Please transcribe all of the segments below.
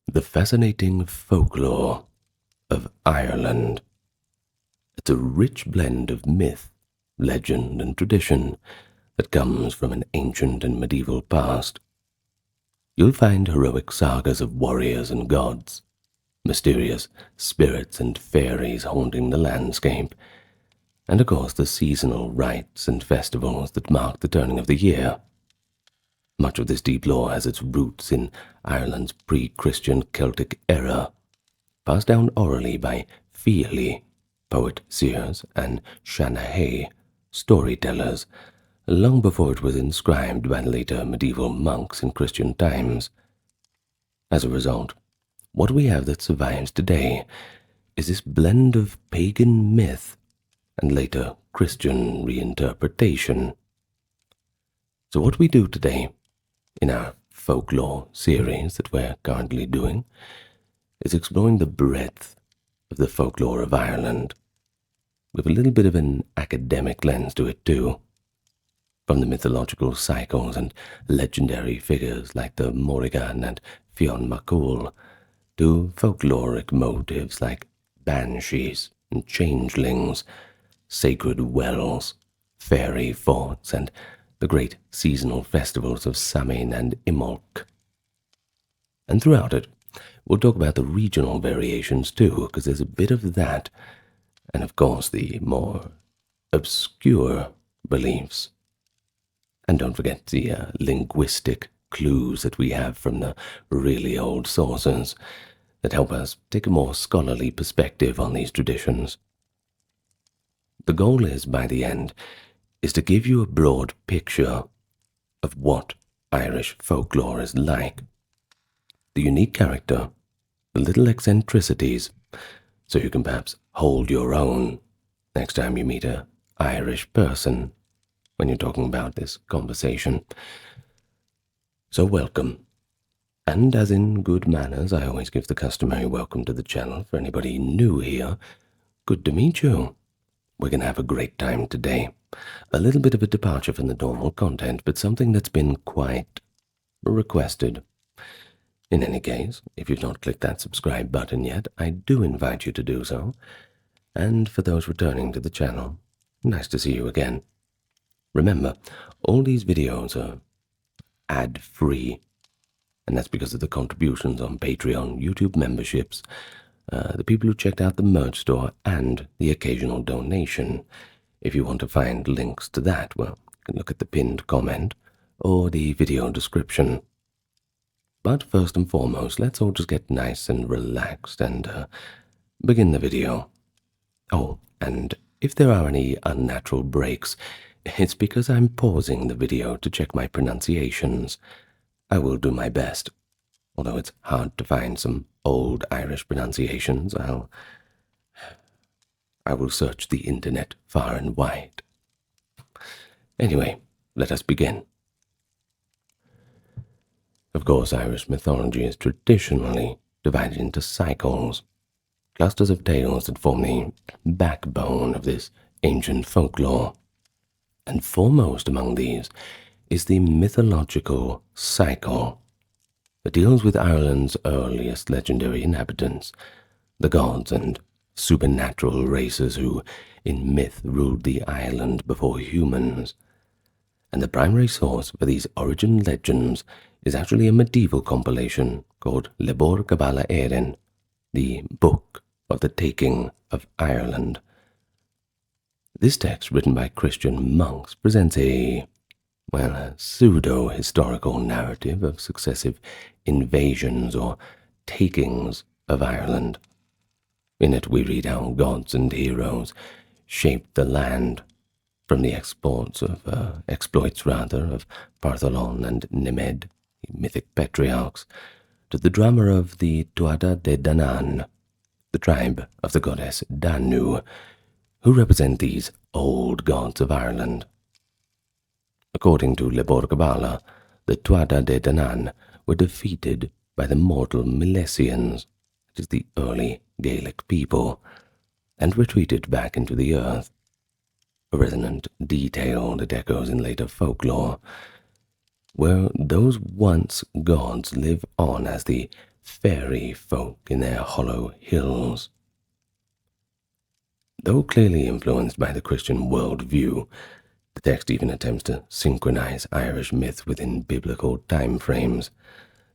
The fascinating folklore of Ireland. It's a rich blend of myth, legend, and tradition that comes from an ancient and medieval past. You'll find heroic sagas of warriors and gods, mysterious spirits and fairies haunting the landscape, and of course the seasonal rites and festivals that mark the turning of the year. Much of this deep lore has its roots in Ireland's pre-Christian Celtic era, passed down orally by Fiali, poet seers, and Shanahay, storytellers, long before it was inscribed by later medieval monks in Christian times. As a result, what we have that survives today is this blend of pagan myth and later Christian reinterpretation. So what we do today, in our folklore series that we're currently doing, is exploring the breadth of the folklore of Ireland, with a little bit of an academic lens to it too. From the mythological cycles and legendary figures like the Morrigan and Fionn MacCool, to folkloric motives like banshees and changelings, sacred wells, fairy forts, and the great seasonal festivals of Samhain and Imbolc. And throughout it, we'll talk about the regional variations too, because there's a bit of that, and of course the more obscure beliefs. And don't forget the linguistic clues that we have from the really old sources that help us take a more scholarly perspective on these traditions. The goal is, by the end, is to give you a broad picture of what Irish folklore is like, the unique character, the little eccentricities, so you can perhaps hold your own next time you meet an Irish person when you're talking about this conversation. So welcome, and as in good manners, I always give the customary welcome to the channel for anybody new here. Good to meet you. We're going to have a great time today. A little bit of a departure from the normal content, but something that's been quite requested. In any case, if you've not clicked that subscribe button yet, I do invite you to do so. And for those returning to the channel, nice to see you again. Remember, all these videos are ad-free, and that's because of the contributions on Patreon, YouTube memberships, the people who checked out the merch store, and the occasional donation. If you want to find links to that, well, you can look at the pinned comment or the video description. But first and foremost, let's all just get nice and relaxed and begin the video. Oh, and if there are any unnatural breaks, it's because I'm pausing the video to check my pronunciations. I will do my best. Although it's hard to find some old Irish pronunciations, I will search the internet far and wide. Anyway, let us begin. Of course, Irish mythology is traditionally divided into cycles, clusters of tales that form the backbone of this ancient folklore. And foremost among these is the mythological cycle that deals with Ireland's earliest legendary inhabitants, the gods and supernatural races who, in myth, ruled the island before humans. And the primary source for these origin legends is actually a medieval compilation called Lebor Cabala Éireann, the Book of the Taking of Ireland. This text, written by Christian monks, presents a pseudo-historical narrative of successive invasions or takings of Ireland. In it we read how gods and heroes shaped the land, from the exploits of Partholon and Nemed, the mythic patriarchs, to the drama of the Tuatha De Danann, the tribe of the goddess Danu, who represent these old gods of Ireland. According to Lebor Cabala, the Tuatha De Danann were defeated by the mortal Milesians, that is the early Gaelic people, and retreated back into the earth. A resonant detail that echoes in later folklore, where those once gods live on as the fairy folk in their hollow hills. Though clearly influenced by the Christian worldview, the text even attempts to synchronize Irish myth within biblical time frames.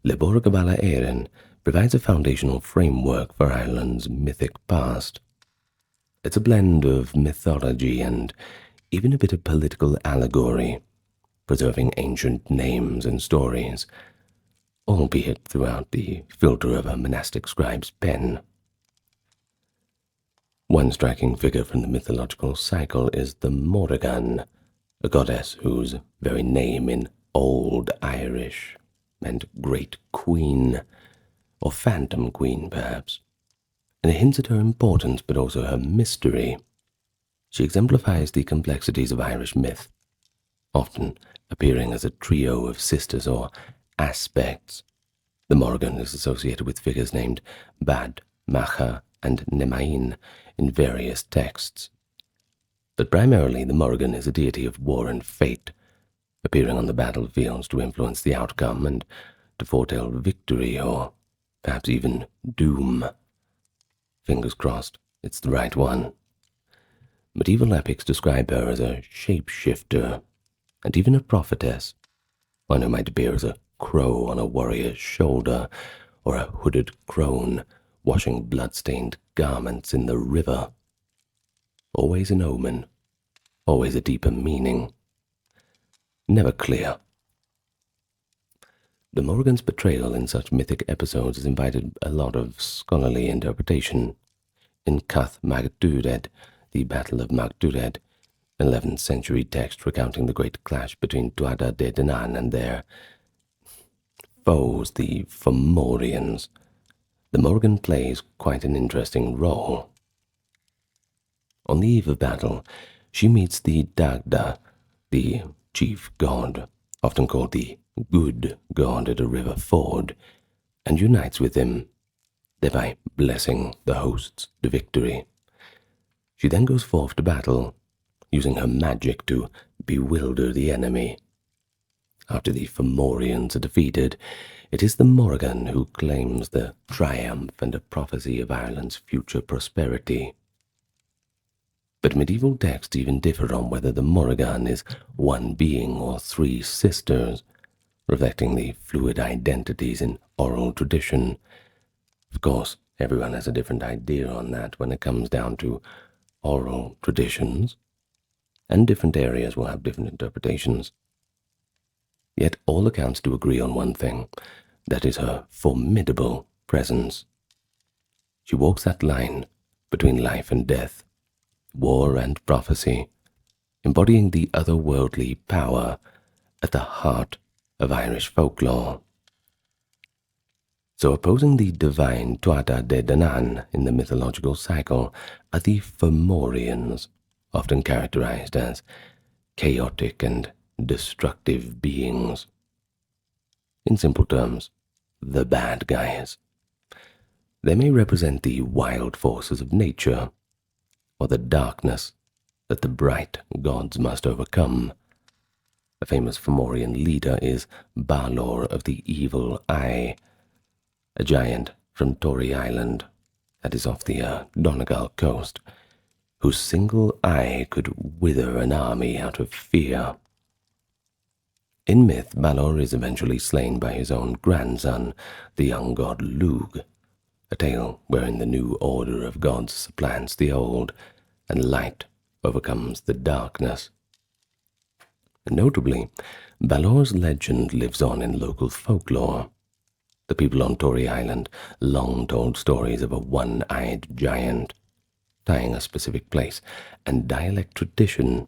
Le Borg Bala Éireann provides a foundational framework for Ireland's mythic past. It's a blend of mythology and even a bit of political allegory, preserving ancient names and stories, albeit throughout the filter of a monastic scribe's pen. One striking figure from the mythological cycle is the Morrigan, a goddess whose very name in Old Irish meant Great Queen, or Phantom Queen perhaps, and it hints at her importance but also her mystery. She exemplifies the complexities of Irish myth, often appearing as a trio of sisters or aspects. The Morrigan is associated with figures named Bad, Macha, and Nemain in various texts. But primarily the Morrigan is a deity of war and fate, appearing on the battlefields to influence the outcome and to foretell victory or perhaps even doom. Fingers crossed, it's the right one. Medieval epics describe her as a shapeshifter and even a prophetess, one who might appear as a crow on a warrior's shoulder or a hooded crone washing blood-stained garments in the river. Always an omen, always a deeper meaning. Never clear. The Morrigan's portrayal in such mythic episodes has invited a lot of scholarly interpretation. In Cath Magdured, the Battle of Magdured, an 11th century text recounting the great clash between Tuatha De Danann and their foes, the Fomorians, the Morrigan plays quite an interesting role. On the eve of battle, she meets the Dagda, the chief god, often called the good god at a river ford, and unites with him, thereby blessing the hosts to victory. She then goes forth to battle, using her magic to bewilder the enemy. After the Fomorians are defeated, it is the Morrigan who claims the triumph and a prophecy of Ireland's future prosperity. But medieval texts even differ on whether the Morrigan is one being or three sisters, reflecting the fluid identities in oral tradition. Of course, everyone has a different idea on that when it comes down to oral traditions, and different areas will have different interpretations. Yet all accounts do agree on one thing, that is her formidable presence. She walks that line between life and death, war and prophecy, embodying the otherworldly power at the heart of Irish folklore. So opposing the divine Tuatha De Danann in the mythological cycle are the Fomorians, often characterized as chaotic and destructive beings. In simple terms, the bad guys. They may represent the wild forces of nature, or the darkness that the bright gods must overcome. A famous Fomorian leader is Balor of the Evil Eye, a giant from Tory Island, that is off the Donegal coast, whose single eye could wither an army out of fear. In myth, Balor is eventually slain by his own grandson, the young god Lugh, a tale wherein the new order of gods supplants the old, and light overcomes the darkness. Notably, Balor's legend lives on in local folklore. The people on Tory Island long told stories of a one-eyed giant, tying a specific place and dialect tradition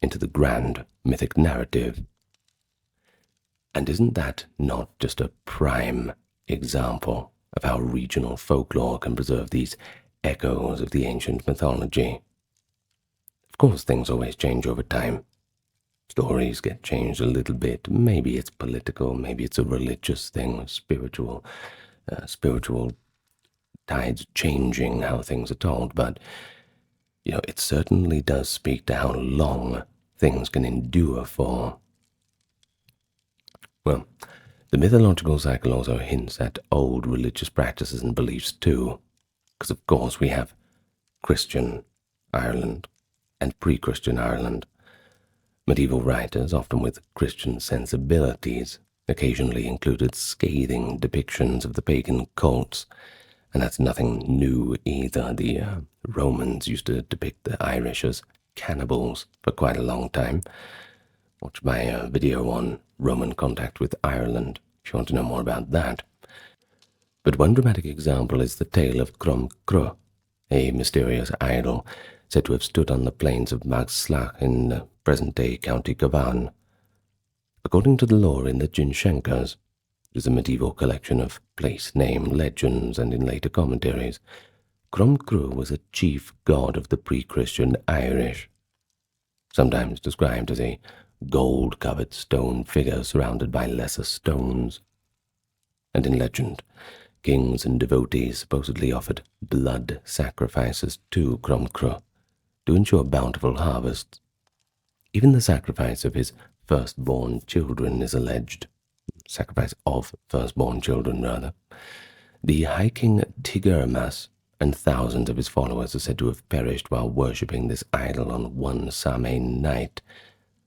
into the grand mythic narrative. And isn't that not just a prime example of how regional folklore can preserve these echoes of the ancient mythology? Of course, things always change over time. Stories get changed a little bit. Maybe it's political, maybe it's a religious thing, spiritual tides changing how things are told, but it certainly does speak to how long things can endure for. Well, The mythological cycle also hints at old religious practices and beliefs too, because of course we have Christian Ireland and pre-Christian Ireland. Medieval writers, often with Christian sensibilities, occasionally included scathing depictions of the pagan cults, and that's nothing new either. The Romans used to depict the Irish as cannibals for quite a long time. Watch my video on Roman contact with Ireland if you want to know more about that. But one dramatic example is the tale of Crom Cru, a mysterious idol said to have stood on the plains of Magslach in present-day County Cavan. According to the lore in the Jinshenkas, it is a medieval collection of place name legends, and in later commentaries, Crom Cru was a chief god of the pre-Christian Irish, sometimes described as a gold-covered stone figure surrounded by lesser stones. And in legend, kings and devotees supposedly offered blood sacrifices to Crom Cru to ensure bountiful harvests. Even the sacrifice of his firstborn children is alleged. Sacrifice of firstborn children, rather. The High King Tigurmas and thousands of his followers are said to have perished while worshipping this idol on one Samhain night,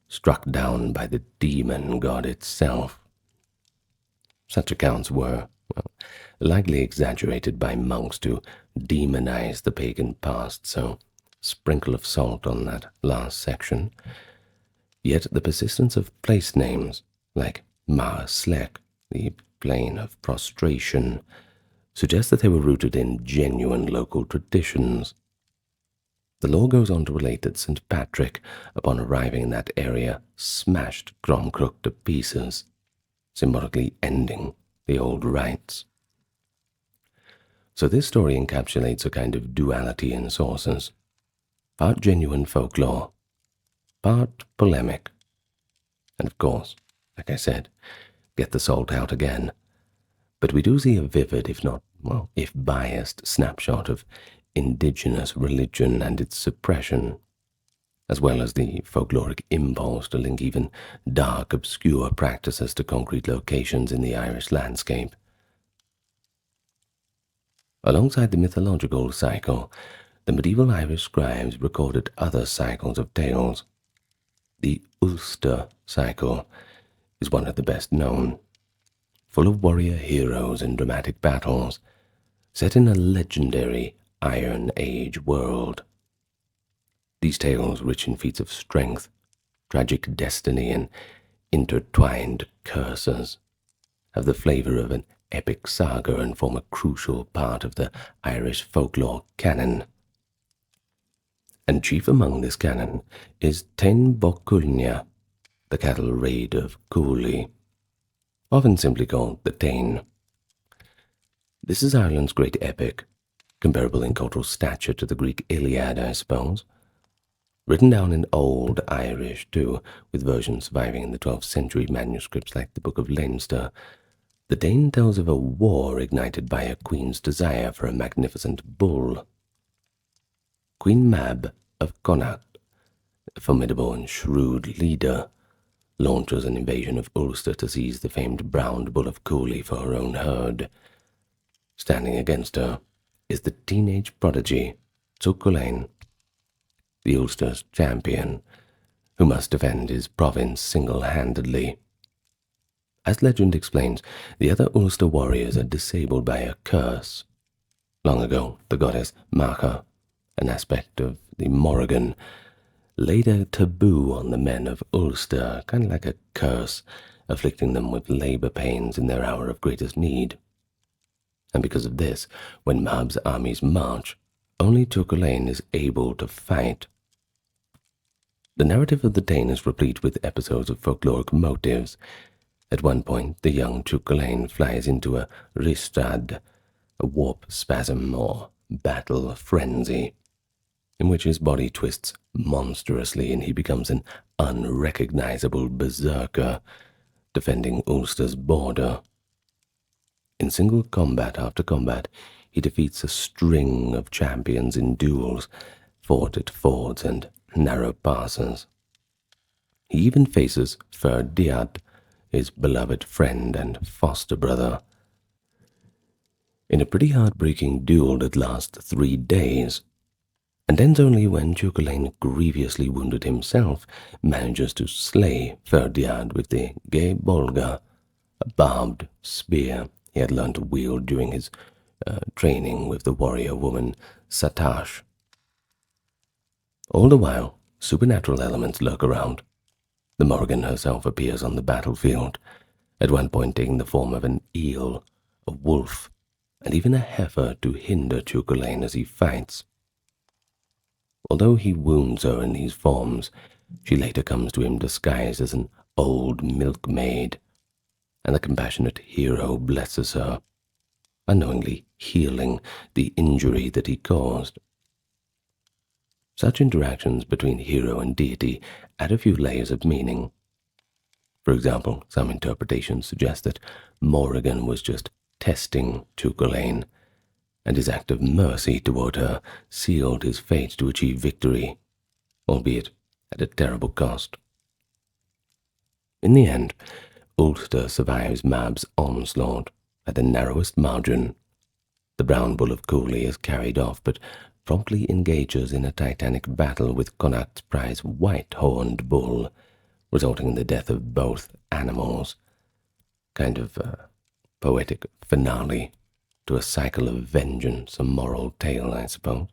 struck down by the demon god itself. Such accounts were, likely exaggerated by monks to demonize the pagan past, so sprinkle of salt on that last section. Yet the persistence of place names, like Mar Slek, the plain of prostration, suggests that they were rooted in genuine local traditions. The lore goes on to relate that St. Patrick, upon arriving in that area, smashed Crom Cru to pieces, symbolically ending the old rites. So this story encapsulates a kind of duality in sources, part genuine folklore, part polemic, and of course, like I said, get the salt out again. But we do see a vivid, if not, if biased, snapshot of indigenous religion and its suppression, as well as the folkloric impulse to link even dark, obscure practices to concrete locations in the Irish landscape. Alongside the mythological cycle, the medieval Irish scribes recorded other cycles of tales. The Ulster cycle is one of the best known, full of warrior heroes and dramatic battles, set in a legendary Iron Age world. These tales, rich in feats of strength, tragic destiny, and intertwined curses, have the flavor of an epic saga and form a crucial part of the Irish folklore canon. And chief among this canon is Táin Bó Cúailnge, the cattle raid of Cooley, often simply called the Táin. This is Ireland's great epic, comparable in cultural stature to the Greek Iliad, I suppose. Written down in Old Irish, too, with versions surviving in the 12th century manuscripts like the Book of Leinster, the Táin tells of a war ignited by a queen's desire for a magnificent bull. Queen Mab of Connacht, a formidable and shrewd leader, launches an invasion of Ulster to seize the famed brown bull of Cooley for her own herd. Standing against her is the teenage prodigy, Cuchulainn, the Ulster's champion, who must defend his province single-handedly. As legend explains, the other Ulster warriors are disabled by a curse. Long ago, the goddess Macha, an aspect of the Morrigan, laid a taboo on the men of Ulster, kind of like a curse, afflicting them with labor pains in their hour of greatest need. And because of this, when Mab's armies march, only Cuchulainn is able to fight. The narrative of the Táin is replete with episodes of folkloric motives. At one point, the young Cuchulainn flies into a ristrad, a warp spasm or battle frenzy, in which his body twists monstrously and he becomes an unrecognizable berserker, defending Ulster's border. In single combat after combat, he defeats a string of champions in duels fought at fords and narrow passes. He even faces Ferdiad his beloved friend and foster brother. In a pretty heartbreaking duel that lasts 3 days, and ends only when Cuchulainn, grievously wounded himself, manages to slay Ferdiad with the Ge Bolga, a barbed spear he had learned to wield during his training with the warrior woman Satash. All the while, supernatural elements lurk around. The Morrigan herself appears on the battlefield, at one point taking the form of an eel, a wolf, and even a heifer to hinder Cuchulainn as he fights. Although he wounds her in these forms, she later comes to him disguised as an old milkmaid, and the compassionate hero blesses her, unknowingly healing the injury that he caused. Such interactions between hero and deity add a few layers of meaning. For example, some interpretations suggest that Morrigan was just testing Cuchulainn, and his act of mercy toward her sealed his fate to achieve victory, albeit at a terrible cost. In the end, Ulster survives Mab's onslaught at the narrowest margin. The brown bull of Cooley is carried off, but promptly engages in a titanic battle with Connacht's prize white-horned bull, resulting in the death of both animals. Kind of a poetic finale to a cycle of vengeance, a moral tale, I suppose.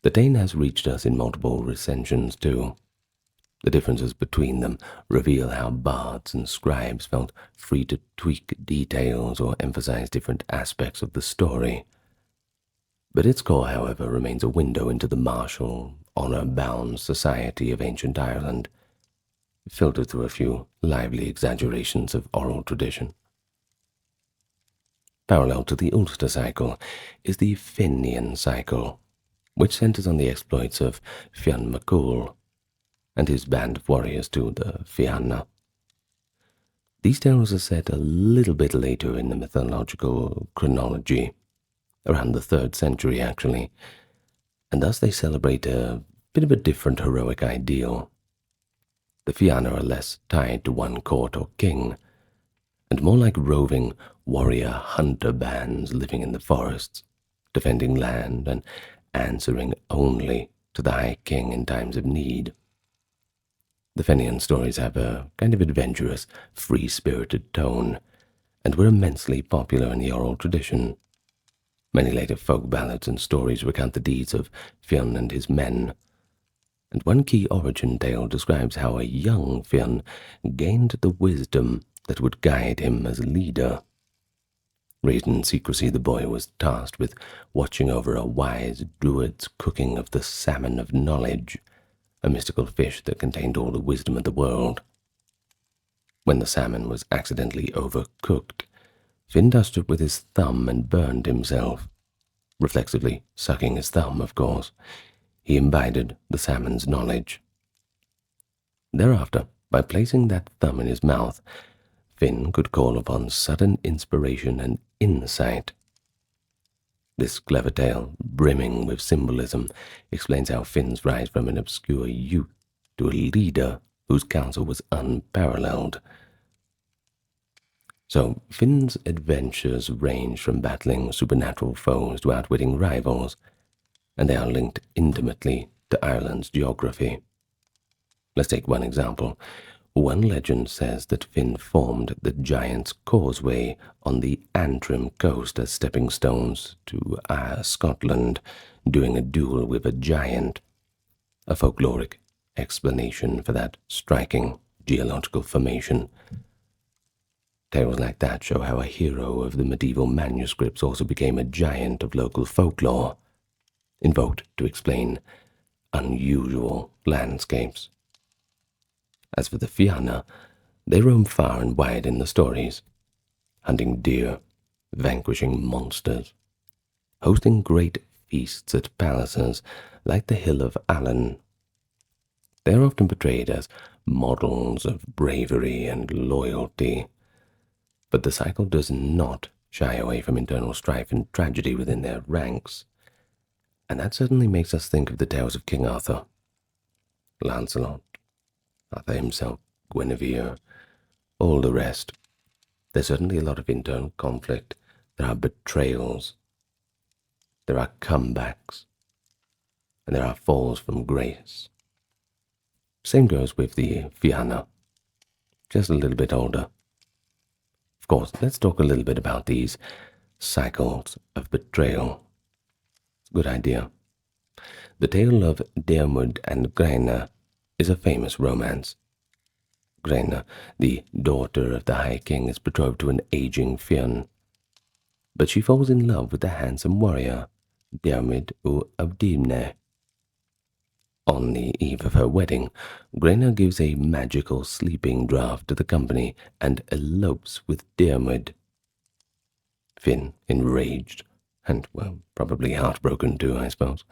The tale has reached us in multiple recensions, too. The differences between them reveal how bards and scribes felt free to tweak details or emphasize different aspects of the story. But its core, however, remains a window into the martial, honor-bound society of ancient Ireland, filtered through a few lively exaggerations of oral tradition. Parallel to the Ulster cycle is the Finian cycle, which centers on the exploits of Fionn MacCool and his band of warriors to the Fianna. These tales are set a little bit later in the mythological chronology, around the 3rd century actually, and thus they celebrate a bit of a different heroic ideal. The Fianna are less tied to one court or king, and more like roving warrior hunter bands living in the forests, defending land and answering only to the High King in times of need. The Fenian stories have a kind of adventurous, free-spirited tone, and were immensely popular in the oral tradition. Many later folk ballads and stories recount the deeds of Fionn and his men, and one key origin tale describes how a young Fionn gained the wisdom that would guide him as a leader. Raised in secrecy, the boy was tasked with watching over a wise druid's cooking of the salmon of knowledge, a mystical fish that contained all the wisdom of the world. When the salmon was accidentally overcooked, Finn touched it with his thumb and burned himself. Reflexively sucking his thumb, of course, he imbibed the salmon's knowledge. Thereafter, by placing that thumb in his mouth, Finn could call upon sudden inspiration and insight. This clever tale, brimming with symbolism, explains how Finn's rise from an obscure youth to a leader whose counsel was unparalleled. So, Finn's adventures range from battling supernatural foes to outwitting rivals, and they are linked intimately to Ireland's geography. Let's take one example. One legend says that Finn formed the Giant's Causeway on the Antrim coast as stepping stones to Scotland, doing a duel with a giant, a folkloric explanation for that striking geological formation. Tales like that show how a hero of the medieval manuscripts also became a giant of local folklore, invoked to explain unusual landscapes. As for the Fianna, they roam far and wide in the stories, hunting deer, vanquishing monsters, hosting great feasts at palaces like the Hill of Allen. They are often portrayed as models of bravery and loyalty, but the cycle does not shy away from internal strife and tragedy within their ranks, and that certainly makes us think of the tales of King Arthur, Lancelot, Arthur himself, Guinevere, all the rest. There's certainly a lot of internal conflict. There are betrayals. There are comebacks. And there are falls from grace. Same goes with the Fianna, just a little bit older. Of course, let's talk a little bit about these cycles of betrayal. It's a good idea. The tale of Diarmuid and Graine is a famous romance. Graine, the daughter of the High King, is betrothed to an aging Fionn, but she falls in love with the handsome warrior, Diarmuid of Dimne. On the eve of her wedding, Graine gives a magical sleeping draught to the company and elopes with Diarmuid. Finn, enraged, and, well, probably heartbroken too, I suppose,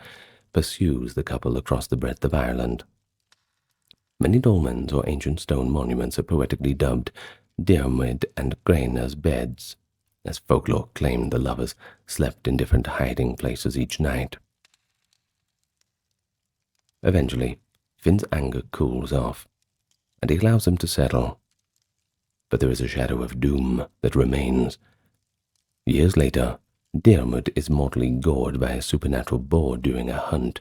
pursues the couple across the breadth of Ireland. Many dolmens or ancient stone monuments are poetically dubbed Diarmuid and Graine's beds, as folklore claimed the lovers slept in different hiding places each night. Eventually, Finn's anger cools off, and he allows them to settle. But there is a shadow of doom that remains. Years later, Diarmuid is mortally gored by a supernatural boar during a hunt.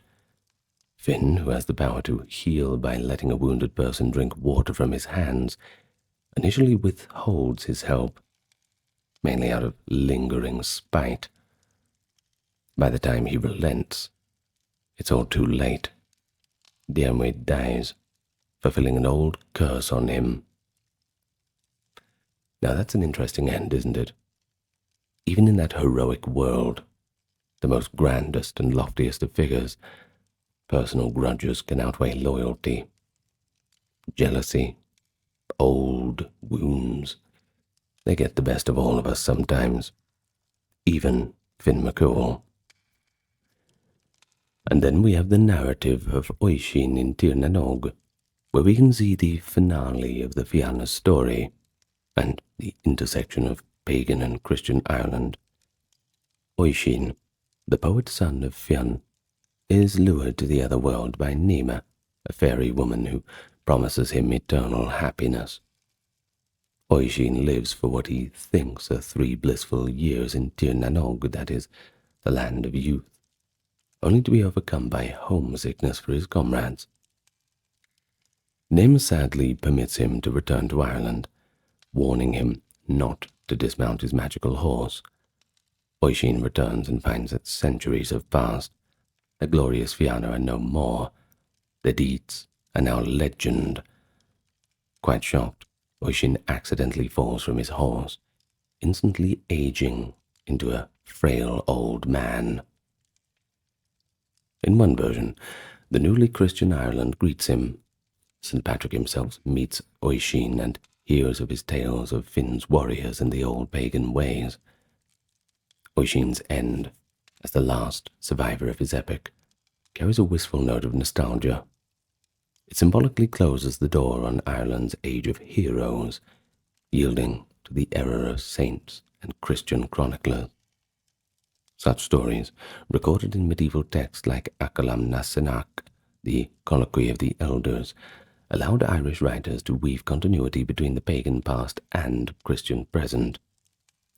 Finn, who has the power to heal by letting a wounded person drink water from his hands, initially withholds his help, mainly out of lingering spite. By the time he relents, it's all too late. Diarmuid dies, fulfilling an old curse on him. Now that's an interesting end, isn't it? Even in that heroic world, the most grandest and loftiest of figures, personal grudges can outweigh loyalty. Jealousy, old wounds, they get the best of all of us sometimes. Even Finn McCool. And then we have the narrative of Oisin in Tir na Nog, where we can see the finale of the Fianna story and the intersection of pagan and Christian Ireland. Oisin, the poet's son of Fionn, is lured to the other world by Nima, a fairy woman who promises him eternal happiness. Oisin lives for what he thinks are 3 blissful years in Tir na Nog, that is, the land of youth, only to be overcome by homesickness for his comrades. Nim sadly permits him to return to Ireland, warning him not to dismount his magical horse. Oisin returns and finds that centuries have passed. The glorious Fianna are no more. The deeds are now legend. Quite shocked, Oisin accidentally falls from his horse, instantly aging into a frail old man. In one version, the newly Christian Ireland greets him. St. Patrick himself meets Oisin and hears of his tales of Finn's warriors and the old pagan ways. Oisin's end, as the last survivor of his epic, carries a wistful note of nostalgia. It symbolically closes the door on Ireland's age of heroes, yielding to the era of saints and Christian chroniclers. Such stories, recorded in medieval texts like Acalam na Senach, the Colloquy of the Elders, allowed Irish writers to weave continuity between the pagan past and Christian present,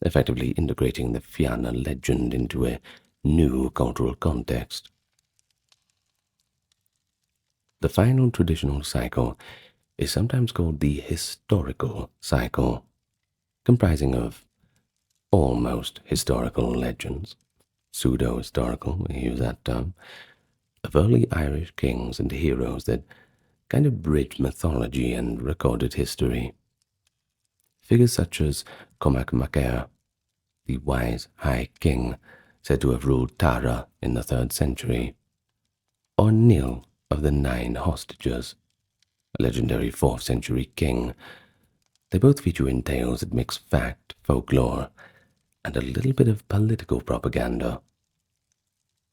effectively integrating the Fianna legend into a new cultural context. The final traditional cycle is sometimes called the historical cycle, comprising of almost historical legends, pseudo-historical, we use that term, of early Irish kings and heroes that kind of bridge mythology and recorded history. Figures such as Cormac Mac, the wise High King said to have ruled Tara in the 3rd century, or Niall of the 9 Hostages, a legendary 4th century king. They both feature in tales that mix fact, folklore, and a little bit of political propaganda.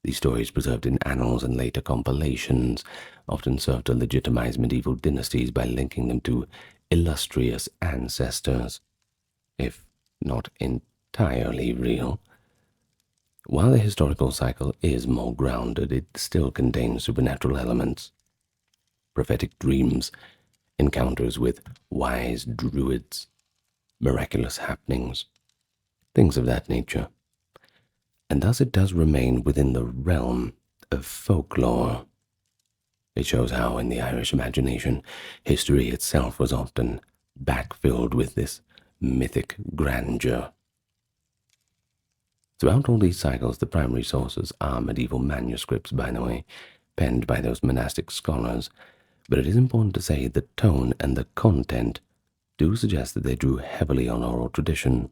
These stories, preserved in annals and later compilations, often serve to legitimize medieval dynasties by linking them to illustrious ancestors, if not entirely real. While the historical cycle is more grounded, it still contains supernatural elements. Prophetic dreams, encounters with wise druids, miraculous happenings, things of that nature. And thus it does remain within the realm of folklore. It shows how, in the Irish imagination, history itself was often backfilled with this mythic grandeur. Throughout all these cycles, the primary sources are medieval manuscripts, by the way, penned by those monastic scholars, but it is important to say the tone and the content do suggest that they drew heavily on oral tradition.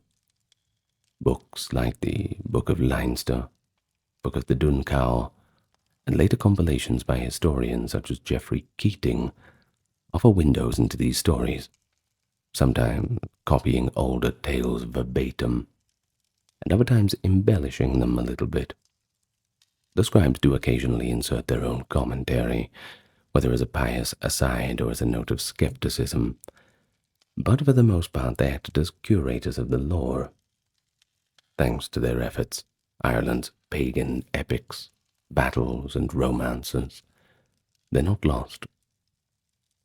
Books like the Book of Leinster, Book of the Duncow, and later compilations by historians such as Geoffrey Keating offer windows into these stories, sometimes copying older tales verbatim, and other times embellishing them a little bit. The scribes do occasionally insert their own commentary, whether as a pious aside or as a note of skepticism, but for the most part they acted as curators of the lore. Thanks to their efforts, Ireland's pagan epics, battles, and romances, they're not lost,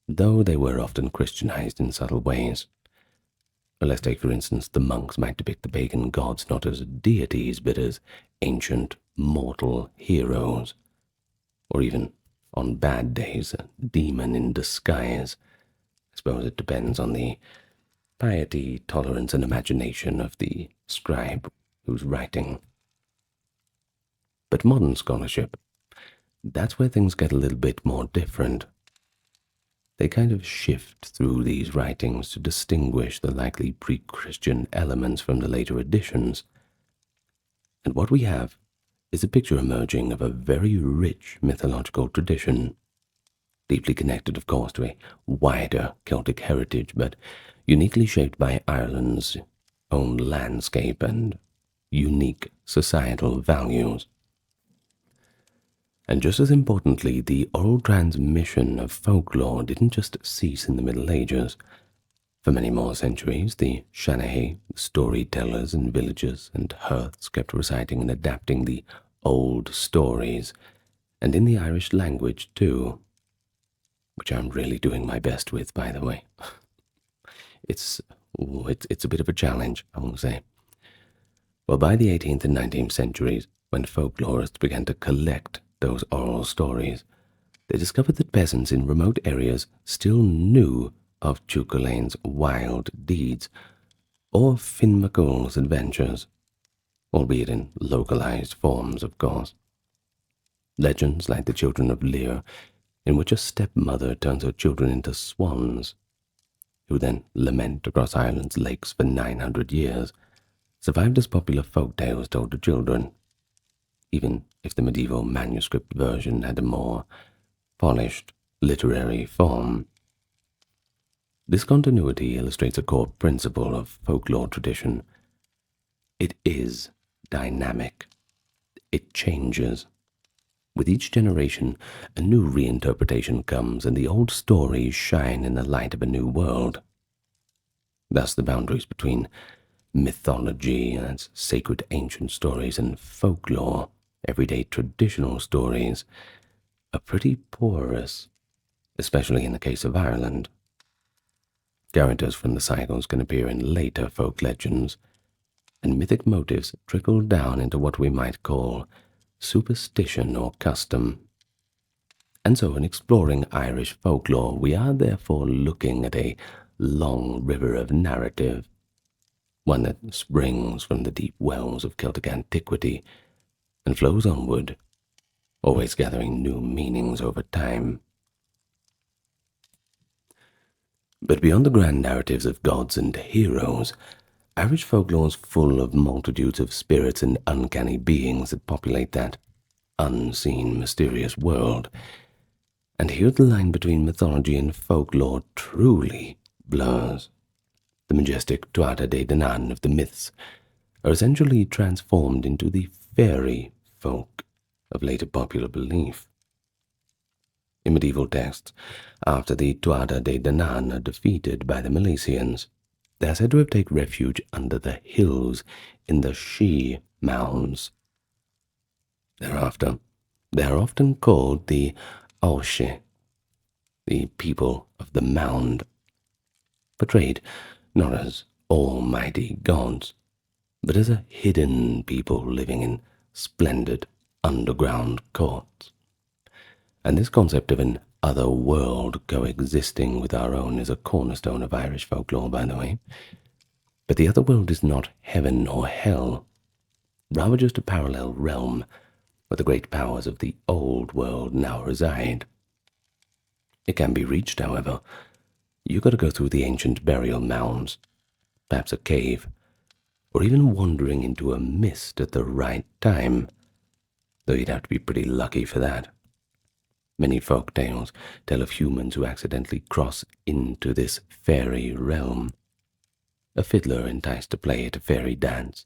though they were often Christianized in subtle ways. Let's take, for instance, the monks might depict the pagan gods not as deities, but as ancient, mortal heroes, or even, on bad days, a demon in disguise. I suppose it depends on the piety, tolerance, and imagination of the scribe who's writing. But modern scholarship, that's where things get a little bit more different. They kind of shift through these writings to distinguish the likely pre-Christian elements from the later additions. And what we have is a picture emerging of a very rich mythological tradition, deeply connected, of course, to a wider Celtic heritage, but uniquely shaped by Ireland's own landscape and unique societal values. And just as importantly, the oral transmission of folklore didn't just cease in the Middle Ages. For many more centuries, the Shanae, storytellers in villages and hearths, kept reciting and adapting the old stories, and in the Irish language too, which I'm really doing my best with, by the way. It's a bit of a challenge, I will say. Well, by the 18th and 19th centuries, when folklorists began to collect those oral stories, they discovered that peasants in remote areas still knew of Cuchulainn's wild deeds, or Finn MacCool's adventures, albeit in localized forms, of course. Legends like the Children of Lear, in which a stepmother turns her children into swans, who then lament across Ireland's lakes for 900 years, survived as popular folk tales told to children, even if the medieval manuscript version had a more polished literary form. This continuity illustrates a core principle of folklore tradition. It is dynamic. It changes. With each generation, a new reinterpretation comes, and the old stories shine in the light of a new world. Thus the boundaries between mythology and its sacred ancient stories and folklore, everyday traditional stories, are pretty porous, especially in the case of Ireland. Characters from the cycles can appear in later folk legends, and mythic motifs trickle down into what we might call superstition or custom. And so in exploring Irish folklore, we are therefore looking at a long river of narrative, one that springs from the deep wells of Celtic antiquity and flows onward, always gathering new meanings over time. But beyond the grand narratives of gods and heroes, Irish folklore is full of multitudes of spirits and uncanny beings that populate that unseen, mysterious world. And here the line between mythology and folklore truly blurs. The majestic Tuatha De Danann of the myths are essentially transformed into the fairy folk of later popular belief. In medieval texts, after the Tuatha De Danann are defeated by the Milesians, they are said to have taken refuge under the hills in the She Mounds. Thereafter, they are often called the Olche, the people of the mound, portrayed not as almighty gods, but as a hidden people living in splendid underground courts. And this concept of an other world coexisting with our own is a cornerstone of Irish folklore, by the way. But the other world is not heaven or hell, rather just a parallel realm where the great powers of the old world now reside. It can be reached, however. You've got to go through the ancient burial mounds, perhaps a cave, or even wandering into a mist at the right time, though you'd have to be pretty lucky for that. Many folk tales tell of humans who accidentally cross into this fairy realm. A fiddler enticed to play at a fairy dance,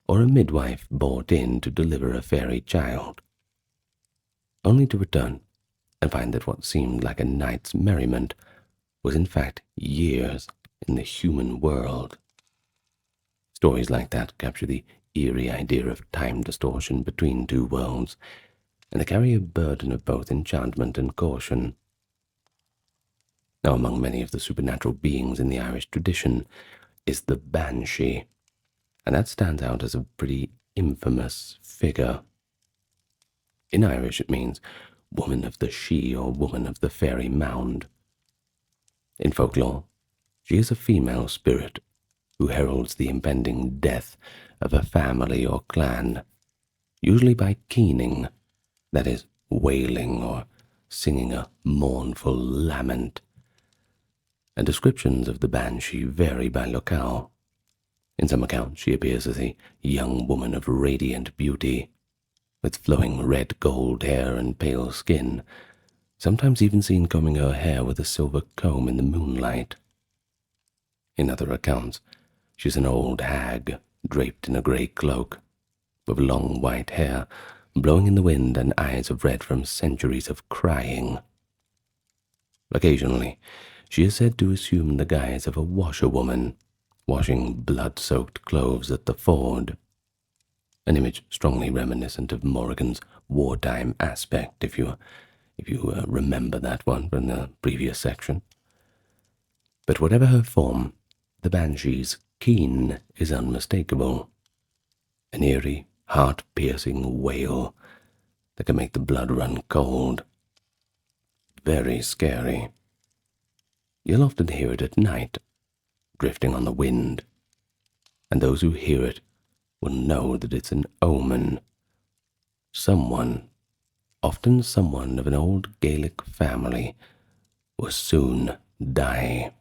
or a midwife brought in to deliver a fairy child, only to return and find that what seemed like a night's merriment was in fact years in the human world. Stories like that capture the eerie idea of time distortion between two worlds, and they carry a burden of both enchantment and caution. Now, among many of the supernatural beings in the Irish tradition is the banshee, and that stands out as a pretty infamous figure. In Irish, it means woman of the she or woman of the fairy mound. In folklore, she is a female spirit who heralds the impending death of a family or clan, usually by keening, that is, wailing or singing a mournful lament. And descriptions of the banshee vary by locale. In some accounts, she appears as a young woman of radiant beauty, with flowing red gold hair and pale skin, sometimes even seen combing her hair with a silver comb in the moonlight. In other accounts, she is an old hag, draped in a grey cloak, with long white hair, blowing in the wind and eyes of red from centuries of crying. Occasionally, she is said to assume the guise of a washerwoman, washing blood-soaked clothes at the ford, an image strongly reminiscent of Morrigan's wartime aspect, if you remember that one from the previous section. But whatever her form, the banshee's keen is unmistakable, an eerie, heart-piercing wail that can make the blood run cold. Very scary. You'll often hear it at night, drifting on the wind, and those who hear it will know that it's an omen. Someone, often someone of an old Gaelic family, will soon die.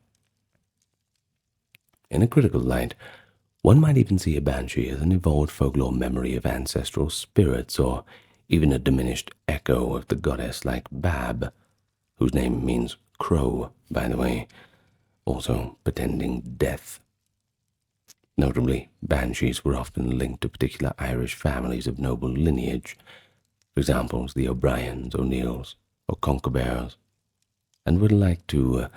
In a critical light, one might even see a banshee as an evolved folklore memory of ancestral spirits, or even a diminished echo of the goddess like Bab, whose name means crow, by the way, also portending death. Notably, banshees were often linked to particular Irish families of noble lineage, for example, the O'Briens, O'Neills, or Conquerbears, and were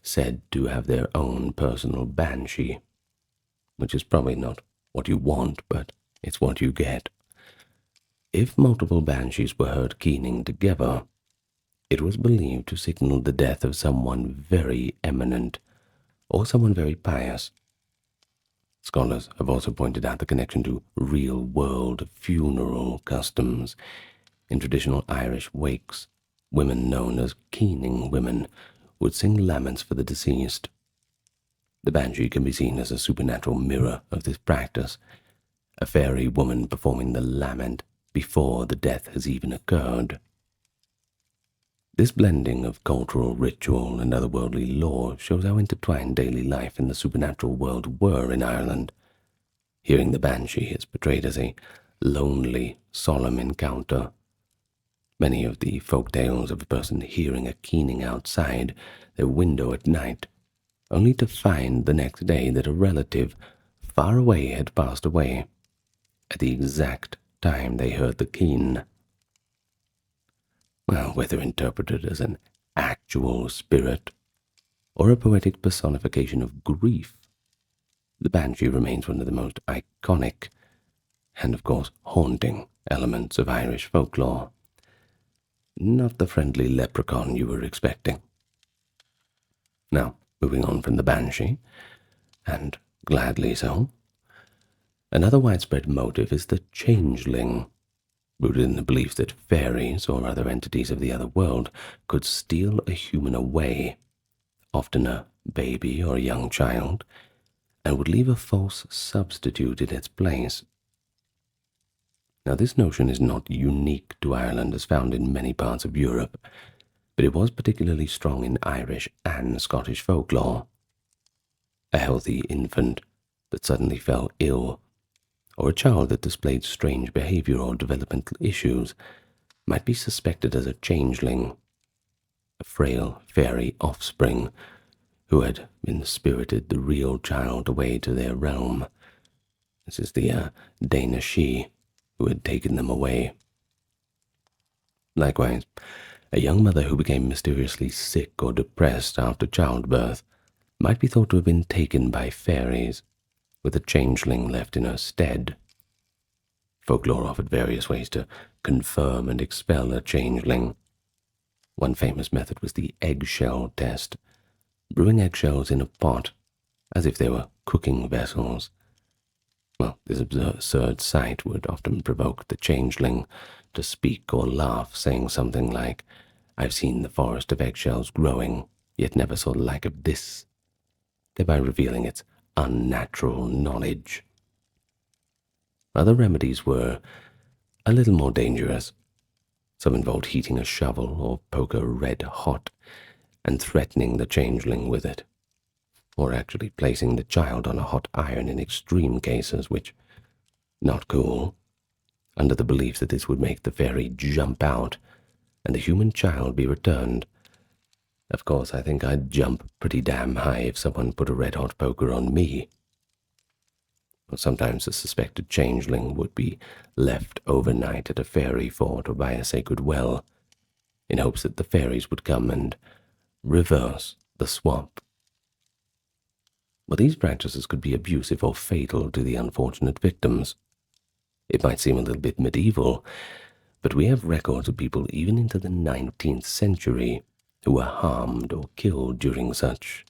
said to have their own personal banshee, which is probably not what you want, but it's what you get. If multiple banshees were heard keening together, it was believed to signal the death of someone very eminent, or someone very pious. Scholars have also pointed out the connection to real-world funeral customs. In traditional Irish wakes, women known as keening women would sing laments for the deceased. The banshee can be seen as a supernatural mirror of this practice, a fairy woman performing the lament before the death has even occurred. This blending of cultural ritual and otherworldly lore shows how intertwined daily life and the supernatural world were in Ireland. Hearing the banshee is portrayed as a lonely, solemn encounter. Many of the folk tales of a person hearing a keening outside their window at night, only to find the next day that a relative far away had passed away at the exact time they heard the keen. Well, whether interpreted as an actual spirit or a poetic personification of grief, the banshee remains one of the most iconic and, of course, haunting elements of Irish folklore. Not the friendly leprechaun you were expecting. Now, moving on from the banshee, and gladly so, another widespread motive is the changeling, rooted in the belief that fairies or other entities of the other world could steal a human away, often a baby or a young child, and would leave a false substitute in its place. Now, this notion is not unique to Ireland as found in many parts of Europe, but it was particularly strong in Irish and Scottish folklore. A healthy infant that suddenly fell ill, or a child that displayed strange behavior or developmental issues, might be suspected as a changeling, a frail fairy offspring who had been spirited the real child away to their realm. This is the Danashi who had taken them away. Likewise, a young mother who became mysteriously sick or depressed after childbirth might be thought to have been taken by fairies, with a changeling left in her stead. Folklore offered various ways to confirm and expel a changeling. One famous method was the eggshell test, brewing eggshells in a pot, as if they were cooking vessels. Well, this absurd sight would often provoke the changeling to speak or laugh, saying something like, "I've seen the forest of eggshells growing, yet never saw the like of this," thereby revealing its unnatural knowledge. Other remedies were a little more dangerous. Some involved heating a shovel or poker red hot and threatening the changeling with it, or actually placing the child on a hot iron in extreme cases, which, not cool, under the belief that this would make the fairy jump out and the human child be returned. Of course, I think I'd jump pretty damn high if someone put a red-hot poker on me. Sometimes the suspected changeling would be left overnight at a fairy fort or by a sacred well, in hopes that the fairies would come and reverse the swap. But these practices could be abusive or fatal to the unfortunate victims. It might seem a little bit medieval, but we have records of people even into the 19th century who were harmed or killed during such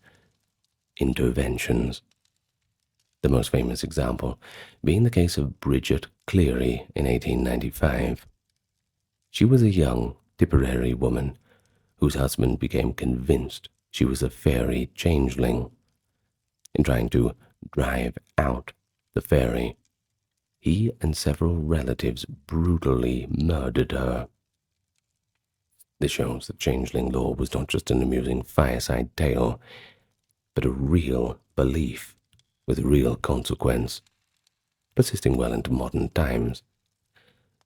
interventions. The most famous example being the case of Bridget Cleary in 1895. She was a young Tipperary woman whose husband became convinced she was a fairy changeling. In trying to drive out the fairy, he and several relatives brutally murdered her. This shows that changeling lore was not just an amusing fireside tale, but a real belief with real consequence, persisting well into modern times.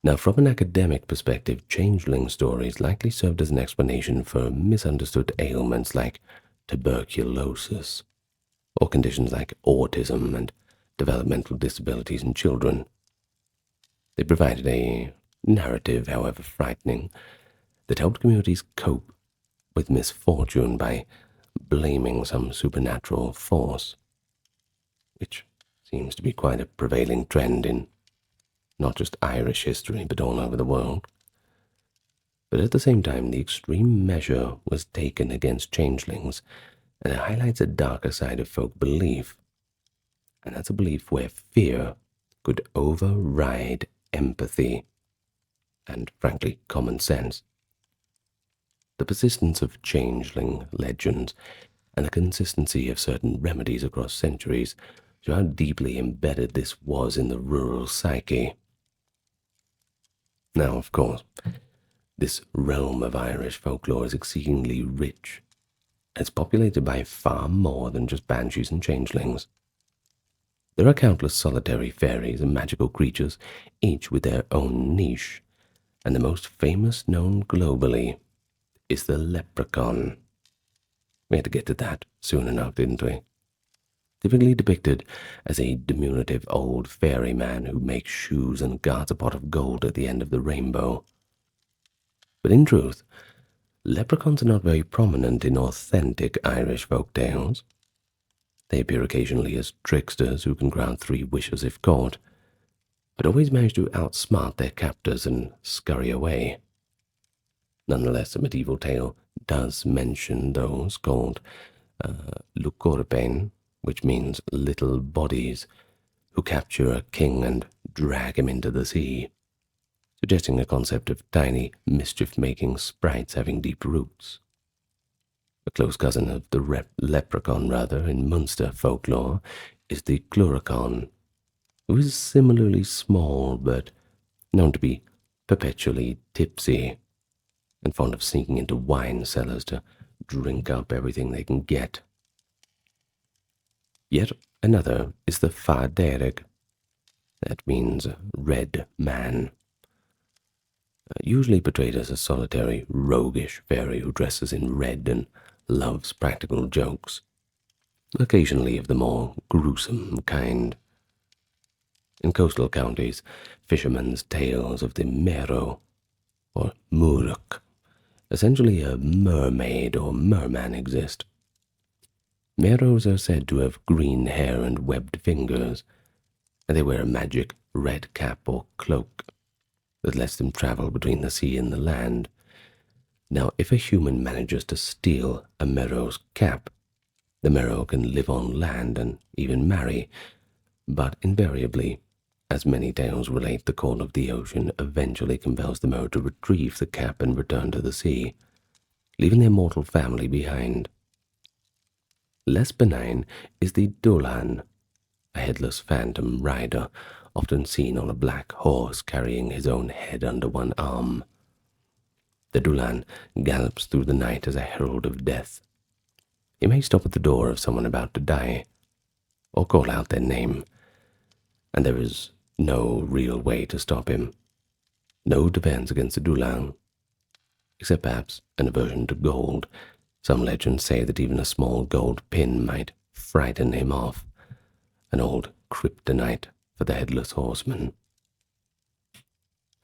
Now, from an academic perspective, changeling stories likely served as an explanation for misunderstood ailments like tuberculosis, or conditions like autism and developmental disabilities in children. They provided a narrative, however frightening, that helped communities cope with misfortune by blaming some supernatural force, which seems to be quite a prevailing trend in not just Irish history, but all over the world. But at the same time, the extreme measure was taken against changelings, and it highlights a darker side of folk belief, and that's a belief where fear could override empathy and, frankly, common sense. The persistence of changeling legends and the consistency of certain remedies across centuries show how deeply embedded this was in the rural psyche. Now, of course, this realm of Irish folklore is exceedingly rich. It's populated by far more than just banshees and changelings. There are countless solitary fairies and magical creatures, each with their own niche, and the most famous known globally is the leprechaun. We had to get to that soon enough, didn't we? Typically depicted as a diminutive old fairy man who makes shoes and guards a pot of gold at the end of the rainbow. But in truth, leprechauns are not very prominent in authentic Irish folk tales. They appear occasionally as tricksters who can grant 3 wishes if caught, but always manage to outsmart their captors and scurry away. Nonetheless, a medieval tale does mention those called lucorpain, which means little bodies, who capture a king and drag him into the sea, suggesting a concept of tiny, mischief-making sprites having deep roots. A close cousin of the leprechaun, in Munster folklore, is the cluricon, who is similarly small but known to be perpetually tipsy and fond of sneaking into wine cellars to drink up everything they can get. Yet another is the Faderig. That means red man. Usually portrayed as a solitary, roguish fairy who dresses in red and loves practical jokes, occasionally of the more gruesome kind. In coastal counties, fishermen's tales of the Mero, or Muruk, essentially a mermaid or merman, exist. Meros are said to have green hair and webbed fingers, and they wear a magic red cap or cloak that lets them travel between the sea and the land. Now, if a human manages to steal a Mero's cap, the Mero can live on land and even marry, but invariably, as many tales relate, the call of the ocean eventually compels the Mero to retrieve the cap and return to the sea, leaving their mortal family behind. Less benign is the Dulan, a headless phantom rider, often seen on a black horse carrying his own head under one arm. The Dulan gallops through the night as a herald of death. He may stop at the door of someone about to die, or call out their name, and there is no real way to stop him. No defense against the Dulan, except perhaps an aversion to gold. Some legends say that even a small gold pin might frighten him off, an old kryptonite for the headless horseman.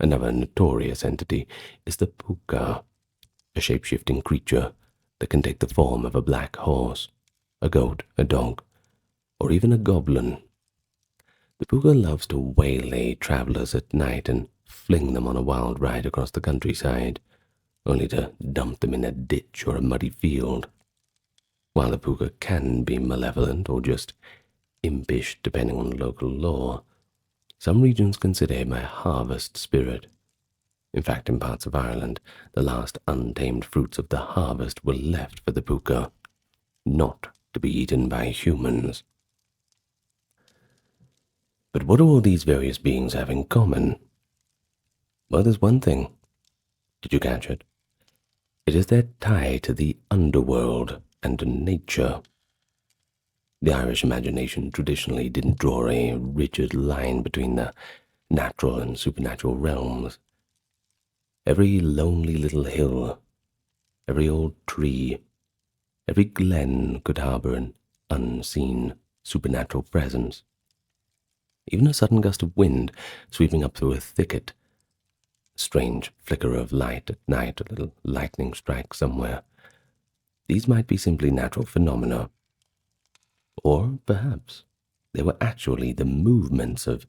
Another notorious entity is the puka, a shape-shifting creature that can take the form of a black horse, a goat, a dog, or even a goblin. The puka loves to waylay travelers at night and fling them on a wild ride across the countryside, only to dump them in a ditch or a muddy field. While the puka can be malevolent or just impish depending on local law, some regions consider him a harvest spirit. In fact, in parts of Ireland, the last untamed fruits of the harvest were left for the puka, not to be eaten by humans. But what do all these various beings have in common? Well, there's one thing. Did you catch it? It is their tie to the underworld and to nature. The Irish imagination traditionally didn't draw a rigid line between the natural and supernatural realms. Every lonely little hill, every old tree, every glen could harbor an unseen supernatural presence. Even a sudden gust of wind sweeping up through a thicket, a strange flicker of light at night, a little lightning strike somewhere. These might be simply natural phenomena, or perhaps they were actually the movements of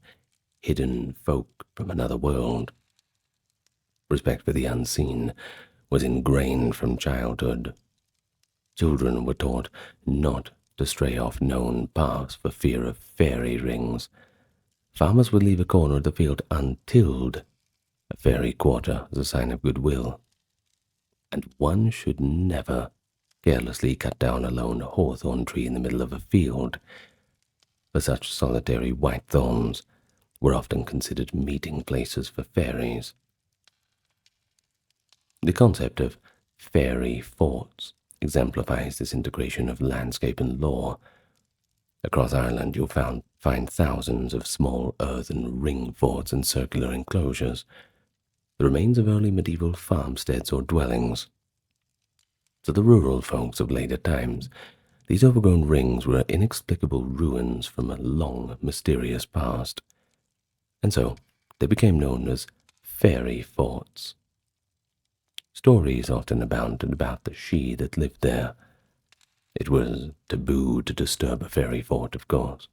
hidden folk from another world. Respect for the unseen was ingrained from childhood. Children were taught not to stray off known paths for fear of fairy rings. Farmers would leave a corner of the field untilled, a fairy quarter as a sign of goodwill. And one should never carelessly cut down a lone hawthorn tree in the middle of a field, for such solitary white thorns were often considered meeting places for fairies. The concept of fairy forts exemplifies this integration of landscape and law. Across Ireland you'll find thousands of small earthen ring forts and circular enclosures, the remains of early medieval farmsteads or dwellings. To the rural folks of later times, these overgrown rings were inexplicable ruins from a long, mysterious past, and so they became known as fairy forts. Stories often abounded about the she that lived there. It was taboo to disturb a fairy fort, of course.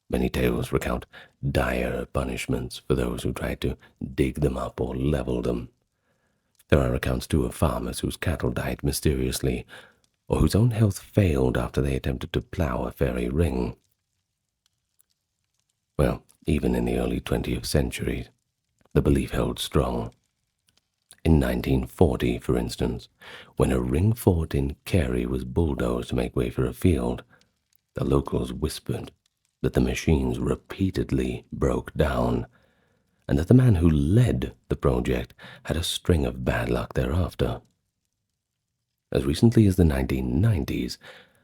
Many tales recount dire punishments for those who tried to dig them up or level them. There are accounts, too, of farmers whose cattle died mysteriously, or whose own health failed after they attempted to plough a fairy ring. Well, even in the early 20th century, the belief held strong. In 1940, for instance, when a ring fort in Kerry was bulldozed to make way for a field, the locals whispered that the machines repeatedly broke down, and that the man who led the project had a string of bad luck thereafter. As recently as the 1990s,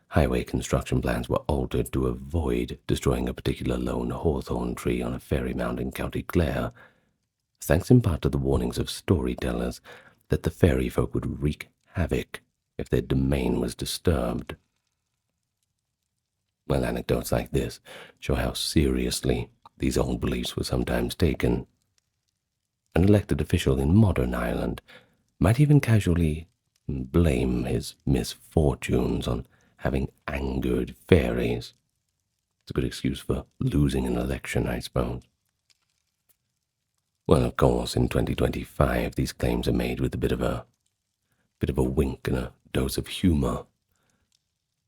highway construction plans were altered to avoid destroying a particular lone hawthorn tree on a fairy mound in County Clare, thanks in part to the warnings of storytellers that the fairy folk would wreak havoc if their domain was disturbed. Well, anecdotes like this show how seriously these old beliefs were sometimes taken. An elected official in modern Ireland might even casually blame his misfortunes on having angered fairies. It's a good excuse for losing an election, I suppose. Well, of course, in 2025, these claims are made with a bit of a wink and a dose of humor.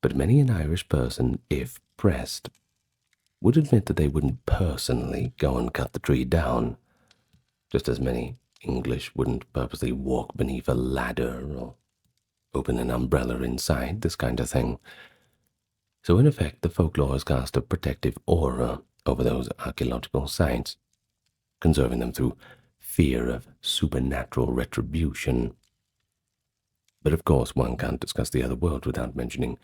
But many an Irish person, if pressed, would admit that they wouldn't personally go and cut the tree down, just as many English wouldn't purposely walk beneath a ladder or open an umbrella inside, this kind of thing. So in effect, the folklore has cast a protective aura over those archaeological sites, conserving them through fear of supernatural retribution. But of course, one can't discuss the other world without mentioning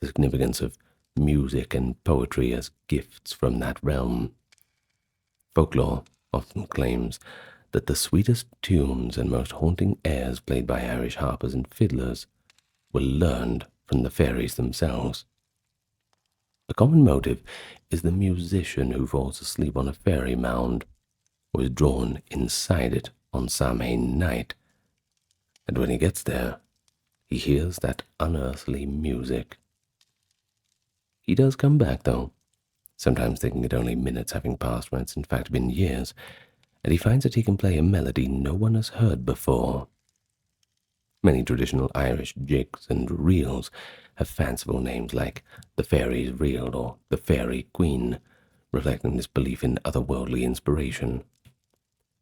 the significance of music and poetry as gifts from that realm. Folklore often claims that the sweetest tunes and most haunting airs played by Irish harpers and fiddlers were learned from the fairies themselves. A common motive is the musician who falls asleep on a fairy mound or is drawn inside it on Samhain night, and when he gets there, he hears that unearthly music. He does come back, though, sometimes thinking it only minutes having passed when it's in fact been years, and he finds that he can play a melody no one has heard before. Many traditional Irish jigs and reels have fanciful names like the Fairy's Reel or the Fairy Queen, reflecting this belief in otherworldly inspiration.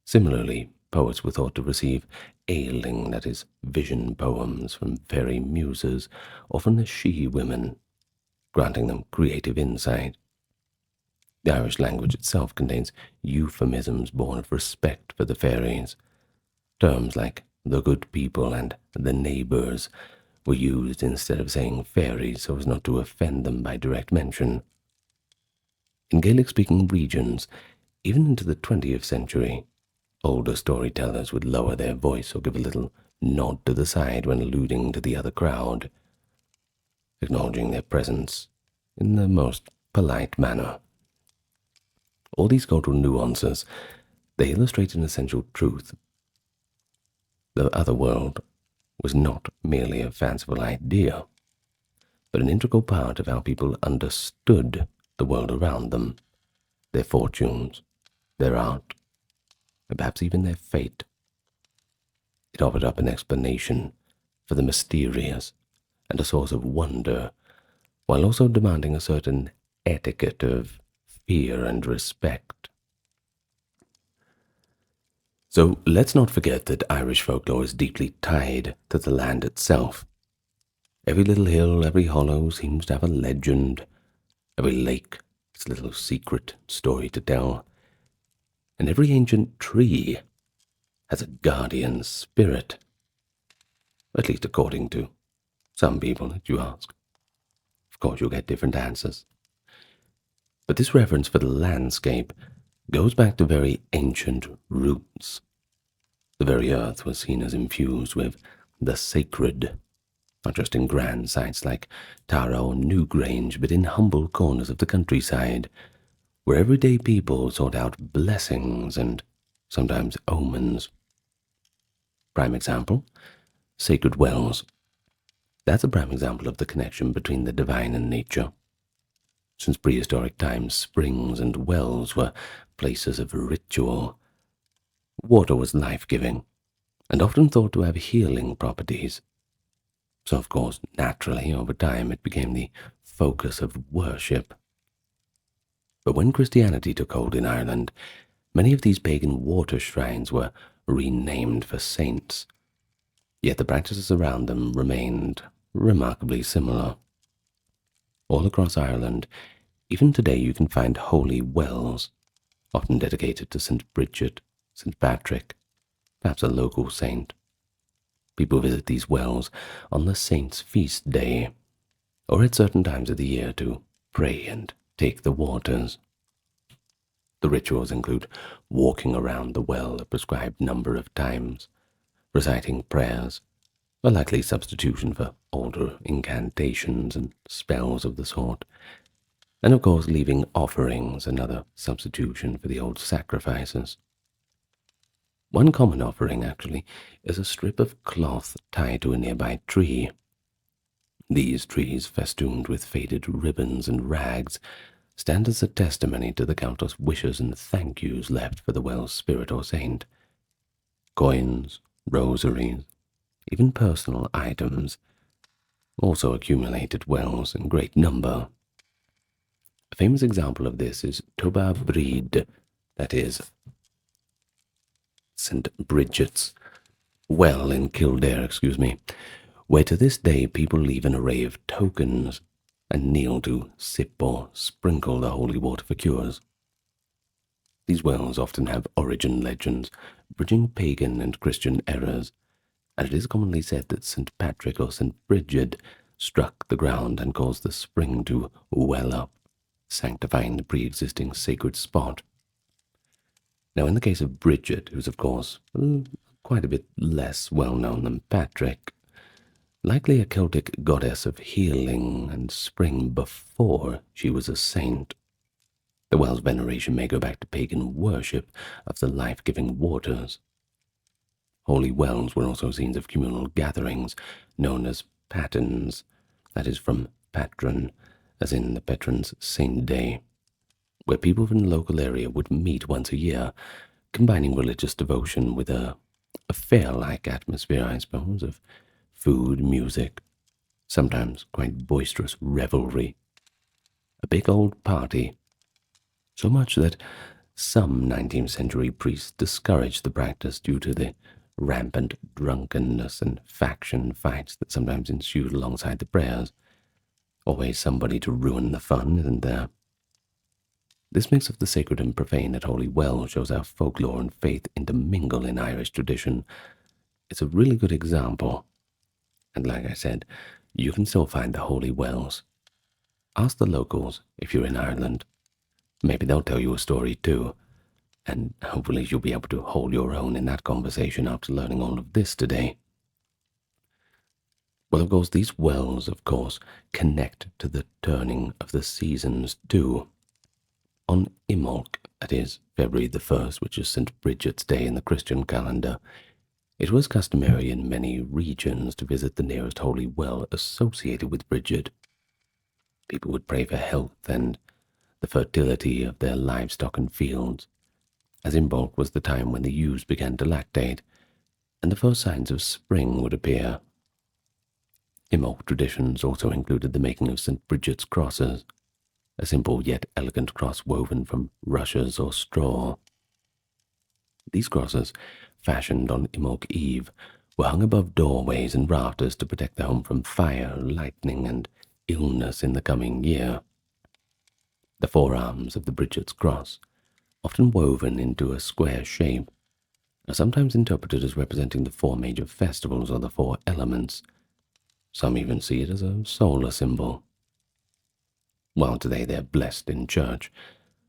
Similarly, poets were thought to receive ailing, that is, vision poems from fairy muses, often as she-women, granting them creative insight. The Irish language itself contains euphemisms born of respect for the fairies. Terms like the good people and the neighbours were used instead of saying fairies so as not to offend them by direct mention. In Gaelic-speaking regions, even into the 20th century, older storytellers would lower their voice or give a little nod to the side when alluding to the other crowd, acknowledging their presence in the most polite manner. All these cultural nuances, they illustrate an essential truth. The other world was not merely a fanciful idea, but an integral part of how people understood the world around them, their fortunes, their art, and perhaps even their fate. It offered up an explanation for the mysterious and a source of wonder, while also demanding a certain etiquette of fear and respect. So let's not forget that Irish folklore is deeply tied to the land itself. Every little hill, every hollow seems to have a legend, every lake its little secret story to tell, and every ancient tree has a guardian spirit, at least according to some people that you ask. Of course, you'll get different answers. But this reverence for the landscape goes back to very ancient roots. The very earth was seen as infused with the sacred, not just in grand sites like Tara or Newgrange, but in humble corners of the countryside, where everyday people sought out blessings and sometimes omens. Prime example, sacred wells. That's a prime example of the connection between the divine and nature. Since prehistoric times, springs and wells were places of ritual. Water was life-giving, and often thought to have healing properties. So, of course, naturally, over time, it became the focus of worship. But when Christianity took hold in Ireland, many of these pagan water shrines were renamed for saints, yet the practices around them remained remarkably similar. All across Ireland, even today, you can find holy wells, often dedicated to St. Bridget, St. Patrick, perhaps a local saint. People visit these wells on the saint's feast day, or at certain times of the year to pray and take the waters. The rituals include walking around the well a prescribed number of times, reciting prayers, a likely substitution for older incantations and spells of the sort, and of course leaving offerings, another substitution for the old sacrifices. One common offering, actually, is a strip of cloth tied to a nearby tree. These trees, festooned with faded ribbons and rags, stand as a testimony to the countless wishes and thank yous left for the well's spirit or saint. Coins, rosaries, even personal items also accumulate at wells in great number. A famous example of this is Toba Bride, that is, St. Bridget's well in Kildare, where to this day people leave an array of tokens and kneel to sip or sprinkle the holy water for cures. These wells often have origin legends, bridging pagan and Christian errors, and it is commonly said that St. Patrick or St. Bridget struck the ground and caused the spring to well up, sanctifying the pre-existing sacred spot. Now, in the case of Bridget, who's of course quite a bit less well-known than Patrick, likely a Celtic goddess of healing and spring before she was a saint, the well's veneration may go back to pagan worship of the life-giving waters. Holy wells were also scenes of communal gatherings known as patens, that is from patron, as in the patron's saint day, where people from the local area would meet once a year, combining religious devotion with a fair-like atmosphere, I suppose, of food, music, sometimes quite boisterous revelry. A big old party, so much that some 19th century priests discouraged the practice due to the rampant drunkenness and faction fights that sometimes ensued alongside the prayers. Always somebody to ruin the fun, isn't there? This mix of the sacred and profane at Holy Well shows how folklore and faith intermingle in Irish tradition. It's a really good example. And like I said, you can still find the holy wells. Ask the locals if you're in Ireland. Maybe they'll tell you a story too. And hopefully you'll be able to hold your own in that conversation after learning all of this today. Well, of course, these wells, connect to the turning of the seasons too. On Imbolc, that is, February the 1st, which is St. Bridget's Day in the Christian calendar, it was customary in many regions to visit the nearest holy well associated with Bridget. People would pray for health and the fertility of their livestock and fields, as Imbolc was the time when the ewes began to lactate, and the first signs of spring would appear. Imbolc traditions also included the making of St. Bridget's crosses, a simple yet elegant cross woven from rushes or straw. These crosses, fashioned on Imbolc Eve, were hung above doorways and rafters to protect the home from fire, lightning, and illness in the coming year. The forearms of the Bridget's cross, often woven into a square shape, are sometimes interpreted as representing the four major festivals or the four elements. Some even see it as a solar symbol. While today they're blessed in church,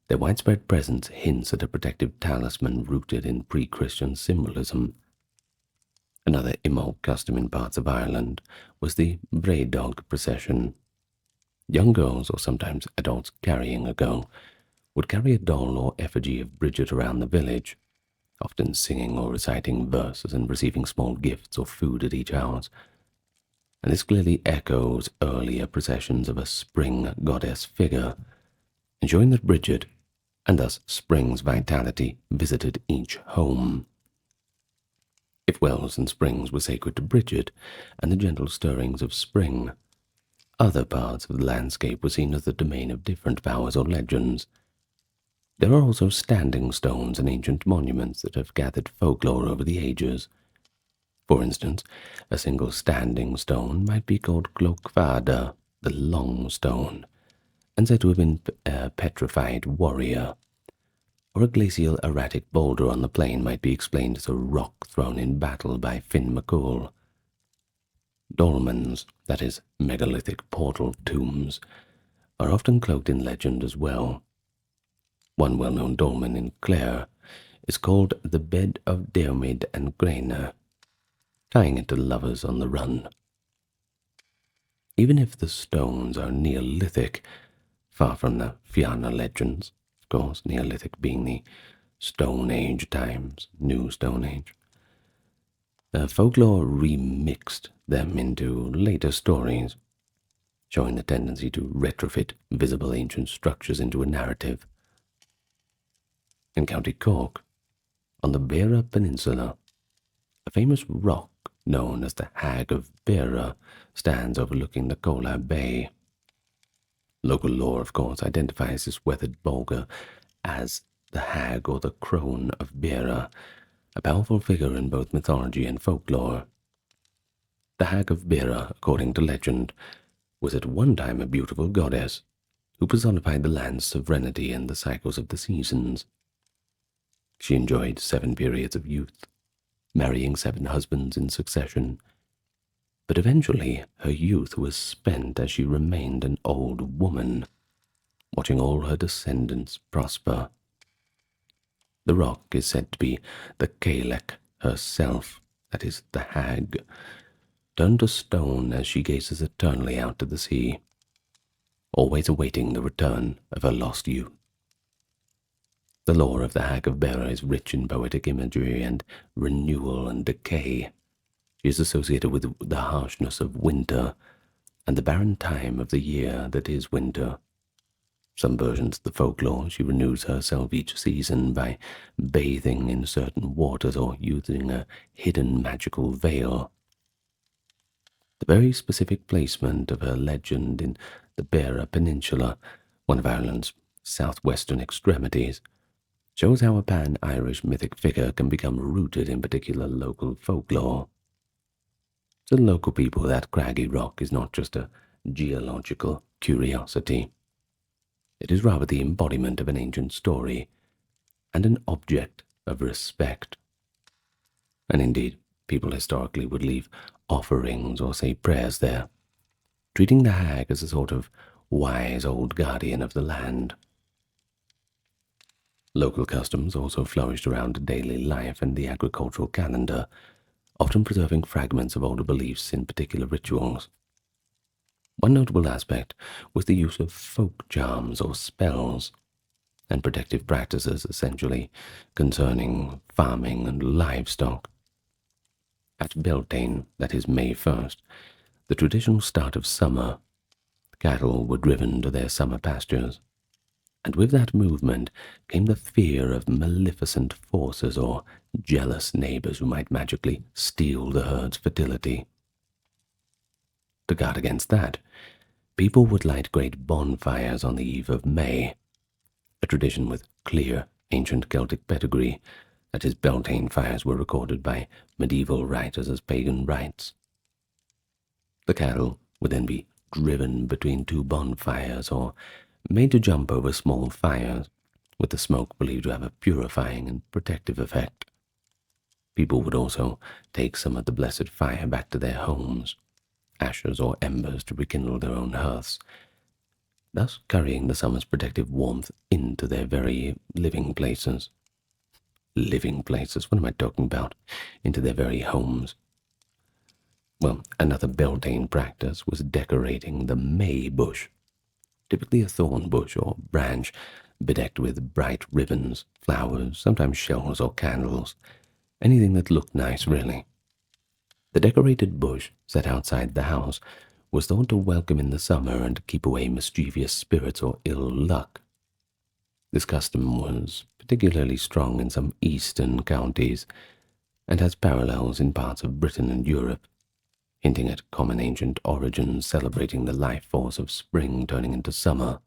their widespread presence hints at a protective talisman rooted in pre-Christian symbolism. Another Imbolc custom in parts of Ireland was the Bray-Dog procession. Young girls, or sometimes adults carrying a girl, would carry a doll or effigy of Bridget around the village, often singing or reciting verses and receiving small gifts or food at each house. And this clearly echoes earlier processions of a spring goddess figure, ensuring that Bridget, and thus spring's vitality, visited each home. if wells and springs were sacred to Bridget and the gentle stirrings of spring, other parts of the landscape were seen as the domain of different powers or legends. There are also standing stones and ancient monuments that have gathered folklore over the ages. For instance, a single standing stone might be called Clochfada, the long stone, and said to have been a petrified warrior. Or a glacial erratic boulder on the plain might be explained as a rock thrown in battle by Finn McCool. Dolmens, that is, megalithic portal tombs, are often cloaked in legend as well. One well-known dolmen in Clare is called the Bed of Diarmid and Grainer, tying it to lovers on the run. Even if the stones are Neolithic, far from the Fianna legends, of course, Neolithic being the Stone Age times, New Stone Age, folklore remixed them into later stories, showing the tendency to retrofit visible ancient structures into a narrative. In County Cork, on the Beara Peninsula, a famous rock known as the Hag of Beara stands overlooking the Cola Bay. Local lore, of course, identifies this weathered boulder as the Hag or the Crone of Beara, a powerful figure in both mythology and folklore. The Hag of Beara, according to legend, was at one time a beautiful goddess who personified the land's sovereignty and the cycles of the seasons. She enjoyed 7 periods of youth, marrying 7 husbands in succession, but eventually her youth was spent as she remained an old woman, watching all her descendants prosper. The rock is said to be the Cailleach herself, that is, the hag, turned to stone as she gazes eternally out to the sea, always awaiting the return of her lost youth. The lore of the Hag of Beara is rich in poetic imagery and renewal and decay. She is associated with the harshness of winter and the barren time of the year that is winter. Some versions of the folklore, she renews herself each season by bathing in certain waters or using a hidden magical veil. The very specific placement of her legend in the Beara Peninsula, one of Ireland's southwestern extremities, shows how a pan-Irish mythic figure can become rooted in particular local folklore. To local people, that craggy rock is not just a geological curiosity. It is rather the embodiment of an ancient story and an object of respect. And indeed, people historically would leave offerings or say prayers there, treating the hag as a sort of wise old guardian of the land. Local customs also flourished around daily life and the agricultural calendar, often preserving fragments of older beliefs in particular rituals. One notable aspect was the use of folk charms or spells, and protective practices essentially concerning farming and livestock. At Beltane, that is May 1st, the traditional start of summer, cattle were driven to their summer pastures, and with that movement came the fear of maleficent forces or jealous neighbors who might magically steal the herd's fertility. To guard against that, people would light great bonfires on the eve of May, a tradition with clear ancient Celtic pedigree, that his Beltane fires were recorded by medieval writers as pagan rites. The cattle would then be driven between 2 bonfires or made to jump over small fires, with the smoke believed to have a purifying and protective effect. People would also take some of the blessed fire back to their homes, ashes or embers to rekindle their own hearths, thus carrying the summer's protective warmth into their very living places. Living places, what am I talking about? Into their very homes. Well, another Beltane practice was decorating the May bush, typically a thorn bush or branch bedecked with bright ribbons, flowers, sometimes shells or candles, anything that looked nice, really. The decorated bush set outside the house was thought to welcome in the summer and keep away mischievous spirits or ill luck. This custom was particularly strong in some eastern counties, and has parallels in parts of Britain and Europe, hinting at common ancient origins celebrating the life force of spring turning into summer.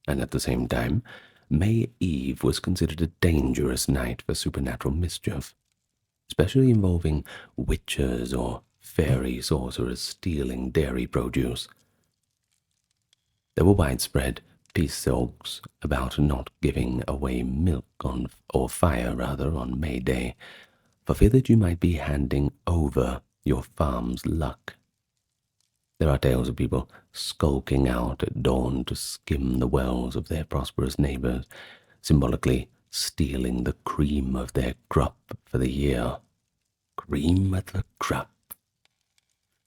And at the same time, May Eve was considered a dangerous night for supernatural mischief, especially involving witches or fairy sorcerers stealing dairy produce. There were widespread peace silks about not giving away milk or fire on May Day, for fear that you might be handing over your farm's luck. There are tales of people skulking out at dawn to skim the wells of their prosperous neighbors, symbolically stealing the cream of their crop for the year. Cream of the crop.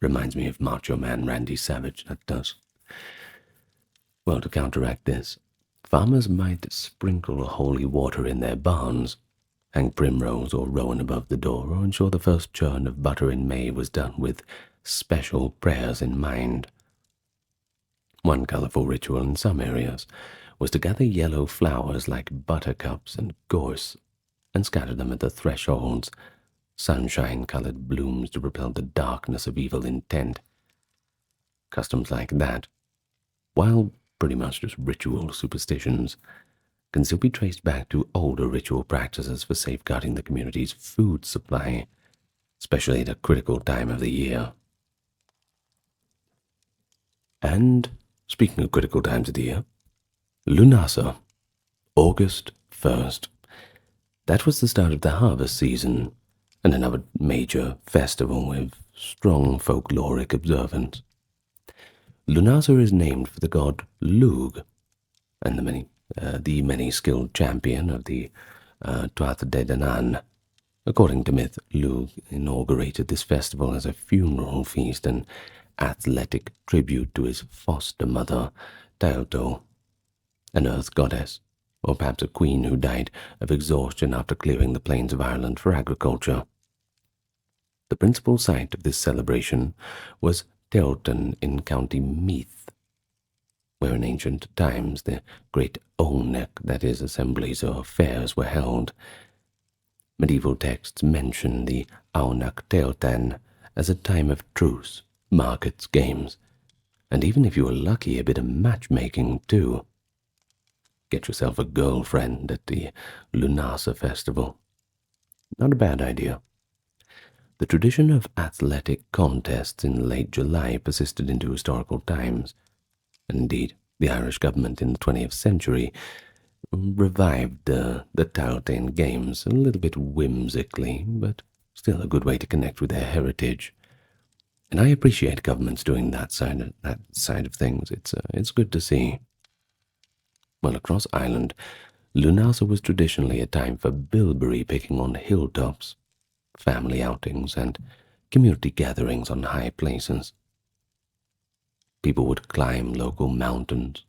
Reminds me of Macho Man Randy Savage, that does. Well, to counteract this, farmers might sprinkle holy water in their barns, hang primrose or rowan above the door, or ensure the first churn of butter in May was done with special prayers in mind. One colorful ritual in some areas was to gather yellow flowers like buttercups and gorse and scatter them at the thresholds, sunshine-colored blooms to repel the darkness of evil intent. Customs like that, while pretty much just ritual superstitions, can still be traced back to older ritual practices for safeguarding the community's food supply, especially at a critical time of the year. And, speaking of critical times of the year, Lunasa, August 1st. That was the start of the harvest season, and another major festival with strong folkloric observance. Lunasa is named for the god Lugh, and the many skilled champion of the Tuatha De Danann. According to myth, Lugh inaugurated this festival as a funeral feast and athletic tribute to his foster mother, Tailto, an earth goddess, or perhaps a queen who died of exhaustion after clearing the plains of Ireland for agriculture. The principal site of this celebration was Tailton in County Meath, where in ancient times the great Olnech, that is, assemblies or fairs, were held. Medieval texts mention the Aonach Tailtan as a time of truce, markets, games, and even if you were lucky, a bit of matchmaking too. Get yourself a girlfriend at the Lunasa festival. Not a bad idea. The tradition of athletic contests in late July persisted into historical times, and indeed the Irish government in the 20th century revived the Tailteann Games a little bit whimsically, but still a good way to connect with their heritage. And I appreciate governments doing that side of things. It's good to see. Well, across Ireland, Lunasa was traditionally a time for bilberry picking on hilltops, family outings, and community gatherings on high places. People would climb local mountains.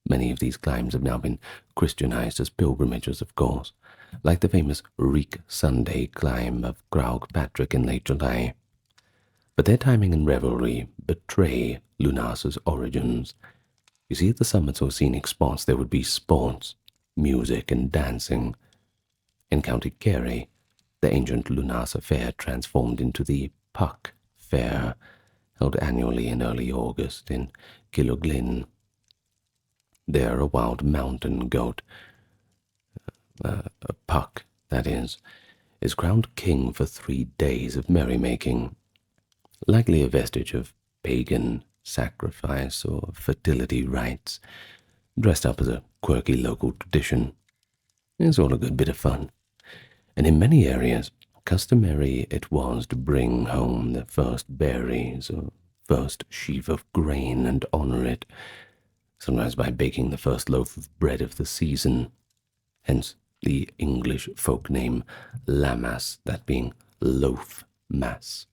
Many of these climbs have now been Christianized as pilgrimages, of course, like the famous Reek Sunday climb of Graug Patrick in late July. But their timing and revelry betray Lunasa's origins. You see, at the summits or scenic spots there would be sports, music, and dancing. In County Kerry, the ancient Lunasa Fair transformed into the Puck Fair, held annually in early August in Killoglin. There a wild mountain goat, a puck, that is crowned king for 3 days of merrymaking, likely a vestige of pagan sacrifice or fertility rites, dressed up as a quirky local tradition. It's all a good bit of fun, and in many areas, customary it was to bring home the first berries or first sheaf of grain and honor it, sometimes by baking the first loaf of bread of the season, hence the English folk name Lammas, that being loaf mass.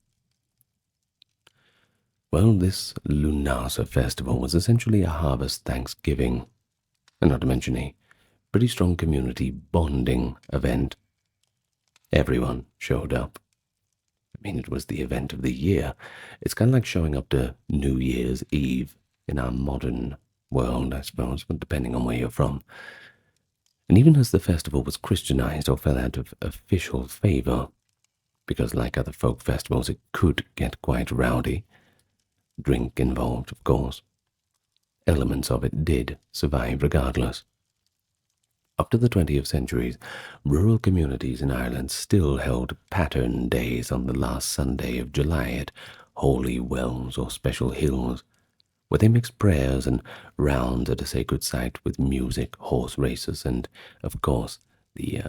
Well, this Lunasa festival was essentially a harvest thanksgiving, and not to mention a pretty strong community bonding event. Everyone showed up. I mean, it was the event of the year. It's kind of like showing up to New Year's Eve in our modern world, I suppose, but depending on where you're from. And even as the festival was Christianized or fell out of official favor, because like other folk festivals it could get quite rowdy, drink involved of course, elements of it did survive regardless. Up to the 20th centuries, rural communities in Ireland still held pattern days on the last Sunday of July at holy wells or special hills, where they mixed prayers and rounds at a sacred site with music, horse races, and, of course, the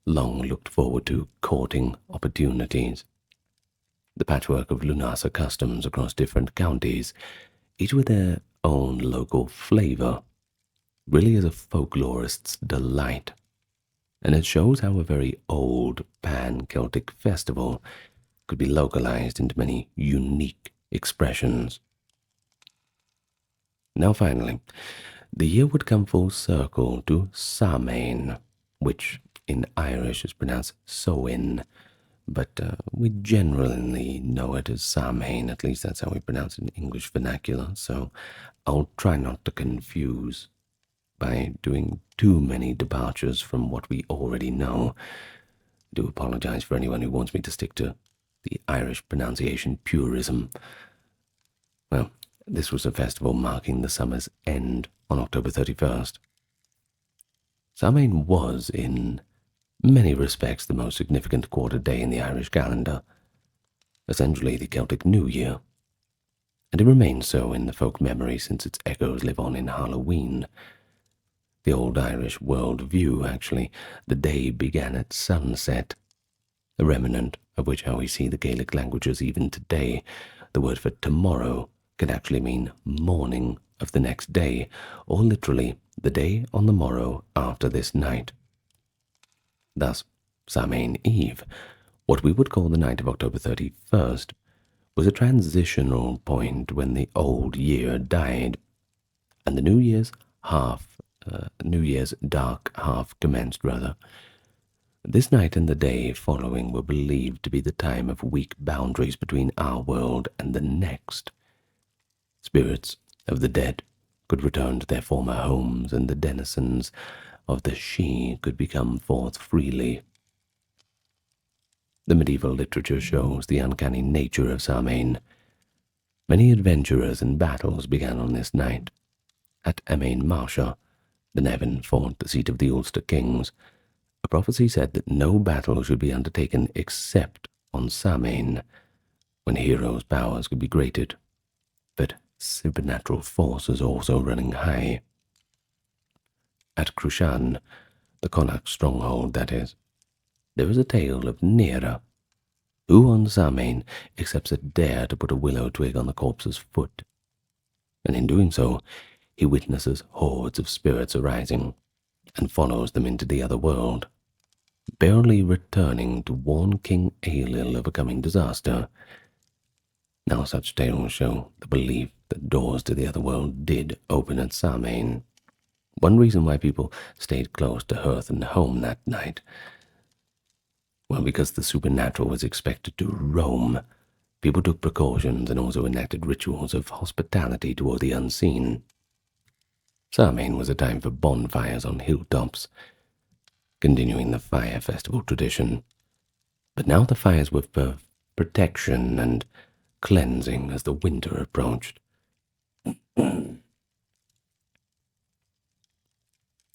long looked forward to courting opportunities. The patchwork of Lunasa customs across different counties, each with their own local flavor, really is a folklorist's delight, and it shows how a very old pan-Celtic festival could be localized into many unique expressions. Now finally, the year would come full circle to Samhain, which in Irish is pronounced Samhain, but we generally know it as Samhain, at least that's how we pronounce it in English vernacular, so I'll try not to confuse by doing too many departures from what we already know. I do apologize for anyone who wants me to stick to the Irish pronunciation purism. Well, this was a festival marking the summer's end on October 31st. Samhain was, in many respects, the most significant quarter day in the Irish calendar, essentially the Celtic New Year, and it remains so in the folk memory since its echoes live on in Halloween. The old Irish world view, actually, the day began at sunset, a remnant of which how we see the Gaelic languages even today. The word for tomorrow can actually mean morning of the next day, or literally the day on the morrow after this night. Thus, Samhain Eve, what we would call the night of October 31st, was a transitional point when the old year died, and the New Year's dark half commenced, rather. This night and the day following were believed to be the time of weak boundaries between our world and the next. Spirits of the dead could return to their former homes, and the denizens of the She could become forth freely. The medieval literature shows the uncanny nature of Samhain. Many adventurers and battles began on this night. At Emain Marsha, the Nevin fought, the seat of the Ulster kings. A prophecy said that no battle should be undertaken except on Samhain, when heroes' powers could be grated, but supernatural forces also running high. At Cruachan, the Connacht stronghold, that is, there is a tale of Nera, who on Samhain accepts a dare to put a willow twig on the corpse's foot, and in doing so, he witnesses hordes of spirits arising, and follows them into the other world, barely returning to warn King Ailill of a coming disaster. Now such tales show the belief that doors to the other world did open at Samhain. One reason why people stayed close to hearth and home that night, well, because the supernatural was expected to roam, people took precautions and also enacted rituals of hospitality toward the unseen. Samhain was a time for bonfires on hilltops, continuing the fire festival tradition. But now the fires were for protection and cleansing as the winter approached.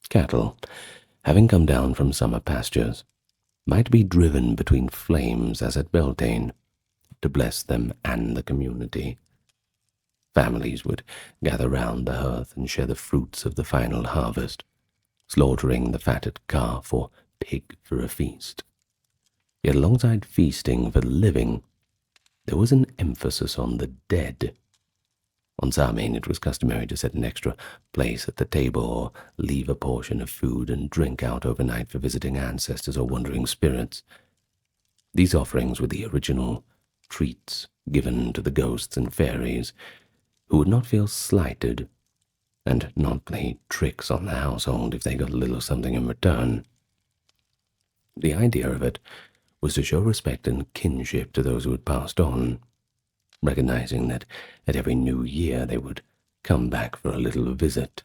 Cattle, having come down from summer pastures, might be driven between flames as at Beltane to bless them and the community. Families would gather round the hearth and share the fruits of the final harvest, slaughtering the fatted calf or pig for a feast. Yet alongside feasting for the living, there was an emphasis on the dead. On Samhain it was customary to set an extra place at the table or leave a portion of food and drink out overnight for visiting ancestors or wandering spirits. These offerings were the original treats given to the ghosts and fairies, who would not feel slighted and not play tricks on the household if they got a little something in return. The idea of it was to show respect and kinship to those who had passed on, recognizing that at every new year they would come back for a little visit.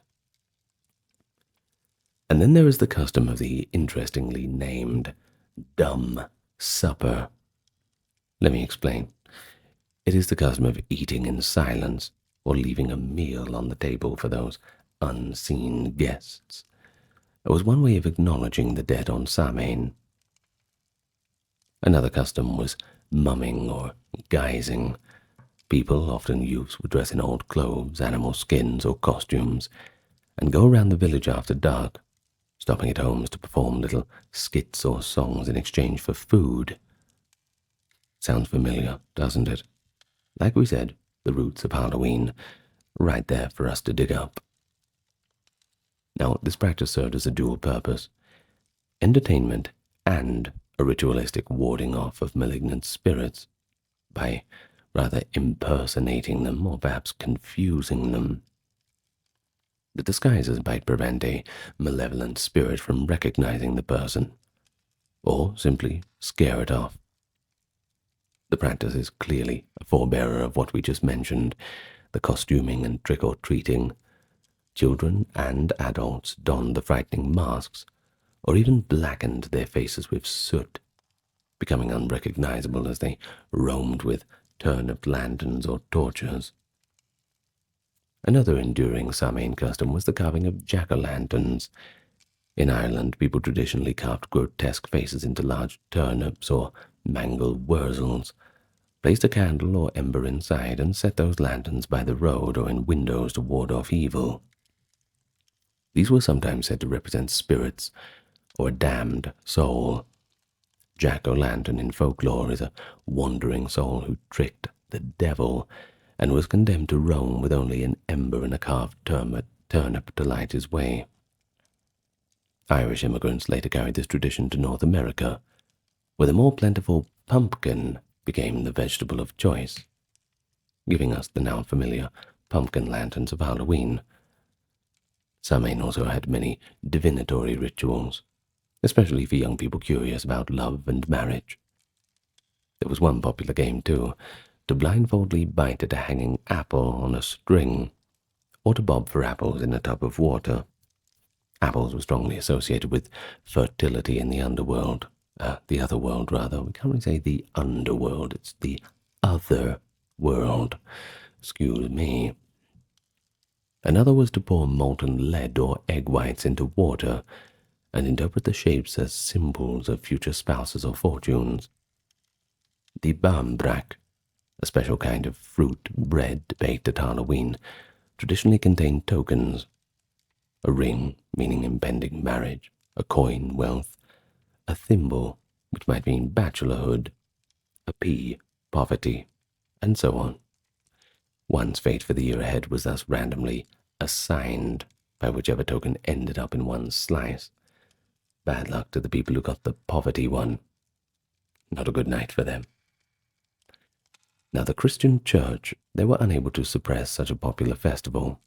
And then there is the custom of the interestingly named dumb supper. Let me explain. It is the custom of eating in silence or leaving a meal on the table for those unseen guests. It was one way of acknowledging the dead on Samhain. Another custom was mumming or guising. People, often youths, would dress in old clothes, animal skins, or costumes, and go around the village after dark, stopping at homes to perform little skits or songs in exchange for food. Sounds familiar, doesn't it? Like we said, the roots of Halloween, right there for us to dig up. Now, this practice served as a dual purpose: entertainment and a ritualistic warding off of malignant spirits by rather impersonating them or perhaps confusing them. The disguises might prevent a malevolent spirit from recognizing the person, or simply scare it off. The practice is clearly a forebearer of what we just mentioned, the costuming and trick-or-treating. Children and adults donned the frightening masks, or even blackened their faces with soot, becoming unrecognizable as they roamed with turnip lanterns or torches. Another enduring Samhain custom was the carving of jack-o'-lanterns. In Ireland, people traditionally carved grotesque faces into large turnips or mangled wurzels, placed a candle or ember inside, and set those lanterns by the road or in windows to ward off evil. These were sometimes said to represent spirits or a damned soul. Jack-o'-lantern in folklore is a wandering soul who tricked the devil and was condemned to roam with only an ember and a carved turnip to light his way. Irish immigrants later carried this tradition to North America, where the more plentiful pumpkin became the vegetable of choice, giving us the now familiar pumpkin lanterns of Halloween. Samhain also had many divinatory rituals, especially for young people curious about love and marriage. There was one popular game, too, to blindfoldly bite at a hanging apple on a string, or to bob for apples in a tub of water. Apples were strongly associated with fertility in the underworld. The other world, rather. We can't really say the underworld, it's the other world. Excuse me. Another was to pour molten lead or egg whites into water and interpret the shapes as symbols of future spouses or fortunes. The barmbrack, a special kind of fruit bread baked at Halloween, traditionally contained tokens: a ring, meaning impending marriage; a coin, wealth; a thimble, which might mean bachelorhood; a pea, poverty, and so on. One's fate for the year ahead was thus randomly assigned by whichever token ended up in one's slice. Bad luck to the people who got the poverty one. Not a good night for them. Now, the Christian Church, they were unable to suppress such a popular festival.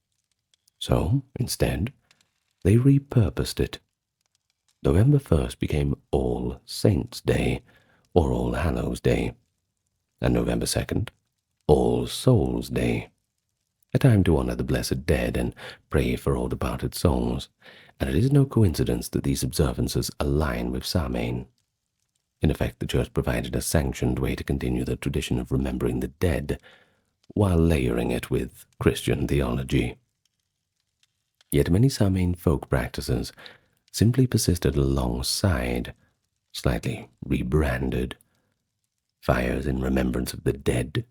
So, instead, they repurposed it. November 1st became All Saints' Day, or All Hallows' Day, and November 2nd, All Souls' Day, a time to honor the blessed dead and pray for all departed souls, and it is no coincidence that these observances align with Samhain. In effect, the Church provided a sanctioned way to continue the tradition of remembering the dead, while layering it with Christian theology. Yet many Samhain folk practices simply persisted alongside, slightly rebranded. Fires in remembrance of the dead,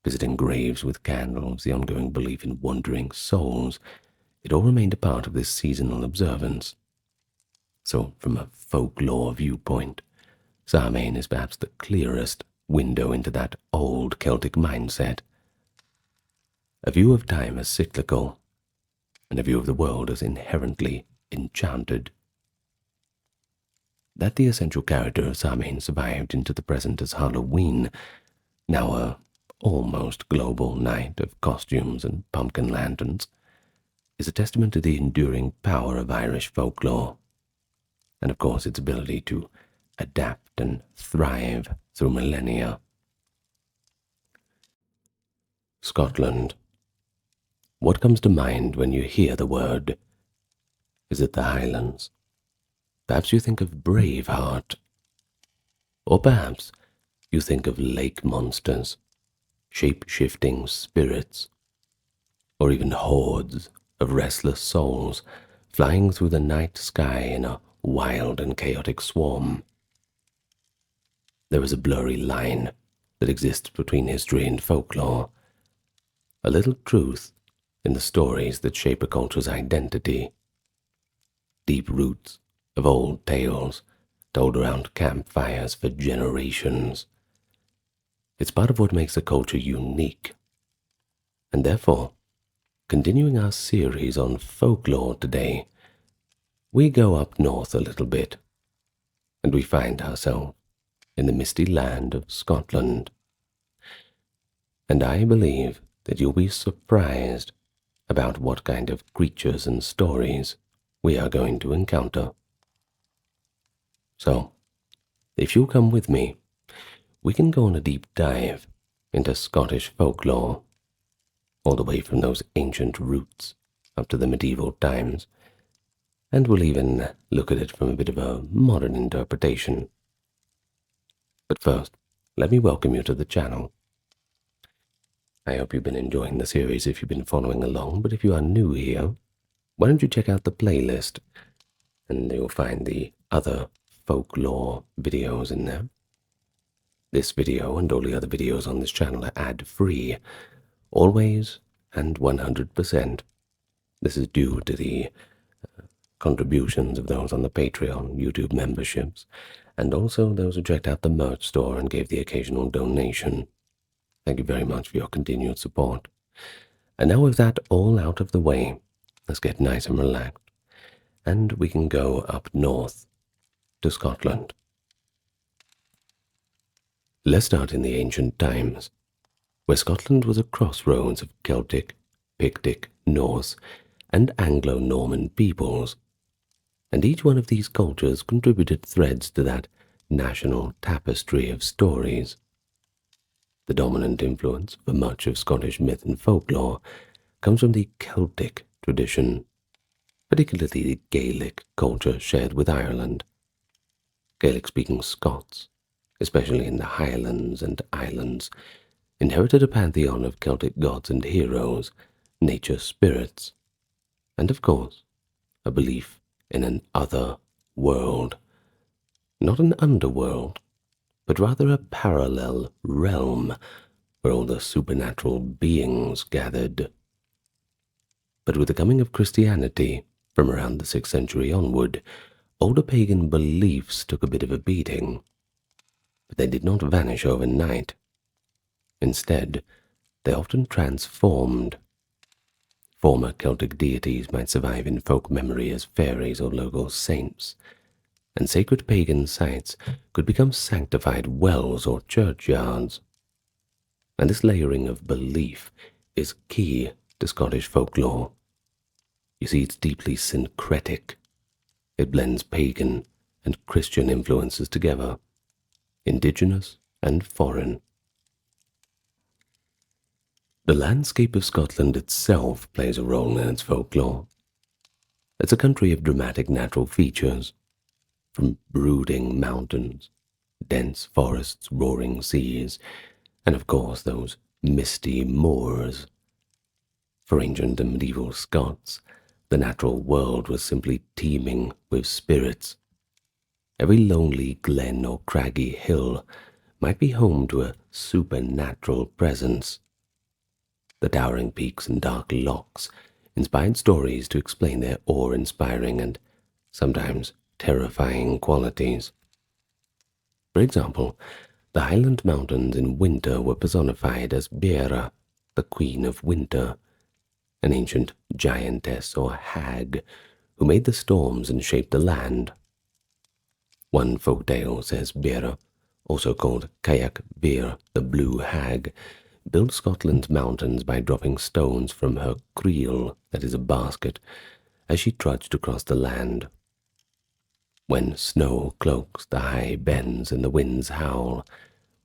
visiting graves with candles, the ongoing belief in wandering souls, it all remained a part of this seasonal observance. So, from a folklore viewpoint, Samhain is perhaps the clearest window into that old Celtic mindset. A view of time as cyclical, and a view of the world as inherently enchanted. That the essential character of Samhain survived into the present as Halloween, now a almost global night of costumes and pumpkin lanterns, is a testament to the enduring power of Irish folklore, and of course its ability to adapt and thrive through millennia. Scotland. What comes to mind when you hear the word is it the Highlands? Perhaps you think of Braveheart. Or perhaps you think of lake monsters, shape-shifting spirits, or even hordes of restless souls flying through the night sky in a wild and chaotic swarm. There is a blurry line that exists between history and folklore, a little truth in the stories that shape a culture's identity, deep roots of old tales told around campfires for generations. It's part of what makes a culture unique, and therefore, continuing our series on folklore today, we go up north a little bit, and we find ourselves in the misty land of Scotland. And I believe that you'll be surprised about what kind of creatures and stories we are going to encounter. So, if you'll come with me, we can go on a deep dive into Scottish folklore, all the way from those ancient roots up to the medieval times, and we'll even look at it from a bit of a modern interpretation. But first, let me welcome you to the channel. I hope you've been enjoying the series if you've been following along, but if you are new here, why don't you check out the playlist, and you'll find the other folklore videos in there. This video and all the other videos on this channel are ad-free, always and 100%. This is due to the contributions of those on the Patreon, YouTube memberships, and also those who checked out the merch store and gave the occasional donation. Thank you very much for your continued support. And now with that all out of the way, let's get nice and relaxed, and we can go up north to Scotland. Let's start in the ancient times, where Scotland was a crossroads of Celtic, Pictic, Norse, and Anglo-Norman peoples, and each one of these cultures contributed threads to that national tapestry of stories. The dominant influence for much of Scottish myth and folklore comes from the Celtic tradition, particularly the Gaelic culture shared with Ireland. Gaelic-speaking Scots, especially in the Highlands and Islands, inherited a pantheon of Celtic gods and heroes, nature spirits, and of course, a belief in an other world. Not an underworld, but rather a parallel realm where all the supernatural beings gathered. But with the coming of Christianity, from around the 6th century onward, older pagan beliefs took a bit of a beating. But they did not vanish overnight. Instead, they often transformed. Former Celtic deities might survive in folk memory as fairies or local saints, and sacred pagan sites could become sanctified wells or churchyards. And this layering of belief is key to Scottish folklore. You see, it's deeply syncretic. It blends pagan and Christian influences together, indigenous and foreign. The landscape of Scotland itself plays a role in its folklore. It's a country of dramatic natural features, from brooding mountains, dense forests, roaring seas, and of course those misty moors. For ancient and medieval Scots, the natural world was simply teeming with spirits. Every lonely glen or craggy hill might be home to a supernatural presence. The towering peaks and dark lochs inspired stories to explain their awe-inspiring and sometimes terrifying qualities. For example, the Highland Mountains in winter were personified as Beara, the Queen of Winter, an ancient giantess or hag who made the storms and shaped the land. One folktale says Beara, also called Kayak Bear, the Blue Hag, built Scotland's mountains by dropping stones from her creel, that is a basket, as she trudged across the land. When snow cloaks the high bens and the winds howl,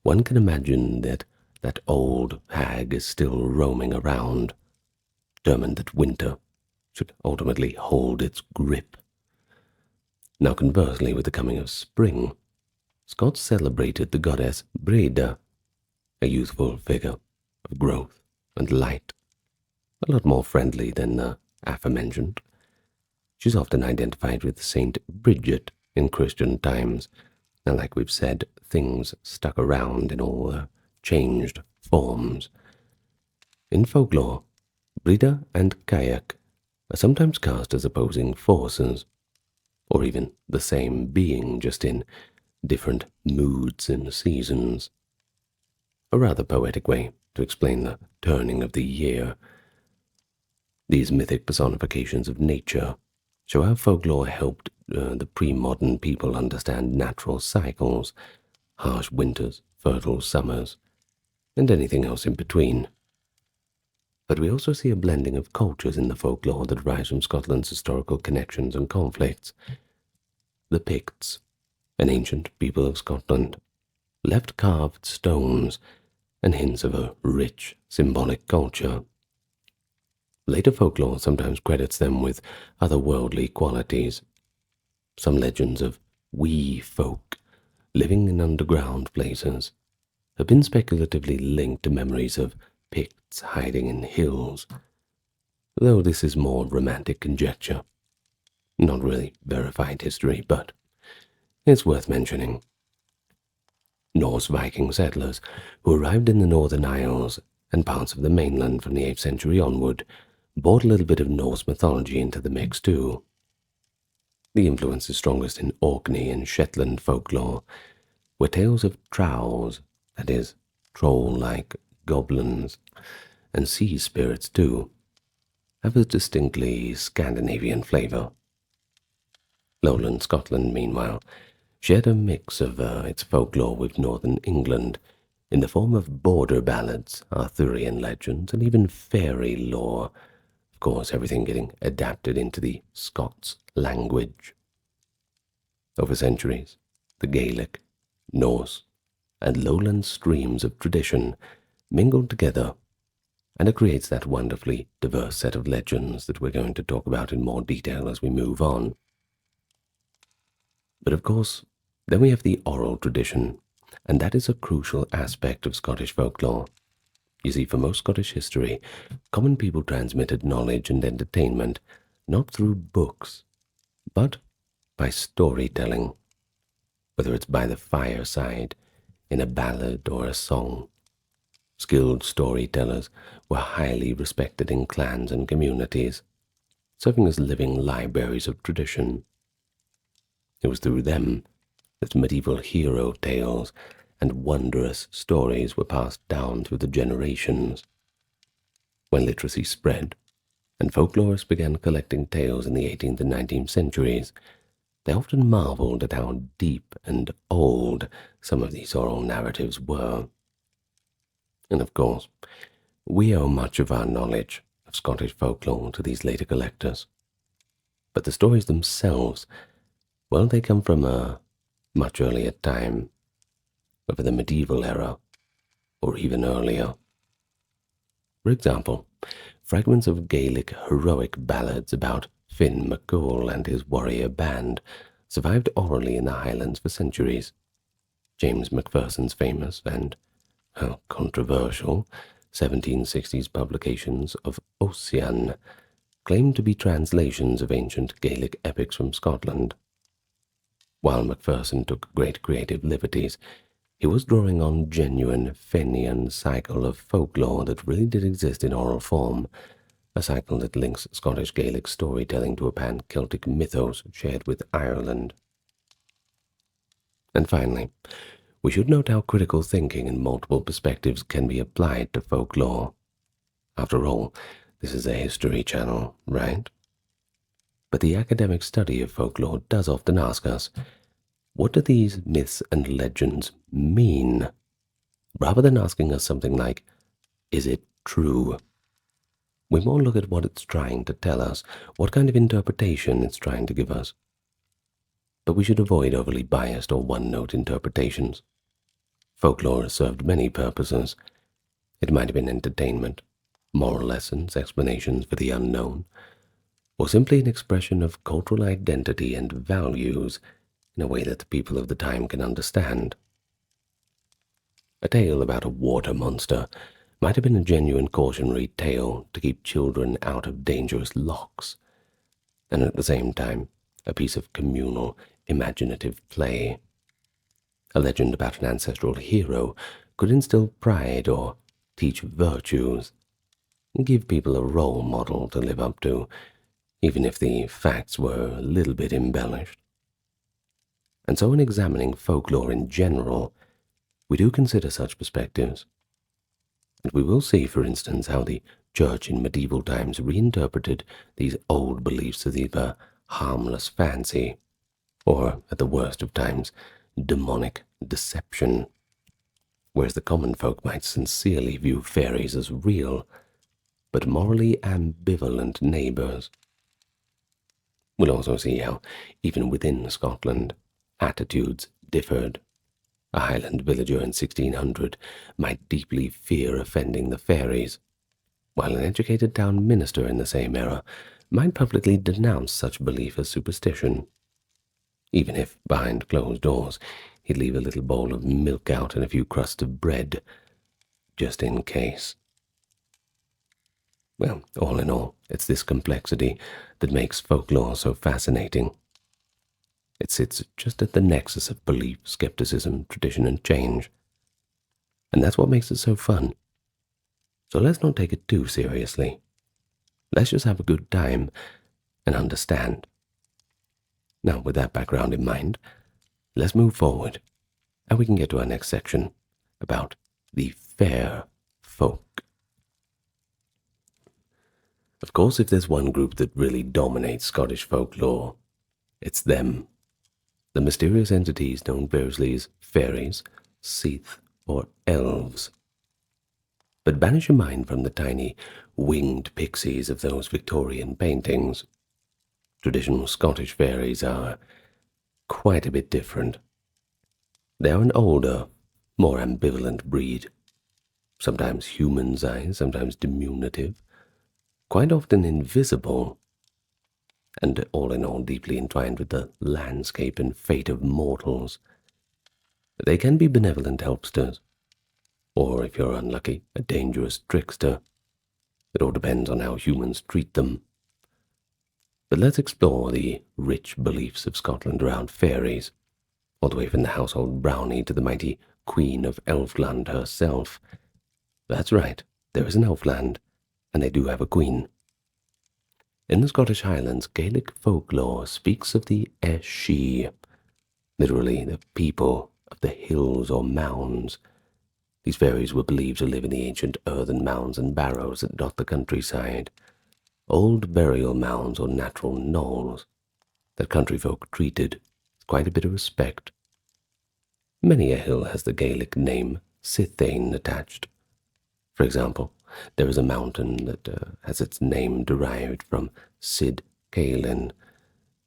one can imagine that old hag is still roaming around, determined that winter should ultimately hold its grip. Now conversely, with the coming of spring, Scots celebrated the goddess Breda, a youthful figure of growth and light, a lot more friendly than the aforementioned. She's often identified with Saint Bridget in Christian times, and like we've said, things stuck around in all changed forms. In folklore, Breda and Kayak are sometimes cast as opposing forces, or even the same being, just in different moods and seasons. A rather poetic way to explain the turning of the year. These mythic personifications of nature show how folklore helped the pre-modern people understand natural cycles, harsh winters, fertile summers, and anything else in between. But we also see a blending of cultures in the folklore that derives from Scotland's historical connections and conflicts. The Picts, an ancient people of Scotland, left carved stones and hints of a rich, symbolic culture. Later folklore sometimes credits them with otherworldly qualities. Some legends of wee folk living in underground places have been speculatively linked to memories of Picts hiding in hills, though this is more romantic conjecture. Not really verified history, but it's worth mentioning. Norse Viking settlers who arrived in the Northern Isles and parts of the mainland from the 8th century onward brought a little bit of Norse mythology into the mix too. The influence is strongest in Orkney and Shetland folklore, where tales of trolls, that is, troll-like goblins, and sea spirits too, have a distinctly Scandinavian flavour. Lowland Scotland, meanwhile, shared a mix of its folklore with northern England in the form of border ballads, Arthurian legends, and even fairy lore. Of course, everything getting adapted into the Scots language. Over centuries, the Gaelic, Norse, and lowland streams of tradition mingled together, and it creates that wonderfully diverse set of legends that we're going to talk about in more detail as we move on. But of course, then we have the oral tradition, and that is a crucial aspect of Scottish folklore. You see, for most Scottish history, common people transmitted knowledge and entertainment not through books, but by storytelling, whether it's by the fireside, in a ballad or a song. Skilled storytellers were highly respected in clans and communities, serving as living libraries of tradition. It was through them that medieval hero tales and wondrous stories were passed down through the generations. When literacy spread, and folklorists began collecting tales in the 18th and 19th centuries, they often marveled at how deep and old some of these oral narratives were. And of course, we owe much of our knowledge of Scottish folklore to these later collectors. But the stories themselves, well, they come from a much earlier time, over the medieval era, or even earlier. For example, fragments of Gaelic heroic ballads about Finn MacCool and his warrior band survived orally in the Highlands for centuries. James Macpherson's famous and controversial 1760s publications of Ossian claimed to be translations of ancient Gaelic epics from Scotland. While Macpherson took great creative liberties, he was drawing on genuine Fenian cycle of folklore that really did exist in oral form, a cycle that links Scottish Gaelic storytelling to a pan-Celtic mythos shared with Ireland. And finally, we should note how critical thinking and multiple perspectives can be applied to folklore. After all, this is a history channel, right? But the academic study of folklore does often ask us, what do these myths and legends mean? Rather than asking us something like, is it true? We more look at what it's trying to tell us, what kind of interpretation it's trying to give us. But we should avoid overly biased or one-note interpretations. Folklore has served many purposes. It might have been entertainment, moral lessons, explanations for the unknown, or simply an expression of cultural identity and values in a way that the people of the time can understand. A tale about a water monster might have been a genuine cautionary tale to keep children out of dangerous lochs, and at the same time a piece of communal, imaginative play. A legend about an ancestral hero could instill pride or teach virtues, and give people a role model to live up to, even if the facts were a little bit embellished. And so in examining folklore in general, we do consider such perspectives. And we will see, for instance, how the Church in medieval times reinterpreted these old beliefs as either harmless fancy, or, at the worst of times, demonic deception, whereas the common folk might sincerely view fairies as real, but morally ambivalent neighbours. We'll also see how, even within Scotland, attitudes differed. A Highland villager in 1600 might deeply fear offending the fairies, while an educated town minister in the same era might publicly denounce such belief as superstition, even if, behind closed doors, he'd leave a little bowl of milk out and a few crusts of bread, just in case. Well, all in all, it's this complexity that makes folklore so fascinating. It sits just at the nexus of belief, skepticism, tradition, and change. And that's what makes it so fun. So let's not take it too seriously. Let's just have a good time and understand. Now, with that background in mind, let's move forward, and we can get to our next section about the fair folk. Of course, if there's one group that really dominates Scottish folklore, it's them. The mysterious entities known variously as fairies, seath, or elves. But banish your mind from the tiny, winged pixies of those Victorian paintings. Traditional Scottish fairies are quite a bit different. They are an older, more ambivalent breed, sometimes human-sized, sometimes diminutive, quite often invisible, and all in all deeply entwined with the landscape and fate of mortals. They can be benevolent helpsters, or, if you're unlucky, a dangerous trickster. It all depends on how humans treat them. But let's explore the rich beliefs of Scotland around fairies, all the way from the household brownie to the mighty Queen of Elfland herself. That's right, there is an Elfland, and they do have a queen. In the Scottish Highlands, Gaelic folklore speaks of the Eshi, literally the people of the hills or mounds. These fairies were believed to live in the ancient earthen mounds and barrows that dot the countryside, old burial mounds or natural knolls that country folk treated with quite a bit of respect. Many a hill has the Gaelic name Sithane attached. For example, there is a mountain that has its name derived from Sid Caelan,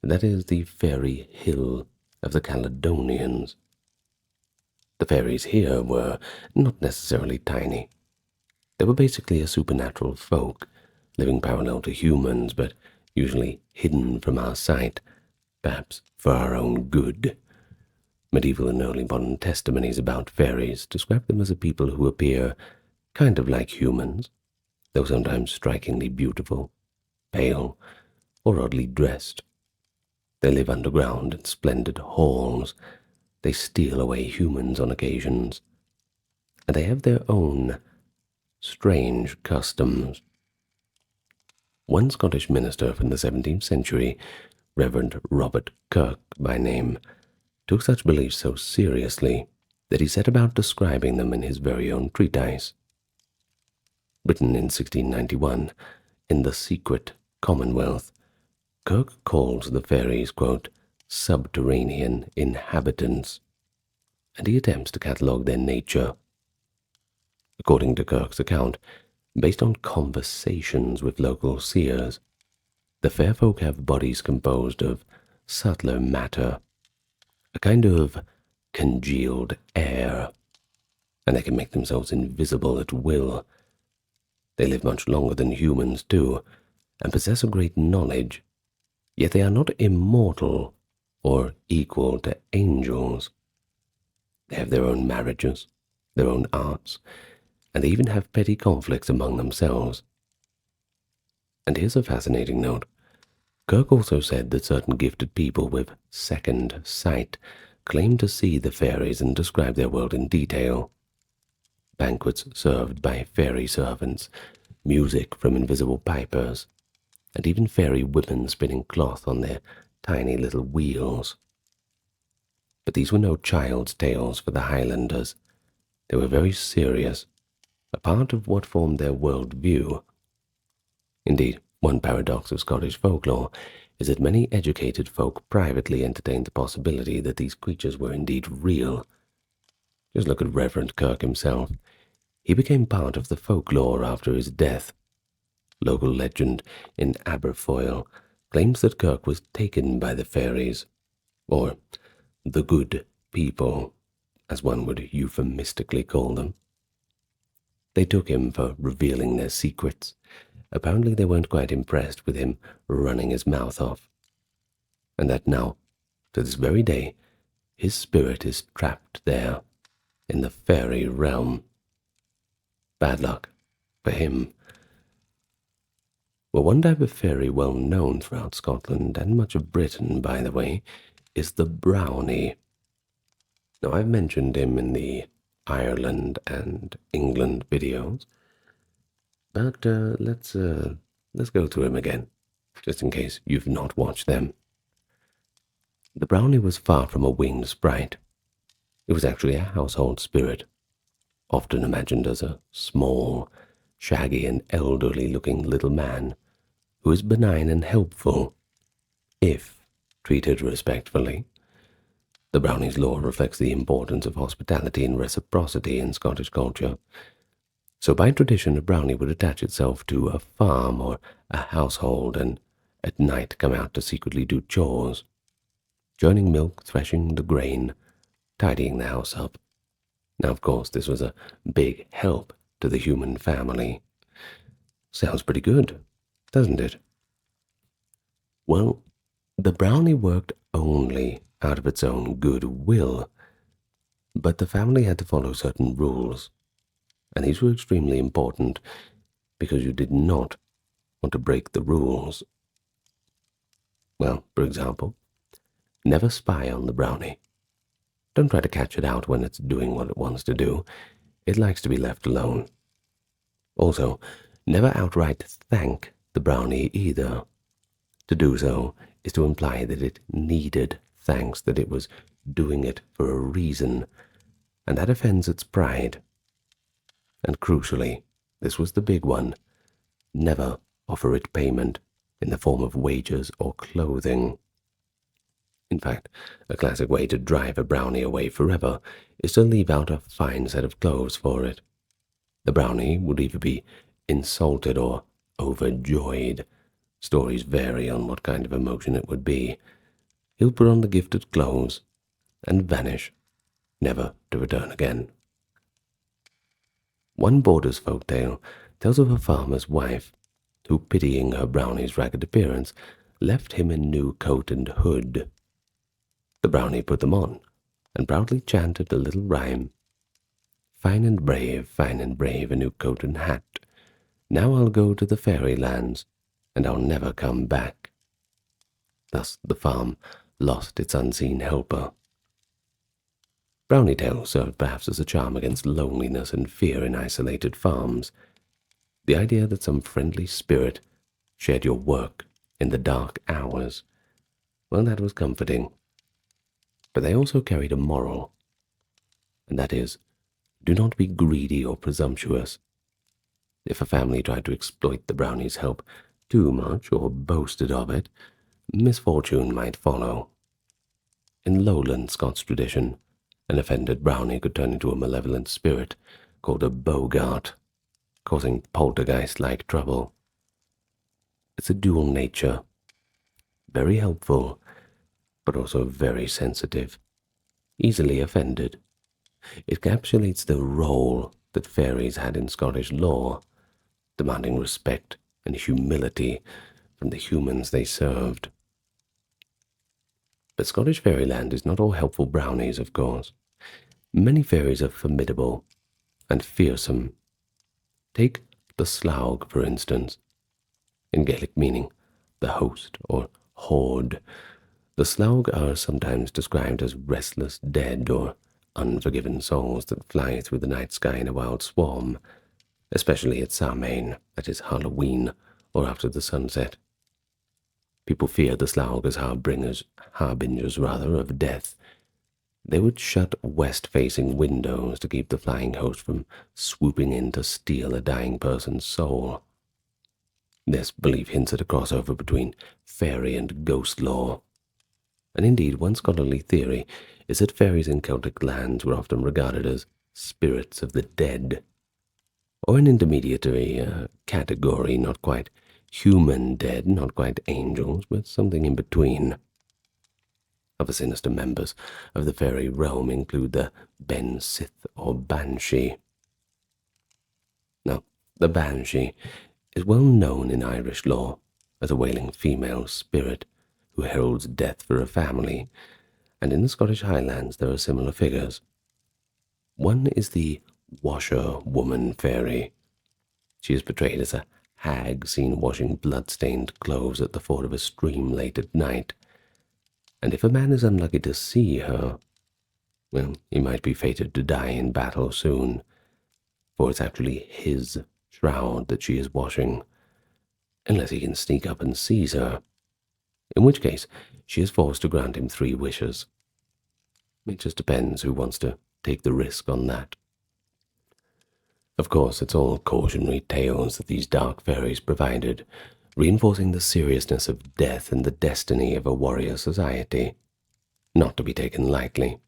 that is the fairy hill of the Caledonians. The fairies here were not necessarily tiny. They were basically a supernatural folk, living parallel to humans, but usually hidden from our sight, perhaps for our own good. Medieval and early modern testimonies about fairies describe them as a people who appear kind of like humans, though sometimes strikingly beautiful, pale, or oddly dressed. They live underground in splendid halls. They steal away humans on occasions, and they have their own strange customs. One Scottish minister from the 17th century, Reverend Robert Kirk by name, took such beliefs so seriously that he set about describing them in his very own treatise. Written in 1691, in The Secret Commonwealth, Kirk calls the fairies, quote, subterranean inhabitants, and he attempts to catalogue their nature. According to Kirk's account, based on conversations with local seers, the fair folk have bodies composed of subtler matter, a kind of congealed air, and they can make themselves invisible at will. They live much longer than humans, too, and possess a great knowledge, yet they are not immortal or equal to angels. They have their own marriages, their own arts, and they even have petty conflicts among themselves. And here's a fascinating note. Kirk also said that certain gifted people with second sight claim to see the fairies and describe their world in detail. Banquets served by fairy servants, music from invisible pipers, and even fairy women spinning cloth on their tiny little wheels. But these were no child's tales for the Highlanders. They were very serious, a part of what formed their world view. Indeed, one paradox of Scottish folklore is that many educated folk privately entertained the possibility that these creatures were indeed real. Just look at Reverend Kirk himself. He became part of the folklore after his death. Local legend in Aberfoyle claims that Kirk was taken by the fairies, or the good people, as one would euphemistically call them. They took him for revealing their secrets. Apparently they weren't quite impressed with him running his mouth off, and that now, to this very day, his spirit is trapped there, in the fairy realm. Bad luck for him. Well, one type of fairy well known throughout Scotland, and much of Britain, by the way, is the brownie. Now, I've mentioned him in the Ireland and England videos, but let's go through him again, just in case you've not watched them. The brownie was far from a winged sprite. It was actually a household spirit, often imagined as a small, shaggy and elderly-looking little man who is benign and helpful, if treated respectfully. The brownie's lore reflects the importance of hospitality and reciprocity in Scottish culture. So by tradition, a brownie would attach itself to a farm or a household and at night come out to secretly do chores, churning milk, threshing the grain, tidying the house up. Now, of course, this was a big help to the human family. Sounds pretty good, doesn't it? Well, the brownie worked only out of its own good will, but the family had to follow certain rules, and these were extremely important because you did not want to break the rules. Well, for example, never spy on the brownie. Don't try to catch it out when it's doing what it wants to do. It likes to be left alone. Also, never outright thank the brownie either. To do so is to imply that it needed thanks, that it was doing it for a reason, and that offends its pride. And crucially, this was the big one, never offer it payment in the form of wages or clothing. In fact, a classic way to drive a brownie away forever is to leave out a fine set of clothes for it. The brownie would either be insulted or overjoyed. Stories vary on what kind of emotion it would be. He'll put on the gifted clothes and vanish, never to return again. One Borders folktale tells of a farmer's wife who, pitying her brownie's ragged appearance, left him a new coat and hood. The brownie put them on and proudly chanted a little rhyme. Fine and brave, a new coat and hat. Now I'll go to the fairy lands, and I'll never come back. Thus the farm lost its unseen helper. Brownie tales served perhaps as a charm against loneliness and fear in isolated farms. The idea that some friendly spirit shared your work in the dark hours, well, that was comforting. But they also carried a moral, and that is, do not be greedy or presumptuous. If a family tried to exploit the brownie's help too much or boasted of it, misfortune might follow. In lowland Scots tradition, an offended brownie could turn into a malevolent spirit called a boggart, causing poltergeist-like trouble. It's a dual nature, very helpful, but also very sensitive, easily offended. It encapsulates the role that fairies had in Scottish lore, demanding respect and humility from the humans they served. But Scottish fairyland is not all helpful brownies, of course. Many fairies are formidable and fearsome. Take the Slaug, for instance, in Gaelic meaning the host or horde. The Slaug are sometimes described as restless dead or unforgiven souls that fly through the night sky in a wild swarm, especially at Samhain, that is Halloween, or after the sunset. People fear the Slaug as harbingers of death. They would shut west-facing windows to keep the flying host from swooping in to steal a dying person's soul. This belief hints at a crossover between fairy and ghost lore. And indeed, one scholarly theory is that fairies in Celtic lands were often regarded as spirits of the dead, or an intermediary category, not quite human dead, not quite angels, but something in between. Other sinister members of the fairy realm include the banshees or banshee. Now, the banshee is well known in Irish lore as a wailing female spirit who heralds death for a family, and in the Scottish Highlands there are similar figures. One is the washer-woman fairy. She is portrayed as a hag seen washing blood-stained clothes at the ford of a stream late at night, and if a man is unlucky to see her, well, he might be fated to die in battle soon, for it's actually his shroud that she is washing, unless he can sneak up and seize her, in which case she is forced to grant him 3 wishes. It just depends who wants to take the risk on that. Of course, it's all cautionary tales that these dark fairies provided, reinforcing the seriousness of death and the destiny of a warrior society, not to be taken lightly.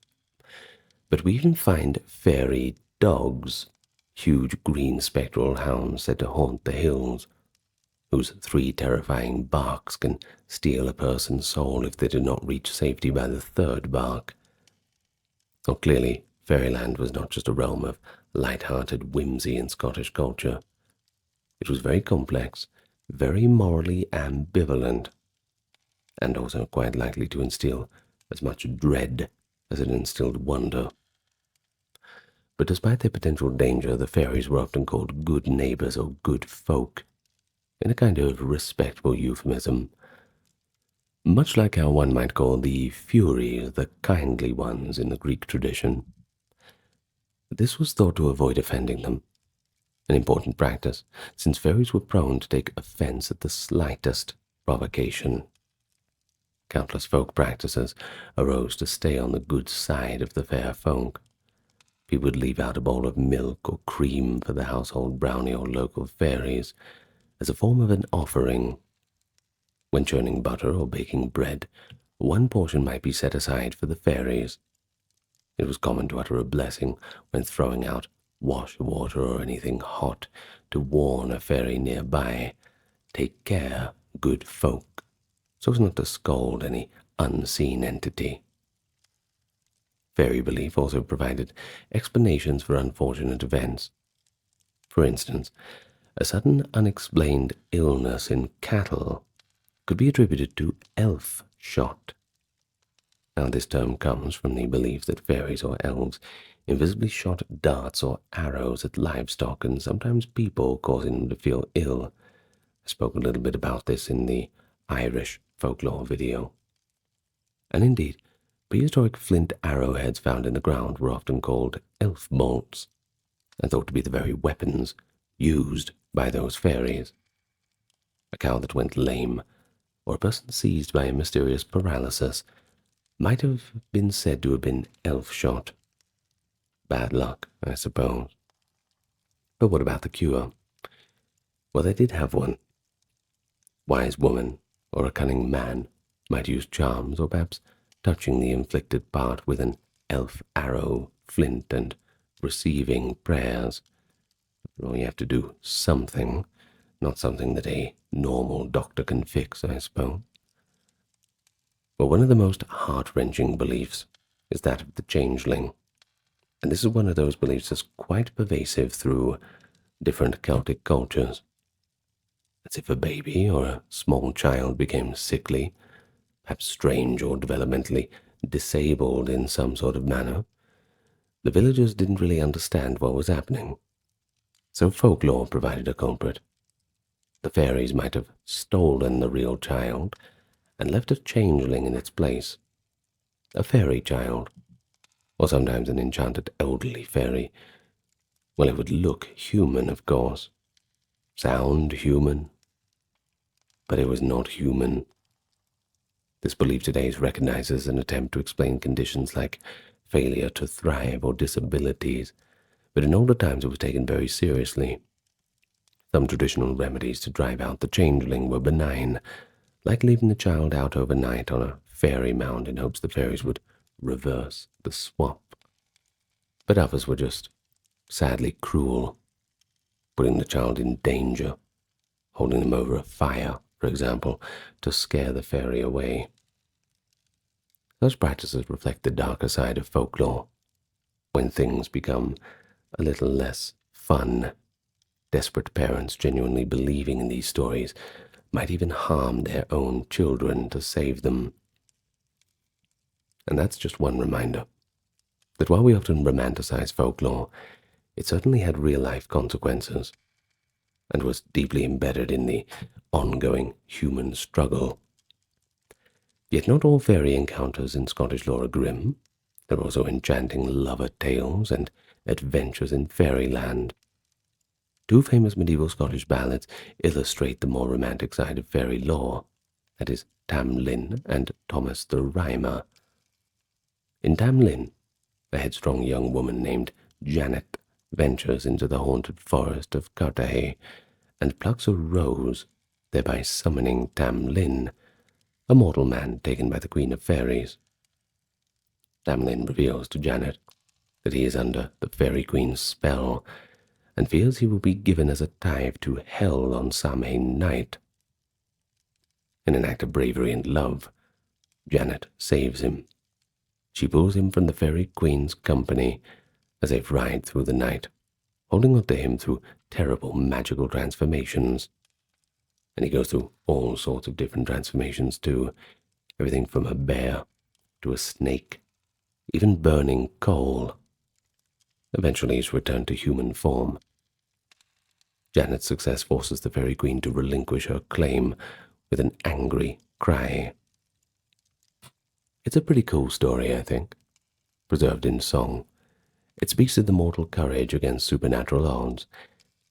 But we even find fairy dogs, huge green spectral hounds said to haunt the hills, whose 3 terrifying barks can steal a person's soul if they do not reach safety by the 3rd bark. So clearly, fairyland was not just a realm of light-hearted whimsy in Scottish culture. It was very complex, very morally ambivalent, and also quite likely to instill as much dread as it instilled wonder. But despite their potential danger, the fairies were often called good neighbors or good folk, in a kind of respectful euphemism, much like how one might call the Furies the kindly ones in the Greek tradition. This was thought to avoid offending them, an important practice, since fairies were prone to take offense at the slightest provocation. Countless folk practices arose to stay on the good side of the fair folk. People would leave out a bowl of milk or cream for the household brownie or local fairies as a form of an offering. When churning butter or baking bread, one portion might be set aside for the fairies. It was common to utter a blessing when throwing out wash water or anything hot to warn a fairy nearby, "Take care, good folk," so as not to scold any unseen entity. Fairy belief also provided explanations for unfortunate events. For instance, a sudden unexplained illness in cattle could be attributed to elf shot. Now, this term comes from the belief that fairies or elves invisibly shot darts or arrows at livestock and sometimes people, causing them to feel ill. I spoke a little bit about this in the Irish folklore video. And indeed, prehistoric flint arrowheads found in the ground were often called elf bolts, and thought to be the very weapons used by those fairies. A cow that went lame, or a person seized by a mysterious paralysis, might have been said to have been elf-shot. Bad luck, I suppose. But what about the cure? Well, they did have one. Wise woman or a cunning man might use charms, or perhaps touching the inflicted part with an elf arrow, flint, and receiving prayers. Well, you have to do something, not something that a normal doctor can fix, I suppose. Well, one of the most heart-wrenching beliefs is that of the changeling, and this is one of those beliefs that's quite pervasive through different Celtic cultures. as if a baby or a small child became sickly, perhaps strange or developmentally disabled in some sort of manner, the villagers didn't really understand what was happening. So folklore provided a culprit. The fairies might have stolen the real child and left a changeling in its place, a fairy child, or sometimes an enchanted elderly fairy. Well, it would look human, of course, sound human, but it was not human. This belief today is recognized as an attempt to explain conditions like failure to thrive or disabilities, but in older times it was taken very seriously. Some traditional remedies to drive out the changeling were benign, like leaving the child out overnight on a fairy mound in hopes the fairies would reverse the swap. But others were just sadly cruel, putting the child in danger, holding them over a fire, for example, to scare the fairy away. Those practices reflect the darker side of folklore, when things become a little less fun. Desperate parents genuinely believing in these stories might even harm their own children to save them. And that's just one reminder that while we often romanticize folklore, it certainly had real-life consequences and was deeply embedded in the ongoing human struggle. Yet not all fairy encounters in Scottish lore are grim. There are also enchanting lover tales and adventures in fairyland. Two famous medieval Scottish ballads illustrate the more romantic side of fairy lore, that is, Tam Lin and Thomas the Rhymer. In Tam Lin, a headstrong young woman named Janet ventures into the haunted forest of Carthay and plucks a rose, thereby summoning Tam Lin, a mortal man taken by the Queen of Fairies. Tam Lin reveals to Janet that he is under the Fairy Queen's spell and fears he will be given as a tithe to hell on Samhain night. In an act of bravery and love, Janet saves him. She pulls him from the Fairy Queen's company as they ride through the night, holding on to him through terrible magical transformations. And he goes through all sorts of different transformations too, everything from a bear to a snake, even burning coal. Eventually he's returned to human form. Janet's success forces the Fairy Queen to relinquish her claim with an angry cry. It's a pretty cool story, I think, preserved in song. It speaks of the mortal courage against supernatural odds,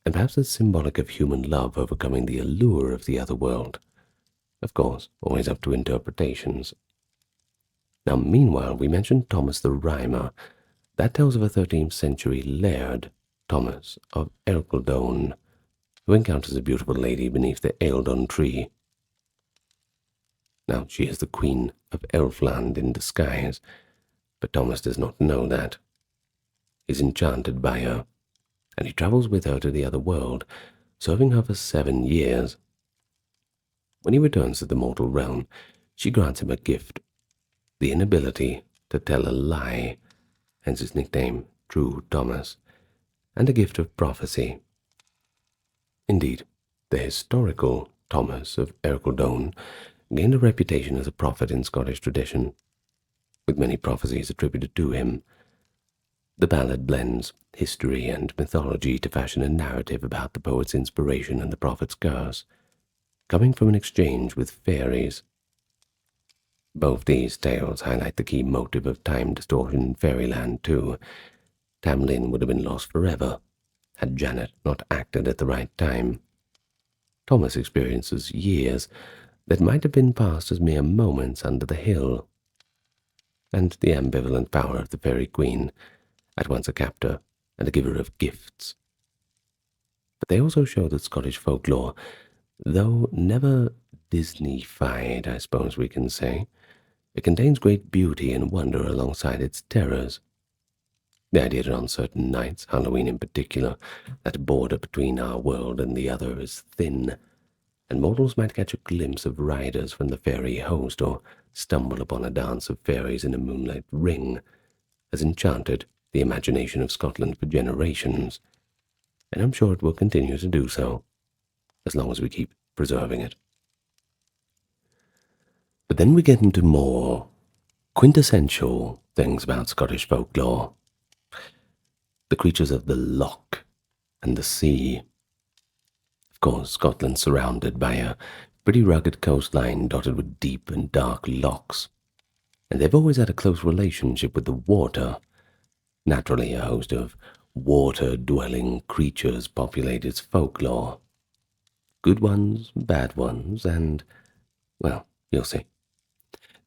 and perhaps it's symbolic of human love overcoming the allure of the other world. Of course, always up to interpretations. Now, meanwhile, we mentioned Thomas the Rhymer. That tells of a 13th century laird, Thomas of Ercildoune, who encounters a beautiful lady beneath the Eildon tree. Now, she is the Queen of Elfland in disguise, but Thomas does not know that. He's enchanted by her, and he travels with her to the other world, serving her for 7 years. When he returns to the mortal realm, she grants him a gift, the inability to tell a lie, hence his nickname, True Thomas, and a gift of prophecy. Indeed, the historical Thomas of Ercildoune gained a reputation as a prophet in Scottish tradition, with many prophecies attributed to him. The ballad blends history and mythology to fashion a narrative about the poet's inspiration and the prophet's curse, coming from an exchange with fairies. Both these tales highlight the key motive of time distortion in fairyland, too. Tam Lin would have been lost forever had Janet not acted at the right time. Thomas experiences years that might have been passed as mere moments under the hill. And the ambivalent power of the Fairy Queen, at once a captor and a giver of gifts. But they also show that Scottish folklore, though never Disney-fied, I suppose we can say, it contains great beauty and wonder alongside its terrors. The idea that on certain nights, Halloween in particular, that border between our world and the other is thin, and mortals might catch a glimpse of riders from the fairy host or stumble upon a dance of fairies in a moonlit ring, has enchanted the imagination of Scotland for generations, and I'm sure it will continue to do so, as long as we keep preserving it. But then we get into more quintessential things about Scottish folklore. The creatures of the loch and the sea. Of course, Scotland's surrounded by a pretty rugged coastline dotted with deep and dark lochs, and they've always had a close relationship with the water. Naturally, a host of water-dwelling creatures populate its folklore. Good ones, bad ones, and, well, you'll see.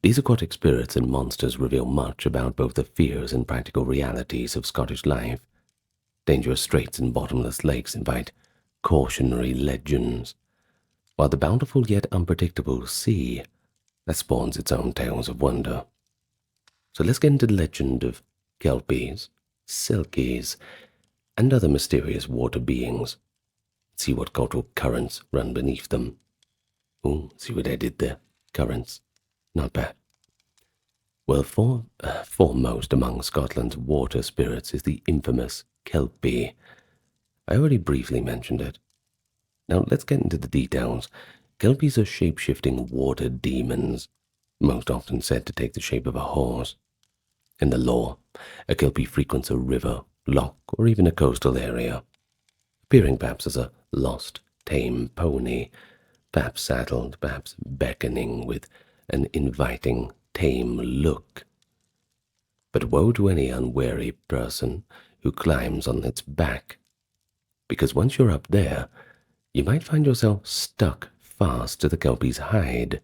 These aquatic spirits and monsters reveal much about both the fears and practical realities of Scottish life. Dangerous straits and bottomless lakes invite cautionary legends, while the bountiful yet unpredictable sea that spawns its own tales of wonder. So let's get into the legend of kelpies, selkies, and other mysterious water beings. See what cultural currents run beneath them. Ooh, see what I did there? Currents. Not bad. Well, foremost among Scotland's water spirits is the infamous kelpie. I already briefly mentioned it. Now let's get into the details. Kelpies are shape-shifting water demons, most often said to take the shape of a horse. In the lore, a kelpie frequents a river, loch, or even a coastal area, appearing perhaps as a lost, tame pony, perhaps saddled, perhaps beckoning with an inviting, tame look. But woe to any unwary person who climbs on its back, because once you're up there, you might find yourself stuck fast to the kelpie's hide,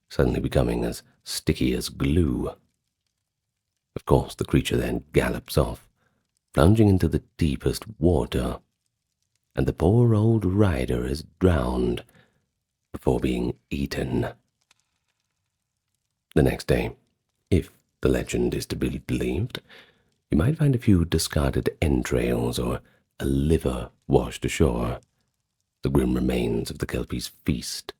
suddenly becoming as sticky as glue. Of course, the creature then gallops off, plunging into the deepest water, and the poor old rider is drowned before being eaten. The next day, if the legend is to be believed, you might find a few discarded entrails or a liver washed ashore, the grim remains of the kelpie's feast.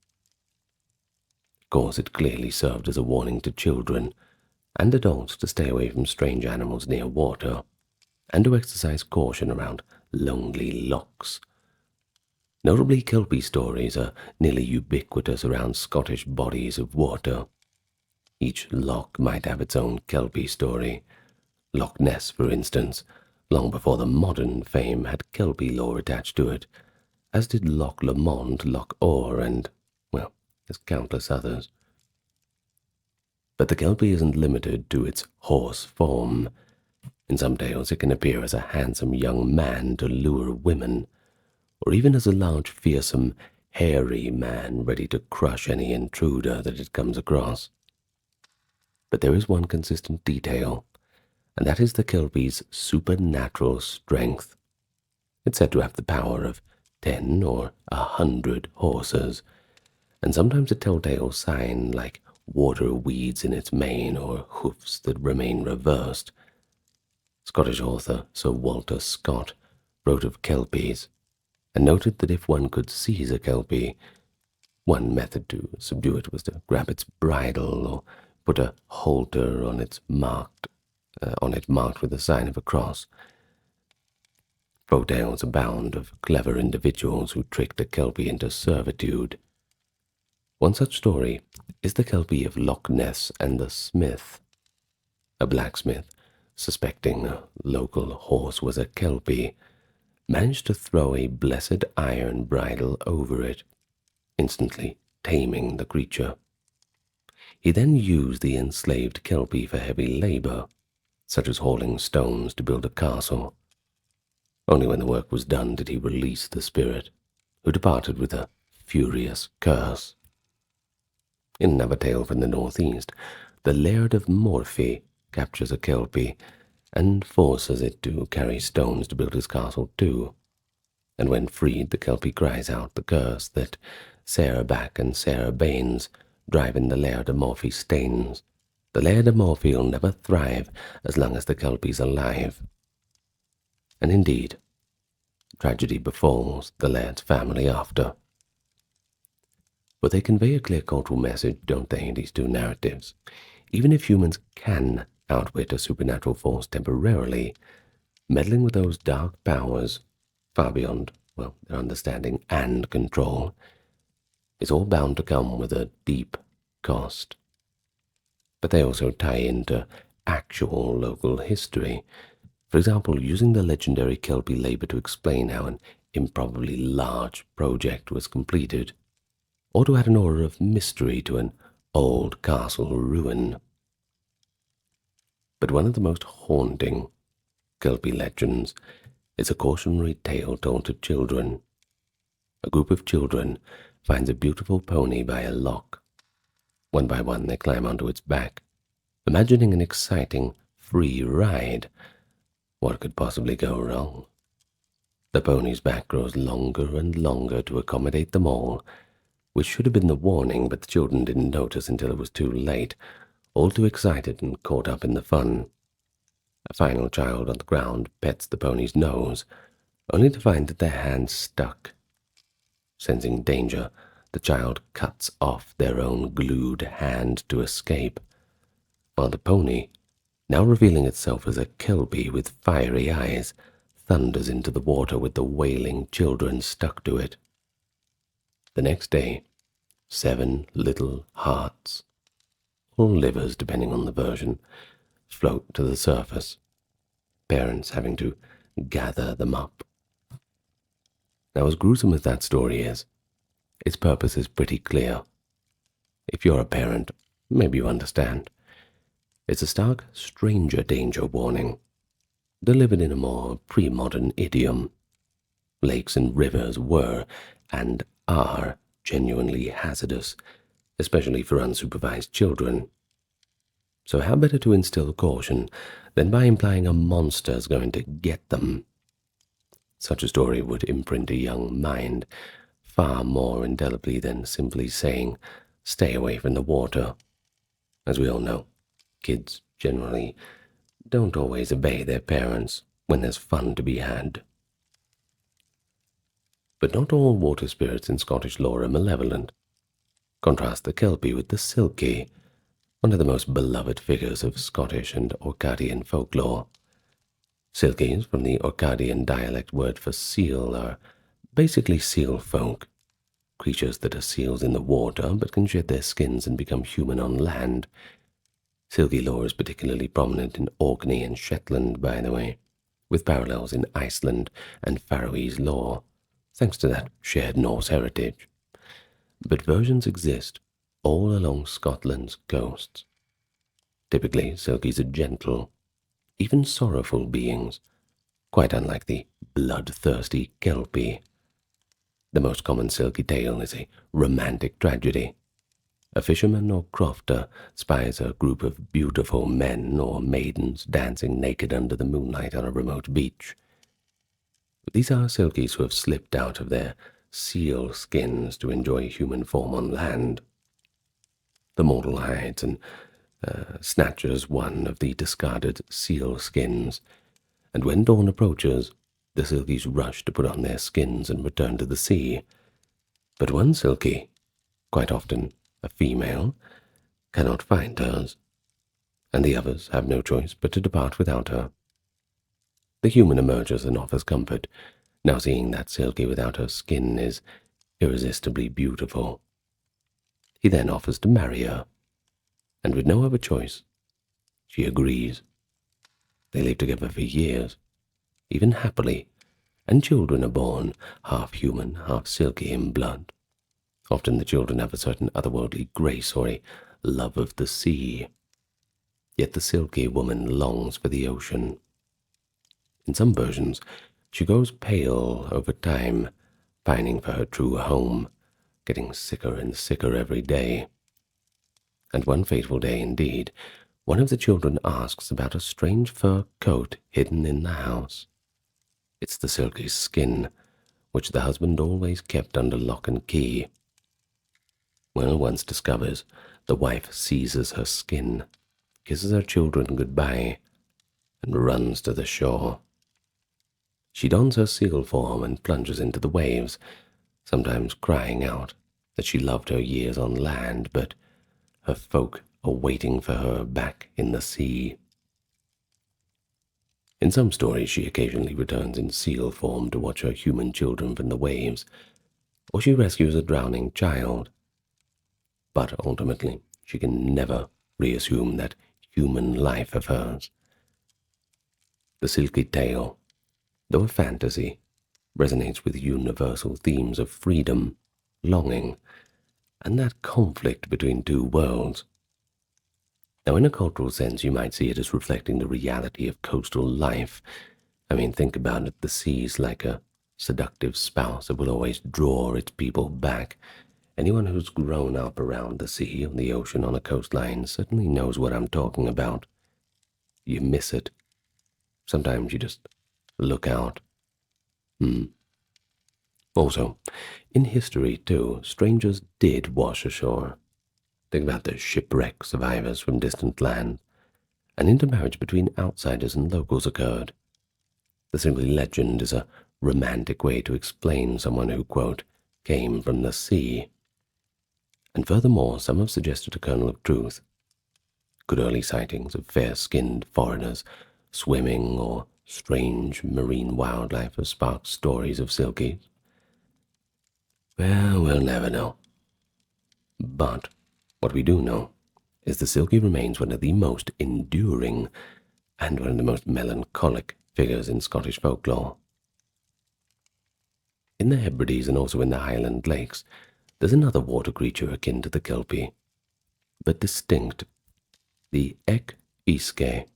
Of course, it clearly served as a warning to children and adults to stay away from strange animals near water, and to exercise caution around lonely lochs. Notably, kelpie stories are nearly ubiquitous around Scottish bodies of water. Each loch might have its own kelpie story. Loch Ness, for instance, long before the modern fame, had kelpie lore attached to it, as did Loch Lomond, Loch Orr, and, well, there's countless others. But the kelpie isn't limited to its horse form. In some tales it can appear as a handsome young man to lure women, or even as a large, fearsome, hairy man ready to crush any intruder that it comes across. But there is one consistent detail, and that is the kelpie's supernatural strength. It's said to have the power of 10 or 100 horses, and sometimes a telltale sign like water weeds in its mane or hoofs that remain reversed. Scottish author Sir Walter Scott wrote of kelpies, and noted that if one could seize a kelpie, one method to subdue it was to grab its bridle or put a halter on it marked with the sign of a cross. Folk tales abound of clever individuals who tricked a kelpie into servitude. One such story is the kelpie of Loch Ness and the Smith. A blacksmith, suspecting a local horse was a kelpie, managed to throw a blessed iron bridle over it, instantly taming the creature. He then used the enslaved kelpie for heavy labor, such as hauling stones to build a castle. Only when the work was done did he release the spirit, who departed with a furious curse. In another tale from the northeast, the Laird of Morphy captures a kelpie and forces it to carry stones to build his castle too. And when freed, the kelpie cries out the curse that Sarah Back and Sarah Baines drive in the Laird of Morphy stains. The Laird of Morphy will never thrive as long as the kelpie's alive. And indeed, tragedy befalls the laird's family after. But they convey a clear cultural message, don't they, these two narratives? Even if humans can outwit a supernatural force temporarily, meddling with those dark powers far beyond, well, their understanding and control is all bound to come with a deep cost. But they also tie into actual local history. For example, using the legendary Kelpie labor to explain how an improbably large project was completed, or to add an aura of mystery to an old castle ruin. But one of the most haunting Kelpie legends is a cautionary tale told to children. A group of children finds a beautiful pony by a loch. One by one they climb onto its back, imagining an exciting, free ride. What could possibly go wrong? The pony's back grows longer and longer to accommodate them all, which should have been the warning, but the children didn't notice until it was too late, all too excited and caught up in the fun. A final child on the ground pets the pony's nose, only to find that their hand stuck. Sensing danger, the child cuts off their own glued hand to escape, while the pony, now revealing itself as a kelpie with fiery eyes, thunders into the water with the wailing children stuck to it. The next day, 7 little hearts, or livers depending on the version, float to the surface, parents having to gather them up. Now, as gruesome as that story is, its purpose is pretty clear. If you're a parent, maybe you understand. It's a stark stranger danger warning, delivered in a more pre-modern idiom. Lakes and rivers were, and are, genuinely hazardous, especially for unsupervised children. So how better to instill caution than by implying a monster's going to get them? Such a story would imprint a young mind far more indelibly than simply saying, stay away from the water. As we all know, kids generally don't always obey their parents when there's fun to be had. But not all water spirits in Scottish lore are malevolent. Contrast the kelpie with the selkie, one of the most beloved figures of Scottish and Orcadian folklore. Selkies, from the Orcadian dialect word for seal, are basically seal folk, creatures that are seals in the water but can shed their skins and become human on land. Selkie lore is particularly prominent in Orkney and Shetland, by the way, with parallels in Iceland and Faroese lore, thanks to that shared Norse heritage. But versions exist all along Scotland's coasts. Typically, selkies are gentle, even sorrowful beings, quite unlike the bloodthirsty kelpie. The most common selkie tale is a romantic tragedy. A fisherman or crofter spies a group of beautiful men or maidens dancing naked under the moonlight on a remote beach. These are selkies who have slipped out of their seal skins to enjoy human form on land. The mortal hides and snatches one of the discarded seal skins, and when dawn approaches, the selkies rush to put on their skins and return to the sea. But one selkie, quite often a female, cannot find hers, and the others have no choice but to depart without her. The human emerges and offers comfort, now seeing that selkie without her skin is irresistibly beautiful. He then offers to marry her, and with no other choice, she agrees. They live together for years, even happily, and children are born, half human, half selkie in blood. Often the children have a certain otherworldly grace or a love of the sea. Yet the selkie woman longs for the ocean. In some versions, she grows pale over time, pining for her true home, getting sicker and sicker every day. And one fateful day indeed, one of the children asks about a strange fur coat hidden in the house. It's the selkie's skin, which the husband always kept under lock and key. When once discovers, the wife seizes her skin, kisses her children goodbye, and runs to the shore. She dons her seal form and plunges into the waves, sometimes crying out that she loved her years on land, but her folk are waiting for her back in the sea. In some stories, she occasionally returns in seal form to watch her human children from the waves, or she rescues a drowning child. But ultimately, she can never reassume that human life of hers. The silky tale, though a fantasy, resonates with universal themes of freedom, longing, and that conflict between two worlds. Now, in a cultural sense, you might see it as reflecting the reality of coastal life. I mean, think about it. The sea's like a seductive spouse that will always draw its people back. Anyone who's grown up around the sea or the ocean on a coastline certainly knows what I'm talking about. You miss it. Sometimes you just look out. Also, in history, too, strangers did wash ashore. Think about the shipwreck survivors from distant lands. An intermarriage between outsiders and locals occurred. The simple legend is a romantic way to explain someone who, quote, came from the sea. And furthermore, some have suggested a kernel of truth. Could early sightings of fair-skinned foreigners swimming or strange marine wildlife have sparked stories of selkies? Well, we'll never know. But what we do know is the selkie remains one of the most enduring and one of the most melancholic figures in Scottish folklore. In the Hebrides and also in the Highland lakes, there's another water creature akin to the kelpie, but distinct, the ec isce,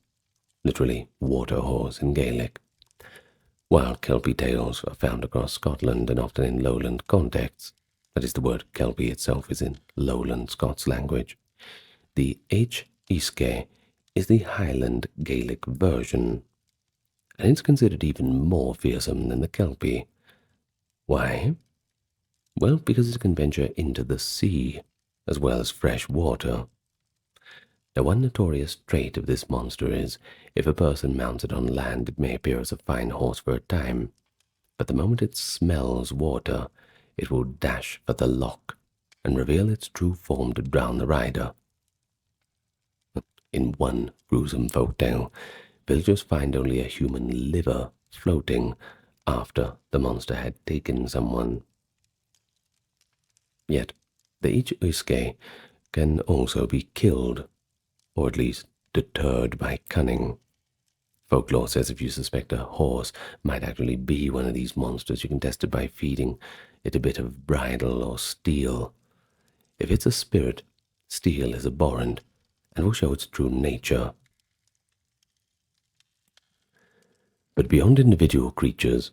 literally water horse in Gaelic. While kelpie tales are found across Scotland and often in lowland contexts, that is, the word kelpie itself is in lowland Scots language, the H. isce is the Highland Gaelic version, and it's considered even more fearsome than the kelpie. Why? Well, because it can venture into the sea, as well as fresh water. Now, one notorious trait of this monster is, if a person mounts it on land, it may appear as a fine horse for a time, but the moment it smells water, it will dash for the loch and reveal its true form to drown the rider. In one gruesome folktale, villagers find only a human liver floating after the monster had taken someone. Yet, the H. isce can also be killed, or at least deterred by cunning. Folklore says if you suspect a horse might actually be one of these monsters, you can test it by feeding it a bit of bridle or steel. If it's a spirit, steel is abhorrent and will show its true nature. But beyond individual creatures,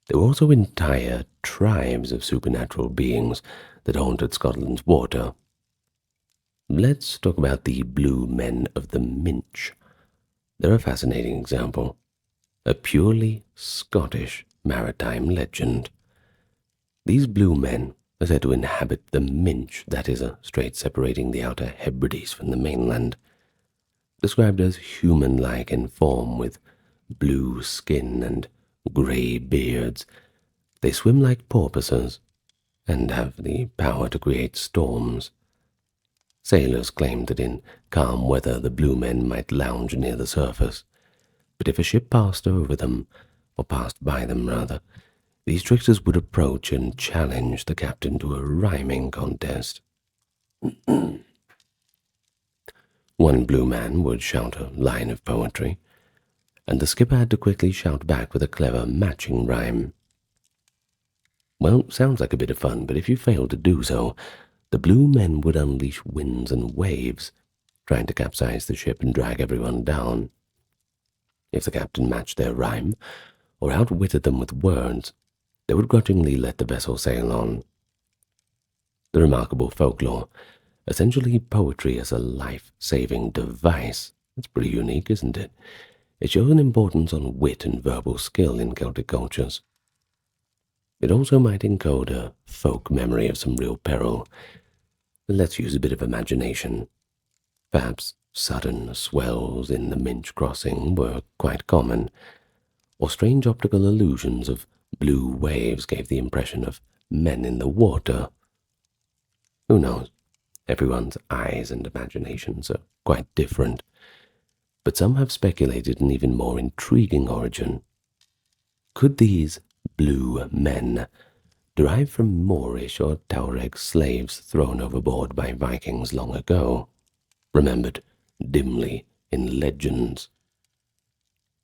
there were also entire tribes of supernatural beings that haunted Scotland's water. Let's talk about the Blue Men of the Minch. They're a fascinating example, a purely Scottish maritime legend. These blue men are said to inhabit the Minch, that is, a strait separating the outer Hebrides from the mainland. Described as human-like in form with blue skin and grey beards, they swim like porpoises and have the power to create storms. Sailors claimed that in calm weather the blue men might lounge near the surface, but if a ship passed over them, or passed by them rather, these tricksters would approach and challenge the captain to a rhyming contest. One blue man would shout a line of poetry, and the skipper had to quickly shout back with a clever matching rhyme. Well, sounds like a bit of fun, but if you failed to do so, the blue men would unleash winds and waves, trying to capsize the ship and drag everyone down. If the captain matched their rhyme, or outwitted them with words, they would grudgingly let the vessel sail on. The remarkable folklore, essentially poetry as a life-saving device, it's pretty unique, isn't it? It shows an importance on wit and verbal skill in Celtic cultures. It also might encode a folk memory of some real peril. Let's use a bit of imagination. Perhaps sudden swells in the Minch crossing were quite common, or strange optical illusions of blue waves gave the impression of men in the water. Who knows? Everyone's eyes and imaginations are quite different, but some have speculated an even more intriguing origin. Could these blue men derived from Moorish or Tuareg slaves thrown overboard by Vikings long ago, remembered dimly in legends.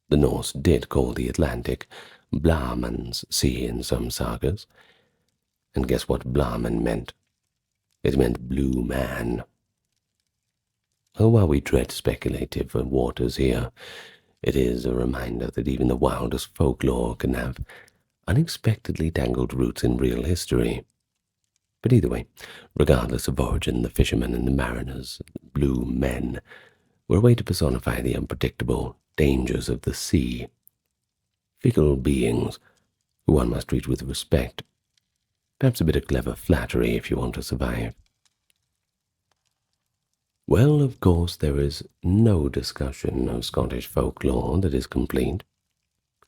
The Norse did call the Atlantic Blaman's Sea in some sagas, and guess what Blaman meant? It meant blue man. Oh, while we tread speculative waters here, it is a reminder that even the wildest folklore can have unexpectedly tangled roots in real history. But either way, regardless of origin, the fishermen and the mariners, blue men, were a way to personify the unpredictable dangers of the sea. Fickle beings who one must treat with respect. Perhaps a bit of clever flattery if you want to survive. Well, of course, there is no discussion of Scottish folklore that is complete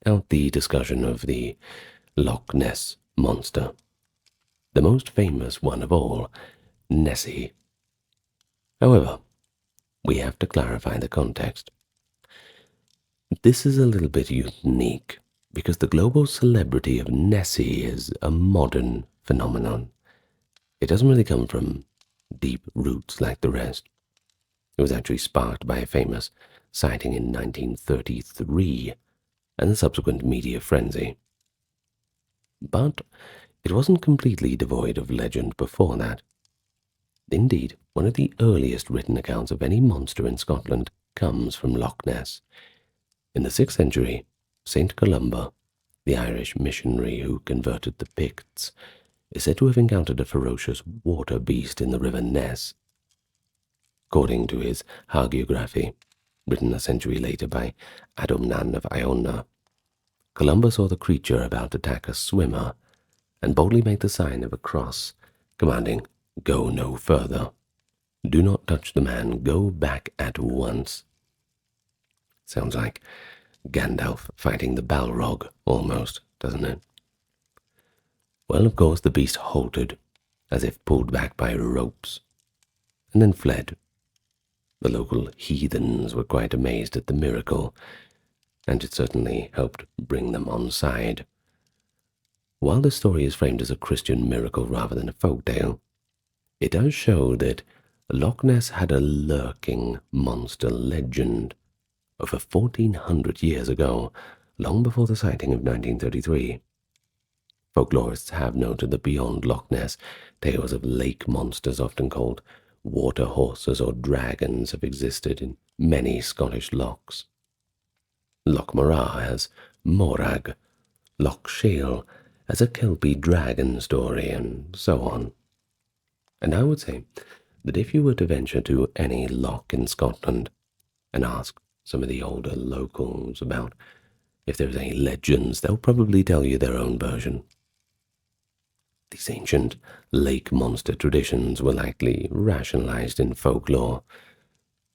without the discussion of the Loch Ness monster, the most famous one of all, Nessie. However, we have to clarify the context. This is a little bit unique because the global celebrity of Nessie is a modern phenomenon. It doesn't really come from deep roots like the rest. It was actually sparked by a famous sighting in 1933 and the subsequent media frenzy. But it wasn't completely devoid of legend before that. Indeed, one of the earliest written accounts of any monster in Scotland comes from Loch Ness. In the 6th century, Saint Columba, the Irish missionary who converted the Picts, is said to have encountered a ferocious water beast in the river Ness. According to his hagiography, written a century later by Adomnan of Iona, Columba saw the creature about to attack a swimmer and boldly made the sign of a cross, commanding, "Go no further. Do not touch the man. Go back at once." Sounds like Gandalf fighting the Balrog, almost, doesn't it? Well, of course, the beast halted, as if pulled back by ropes, and then fled. The local heathens were quite amazed at the miracle, and it certainly helped bring them on side. While the story is framed as a Christian miracle rather than a folk tale, it does show that Loch Ness had a lurking monster legend over 1,400 years ago, long before the sighting of 1933. Folklorists have noted that beyond Loch Ness, tales of lake monsters, often called water horses or dragons, have existed in many Scottish lochs. Loch Morar has Morag, Loch Shale has a kelpie dragon story, and so on. And I would say that if you were to venture to any loch in Scotland and ask some of the older locals about if there's any legends, they'll probably tell you their own version. These ancient lake monster traditions were likely rationalized in folklore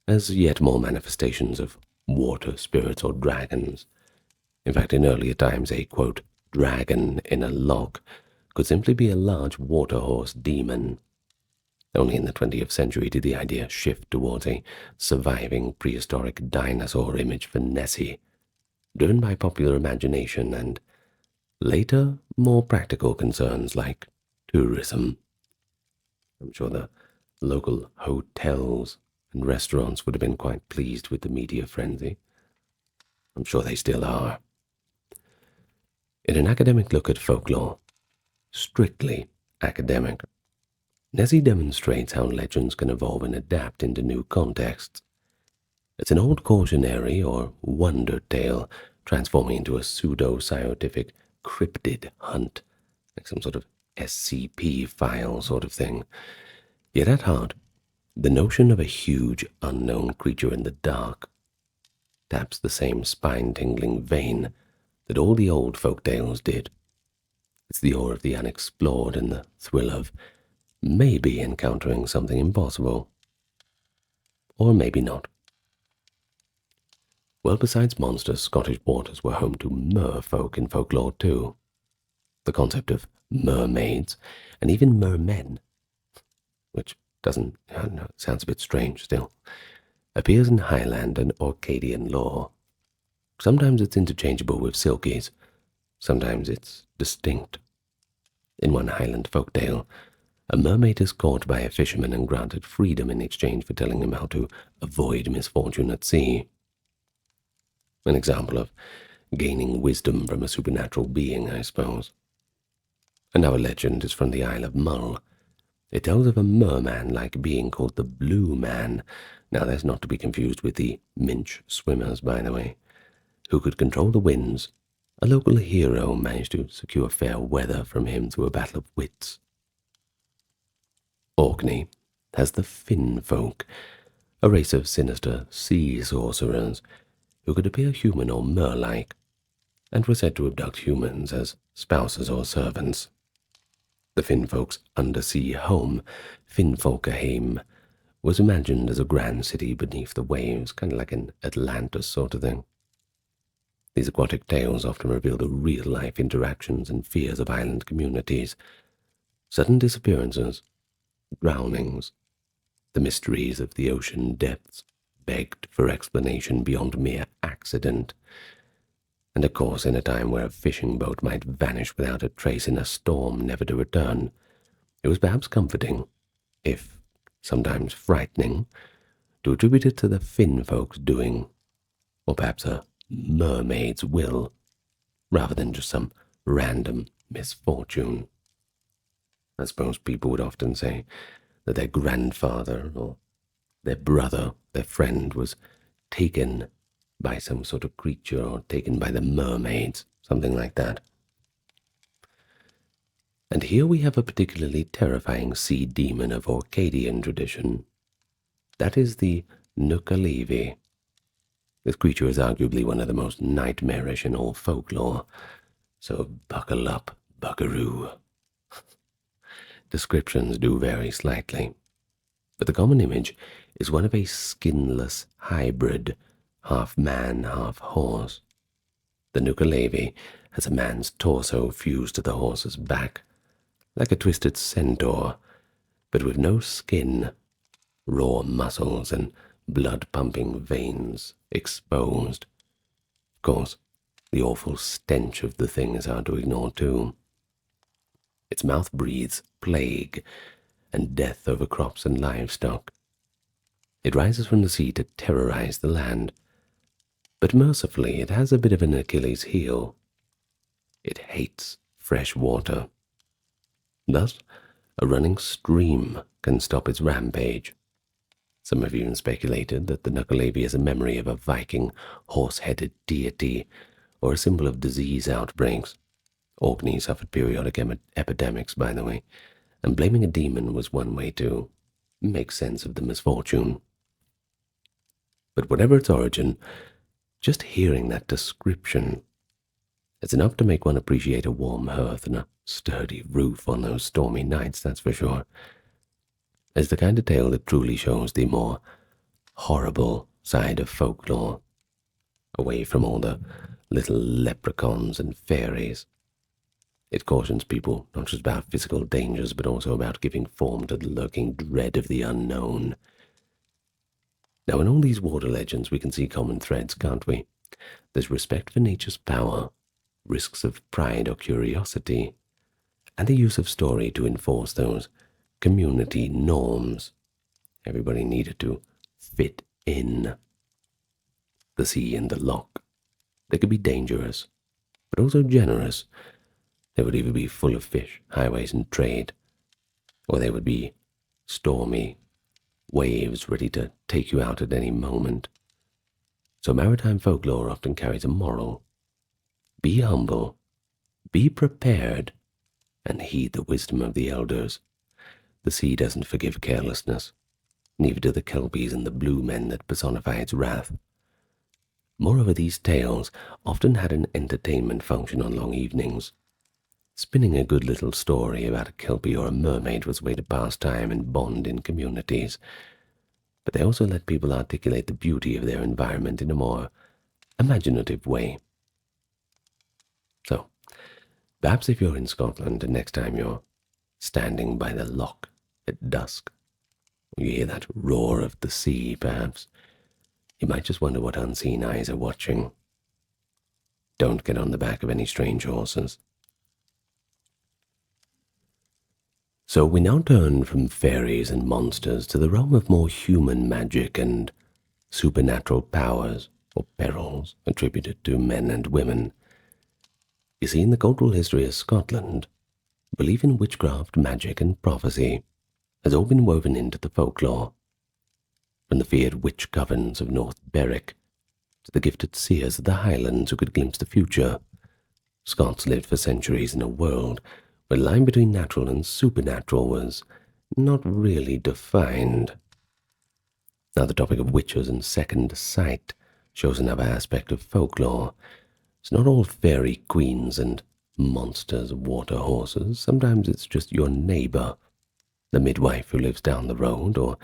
as yet more manifestations of water spirits or dragons. In fact, in earlier times, a, quote, dragon in a loch could simply be a large water horse demon. Only in the 20th century did the idea shift towards a surviving prehistoric dinosaur image for Nessie, driven by popular imagination and, later, more practical concerns like tourism. I'm sure the local hotels and restaurants would have been quite pleased with the media frenzy. I'm sure they still are. In an academic look at folklore, strictly academic, Nessie demonstrates how legends can evolve and adapt into new contexts. It's an old cautionary or wonder tale transforming into a pseudo-scientific cryptid hunt, like some sort of SCP file sort of thing. Yet at heart, the notion of a huge unknown creature in the dark taps the same spine-tingling vein that all the old folk tales did. It's the awe of the unexplored and the thrill of maybe encountering something impossible. Or maybe not. Well, besides monsters, Scottish waters were home to merfolk in folklore too. The concept of mermaids, and even mermen, which doesn't, I don't know, sounds a bit strange still, appears in Highland and Orcadian lore. Sometimes it's interchangeable with selkies, sometimes it's distinct. In one Highland folktale, a mermaid is caught by a fisherman and granted freedom in exchange for telling him how to avoid misfortune at sea. An example of gaining wisdom from a supernatural being, I suppose. Another legend is from the Isle of Mull. It tells of a merman-like being called the Blue Man. Now that's not to be confused with the Minch swimmers, by the way, who could control the winds. A local hero managed to secure fair weather from him through a battle of wits. Orkney has the Finn folk, a race of sinister sea sorcerers who could appear human or mer-like, and were said to abduct humans as spouses or servants. The Finn folk's undersea home, Finnfolkaheim, was imagined as a grand city beneath the waves, kind of like an Atlantis sort of thing. These aquatic tales often reveal the real-life interactions and fears of island communities, sudden disappearances, drownings, the mysteries of the ocean depths begged for explanation beyond mere accident. And of course, in a time where a fishing boat might vanish without a trace in a storm never to return, it was perhaps comforting, if sometimes frightening, to attribute it to the Finn folk's doing, or perhaps a mermaid's will, rather than just some random misfortune. I suppose people would often say that their grandfather or their brother, their friend, was taken by some sort of creature or taken by the mermaids, something like that. And here we have a particularly terrifying sea demon of Orcadian tradition. That is the Nuka-Levi. This creature is arguably one of the most nightmarish in all folklore, so buckle up, buckaroo. Descriptions do vary slightly, but the common image is one of a skinless hybrid, half man, half horse. The Nuka-Levi has a man's torso fused to the horse's back, like a twisted centaur, but with no skin, raw muscles and blood-pumping veins exposed. Of course, the awful stench of the thing is hard to ignore too. Its mouth breathes plague and death over crops and livestock. It rises from the sea to terrorize the land, but mercifully it has a bit of an Achilles heel. It hates fresh water. Thus, a running stream can stop its rampage. Some have even speculated that the Nuka-Levi is a memory of a Viking horse-headed deity or a symbol of disease outbreaks. Orkney suffered periodic epidemics, by the way, and blaming a demon was one way to make sense of the misfortune. But whatever its origin, just hearing that description, it's enough to make one appreciate a warm hearth and a sturdy roof on those stormy nights, that's for sure. It's the kind of tale that truly shows the more horrible side of folklore, away from all the little leprechauns and fairies. It cautions people not just about physical dangers, but also about giving form to the lurking dread of the unknown. Now, in all these water legends, we can see common threads, can't we? There's respect for nature's power, risks of pride or curiosity, and the use of story to enforce those community norms. Everybody needed to fit in. The sea and the loch, they could be dangerous, but also generous. They would either be full of fish, highways, and trade, or they would be stormy, waves ready to take you out at any moment. So maritime folklore often carries a moral. Be humble, be prepared, and heed the wisdom of the elders. The sea doesn't forgive carelessness, neither do the kelpies and the blue men that personify its wrath. Moreover, these tales often had an entertainment function on long evenings. Spinning a good little story about a kelpie or a mermaid was a way to pass time and bond in communities, but they also let people articulate the beauty of their environment in a more imaginative way. So, perhaps if you're in Scotland and next time you're standing by the loch at dusk, or you hear that roar of the sea, perhaps, you might just wonder what unseen eyes are watching. Don't get on the back of any strange horses. So we now turn from fairies and monsters to the realm of more human magic and supernatural powers or perils attributed to men and women. You see, in the cultural history of Scotland, belief in witchcraft, magic, and prophecy has all been woven into the folklore. From the feared witch covens of North Berwick to the gifted seers of the Highlands who could glimpse the future, Scots lived for centuries in a world where the line between natural and supernatural was not really defined. Now the topic of witches and second sight shows another aspect of folklore. It's not all fairy queens and monsters, water horses. Sometimes it's just your neighbor, the midwife who lives down the road, or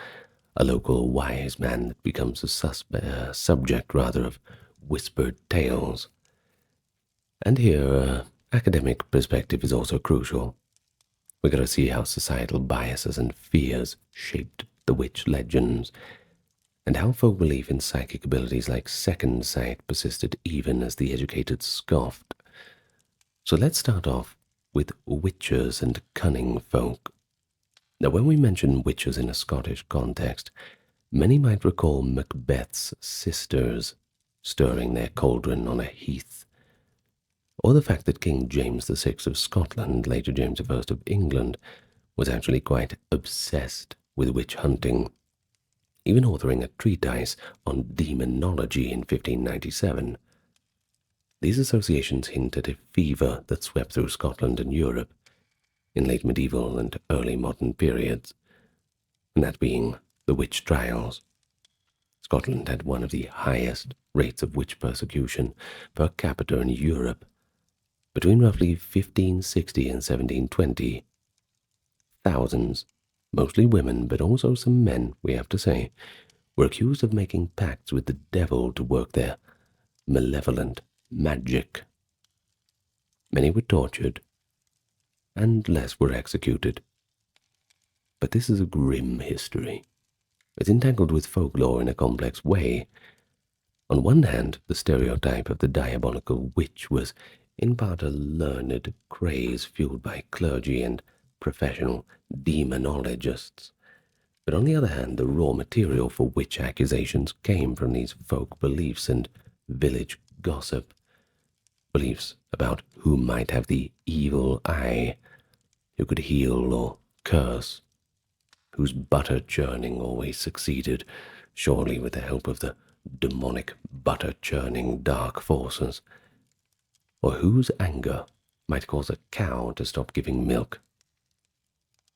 a local wise man that becomes a subject rather of whispered tales. And here, academic perspective is also crucial. We've got to see how societal biases and fears shaped the witch legends, and how folk belief in psychic abilities like second sight persisted even as the educated scoffed. So let's start off with witches and cunning folk. Now, when we mention witches in a Scottish context, many might recall Macbeth's sisters stirring their cauldron on a heath, or the fact that King James VI of Scotland, later James I of England, was actually quite obsessed with witch hunting, even authoring a treatise on demonology in 1597. These associations hint at a fever that swept through Scotland and Europe in late medieval and early modern periods, and that being the witch trials. Scotland had one of the highest rates of witch persecution per capita in Europe. Between roughly 1560 and 1720, thousands, mostly women, but also some men, we have to say, were accused of making pacts with the devil to work their malevolent magic. Many were tortured, and less were executed. But this is a grim history. It's entangled with folklore in a complex way. On one hand, the stereotype of the diabolical witch was in part a learned craze fueled by clergy and professional demonologists. But on the other hand, the raw material for witch accusations came from these folk beliefs and village gossip. Beliefs about who might have the evil eye, who could heal or curse, whose butter churning always succeeded, surely with the help of the demonic butter churning dark forces, or whose anger might cause a cow to stop giving milk,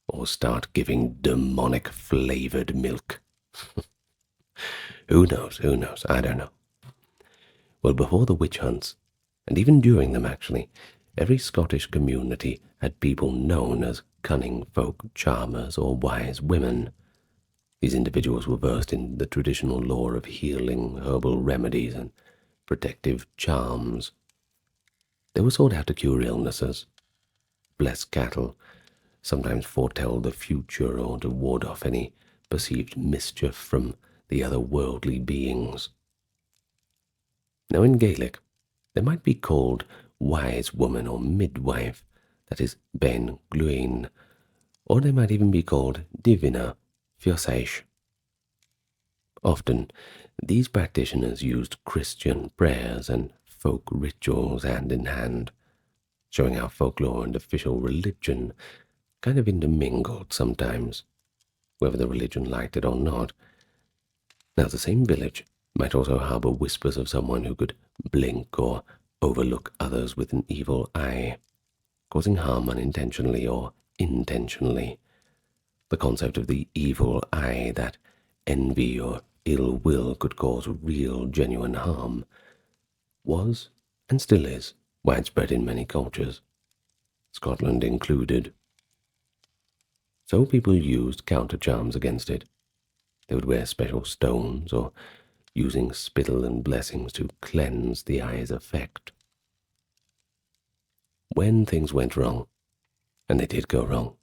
or start giving demonic flavored milk. Who knows, I don't know. Well, before the witch hunts, and even during them actually, every Scottish community had people known as cunning folk charmers or wise women. These individuals were versed in the traditional lore of healing, herbal remedies, and protective charms. They were sought out to cure illnesses, bless cattle, sometimes foretell the future or to ward off any perceived mischief from the otherworldly beings. Now in Gaelic, they might be called wise woman or midwife, that is, ben gluin, or they might even be called divina, fiosaish. Often, these practitioners used Christian prayers and folk rituals hand in hand, showing how folklore and official religion kind of intermingled sometimes, whether the religion liked it or not. Now, the same village might also harbor whispers of someone who could blink or overlook others with an evil eye, causing harm unintentionally or intentionally. The concept of the evil eye, that envy or ill will could cause real, genuine harm, was, and still is, widespread in many cultures, Scotland included. So people used counter-charms against it. They would wear special stones, or using spittle and blessings to cleanse the eye's effect. When things went wrong, and they did go wrong,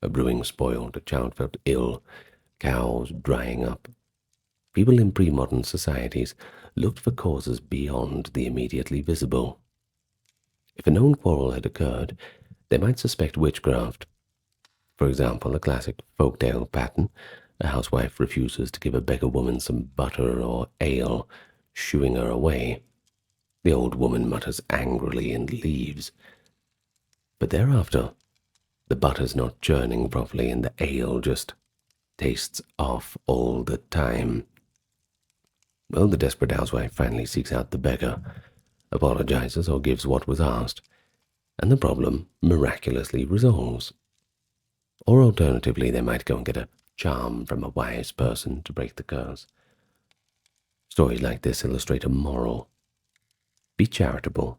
a brewing spoiled, a child felt ill, cows drying up, people in pre-modern societies looked for causes beyond the immediately visible. If a known quarrel had occurred, they might suspect witchcraft. For example, a classic folktale pattern: a housewife refuses to give a beggar woman some butter or ale, shooing her away. The old woman mutters angrily and leaves. But thereafter, the butter's not churning properly and the ale just tastes off all the time. Well, the desperate housewife finally seeks out the beggar, apologizes or gives what was asked, and the problem miraculously resolves. Or alternatively, they might go and get a charm from a wise person to break the curse. Stories like this illustrate a moral. Be charitable.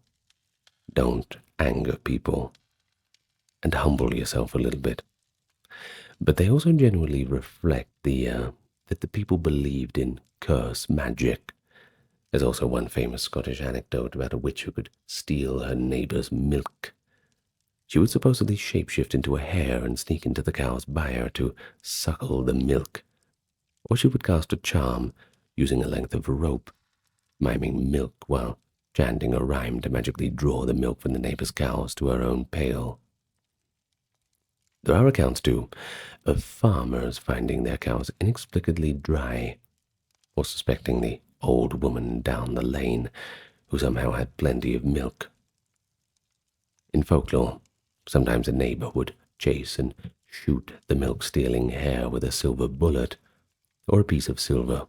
Don't anger people. And humble yourself a little bit. But they also genuinely reflect that the people believed in curse magic. There's also one famous Scottish anecdote about a witch who could steal her neighbor's milk. She would supposedly shapeshift into a hare and sneak into the cow's byre to suckle the milk. Or she would cast a charm using a length of rope, miming milk while chanting a rhyme to magically draw the milk from the neighbor's cows to her own pail. There are accounts, too, of farmers finding their cows inexplicably dry, or suspecting the old woman down the lane who somehow had plenty of milk. In folklore, sometimes a neighbor would chase and shoot the milk-stealing hare with a silver bullet or a piece of silver,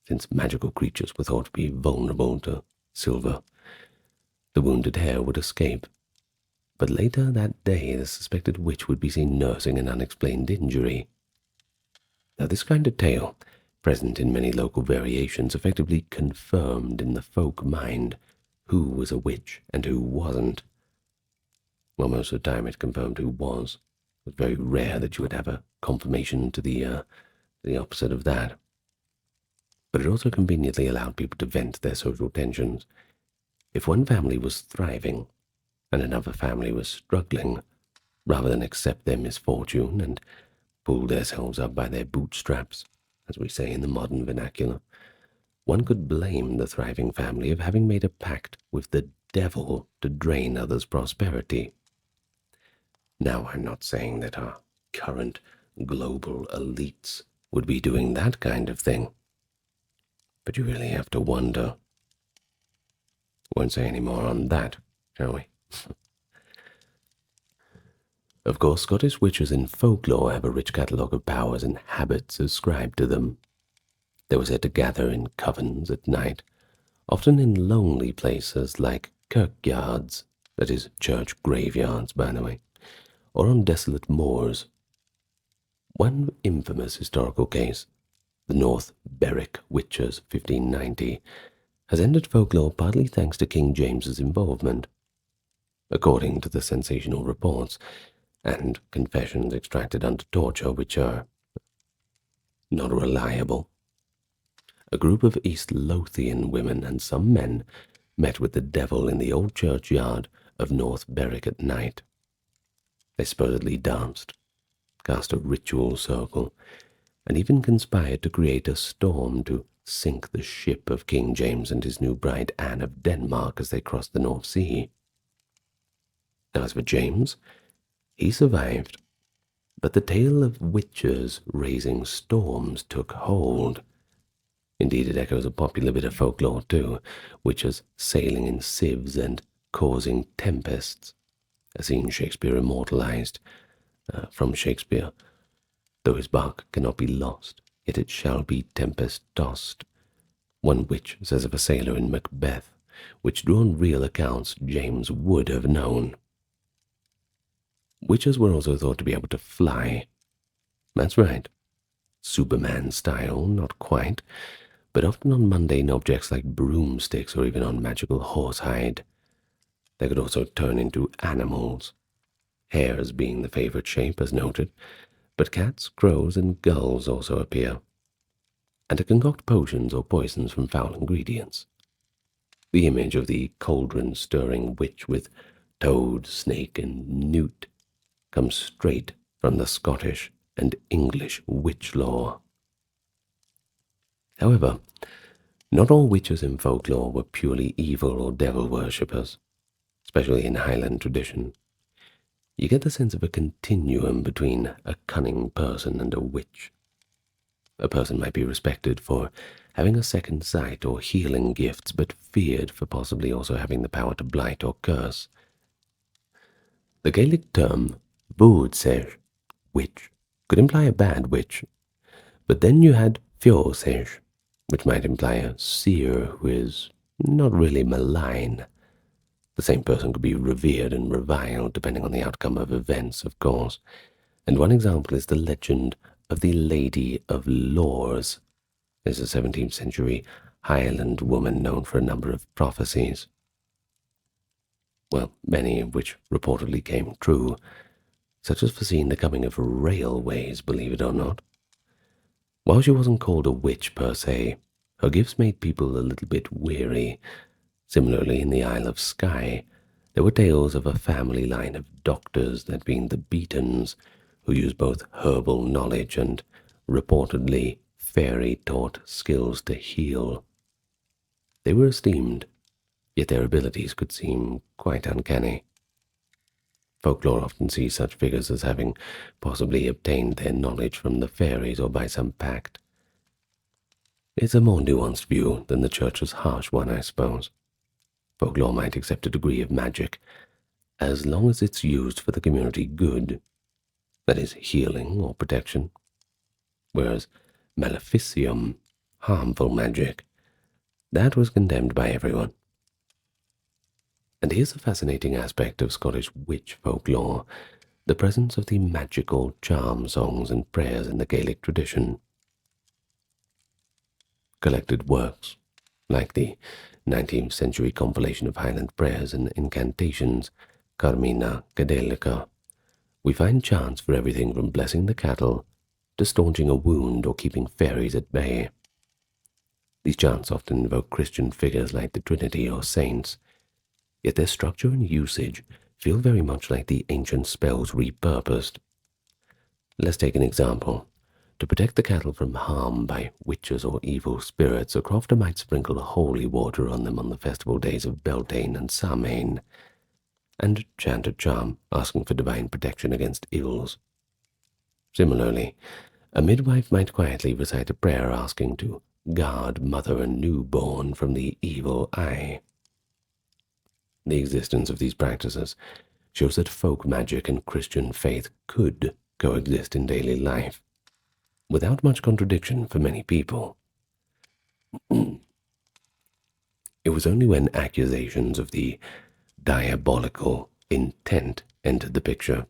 since magical creatures were thought to be vulnerable to silver. The wounded hare would escape, but later that day the suspected witch would be seen nursing an unexplained injury. Now this kind of tale, present in many local variations, effectively confirmed in the folk mind who was a witch and who wasn't. Well, most of the time it confirmed who was. It was very rare that you would have a confirmation to the opposite of that. But it also conveniently allowed people to vent their social tensions. If one family was thriving and another family was struggling, rather than accept their misfortune and pull themselves up by their bootstraps, as we say in the modern vernacular, one could blame the thriving family of having made a pact with the devil to drain others' prosperity. Now, I'm not saying that our current global elites would be doing that kind of thing, but you really have to wonder. Won't say any more on that, shall we? Of course, Scottish witches in folklore have a rich catalogue of powers and habits ascribed to them. They were said to gather in covens at night, often in lonely places like kirkyards, that is, church graveyards, by the way, or on desolate moors. One infamous historical case, the North Berwick Witches 1590, has entered folklore partly thanks to King James's involvement. According to the sensational reports and confessions extracted under torture, which are not reliable, a group of East Lothian women and some men met with the devil in the old churchyard of North Berwick at night. They supposedly danced, cast a ritual circle, and even conspired to create a storm to sink the ship of King James and his new bride Anne of Denmark as they crossed the North Sea. As for James, he survived, but the tale of witches raising storms took hold. Indeed, it echoes a popular bit of folklore too, witches sailing in sieves and causing tempests, a scene Shakespeare immortalized from Shakespeare. Though his bark cannot be lost, yet it shall be tempest-tossed. One witch says of a sailor in Macbeth, which drew on real accounts James would have known. Witches were also thought to be able to fly. That's right. Superman style, not quite, but often on mundane objects like broomsticks or even on magical horsehide. They could also turn into animals, hares being the favorite shape as noted, but cats, crows, and gulls also appear, and to concoct potions or poisons from foul ingredients. The image of the cauldron-stirring witch with toad, snake, and newt comes straight from the Scottish and English witch lore. However, not all witches in folklore were purely evil or devil worshippers, especially in Highland tradition. You get the sense of a continuum between a cunning person and a witch. A person might be respected for having a second sight or healing gifts, but feared for possibly also having the power to blight or curse. The Gaelic term búdseir, witch, could imply a bad witch, but then you had fjóseir, which might imply a seer who is not really malign. The same person could be revered and reviled depending on the outcome of events, of course, and one example is the legend of the Lady of Lors. Is a 17th century Highland woman known for a number of prophecies. Well, many of which reportedly came true, such as foreseeing the coming of railways, believe it or not. While she wasn't called a witch per se, her gifts made people a little bit weary. Similarly, in the Isle of Skye, there were tales of a family line of doctors, that being the Beatons, who used both herbal knowledge and, reportedly, fairy-taught skills to heal. They were esteemed, yet their abilities could seem quite uncanny. Folklore often sees such figures as having possibly obtained their knowledge from the fairies or by some pact. It's a more nuanced view than the Church's harsh one, I suppose. Folklore might accept a degree of magic, as long as it's used for the community good, that is, healing or protection, whereas maleficium, harmful magic, that was condemned by everyone. And here's a fascinating aspect of Scottish witch folklore, the presence of the magical charm songs and prayers in the Gaelic tradition. Collected works, like the 19th century compilation of Highland prayers and incantations, Carmina Gaelica, we find chants for everything from blessing the cattle to staunching a wound or keeping fairies at bay. These chants often invoke Christian figures like the Trinity or saints, yet their structure and usage feel very much like the ancient spells repurposed. Let's take an example. To protect the cattle from harm by witches or evil spirits, a crofter might sprinkle holy water on them on the festival days of Beltane and Samhain, and chant a charm asking for divine protection against ills. Similarly, a midwife might quietly recite a prayer asking to guard mother and newborn from the evil eye. The existence of these practices shows that folk magic and Christian faith could coexist in daily life, without much contradiction for many people. It was only when accusations of the diabolical intent entered the picture,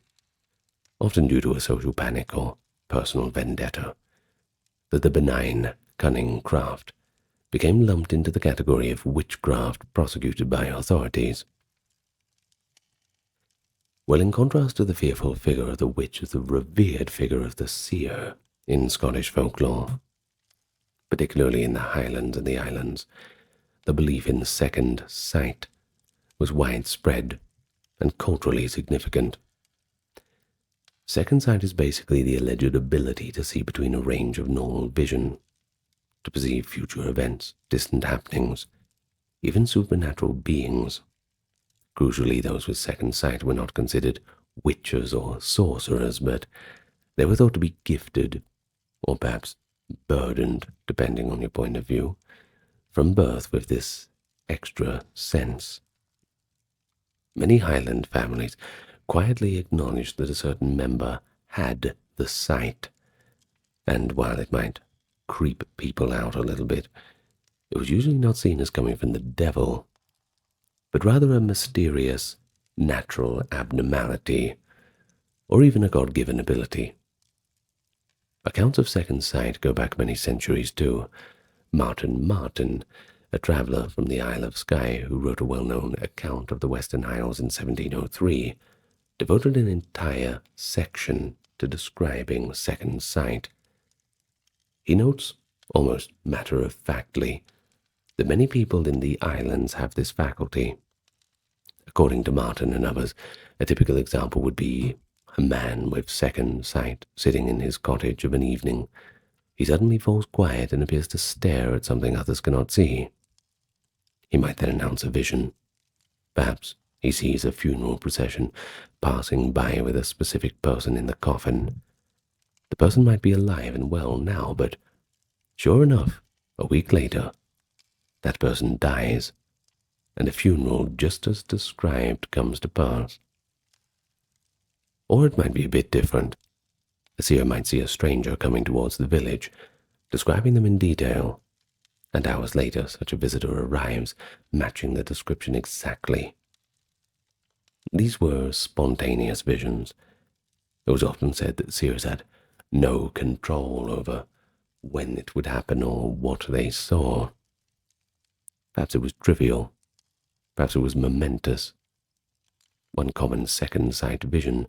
often due to a social panic or personal vendetta, that the benign, cunning craft became lumped into the category of witchcraft prosecuted by authorities. Well, in contrast to the fearful figure of the witch is the revered figure of the seer in Scottish folklore. Particularly in the Highlands and the Islands, the belief in second sight was widespread and culturally significant. Second sight is basically the alleged ability to see between a range of normal vision, to perceive future events, distant happenings, even supernatural beings. Crucially, those with second sight were not considered witches or sorcerers, but they were thought to be gifted, or perhaps burdened, depending on your point of view, from birth with this extra sense. Many Highland families quietly acknowledged that a certain member had the sight, and while it might creep people out a little bit, it was usually not seen as coming from the devil, but rather a mysterious, natural abnormality, or even a God-given ability. Accounts of second sight go back many centuries too. Martin, a traveller from the Isle of Skye who wrote a well-known account of the Western Isles in 1703, devoted an entire section to describing second sight. He notes, almost matter-of-factly, that many people in the islands have this faculty. According to Martin and others, a typical example would be a man with second sight sitting in his cottage of an evening. He suddenly falls quiet and appears to stare at something others cannot see. He might then announce a vision. Perhaps He sees a funeral procession passing by with a specific person in the coffin. The person might be alive and well now, but sure enough, a week later, that person dies, and a funeral just as described comes to pass. Or it might be a bit different. A seer might see a stranger coming towards the village, describing them in detail, and hours later such a visitor arrives, matching the description exactly. These were spontaneous visions. It was often said that seers had no control over when it would happen or what they saw. Perhaps it was trivial. Perhaps it was momentous. One common second sight vision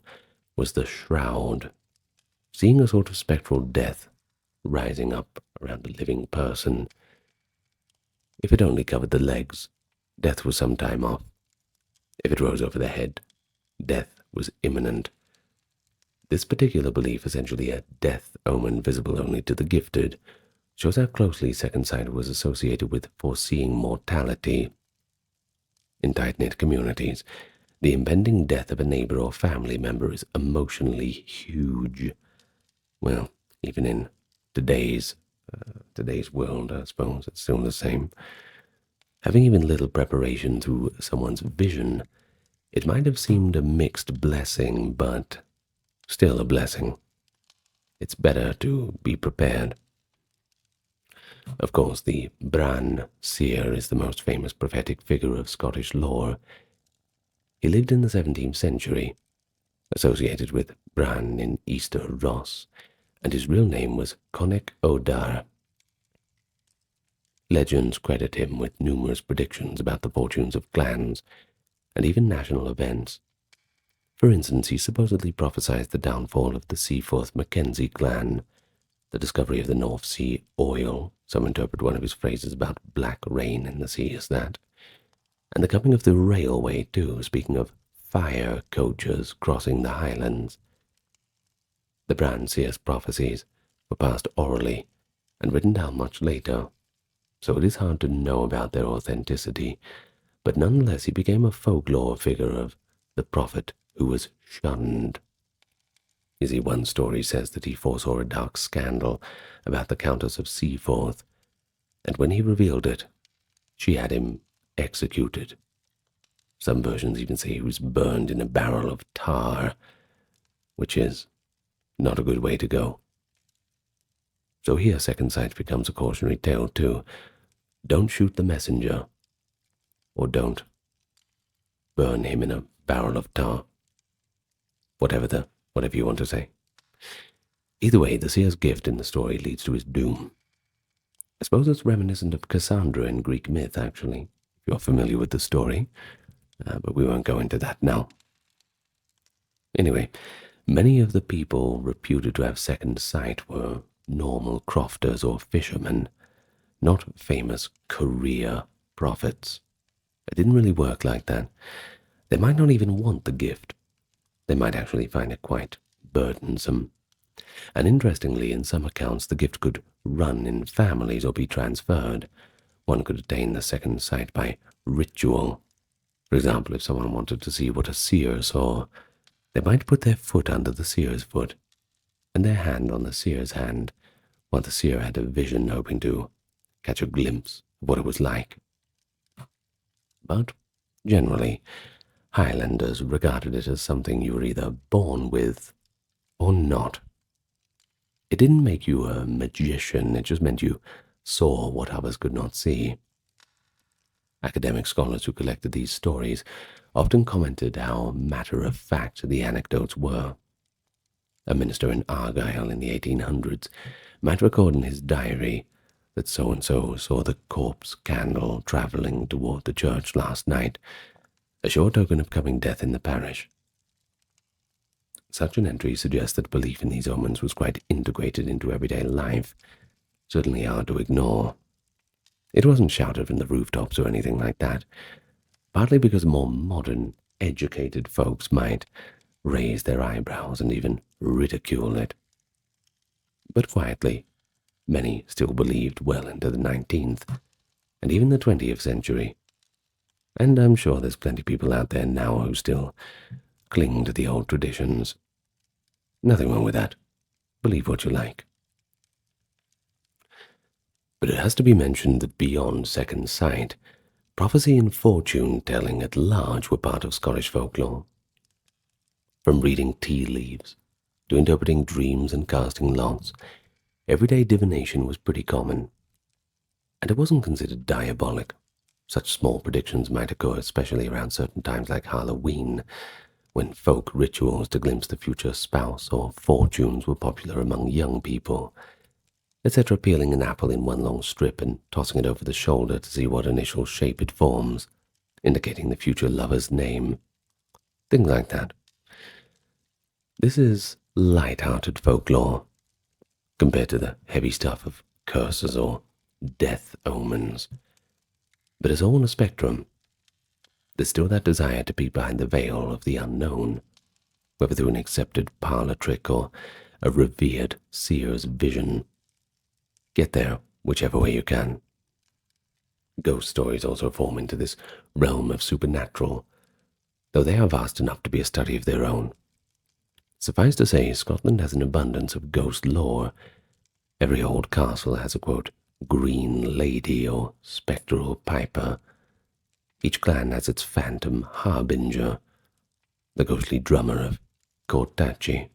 was the shroud, seeing a sort of spectral death rising up around a living person. If it only covered the legs, death was some time off. If it rose over the head, death was imminent. This particular belief, essentially a death omen visible only to the gifted, shows how closely second sight was associated with foreseeing mortality. In tight-knit communities, the impending death of a neighbor or family member is emotionally huge. Well, even in today's world, I suppose it's still the same. Having even little preparation through someone's vision, it might have seemed a mixed blessing, but still a blessing. It's better to be prepared. Of course, the Bran seer is the most famous prophetic figure of Scottish lore. He lived in the 17th century, associated with Bran in Easter Ross, and his real name was Conech O'Dara. Legends credit him with numerous predictions about the fortunes of clans and even national events. For instance, he supposedly prophesied the downfall of the Seaforth Mackenzie clan, the discovery of the North Sea oil. Some interpret one of his phrases about black rain in the sea as that, and the coming of the railway too, speaking of fire coaches crossing the Highlands. The Bran seer's prophecies were passed orally and written down much later, so it is hard to know about their authenticity, but nonetheless he became a folklore figure of the prophet who was shunned. You see, one story says that he foresaw a dark scandal about the Countess of Seaforth, and when he revealed it, she had him executed. Some versions even say he was burned in a barrel of tar, which is not a good way to go. So here second sight becomes a cautionary tale too. Don't shoot the messenger, or don't burn him in a barrel of tar. Whatever you want to say. Either way, the seer's gift in the story leads to his doom. I suppose it's reminiscent of Cassandra in Greek myth, actually, if you're familiar with the story, but we won't go into that now. Anyway, many of the people reputed to have second sight were normal crofters or fishermen, not famous career prophets. It didn't really work like that. They might not even want the gift. They might actually find it quite burdensome. And interestingly, in some accounts, the gift could run in families or be transferred. One could attain the second sight by ritual. For example, if someone wanted to see what a seer saw, they might put their foot under the seer's foot, and their hand on the seer's hand, while the seer had a vision hoping to catch a glimpse of what it was like. But generally, Highlanders regarded it as something you were either born with or not. It didn't make you a magician, it just meant you saw what others could not see. Academic scholars who collected these stories often commented how matter-of-fact the anecdotes were. A minister in Argyll in the 1800s might record in his diary that so-and-so saw the corpse candle travelling toward the church last night, a sure token of coming death in the parish. Such an entry suggests that belief in these omens was quite integrated into everyday life, certainly hard to ignore. It wasn't shouted from the rooftops or anything like that, partly because more modern, educated folks might raise their eyebrows and even ridicule it. But quietly, many still believed well into the 19th and even the 20th century. And I'm sure there's plenty of people out there now who still cling to the old traditions. Nothing wrong with that. Believe what you like. But it has to be mentioned that beyond second sight, prophecy and fortune-telling at large were part of Scottish folklore. From reading tea leaves to interpreting dreams and casting lots, everyday divination was pretty common. And it wasn't considered diabolic. Such small predictions might occur especially around certain times like Halloween, when folk rituals to glimpse the future spouse or fortunes were popular among young people, etc., peeling an apple in one long strip and tossing it over the shoulder to see what initial shape it forms, indicating the future lover's name. Things like that. This is light-hearted folklore, compared to the heavy stuff of curses or death omens. But as all on a spectrum, there's still that desire to peek behind the veil of the unknown, whether through an accepted parlor trick or a revered seer's vision. Get there whichever way you can. Ghost stories also form into this realm of supernatural, though they are vast enough to be a study of their own. Suffice to say, Scotland has an abundance of ghost lore. Every old castle has a, quote, green lady or spectral piper. Each clan has its phantom harbinger, the ghostly drummer of Cortachi,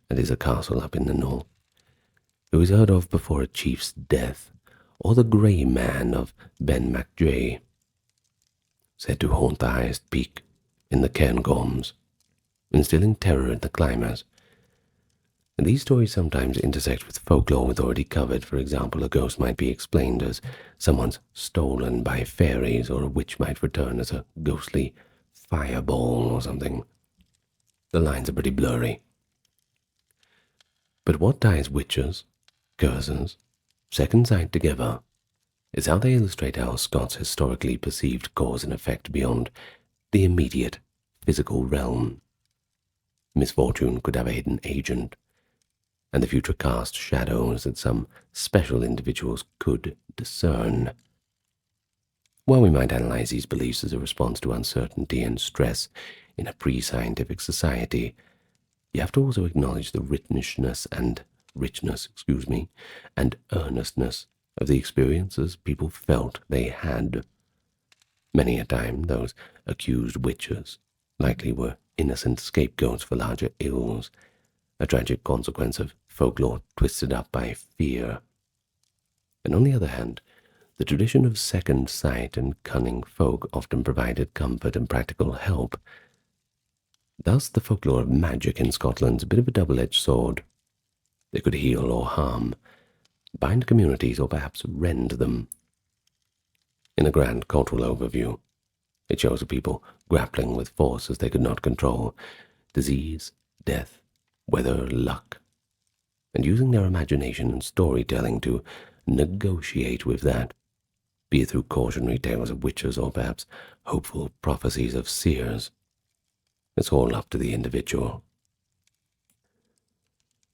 that is a castle up in the north, who is heard of before a chief's death, or the grey man of Benmacjay, said to haunt the highest peak in the Cairngorms, instilling terror in the climbers. And these stories sometimes intersect with folklore we've already covered. For example, a ghost might be explained as someone's stolen by fairies, or a witch might return as a ghostly fireball or something. The lines are pretty blurry. But what ties witches, curses, second sight together is how they illustrate how Scots historically perceived cause and effect beyond the immediate physical realm. Misfortune could have a hidden agent, and the future cast shadows that some special individuals could discern. While we might analyze these beliefs as a response to uncertainty and stress in a pre-scientific society, you have to also acknowledge the richness and earnestness of the experiences people felt they had. Many a time, those accused witches likely were innocent scapegoats for larger ills, a tragic consequence of folklore twisted up by fear. And on the other hand, the tradition of second sight and cunning folk often provided comfort and practical help. Thus, the folklore of magic in Scotland is a bit of a double-edged sword. They could heal or harm, bind communities, or perhaps rend them. In a grand cultural overview, it shows a people grappling with forces they could not control, disease, death, weather, luck, and using their imagination and storytelling to negotiate with that, be it through cautionary tales of witches or perhaps hopeful prophecies of seers. It's all up to the individual.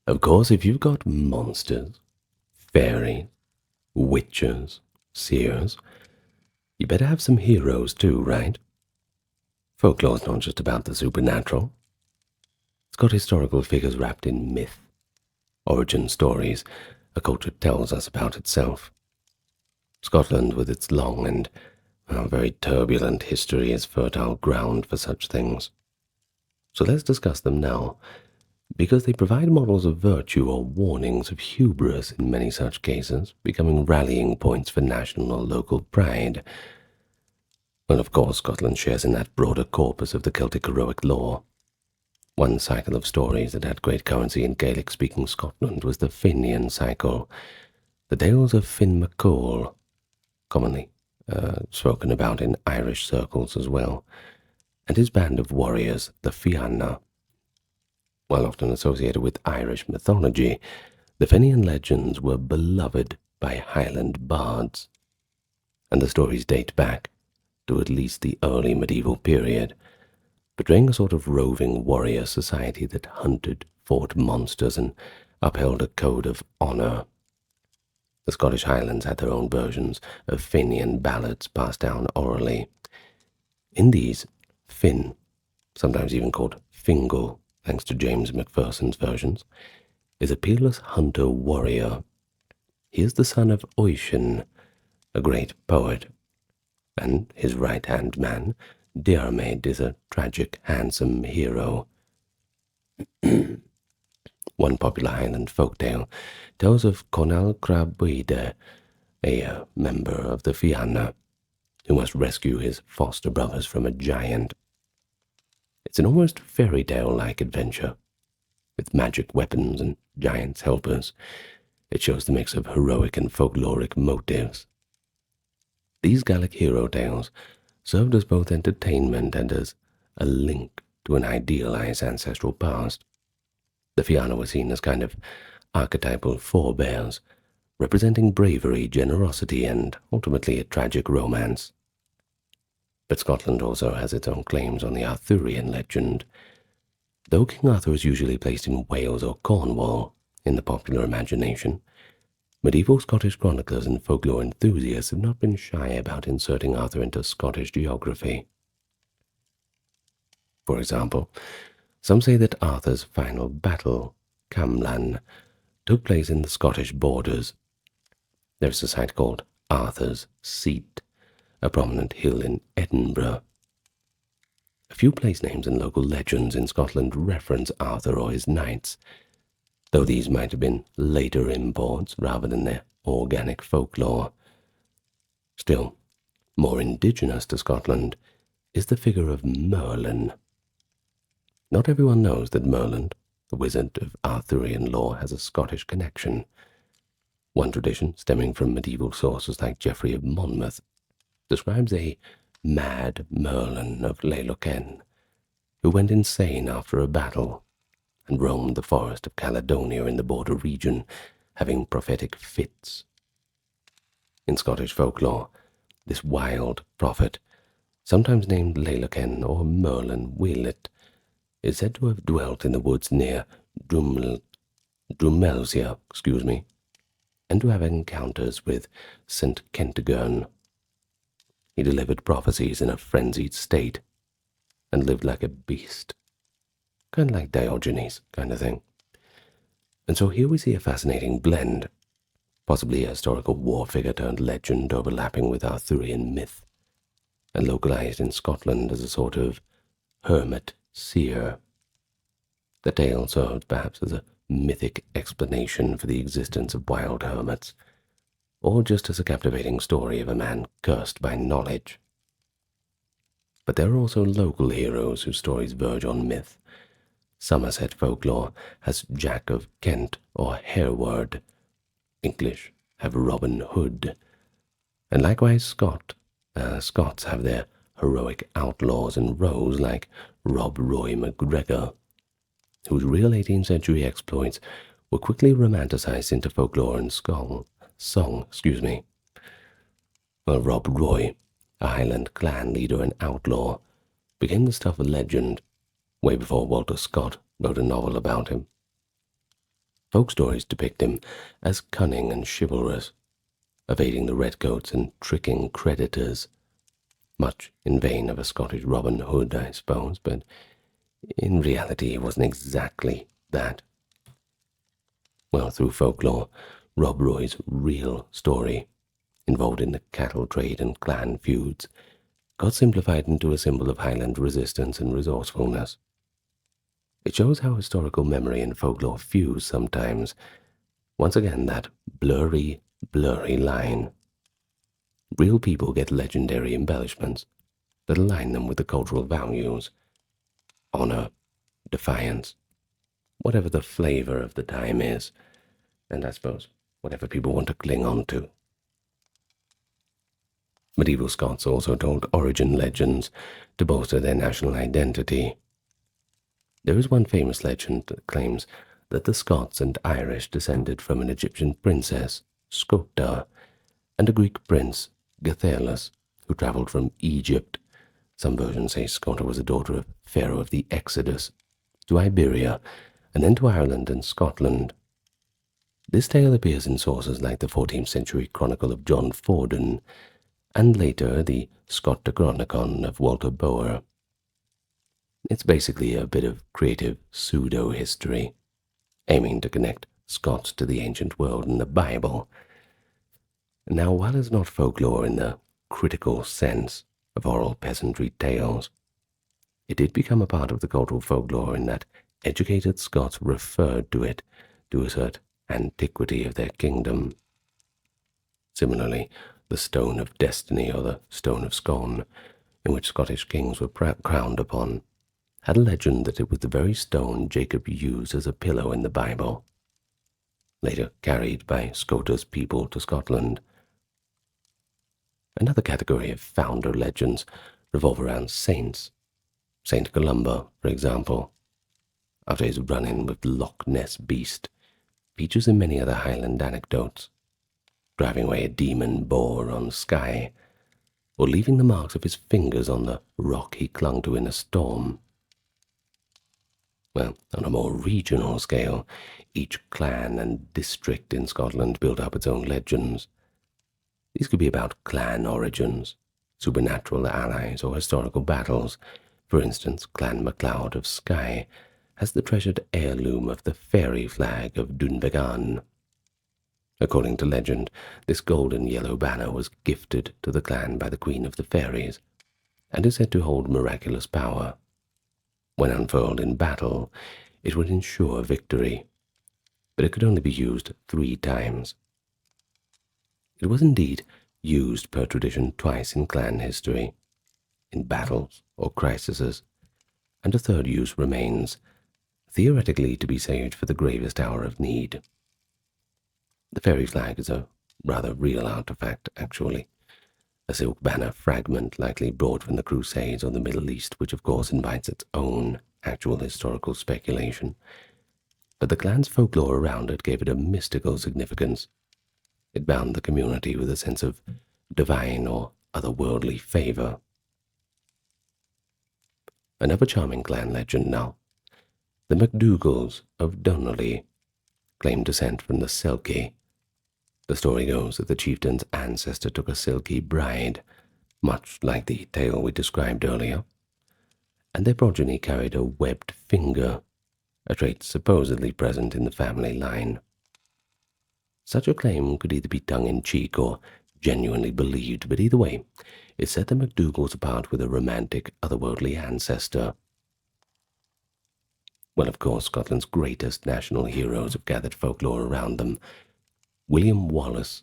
Of course, if you've got monsters, fairies, witches, seers, you better have some heroes too, right? Folklore's not just about the supernatural. It's got historical figures wrapped in myth, origin stories a culture tells us about itself. Scotland, with its long and very turbulent history, is fertile ground for such things. So let's discuss them now, because they provide models of virtue or warnings of hubris in many such cases, becoming rallying points for national or local pride. Well, of course, Scotland shares in that broader corpus of the Celtic heroic lore. One cycle of stories that had great currency in Gaelic-speaking Scotland was the Finian cycle, the tales of Finn MacCool, commonly spoken about in Irish circles as well, and his band of warriors, the Fianna. While often associated with Irish mythology, the Fenian legends were beloved by Highland bards, and the stories date back to at least the early medieval period, portraying a sort of roving warrior society that hunted, fought monsters, and upheld a code of honor. The Scottish Highlands had their own versions of Fenian ballads passed down orally, In these, Finn, sometimes even called Fingal, thanks to James Macpherson's versions, is a peerless hunter-warrior. He is the son of Oisin, a great poet, and his right-hand man, Diarmaid, is a tragic, handsome hero. One popular Highland folktale tells of Conall Crabweide, a member of the Fianna, who must rescue his foster brothers from a giant. It's an almost fairy tale-like adventure, with magic weapons and giants' helpers. It shows the mix of heroic and folkloric motives. These Gaelic hero tales served as both entertainment and as a link to an idealized ancestral past. The Fianna were seen as kind of archetypal forebears, representing bravery, generosity, and ultimately a tragic romance. But Scotland also has its own claims on the Arthurian legend. Though King Arthur is usually placed in Wales or Cornwall in the popular imagination, medieval Scottish chroniclers and folklore enthusiasts have not been shy about inserting Arthur into Scottish geography. For example, some say that Arthur's final battle, Camlan, took place in the Scottish borders. There is a site called Arthur's Seat, a prominent hill in Edinburgh. A few place names and local legends in Scotland reference Arthur or his knights, though these might have been later imports rather than their organic folklore. Still, more indigenous to Scotland is the figure of Merlin. Not everyone knows that Merlin, the wizard of Arthurian lore, has a Scottish connection. One tradition, stemming from medieval sources like Geoffrey of Monmouth, describes a mad Merlin of Leiloken, who went insane after a battle and roamed the forest of Caledonia in the border region, having prophetic fits. In Scottish folklore, this wild prophet, sometimes named Leiloken or Merlin Wheelit, is said to have dwelt in the woods near Drumelsia, and to have encounters with St. Kentigern. He delivered prophecies in a frenzied state and lived like a beast, kind of like Diogenes kind of thing. And so here we see a fascinating blend, possibly a historical war figure turned legend overlapping with Arthurian myth, and localized in Scotland as a sort of hermit seer. The tale serves perhaps as a mythic explanation for the existence of wild hermits, or just as a captivating story of a man cursed by knowledge. But there are also local heroes whose stories verge on myth. Somerset folklore has Jack of Kent or Hereward. English have Robin Hood. And likewise Scots have their heroic outlaws and rogues like Rob Roy MacGregor, whose real 18th century exploits were quickly romanticized into folklore and song. Well, Rob Roy, a Highland clan leader and outlaw, became the stuff of legend way before Walter Scott wrote a novel about him. Folk stories depict him as cunning and chivalrous, evading the redcoats and tricking creditors, much in vain of a Scottish Robin Hood, I suppose, but in reality he wasn't exactly that. Well, through folklore, Rob Roy's real story, involved in the cattle trade and clan feuds, got simplified into a symbol of Highland resistance and resourcefulness. It shows how historical memory and folklore fuse sometimes. Once again, that blurry line. Real people get legendary embellishments that align them with the cultural values. Honor, defiance, whatever the flavor of the time is, and I suppose whatever people want to cling on to. Medieval Scots also told origin legends to bolster their national identity. There is one famous legend that claims that the Scots and Irish descended from an Egyptian princess, Skota, and a Greek prince, Gathelus, who traveled from Egypt. Some versions say Skota was a daughter of Pharaoh of the Exodus, to Iberia, and then to Ireland and Scotland. This tale appears in sources like the 14th century Chronicle of John Forden and later the Scottachronicon of Walter Boer. It's basically a bit of creative pseudo-history, aiming to connect Scots to the ancient world and the Bible. Now, while it's not folklore in the critical sense of oral peasantry tales, it did become a part of the cultural folklore in that educated Scots referred to it to assert antiquity of their kingdom. Similarly, the Stone of Destiny, or the Stone of Scone, in which Scottish kings were crowned upon, had a legend that it was the very stone Jacob used as a pillow in the Bible, later carried by Scota's people to Scotland. Another category of founder legends revolve around saints. Saint Columba, for example, after his run-in with the Loch Ness beast, features in many other Highland anecdotes, driving away a demon boar on Skye, or leaving the marks of his fingers on the rock he clung to in a storm. Well, on a more regional scale, each clan and district in Scotland built up its own legends. These could be about clan origins, supernatural allies, or historical battles. For instance, Clan MacLeod of Skye has the treasured heirloom of the fairy flag of Dunvegan. According to legend, this golden yellow banner was gifted to the clan by the Queen of the Fairies, and is said to hold miraculous power. When unfurled in battle, it would ensure victory, but it could only be used 3 times. It was indeed used per tradition twice in clan history, in battles or crises, and a third use remains, theoretically to be saved for the gravest hour of need. The fairy flag is a rather real artifact, actually, a silk banner fragment likely brought from the Crusades or the Middle East, which of course invites its own actual historical speculation. But the clan's folklore around it gave it a mystical significance. It bound the community with a sense of divine or otherworldly favor. Another charming clan legend now. The MacDougals of Donnelly claim descent from the selkie. The story goes that the chieftain's ancestor took a silky bride, much like the tale we described earlier, and their progeny carried a webbed finger, a trait supposedly present in the family line. Such a claim could either be tongue-in-cheek or genuinely believed, but either way, it set the MacDougals apart with a romantic, otherworldly ancestor. Well, of course, Scotland's greatest national heroes have gathered folklore around them. William Wallace,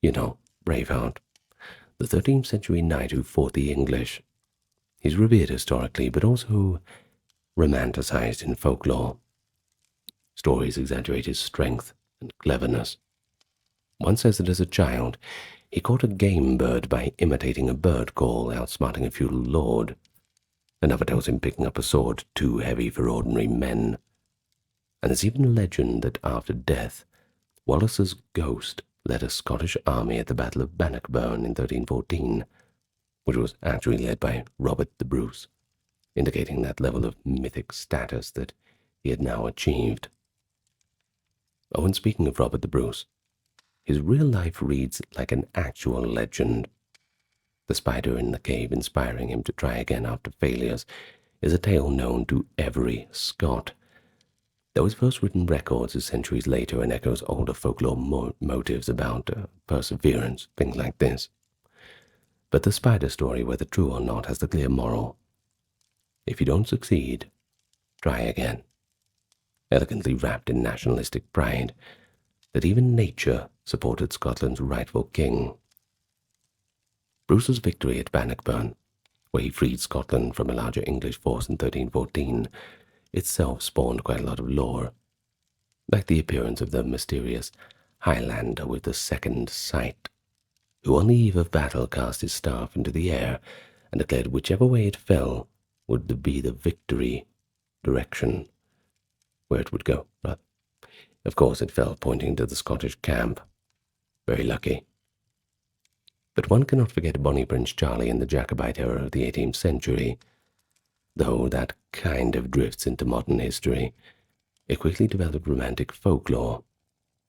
Braveheart, the 13th century knight who fought the English. He's revered historically, but also romanticized in folklore. Stories exaggerate his strength and cleverness. One says that as a child, he caught a game bird by imitating a bird call, outsmarting a feudal lord. Another tells him picking up a sword too heavy for ordinary men. And there's even a legend that after death, Wallace's ghost led a Scottish army at the Battle of Bannockburn in 1314, which was actually led by Robert the Bruce, indicating that level of mythic status that he had now achieved. Oh, and speaking of Robert the Bruce, his real life reads like an actual legend. The spider in the cave inspiring him to try again after failures is a tale known to every Scot, though his first written records is centuries later and echoes older folklore motives about perseverance, things like this. But the spider story, whether true or not, has the clear moral: if you don't succeed, try again. Elegantly wrapped in nationalistic pride, that even nature supported Scotland's rightful king. Bruce's victory at Bannockburn, where he freed Scotland from a larger English force in 1314, itself spawned quite a lot of lore, like the appearance of the mysterious Highlander with the second sight, who on the eve of battle cast his staff into the air and declared whichever way it fell would be the victory direction, where it would go, rather. Of course it fell pointing to the Scottish camp. Very lucky. But one cannot forget Bonnie Prince Charlie in the Jacobite era of the 18th century. Though that kind of drifts into modern history, it quickly developed romantic folklore,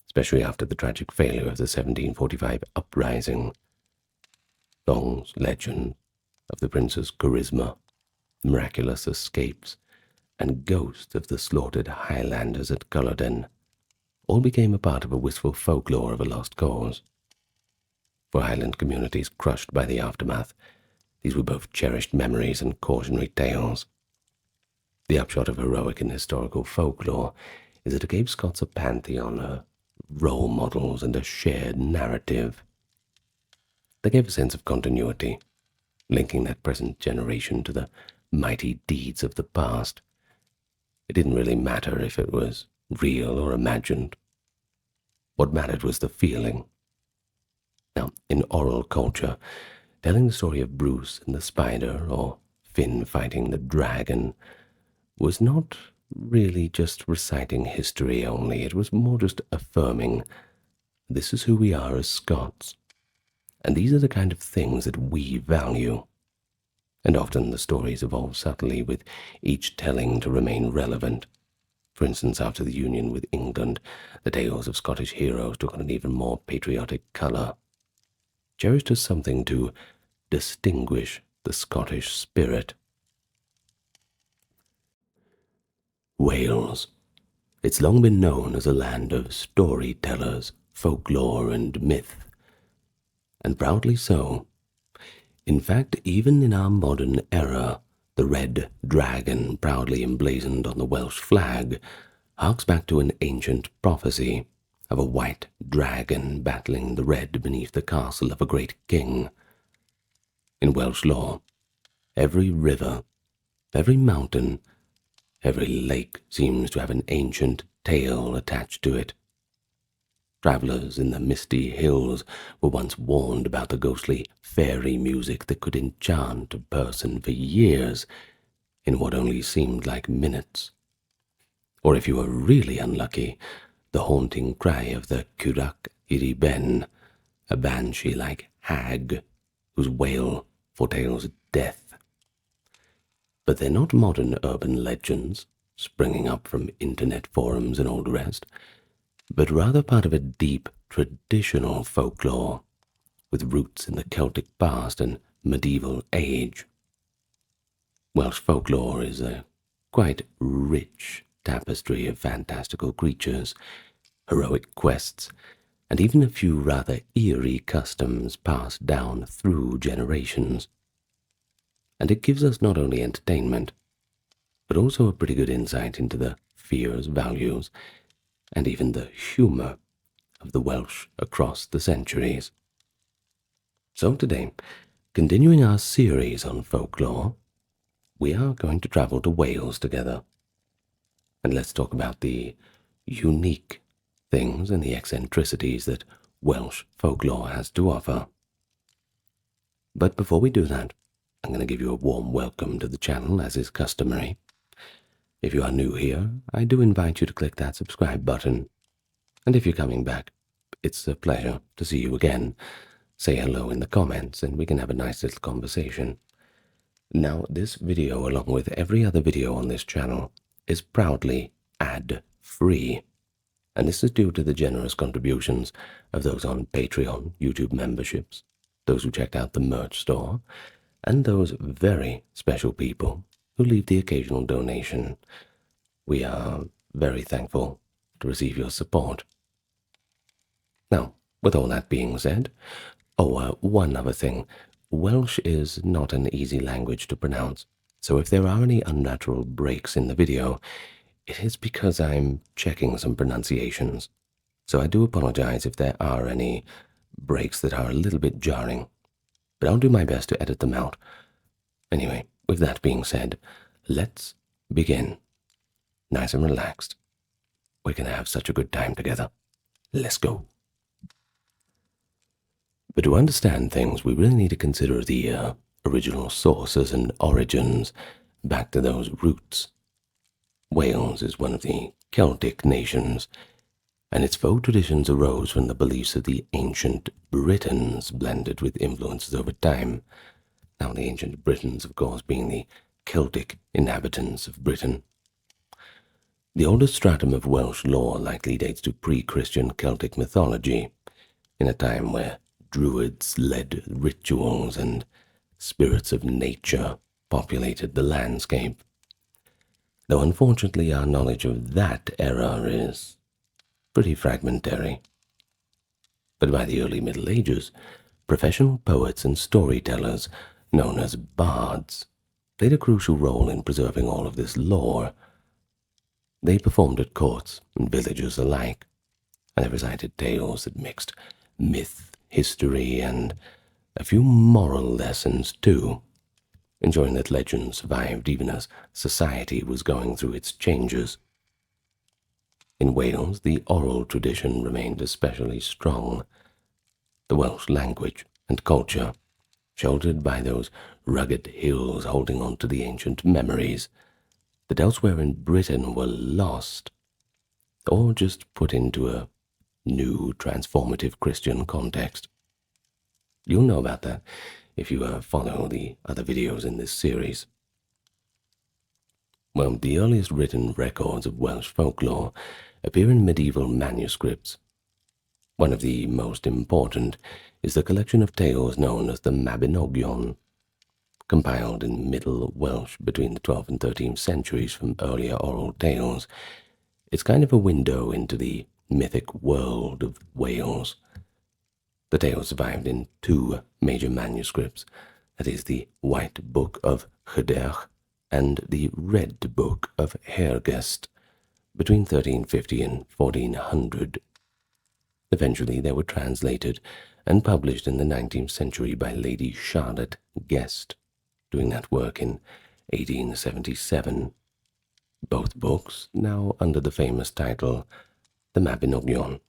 especially after the tragic failure of the 1745 uprising. songs, legends of the Princess Charisma, miraculous escapes, and ghosts of the slaughtered Highlanders at Culloden all became a part of a wistful folklore of a lost cause. For Highland communities crushed by the aftermath, these were both cherished memories and cautionary tales. The upshot of heroic and historical folklore is that it gave Scots a pantheon, role models, and a shared narrative. They gave a sense of continuity, linking that present generation to the mighty deeds of the past. It didn't really matter if it was real or imagined. What mattered was the feeling. Now, in oral culture, telling the story of Bruce and the spider, or Finn fighting the dragon, was not really just reciting history only. It was more just affirming, this is who we are as Scots, and these are the kind of things that we value. And often the stories evolve subtly, with each telling to remain relevant. For instance, after the union with England, the tales of Scottish heroes took on an even more patriotic colour, cherished as something to distinguish the Scottish spirit. Wales. It's long been known as a land of storytellers, folklore, and myth, and proudly so. In fact, even in our modern era, the red dragon proudly emblazoned on the Welsh flag harks back to an ancient prophecy of a white dragon battling the red beneath the castle of a great king. In Welsh lore, every river, every mountain, every lake seems to have an ancient tale attached to it. Travellers in the misty hills were once warned about the ghostly fairy music that could enchant a person for years in what only seemed like minutes. Or if you were really unlucky, the haunting cry of the Curach Iri Ben, a banshee-like hag whose wail foretells death. But they're not modern urban legends, springing up from internet forums and all the rest, but rather part of a deep traditional folklore, with roots in the Celtic past and medieval age. Welsh folklore is a quite rich tapestry of fantastical creatures, heroic quests, and even a few rather eerie customs passed down through generations. And it gives us not only entertainment, but also a pretty good insight into the fears, values, and even the humour of the Welsh across the centuries. So today, continuing our series on folklore, we are going to travel to Wales together. And let's talk about the unique things and the eccentricities that Welsh folklore has to offer. But before we do that, I'm going to give you a warm welcome to the channel, as is customary. If you are new here, I do invite you to click that subscribe button. And if you're coming back, it's a pleasure to see you again. Say hello in the comments and we can have a nice little conversation. Now, this video, along with every other video on this channel, is proudly ad-free. And this is due to the generous contributions of those on Patreon, YouTube memberships, those who checked out the merch store, and those very special people who leave the occasional donation. We are very thankful to receive your support. Now, with all that being said, one other thing. Welsh is not an easy language to pronounce, so if there are any unnatural breaks in the video, it is because I'm checking some pronunciations. So I do apologize if there are any breaks that are a little bit jarring, but I'll do my best to edit them out. Anyway, with that being said, let's begin. Nice and relaxed. We're going to have such a good time together. Let's go. But to understand things, we really need to consider the original sources and origins, back to those roots. Wales is one of the Celtic nations, and its folk traditions arose from the beliefs of the ancient Britons, blended with influences over time. Now, the ancient Britons, of course, being the Celtic inhabitants of Britain. The oldest stratum of Welsh lore likely dates to pre-Christian Celtic mythology, in a time where druids led rituals and spirits of nature populated the landscape, though unfortunately our knowledge of that era is pretty fragmentary. But by the early Middle Ages, professional poets and storytellers, known as bards, played a crucial role in preserving all of this lore. They performed at courts and villages alike, and they recited tales that mixed myth, history, and a few moral lessons too, ensuring that legend survived even as society was going through its changes. In Wales, the oral tradition remained especially strong. The Welsh language and culture, sheltered by those rugged hills holding on to the ancient memories that elsewhere in Britain were lost, or just put into a new transformative Christian context. You'll know about that if you follow the other videos in this series. Well, the earliest written records of Welsh folklore appear in medieval manuscripts. One of the most important is the collection of tales known as the Mabinogion, compiled in Middle Welsh between the 12th and 13th centuries from earlier oral tales. It's kind of a window into the mythic world of Wales. The tales survived in two major manuscripts, that is the White Book of Gutenburg and the Red Book of Hergest, between 1350 and 1400. Eventually they were translated and published in the 19th century by Lady Charlotte Guest, doing that work in 1877. Both books now under the famous title The Mabinogion.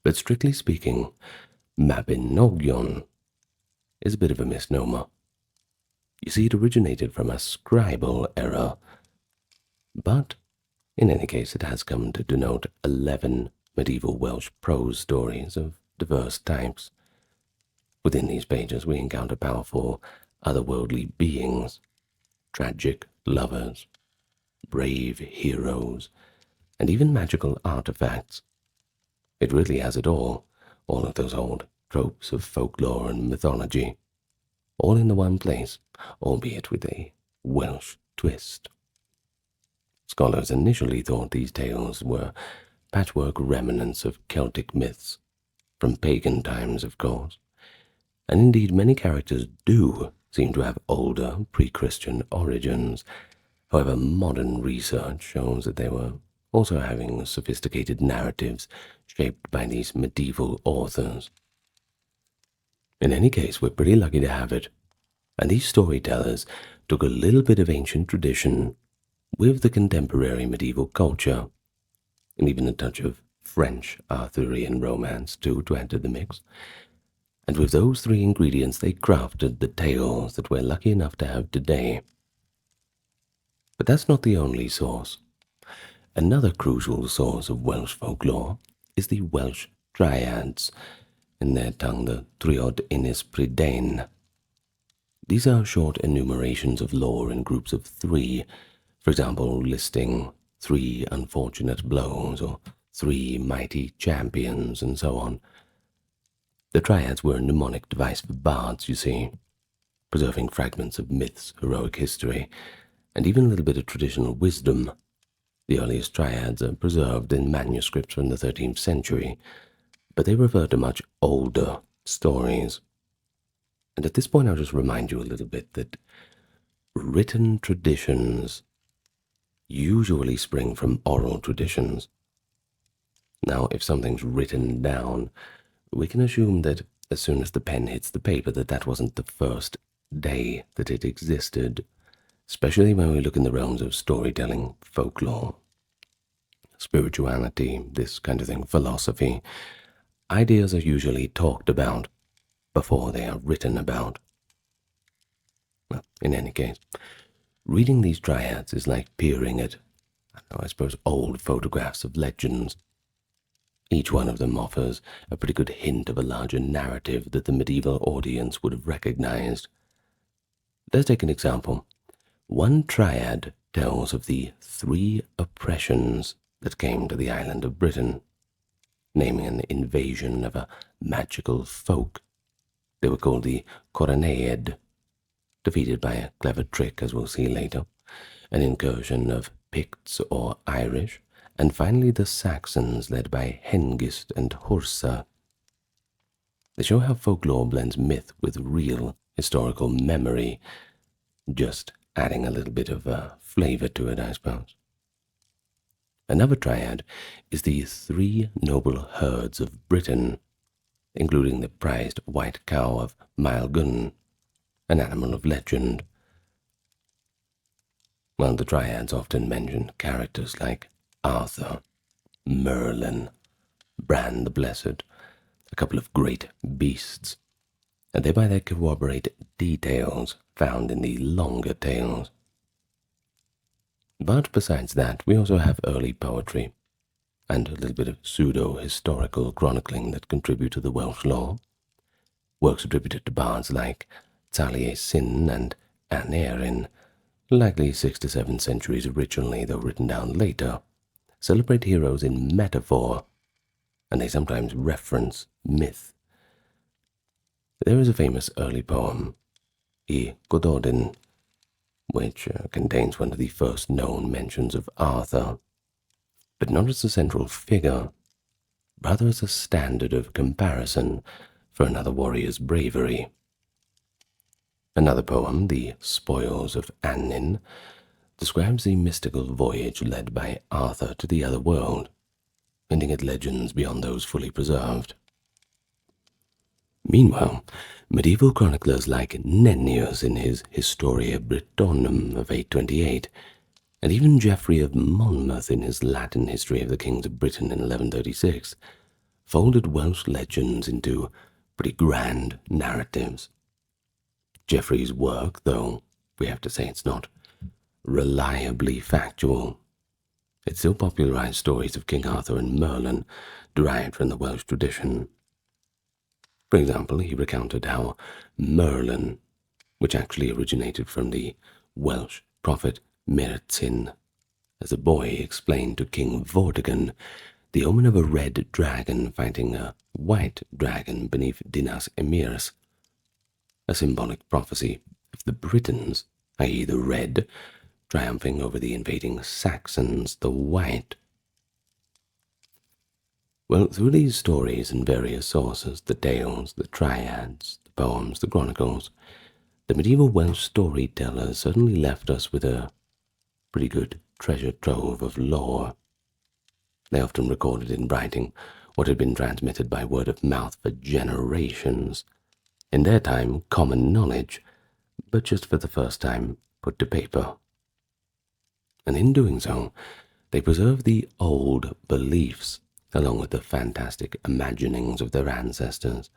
But strictly speaking, Mabinogion is a bit of a misnomer. You see, it originated from a scribal error, but in any case it has come to denote 11 medieval Welsh prose stories of diverse types. Within these pages we encounter powerful, otherworldly beings, tragic lovers, brave heroes, and even magical artifacts. It really has it all of those old tropes of folklore and mythology, all in the one place, albeit with a Welsh twist. Scholars initially thought these tales were patchwork remnants of Celtic myths, from pagan times of course, and indeed many characters do seem to have older pre-Christian origins. However, modern research shows that they were also having sophisticated narratives shaped by these medieval authors. In any case, we're pretty lucky to have it, and these storytellers took a little bit of ancient tradition with the contemporary medieval culture, and even a touch of French Arthurian romance too to enter the mix. And with those three ingredients they crafted the tales that we're lucky enough to have today. But that's not the only source. Another crucial source of Welsh folklore is the Welsh triads, in their tongue the Triod Ynys Prydain. These are short enumerations of lore in groups of three, for example listing 3 unfortunate blows or 3 mighty champions and so on. The triads were a mnemonic device for bards, you see, preserving fragments of myths, heroic history, and even a little bit of traditional wisdom. The earliest triads are preserved in manuscripts from the 13th century, but they refer to much older stories. And at this point I'll just remind you a little bit that written traditions usually spring from oral traditions. Now, if something's written down, we can assume that as soon as the pen hits the paper that wasn't the first day that it existed, especially when we look in the realms of storytelling, folklore, spirituality, this kind of thing, philosophy. Ideas are usually talked about before they are written about. Well, in any case, reading these triads is like peering at, I suppose, old photographs of legends. Each one of them offers a pretty good hint of a larger narrative that the medieval audience would have recognized. Let's take an example. One triad tells of the 3 oppressions that came to the island of Britain. naming an invasion of a magical folk. They were called the Coronaeid, defeated by a clever trick, as we'll see later, an incursion of Picts or Irish, and finally the Saxons, led by Hengist and Horsa. They show how folklore blends myth with real historical memory, just adding a little bit of flavor to it, I suppose. Another triad is the three noble herds of Britain, including the prized white cow of Maelgwn, an animal of legend. While the triads often mention characters like Arthur, Merlin, Bran the Blessed, a couple of great beasts, and they by their corroborate details found in the longer tales. But besides that, we also have early poetry, and a little bit of pseudo-historical chronicling that contribute to the Welsh lore. Works attributed to bards like Taliesin and Aneurin, likely 6 to 7 centuries originally, though written down later, celebrate heroes in metaphor, and they sometimes reference myth. There is a famous early poem, I Gododin, which contains one of the first known mentions of Arthur, but not as a central figure, rather as a standard of comparison for another warrior's bravery. Another poem, The Spoils of Annin, describes the mystical voyage led by Arthur to the other world, hinting at legends beyond those fully preserved. Meanwhile, medieval chroniclers like Nennius in his Historia Britonum of 828, and even Geoffrey of Monmouth in his Latin History of the Kings of Britain in 1136, folded Welsh legends into pretty grand narratives. Geoffrey's work, though we have to say it's not reliably factual, it still popularized stories of King Arthur and Merlin derived from the Welsh tradition. For example, he recounted how Merlin, which actually originated from the Welsh prophet Myrddin, as a boy explained to King Vortigern the omen of a red dragon fighting a white dragon beneath Dinas Emirs, a symbolic prophecy of the Britons, i.e. the red, triumphing over the invading Saxons, the white. Well, through these stories and various sources, the tales, the triads, the poems, the chronicles, the medieval Welsh storytellers certainly left us with a pretty good treasure trove of lore. They often recorded in writing what had been transmitted by word of mouth for generations, in their time common knowledge, but just for the first time put to paper. And in doing so, they preserved the old beliefs along with the fantastic imaginings of their ancestors,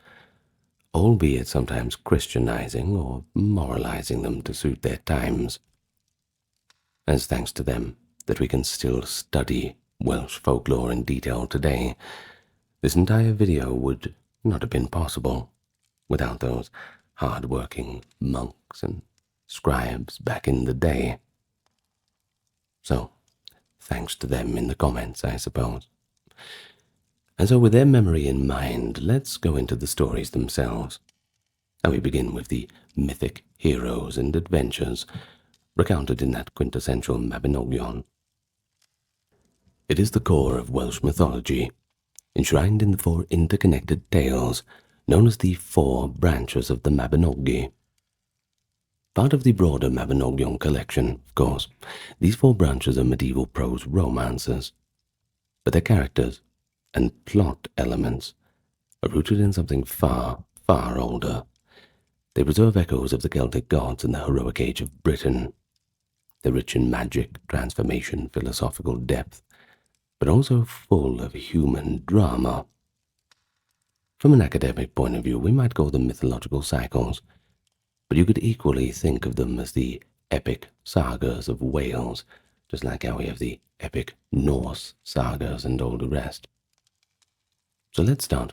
albeit sometimes Christianizing or moralizing them to suit their times. As thanks to them that we can still study Welsh folklore in detail today, this entire video would not have been possible without those hard-working monks and scribes back in the day. So, thanks to them in the comments, I suppose. And so with their memory in mind, let's go into the stories themselves. And we begin with the mythic heroes and adventures recounted in that quintessential Mabinogion. It is the core of Welsh mythology, enshrined in the 4 interconnected tales known as the 4 branches of the Mabinogi. Part of the broader Mabinogion collection, of course, these 4 branches are medieval prose romances, but their characters and plot elements are rooted in something far, far older. They preserve echoes of the Celtic gods and the heroic age of Britain. They're rich in magic, transformation, philosophical depth, but also full of human drama. From an academic point of view, we might call them mythological cycles, but you could equally think of them as the epic sagas of Wales, just like how we have the epic Norse sagas and all the rest. So let's start.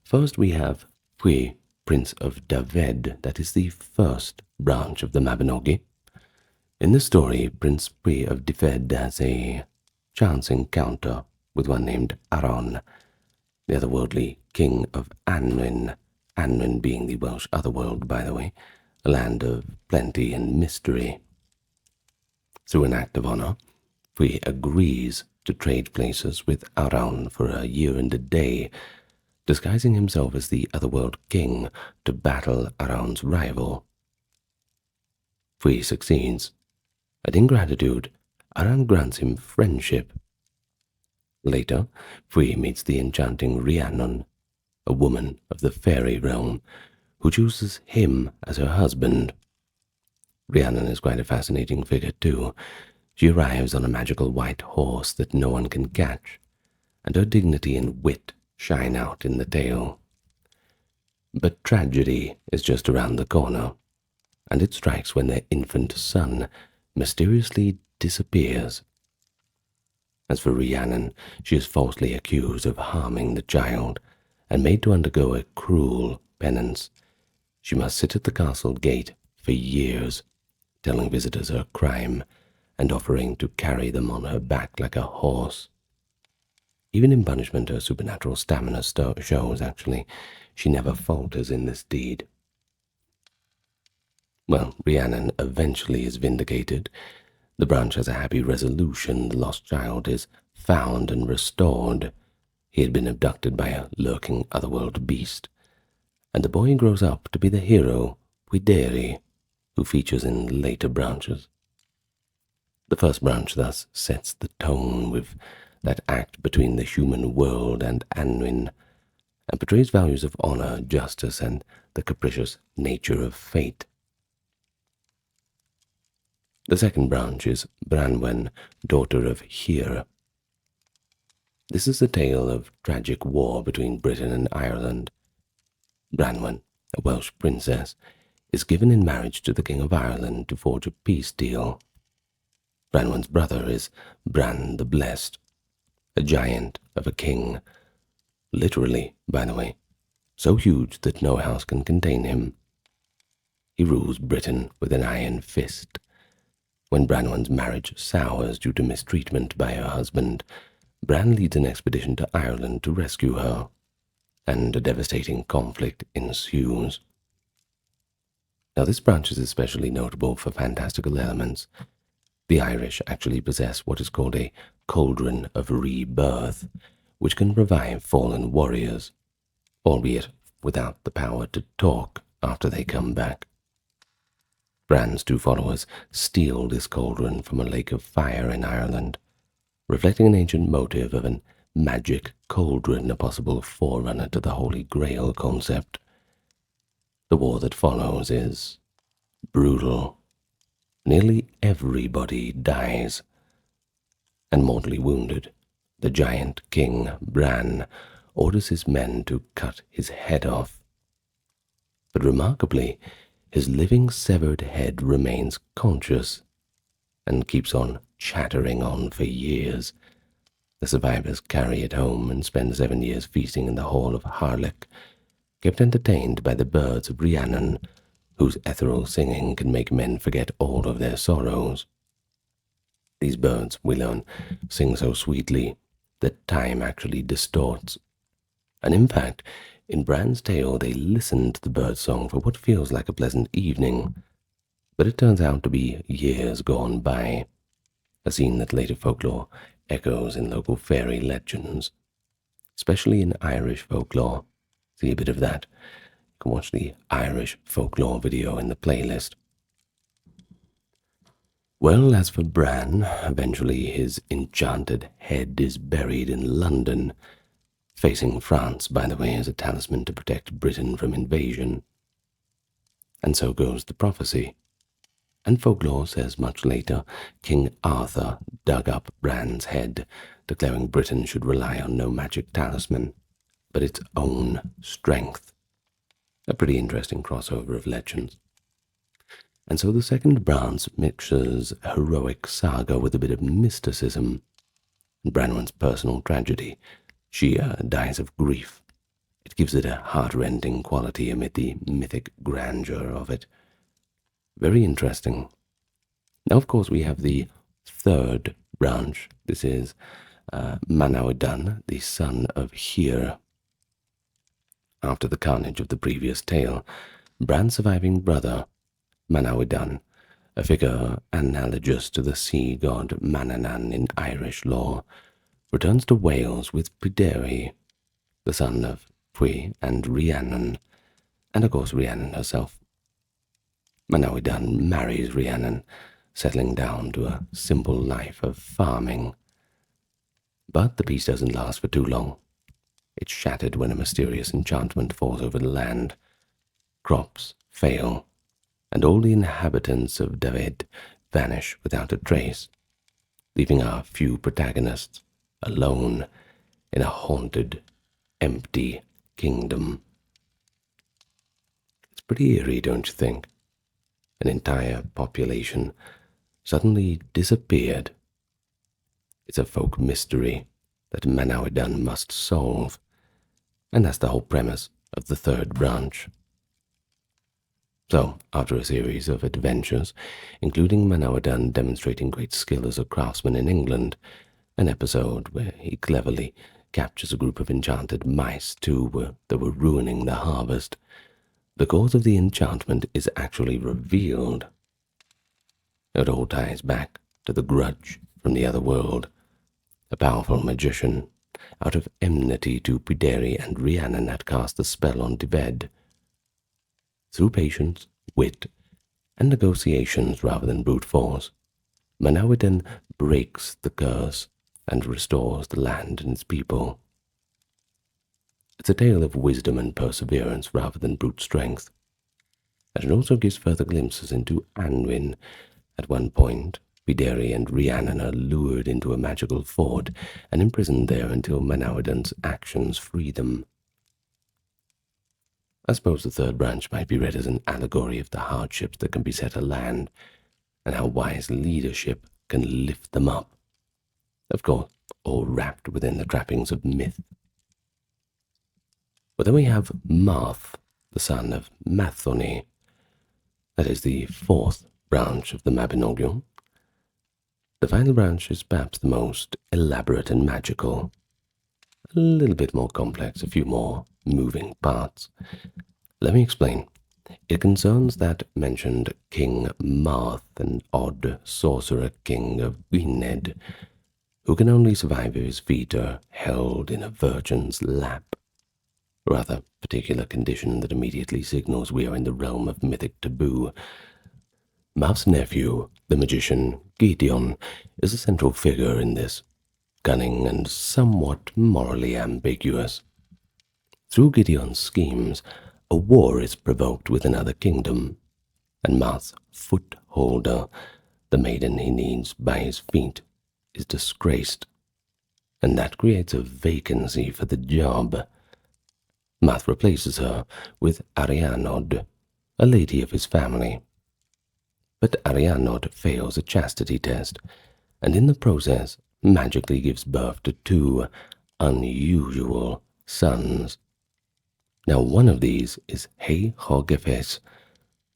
First we have Pwy, Prince of Dyfed, that is the first branch of the Mabinogi. In this story, Prince Pwy of Dyfed has a chance encounter with one named Aron, the otherworldly king of Anwen, Anwen being the Welsh otherworld, by the way, a land of plenty and mystery. Through an act of honour, Fui agrees to trade places with Arawn for a year and a day, disguising himself as the otherworld king to battle Arawn's rival. Fui succeeds, and in gratitude, Arawn grants him friendship. Later, Fui meets the enchanting Rhiannon, a woman of the fairy realm, who chooses him as her husband. Rhiannon is quite a fascinating figure too. She arrives on a magical white horse that no one can catch, and her dignity and wit shine out in the tale. But tragedy is just around the corner, and it strikes when their infant son mysteriously disappears. As for Rhiannon, she is falsely accused of harming the child and made to undergo a cruel penance. She must sit at the castle gate for years, telling visitors her crime and offering to carry them on her back like a horse. Even in punishment, her supernatural stamina shows, actually. She never falters in this deed. Well, Rhiannon eventually is vindicated. The branch has a happy resolution. The lost child is found and restored. He had been abducted by a lurking otherworld beast, and the boy grows up to be the hero, Wideri, who features in later branches. The first branch thus sets the tone with that act between the human world and Anwen, and portrays values of honor, justice, and the capricious nature of fate. The second branch is Branwen, daughter of Hir. This is a tale of tragic war between Britain and Ireland. Branwen, a Welsh princess, is given in marriage to the King of Ireland to forge a peace deal. Branwen's brother is Bran the Blessed, a giant of a king, literally, by the way, so huge that no house can contain him. He rules Britain with an iron fist. When Branwen's marriage sours due to mistreatment by her husband, Bran leads an expedition to Ireland to rescue her, and a devastating conflict ensues. Now, this branch is especially notable for fantastical elements. The Irish actually possess what is called a cauldron of rebirth, which can revive fallen warriors, albeit without the power to talk after they come back. Bran's two followers steal this cauldron from a lake of fire in Ireland, reflecting an ancient motive of an magic cauldron, a possible forerunner to the Holy Grail concept. The war that follows is brutal. Nearly everybody dies, and mortally wounded, the giant king Bran orders his men to cut his head off. But remarkably, his living severed head remains conscious and keeps on chattering on for years. The survivors carry it home and spend 7 years feasting in the hall of Harlech, kept entertained by the birds of Rhiannon, whose ethereal singing can make men forget all of their sorrows. These birds, we learn, sing so sweetly that time actually distorts. And in fact, in Bran's tale, they listen to the bird song for what feels like a pleasant evening, but it turns out to be years gone by, a scene that later folklore echoes in local fairy legends, especially in Irish folklore. See a bit of that. You can watch the Irish folklore video in the playlist. Well, as for Bran, eventually his enchanted head is buried in London, facing France, by the way, as a talisman to protect Britain from invasion. And so goes the prophecy. And folklore says much later, King Arthur dug up Bran's head, declaring Britain should rely on no magic talisman, but its own strength. A pretty interesting crossover of legends. And so the second branch mixes heroic saga with a bit of mysticism. Branwen's personal tragedy. She dies of grief. It gives it a heart-rending quality amid the mythic grandeur of it. Very interesting. Now, of course, we have the third branch. This is Mabinogion, the son of Hir. after the carnage of the previous tale, Bran's surviving brother, Manawydan, a figure analogous to the sea god Manannan in Irish lore, returns to Wales with Pryderi, the son of Pwy and Rhiannon, and of course Rhiannon herself. Manawydan marries Rhiannon, settling down to a simple life of farming. But the peace doesn't last for too long. It's shattered when a mysterious enchantment falls over the land. Crops fail, and all the inhabitants of Dyfed vanish without a trace, leaving our few protagonists alone in a haunted, empty kingdom. It's pretty eerie, don't you think? An entire population suddenly disappeared. It's a folk mystery that Manawydan must solve, and that's the whole premise of the third branch. So, after a series of adventures, including Manawydan demonstrating great skill as a craftsman in England, an episode where he cleverly captures a group of enchanted mice that were ruining the harvest, the cause of the enchantment is actually revealed. It all ties back to the grudge from the other world. A powerful magician, out of enmity to Pryderi and Rhiannon, had cast the spell on Dyfed. Through patience, wit, and negotiations rather than brute force, Manawydan breaks the curse and restores the land and its people. It's a tale of wisdom and perseverance rather than brute strength, and it also gives further glimpses into Anwin. At one point, Pryderi and Rhiannon are lured into a magical fort and imprisoned there until Manawydan's actions free them. I suppose the third branch might be read as an allegory of the hardships that can beset a land, and how wise leadership can lift them up. Of course, all wrapped within the trappings of myth. But then we have Marth, the son of Mathoni. That is the fourth branch of the Mabinogion. The final branch is perhaps the most elaborate and magical. A little bit more complex, a few more moving parts. Let me explain. It concerns that mentioned King Marth, an odd sorcerer king of Gwynedd, who can only survive if his feet are held in a virgin's lap. A rather particular condition that immediately signals we are in the realm of mythic taboo. Marth's nephew, the magician Gideon, is a central figure in this, cunning and somewhat morally ambiguous. Through Gideon's schemes, a war is provoked with another kingdom, and Marth's footholder, the maiden he needs by his feet, is disgraced, and that creates a vacancy for the job. Marth replaces her with Arianod, a lady of his family. But Arianod fails a chastity test, and in the process magically gives birth to two unusual sons. Now one of these is Hey Hogefes,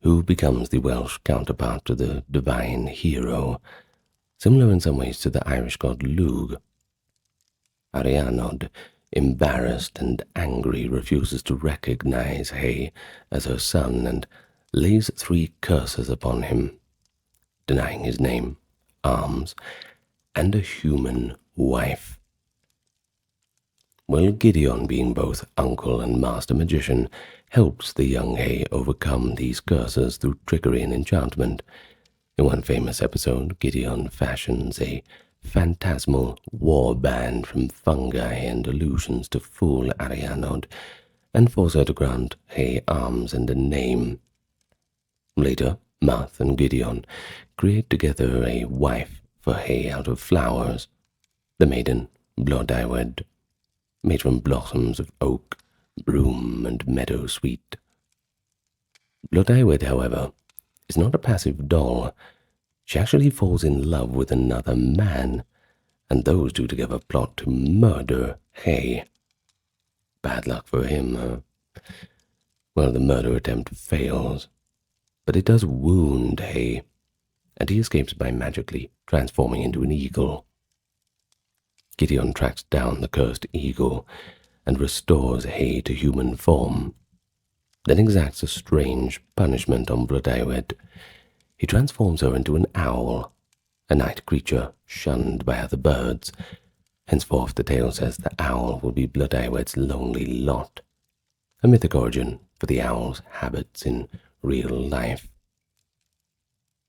who becomes the Welsh counterpart to the divine hero, similar in some ways to the Irish god Lugh. Arianod, embarrassed and angry, refuses to recognize Hey as her son and lays 3 curses upon him, denying his name, arms, and a human wife. Well, Gideon, being both uncle and master magician, helps the young Hay overcome these curses through trickery and enchantment. In one famous episode, Gideon fashions a phantasmal war band from fungi and illusions to fool Arianod and force her to grant Hay arms and a name. Later, Marth and Gideon create together a wife for Hay out of flowers, the maiden Blodeuwedd, made from blossoms of oak, broom, and meadowsweet. Blodeuwedd, however, is not a passive doll. She actually falls in love with another man, and those two together plot to murder Hay. Bad luck for him, huh? Well, the murder attempt fails, but it does wound Hay, and he escapes by magically transforming into an eagle. Gideon tracks down the cursed eagle and restores Hay to human form, then exacts a strange punishment on Blodeuwedd. He transforms her into an owl, a night creature shunned by other birds. Henceforth the tale says the owl will be Blodeuwedd's lonely lot, a mythic origin for the owl's habits in real life.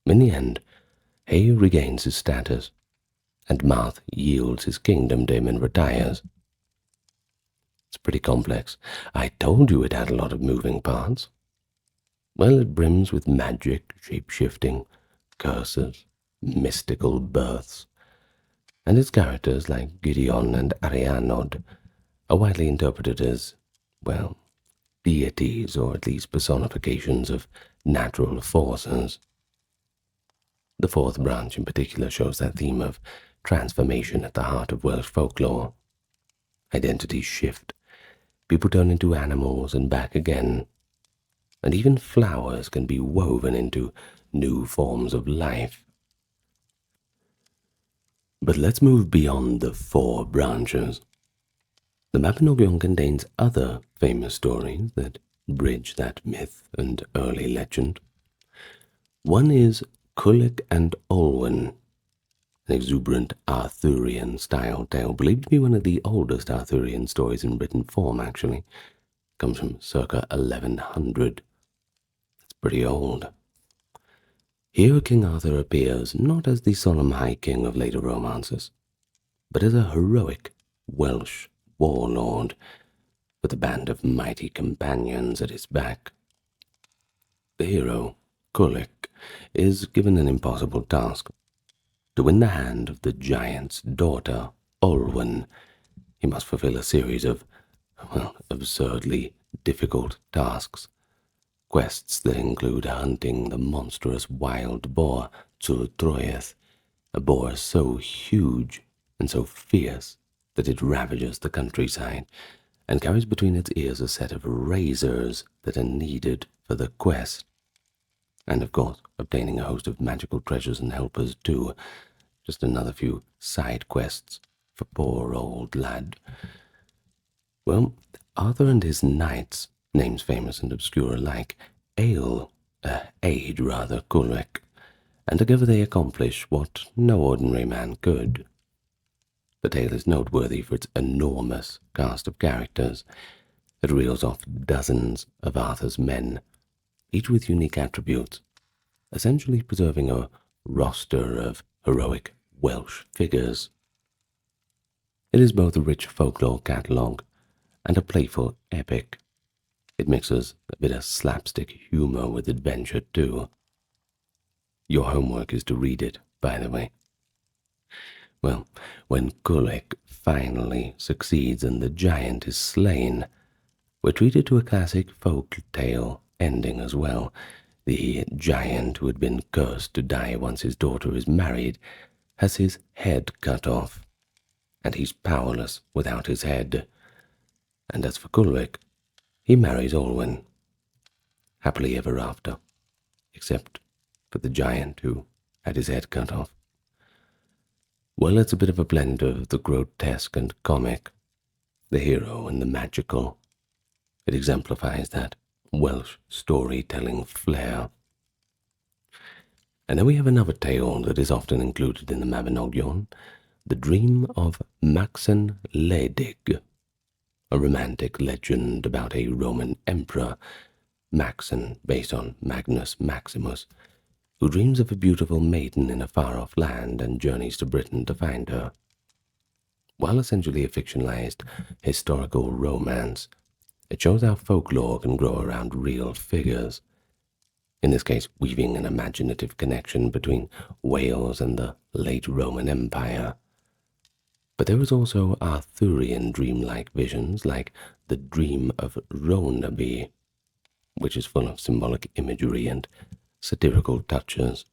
In the end, Hay regains his status, and Marth yields his kingdom to him and retires. It's pretty complex. I told you it had a lot of moving parts. Well, it brims with magic, shape-shifting, curses, mystical births, and its characters like Gideon and Arianod are widely interpreted as, well, deities or at least personifications of natural forces. The fourth branch in particular shows that theme of transformation at the heart of Welsh folklore. Identities shift, people turn into animals and back again, and even flowers can be woven into new forms of life. But let's move beyond the four branches. The Mabinogion contains other famous stories that bridge that myth and early legend. One is Culic and Olwen, an exuberant Arthurian-style tale, believed to be one of the oldest Arthurian stories in written form, actually. It comes from circa 1100. It's pretty old. Here King Arthur appears not as the solemn high king of later romances, but as a heroic Welsh warlord with a band of mighty companions at his back. The hero, Culic, is given an impossible task. To win the hand of the giant's daughter, Olwen, he must fulfill a series of, absurdly difficult tasks. Quests that include hunting the monstrous wild boar Tultroeth, a boar so huge and so fierce that it ravages the countryside and carries between its ears a set of razors that are needed for the quest. And of course, obtaining a host of magical treasures and helpers too. Just another few side quests for poor old lad. Well, Arthur and his knights, names famous and obscure alike, aid Culic, and together they accomplish what no ordinary man could. The tale is noteworthy for its enormous cast of characters. It reels off dozens of Arthur's men, each with unique attributes, essentially preserving a roster of heroic Welsh figures. It is both a rich folklore catalogue and a playful epic. It mixes a bit of slapstick humor with adventure too. Your homework is to read it, by the way. Well, when Culic finally succeeds and the giant is slain, we're treated to a classic folk tale ending as well. The giant, who had been cursed to die once his daughter is married, has his head cut off, and he's powerless without his head. And as for Culic, he marries Olwen, happily ever after, except for the giant who had his head cut off. Well, it's a bit of a blend of the grotesque and comic, the hero and the magical. It exemplifies that Welsh storytelling flair. And then we have another tale that is often included in the Mabinogion, the dream of Maxen Ledig, a romantic legend about a Roman emperor, Maxen, based on Magnus Maximus, who dreams of a beautiful maiden in a far-off land and journeys to Britain to find her. While essentially a fictionalized historical romance, it shows how folklore can grow around real figures, in this case weaving an imaginative connection between Wales and the late Roman Empire. But there is also Arthurian dreamlike visions like the Dream of Rhonaby, which is full of symbolic imagery and satirical touches.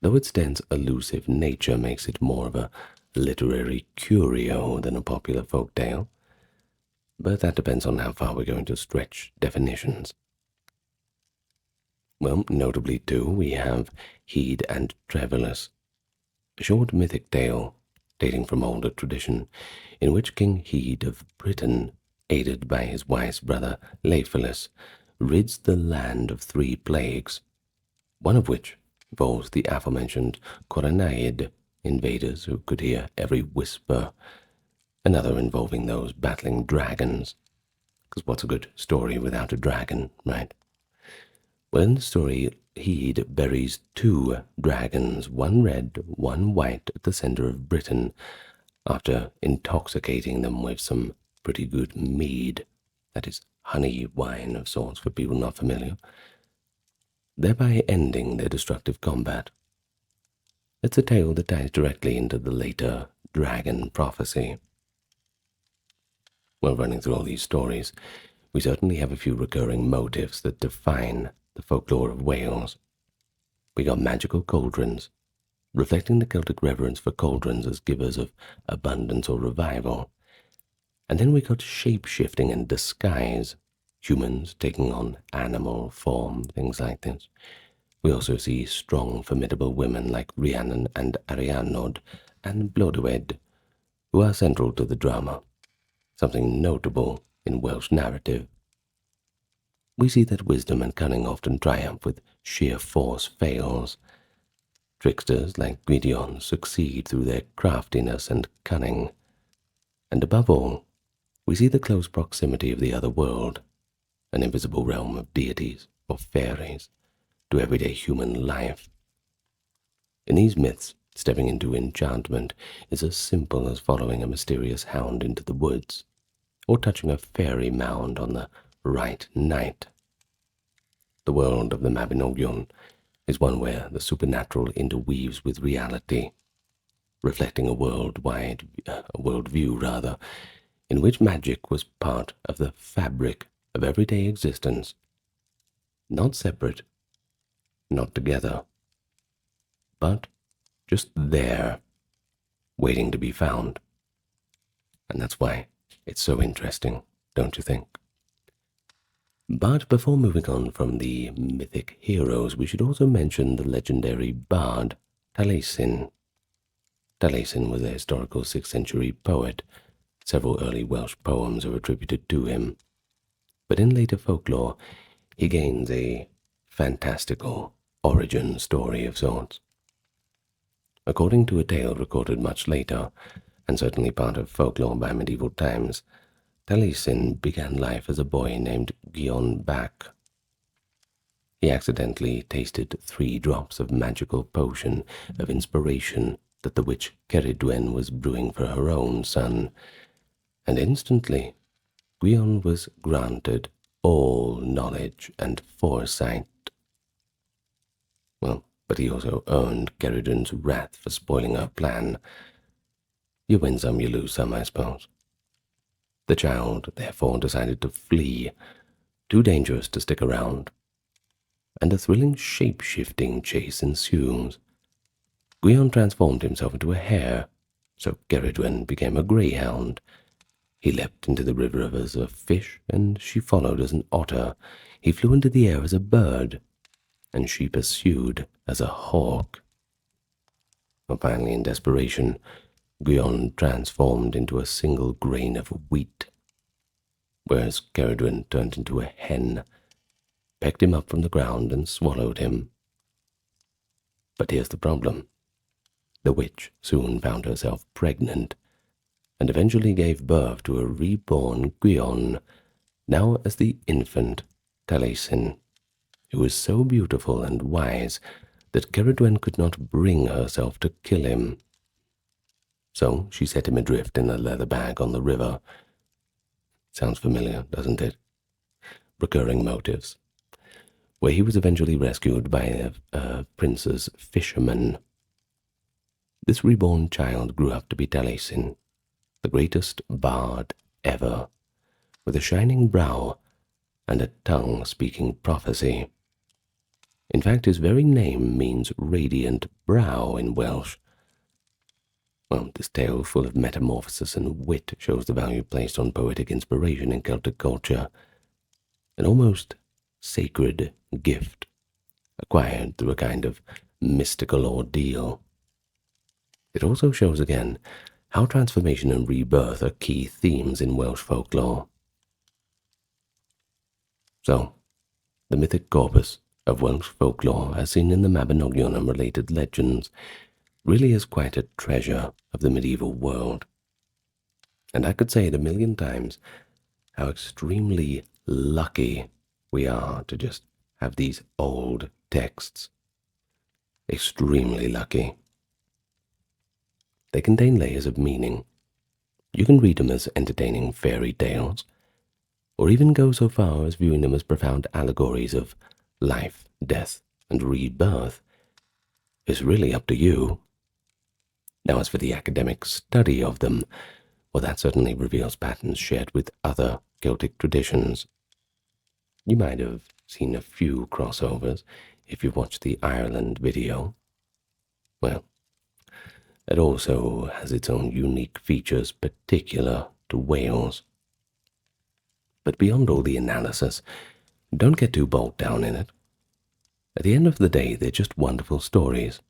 Though its dense, elusive nature makes it more of a literary curio than a popular folk tale, but that depends on how far we're going to stretch definitions. Well, notably too, we have Hyd and Trevelys, a short mythic tale dating from older tradition, in which King Hede of Britain, aided by his wise brother Laephalus, rids the land of 3 plagues, one of which involves the aforementioned Coranaid, invaders who could hear every whisper, another involving those battling dragons, because what's a good story without a dragon, right? Well, in the story, Hede buries 2 dragons, one red, one white, at the center of Britain, after intoxicating them with some pretty good mead, that is, honey wine of sorts for people not familiar, thereby ending their destructive combat. It's a tale that ties directly into the later dragon prophecy. While running through all these stories, we certainly have a few recurring motifs that define the folklore of Wales. We got magical cauldrons, reflecting the Celtic reverence for cauldrons as givers of abundance or revival. And then we got shape-shifting and disguise, humans taking on animal form, things like this. We also see strong, formidable women like Rhiannon and Arianrhod and Blodeuwedd, who are central to the drama, something notable in Welsh narrative. We see that wisdom and cunning often triumph with sheer force fails. Tricksters like Gwydion succeed through their craftiness and cunning. And above all, we see the close proximity of the other world, an invisible realm of deities or fairies, to everyday human life. In these myths, stepping into enchantment is as simple as following a mysterious hound into the woods, or touching a fairy mound on the right night. The world of the Mabinogion is one where the supernatural interweaves with reality, reflecting a worldview, in which magic was part of the fabric of everyday existence, not separate, not together, but just there, waiting to be found. And that's why it's so interesting, don't you think? But before moving on from the mythic heroes, we should also mention the legendary bard Taliesin. Taliesin was a historical 6th century poet. Several early Welsh poems are attributed to him. But in later folklore, he gains a fantastical origin story of sorts. According to a tale recorded much later, and certainly part of folklore by medieval times, Taliesin began life as a boy named Guion Bac. He accidentally tasted 3 drops of magical potion of inspiration that the witch Ceridwen was brewing for her own son, and instantly Guion was granted all knowledge and foresight. Well, but he also earned Ceridwen's wrath for spoiling her plan. You win some, you lose some, I suppose. The child, therefore, decided to flee, too dangerous to stick around, and a thrilling shape-shifting chase ensues. Guion transformed himself into a hare, so Ceridwen became a greyhound. He leapt into the river as a fish, and she followed as an otter. He flew into the air as a bird, and she pursued as a hawk. And finally, in desperation, Guion transformed into a single grain of wheat, whereas Ceridwen turned into a hen, pecked him up from the ground and swallowed him. But here's the problem. The witch soon found herself pregnant, and eventually gave birth to a reborn Guion, now as the infant Taliesin, who was so beautiful and wise that Ceridwen could not bring herself to kill him. So she set him adrift in a leather bag on the river. Sounds familiar, doesn't it? Recurring motives. Where he was eventually rescued by a prince's fisherman. This reborn child grew up to be Taliesin, the greatest bard ever, with a shining brow and a tongue speaking prophecy. In fact, his very name means radiant brow in Welsh. Well, this tale, full of metamorphosis and wit, shows the value placed on poetic inspiration in Celtic culture, an almost sacred gift, acquired through a kind of mystical ordeal. It also shows again how transformation and rebirth are key themes in Welsh folklore. So, the mythic corpus of Welsh folklore, as seen in the Mabinogion and related legends, really is quite a treasure of the medieval world. And I could say it a million times how extremely lucky we are to just have these old texts. Extremely lucky. They contain layers of meaning. You can read them as entertaining fairy tales, or even go so far as viewing them as profound allegories of life, death, and rebirth. It's really up to you. Now, as for the academic study of them, well, that certainly reveals patterns shared with other Celtic traditions. You might have seen a few crossovers if you've watched the Ireland video. Well, it also has its own unique features particular to Wales. But beyond all the analysis, don't get too bogged down in it. At the end of the day, they're just wonderful stories.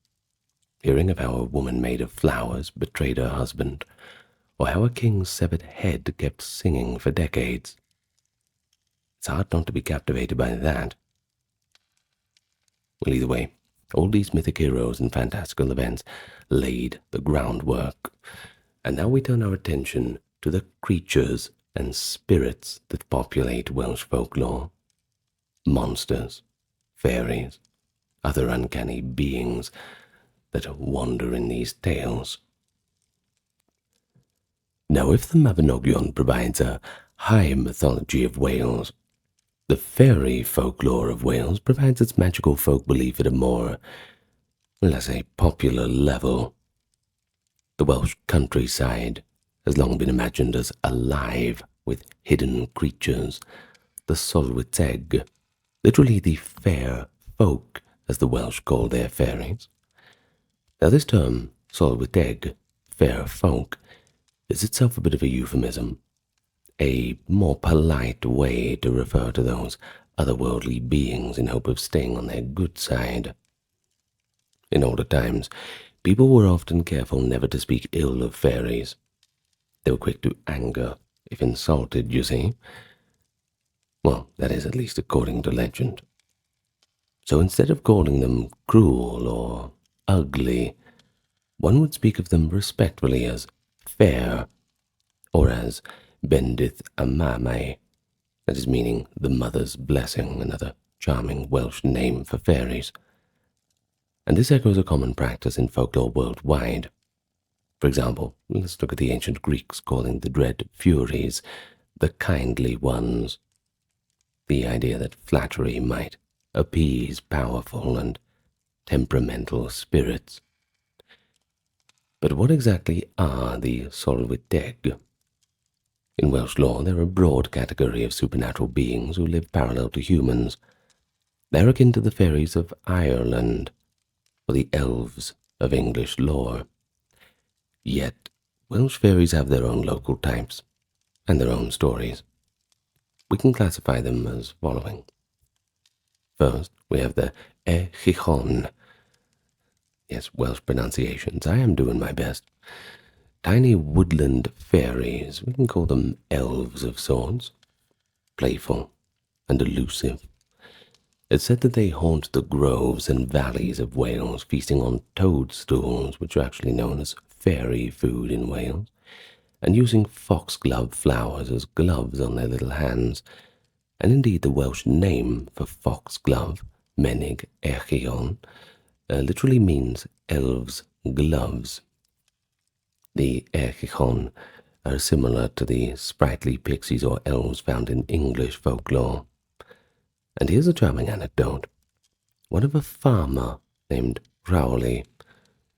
Hearing of how a woman made of flowers betrayed her husband, or how a king's severed head kept singing for decades. It's hard not to be captivated by that. Well, either way, all these mythic heroes and fantastical events laid the groundwork, and now we turn our attention to the creatures and spirits that populate Welsh folklore. Monsters, fairies, other uncanny beings that wander in these tales. Now, if the Mabinogion provides a high mythology of Wales, the fairy folklore of Wales provides its magical folk belief at a more, let's say, popular level. The Welsh countryside has long been imagined as alive with hidden creatures, the Solwiteg, literally the fair folk, as the Welsh call their fairies. Now, this term, Solwiteg, fair folk, is itself a bit of a euphemism, a more polite way to refer to those otherworldly beings in hope of staying on their good side. In older times, people were often careful never to speak ill of fairies. They were quick to anger if insulted, you see. Well, that is at least according to legend. So instead of calling them cruel or ugly, one would speak of them respectfully as fair, or as Bendith Amamai, that is meaning the mother's blessing, another charming Welsh name for fairies. And this echoes a common practice in folklore worldwide. For example, let's look at the ancient Greeks calling the dread Furies the kindly ones. The idea that flattery might appease powerful and temperamental spirits. But what exactly are the Solwiteg? In Welsh lore, they're a broad category of supernatural beings who live parallel to humans. They're akin to the fairies of Ireland, or the elves of English lore. Yet, Welsh fairies have their own local types, and their own stories. We can classify them as following. First, we have the Chichon. Yes, Welsh pronunciations, I am doing my best. Tiny woodland fairies, we can call them elves of sorts, playful and elusive. It's said that they haunt the groves and valleys of Wales, feasting on toadstools, which are actually known as fairy food in Wales, and using foxglove flowers as gloves on their little hands. And indeed the Welsh name for foxglove, Menig Echion, literally means elves' gloves. The Echichon are similar to the sprightly pixies or elves found in English folklore. And here's a charming anecdote. One of a farmer named Rowley,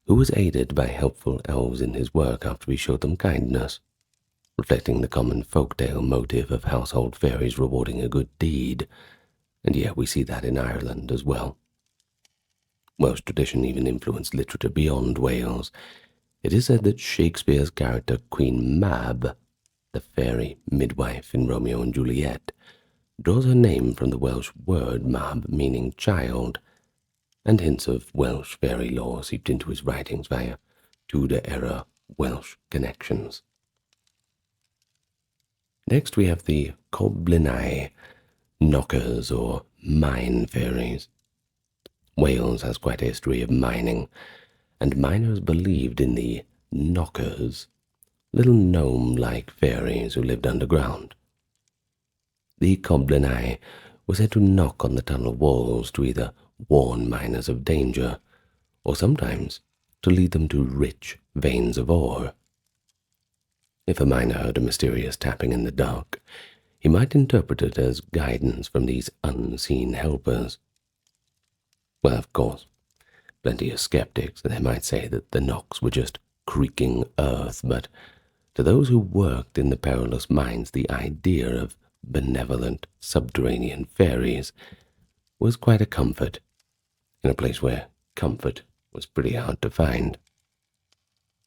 who was aided by helpful elves in his work after he showed them kindness, reflecting the common folktale motive of household fairies rewarding a good deed, and yet we see that in Ireland as well. Welsh tradition even influenced literature beyond Wales. It is said that Shakespeare's character Queen Mab, the fairy midwife in Romeo and Juliet, draws her name from the Welsh word Mab, meaning child, and hints of Welsh fairy lore seeped into his writings via Tudor-era Welsh connections. Next we have the coblinau, knockers or mine fairies. Wales has quite a history of mining, and miners believed in the knockers, little gnome-like fairies who lived underground. The coblinau were said to knock on the tunnel walls to either warn miners of danger, or sometimes to lead them to rich veins of ore. If a miner heard a mysterious tapping in the dark, he might interpret it as guidance from these unseen helpers. Well, of course, plenty of skeptics, they might say that the knocks were just creaking earth, but to those who worked in the perilous mines, the idea of benevolent subterranean fairies was quite a comfort, in a place where comfort was pretty hard to find.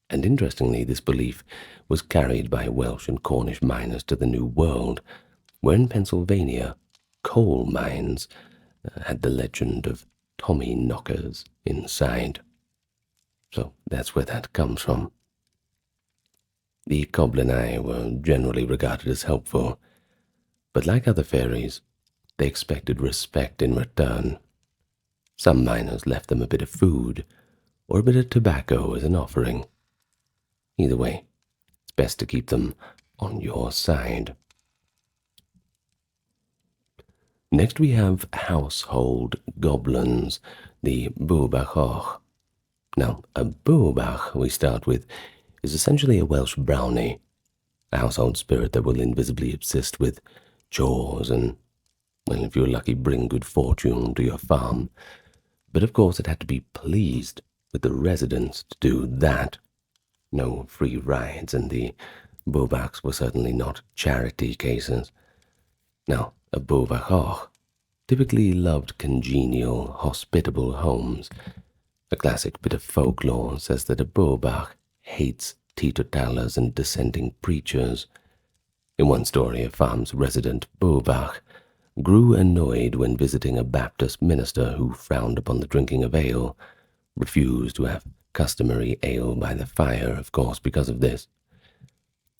And interestingly, this belief was carried by Welsh and Cornish miners to the New World, where in Pennsylvania, coal mines had the legend of Tommy knockers inside. So that's where that comes from. The coblinau were generally regarded as helpful, but like other fairies, they expected respect in return. Some miners left them a bit of food or a bit of tobacco as an offering. Either way, it's best to keep them on your side. Next we have household goblins, the bwbach. Now, a bwbach, we start with, is essentially a Welsh brownie, a household spirit that will invisibly assist with chores and, well, if you're lucky, bring good fortune to your farm. But of course it had to be pleased with the residents to do that. No free rides, and the bwbachs were certainly not charity cases. Now, a bwbach typically loved congenial, hospitable homes. A classic bit of folklore says that a bwbach hates teetotalers and dissenting preachers. In one story, a farm's resident bwbach grew annoyed when visiting a Baptist minister who frowned upon the drinking of ale, refused to have customary ale by the fire, of course, because of this.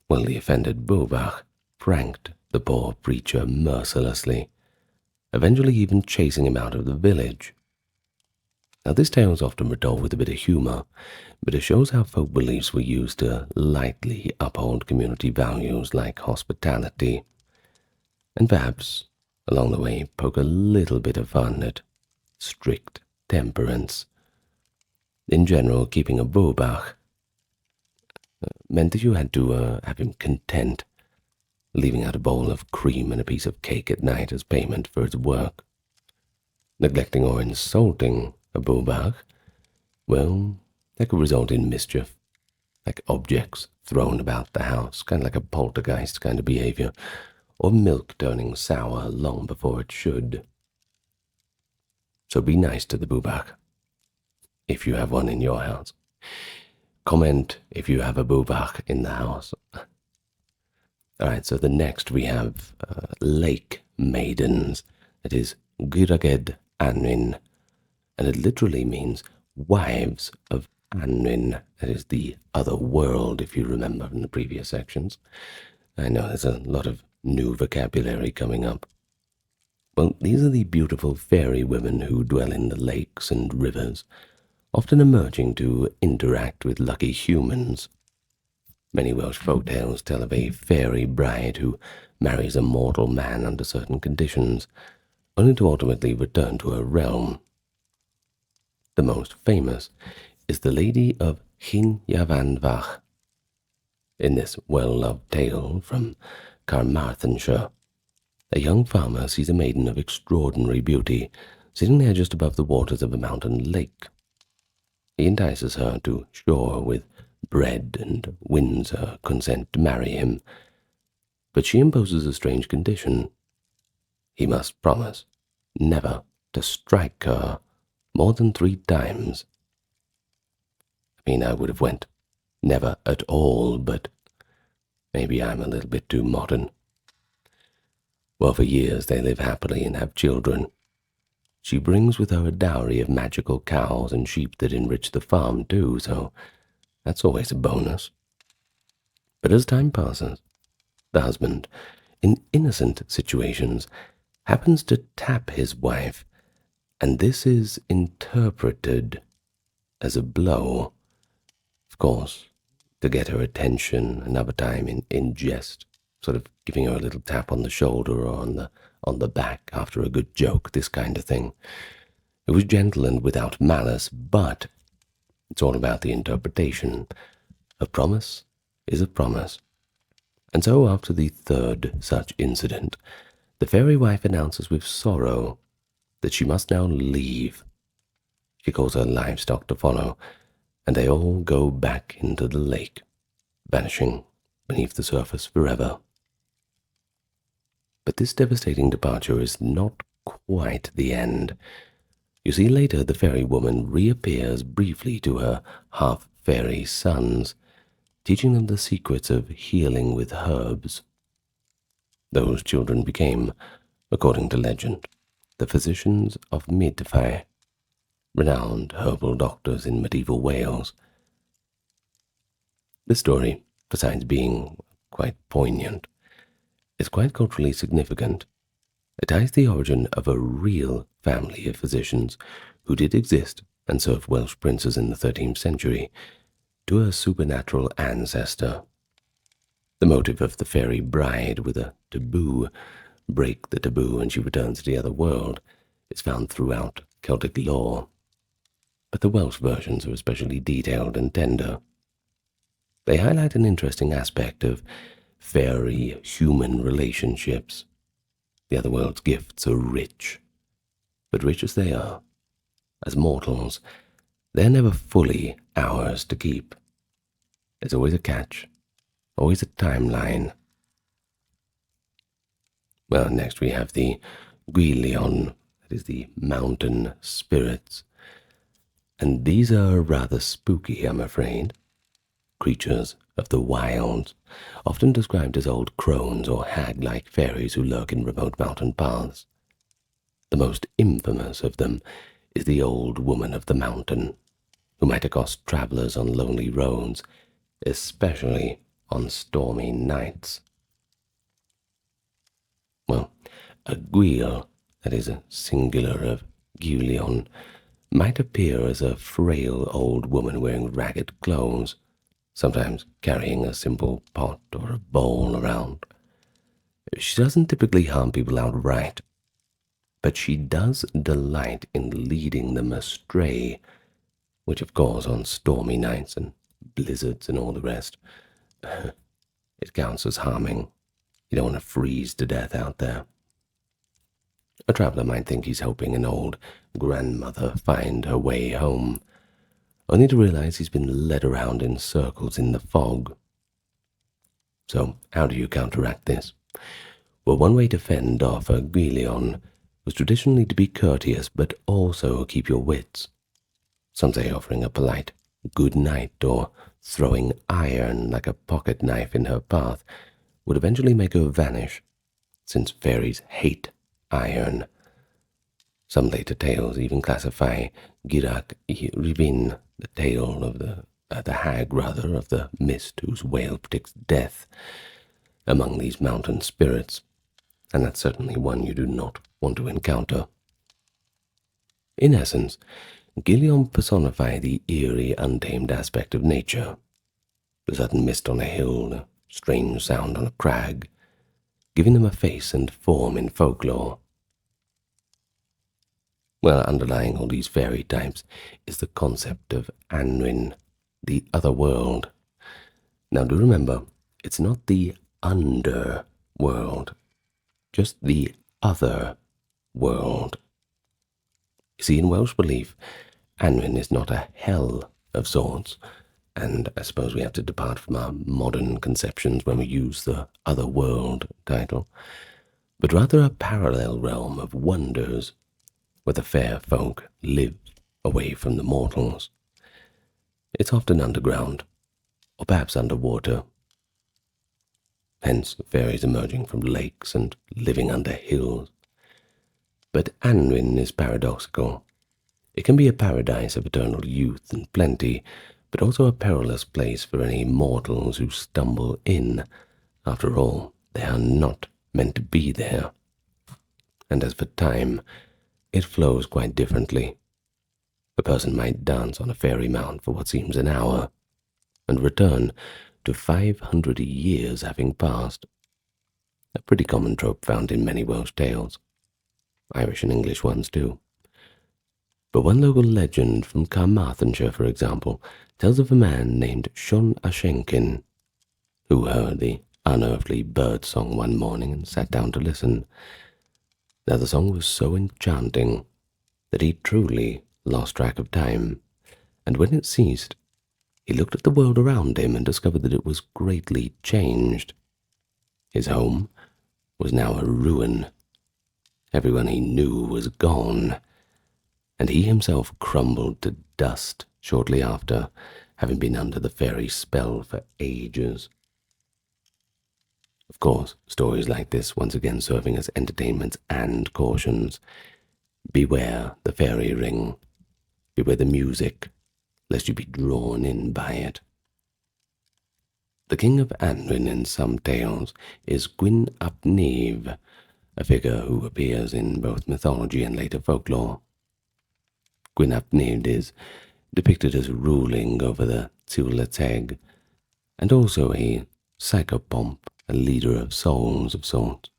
Well, the offended bwbach pranked the poor preacher mercilessly, eventually even chasing him out of the village. Now, this tale is often retold with a bit of humor, but it shows how folk beliefs were used to lightly uphold community values like hospitality, and perhaps, along the way, poke a little bit of fun at strict temperance. In general, keeping a bwbach meant that you had to have him content, leaving out a bowl of cream and a piece of cake at night as payment for his work. Neglecting or insulting a bwbach, well, that could result in mischief, like objects thrown about the house, kind of like a poltergeist kind of behavior, or milk turning sour long before it should. So be nice to the bwbach, if you have one in your house. Comment if you have a bwbach in the house. Alright, so the next we have lake maidens. It is Gwragedd Anwyn, and it literally means wives of Anwyn. That is the other world, if you remember from the previous sections. I know there's a lot of new vocabulary coming up. Well, these are the beautiful fairy women who dwell in the lakes and rivers, often emerging to interact with lucky humans. Many Welsh folk tales tell of a fairy bride who marries a mortal man under certain conditions, only to ultimately return to her realm. The most famous is the Lady of Llyn-Yafanfach. In this well-loved tale from Carmarthenshire, a young farmer sees a maiden of extraordinary beauty sitting there just above the waters of a mountain lake. He entices her to shore with bread and wins her consent to marry him, but she imposes a strange condition. He must promise never to strike her more than 3 times. I mean, I would have went never at all, but maybe I'm a little bit too modern. Well, for years they live happily and have children. She brings with her a dowry of magical cows and sheep that enrich the farm too, so That's always a bonus. But as time passes, the husband, in innocent situations, happens to tap his wife, and this is interpreted as a blow. Of course, to get her attention, another time in jest, sort of giving her a little tap on the shoulder or on the back after a good joke, this kind of thing. It was gentle and without malice, but it's all about the interpretation. A promise is a promise. And so after the third such incident, the fairy wife announces with sorrow that she must now leave. She calls her livestock to follow, and they all go back into the lake, vanishing beneath the surface forever. But this devastating departure is not quite the end. You see, later the fairy woman reappears briefly to her half-fairy sons, teaching them the secrets of healing with herbs. Those children became, according to legend, the physicians of Midfai, renowned herbal doctors in medieval Wales. This story, besides being quite poignant, is quite culturally significant. It ties the origin of a real family of physicians who did exist and served Welsh princes in the 13th century to a supernatural ancestor. The motive of the fairy bride with a taboo, break the taboo and she returns to the other world, is found throughout Celtic lore, but the Welsh versions are especially detailed and tender. They highlight an interesting aspect of fairy-human relationships. The other world's gifts are rich, but rich as they are, as mortals, they're never fully ours to keep. There's always a catch, always a timeline. Well, next we have the Gwyllion, that is the mountain spirits. And these are rather spooky, I'm afraid. Creatures of the wild, often described as old crones or hag-like fairies who lurk in remote mountain paths. The most infamous of them is the Old Woman of the Mountain, who might accost travellers on lonely roads, especially on stormy nights. Well, a gwyll, that is a singular of Gwyllion, might appear as a frail old woman wearing ragged clothes, sometimes carrying a simple pot or a bowl around. She doesn't typically harm people outright, but she does delight in leading them astray, which of course on stormy nights and blizzards and all the rest, it counts as harming. You don't want to freeze to death out there. A traveller might think he's helping an old grandmother find her way home, only to realize he's been led around in circles in the fog. So how do you counteract this? Well, one way to fend off a Gwyllion was traditionally to be courteous, but also keep your wits. Some say offering a polite good night or throwing iron like a pocket knife in her path would eventually make her vanish, since fairies hate iron. Some later tales even classify Girak I Rivin, the tale of the hag rather, of the mist whose wail predicts death, among these mountain spirits, and that's certainly one you do not want to encounter. In essence, Gwyllion personify the eerie, untamed aspect of nature, the sudden mist on a hill, the strange sound on a crag, giving them a face and form in folklore. Well, underlying all these fairy types is the concept of Annwn, the other world. Now do remember, it's not the underworld, just the other world. You see, in Welsh belief, Annwn is not a hell of sorts, and I suppose we have to depart from our modern conceptions when we use the other world title, but rather a parallel realm of wonders, where the fair folk live away from the mortals. It's often underground, or perhaps underwater. Hence fairies emerging from lakes and living under hills. But Annwn is paradoxical. It can be a paradise of eternal youth and plenty, but also a perilous place for any mortals who stumble in. After all, they are not meant to be there. And as for time, it flows quite differently. A person might dance on a fairy mount for what seems an hour, and return to 500 years having passed. A pretty common trope found in many Welsh tales, Irish and English ones too. But one local legend from Carmarthenshire, for example, tells of a man named Sion Ashenkin, who heard the unearthly bird song one morning and sat down to listen. Now the song was so enchanting that he truly lost track of time, and when it ceased, he looked at the world around him and discovered that it was greatly changed. His home was now a ruin. Everyone he knew was gone, and he himself crumbled to dust shortly after, having been under the fairy spell for ages. Of course, stories like this once again serving as entertainments and cautions. Beware the fairy ring. Beware the music, lest you be drawn in by it. The king of Anwin in some tales is Gwyn ap Nudd, a figure who appears in both mythology and later folklore. Gwyn ap Nudd is depicted as ruling over the Teg, and also a psychopomp, a leader of souls of sorts.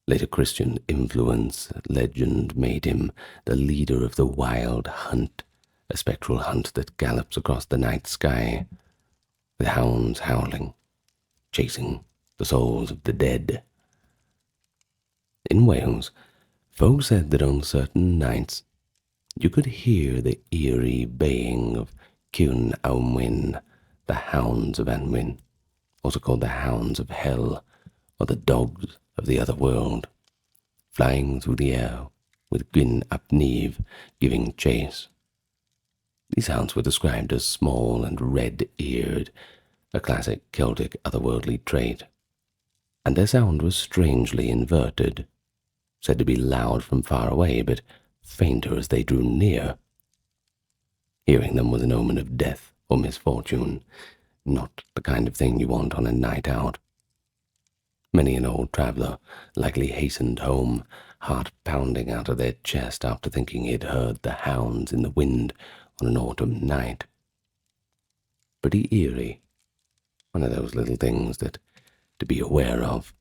Later Christian influence legend made him the leader of the wild hunt, a spectral hunt that gallops across the night sky, with hounds howling, chasing the souls of the dead. In Wales, folk said that on certain nights you could hear the eerie baying of Cwn Awnwyn, the hounds of Anwin, also called the hounds of hell, or the dogs of the other world, flying through the air with Gwyn ap Nudd giving chase. These hounds were described as small and red-eared, a classic Celtic otherworldly trait, and their sound was strangely inverted, said to be loud from far away, but fainter as they drew near. Hearing them was an omen of death or misfortune, not the kind of thing you want on a night out. Many an old traveller likely hastened home, heart pounding out of their chest after thinking he'd heard the hounds in the wind on an autumn night. Pretty eerie, one of those little things that to be aware of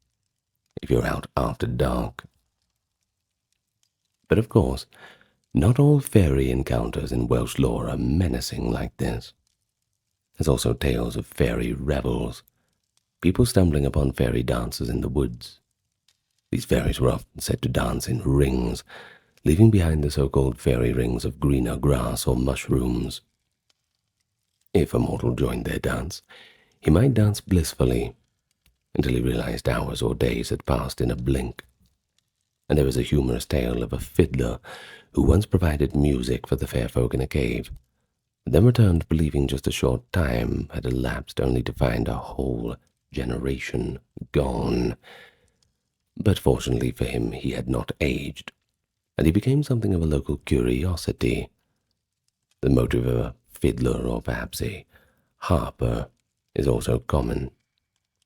if you're out after dark. But of course, not all fairy encounters in Welsh lore are menacing like this. There's also tales of fairy revels, people stumbling upon fairy dances in the woods. These fairies were often said to dance in rings, leaving behind the so-called fairy rings of greener grass or mushrooms. If a mortal joined their dance, he might dance blissfully until he realized hours or days had passed in a blink. And there is a humorous tale of a fiddler who once provided music for the fair folk in a cave, and then returned believing just a short time had elapsed only to find a whole generation gone. But fortunately for him, he had not aged, and he became something of a local curiosity. The motive of a fiddler, or perhaps a harper, is also common,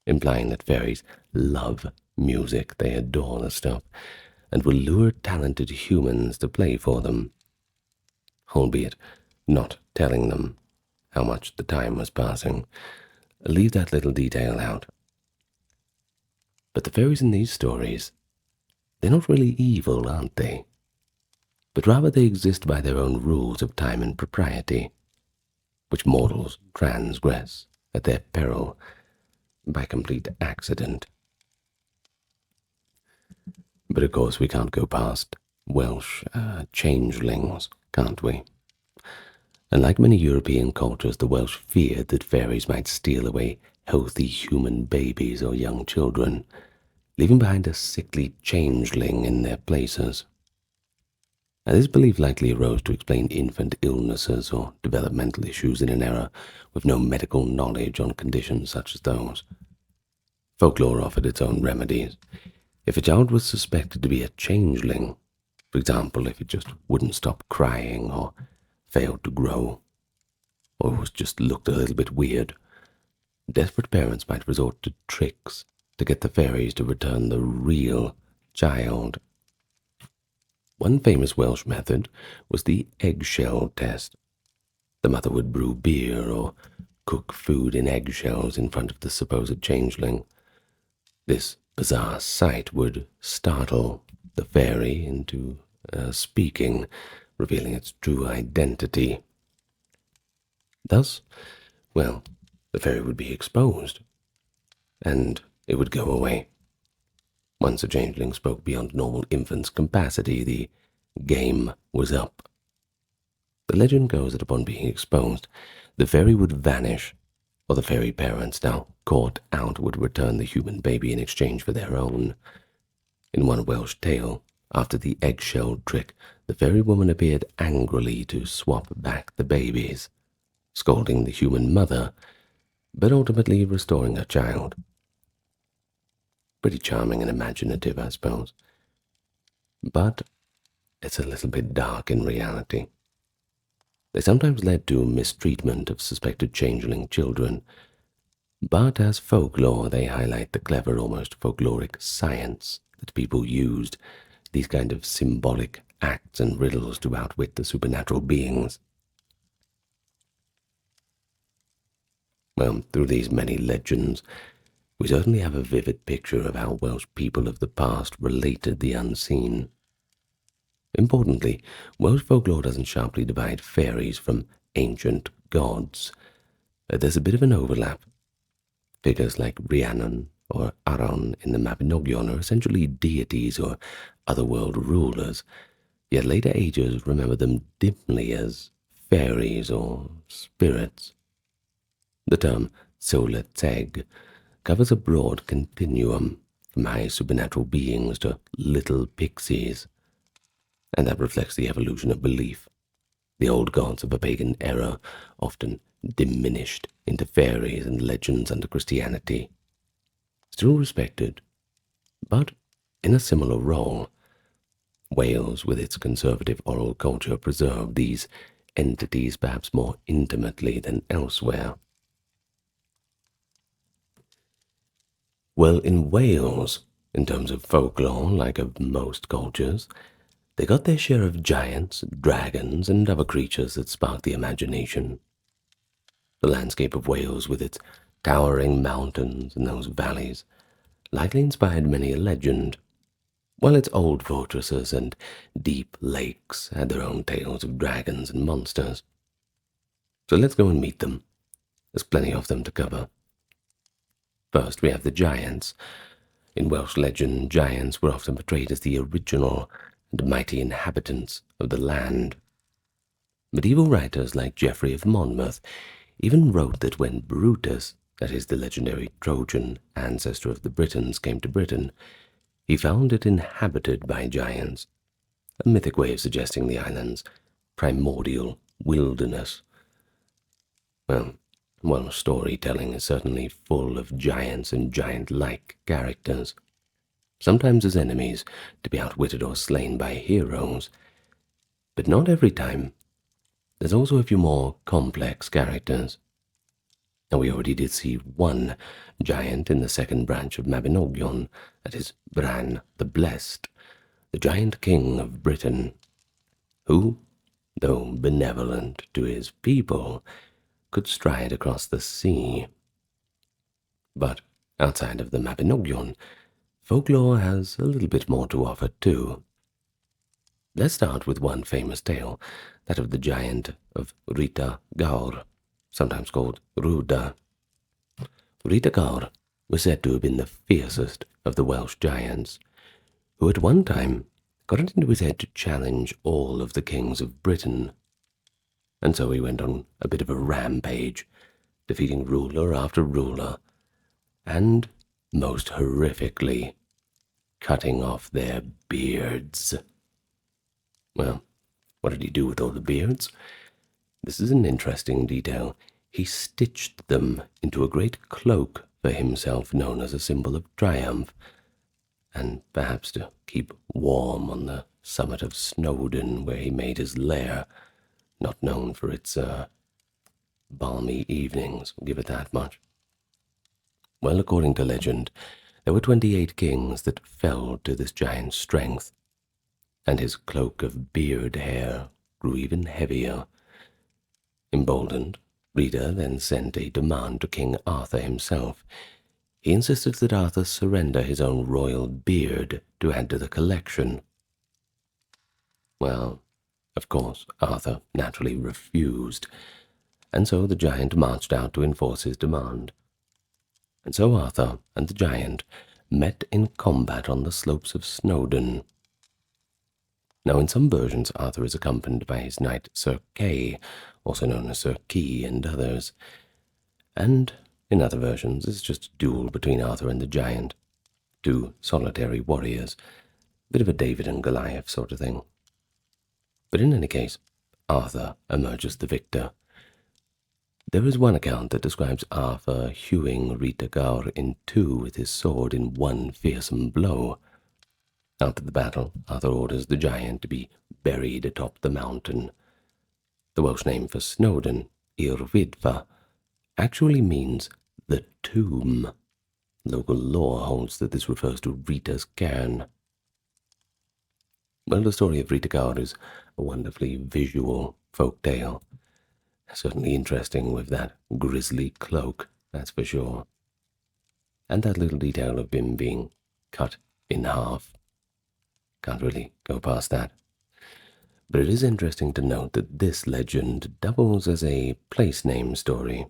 implying that fairies love music, they adore the stuff, and will lure talented humans to play for them, albeit not telling them how much the time was passing. Leave that little detail out. But the fairies in these stories, they're not really evil, aren't they? But rather they exist by their own rules of time and propriety, which mortals transgress at their peril by complete accident. But of course we can't go past Welsh changelings, can't we? And like many European cultures, the Welsh feared that fairies might steal away healthy human babies or young children, leaving behind a sickly changeling in their places. Now, this belief likely arose to explain infant illnesses or developmental issues in an era with no medical knowledge on conditions such as those. Folklore offered its own remedies. If a child was suspected to be a changeling, for example, if it just wouldn't stop crying or failed to grow, or just looked a little bit weird, desperate parents might resort to tricks to get the fairies to return the real child. One famous Welsh method was the eggshell test. The mother would brew beer or cook food in eggshells in front of the supposed changeling. This bizarre sight would startle the fairy into speaking, revealing its true identity. Thus, well, the fairy would be exposed, and it would go away. Once a changeling spoke beyond normal infant's capacity, the game was up. The legend goes that upon being exposed, the fairy would vanish, or the fairy parents, now caught out, would return the human baby in exchange for their own. In one Welsh tale, after the eggshell trick, the fairy woman appeared angrily to swap back the babies, scolding the human mother, but ultimately restoring her child. Pretty charming and imaginative, I suppose. But it's a little bit dark in reality. They sometimes led to mistreatment of suspected changeling children, but as folklore they highlight the clever, almost folkloric science that people used, these kind of symbolic acts and riddles to outwit the supernatural beings. Well, through these many legends, we certainly have a vivid picture of how Welsh people of the past related the unseen. Importantly, Welsh folklore doesn't sharply divide fairies from ancient gods. There's a bit of an overlap. Figures like Rhiannon or Aran in the Mabinogion are essentially deities or otherworld rulers, yet later ages remember them dimly as fairies or spirits. The term Celtic covers a broad continuum, from high supernatural beings to little pixies, and that reflects the evolution of belief. The old gods of a pagan era often diminished into fairies and legends under Christianity, still respected, but in a similar role. Wales, with its conservative oral culture, preserved these entities perhaps more intimately than elsewhere. Well, in Wales, in terms of folklore, like of most cultures, they got their share of giants, dragons, and other creatures that sparked the imagination. The landscape of Wales, with its towering mountains and those valleys, likely inspired many a legend, while its old fortresses and deep lakes had their own tales of dragons and monsters. So let's go and meet them. There's plenty of them to cover. First, we have the giants. In Welsh legend, giants were often portrayed as the original and mighty inhabitants of the land. Medieval writers like Geoffrey of Monmouth even wrote that when Brutus, that is the legendary Trojan ancestor of the Britons, came to Britain, he found it inhabited by giants, a mythic way of suggesting the island's primordial wilderness. Well, storytelling is certainly full of giants and giant-like characters, sometimes as enemies to be outwitted or slain by heroes, but not every time. There's also a few more complex characters. And we already did see one giant in the second branch of Mabinogion, that is Bran the Blessed, the giant king of Britain, who, though benevolent to his people, could stride across the sea. But outside of the Mabinogion, folklore has a little bit more to offer too. Let's start with one famous tale, that of the giant of Rita Gaur, sometimes called Ruda. Rita Gaur was said to have been the fiercest of the Welsh giants, who at one time got it into his head to challenge all of the kings of Britain. And so he went on a bit of a rampage, defeating ruler after ruler, and, most horrifically, cutting off their beards. Well, what did he do with all the beards? This is an interesting detail. He stitched them into a great cloak for himself, known as a symbol of triumph, and perhaps to keep warm on the summit of Snowdon, where he made his lair, not known for its balmy evenings, give it that much. Well, according to legend, there were 28 kings that fell to this giant's strength, and his cloak of beard hair grew even heavier. Emboldened, Rita then sent a demand to King Arthur himself. He insisted that Arthur surrender his own royal beard to add to the collection. Well, of course, Arthur naturally refused, and so the giant marched out to enforce his demand. And so Arthur and the giant met in combat on the slopes of Snowdon. Now, in some versions, Arthur is accompanied by his knight Sir Kay, also known as Sir Key, and others. And in other versions, it's just a duel between Arthur and the giant, two solitary warriors, bit of a David and Goliath sort of thing. But in any case, Arthur emerges the victor. There is one account that describes Arthur hewing Rita Gaur in two with his sword in one fearsome blow. After the battle, Arthur orders the giant to be buried atop the mountain. The Welsh name for Snowdon, Irvidfa, actually means the tomb. Local lore holds that this refers to Rita's cairn. Well, the story of Rita Gaur is a wonderfully visual folk tale. Certainly interesting with that grisly cloak, that's for sure. And that little detail of him being cut in half. Can't really go past that. But it is interesting to note that this legend doubles as a place name story.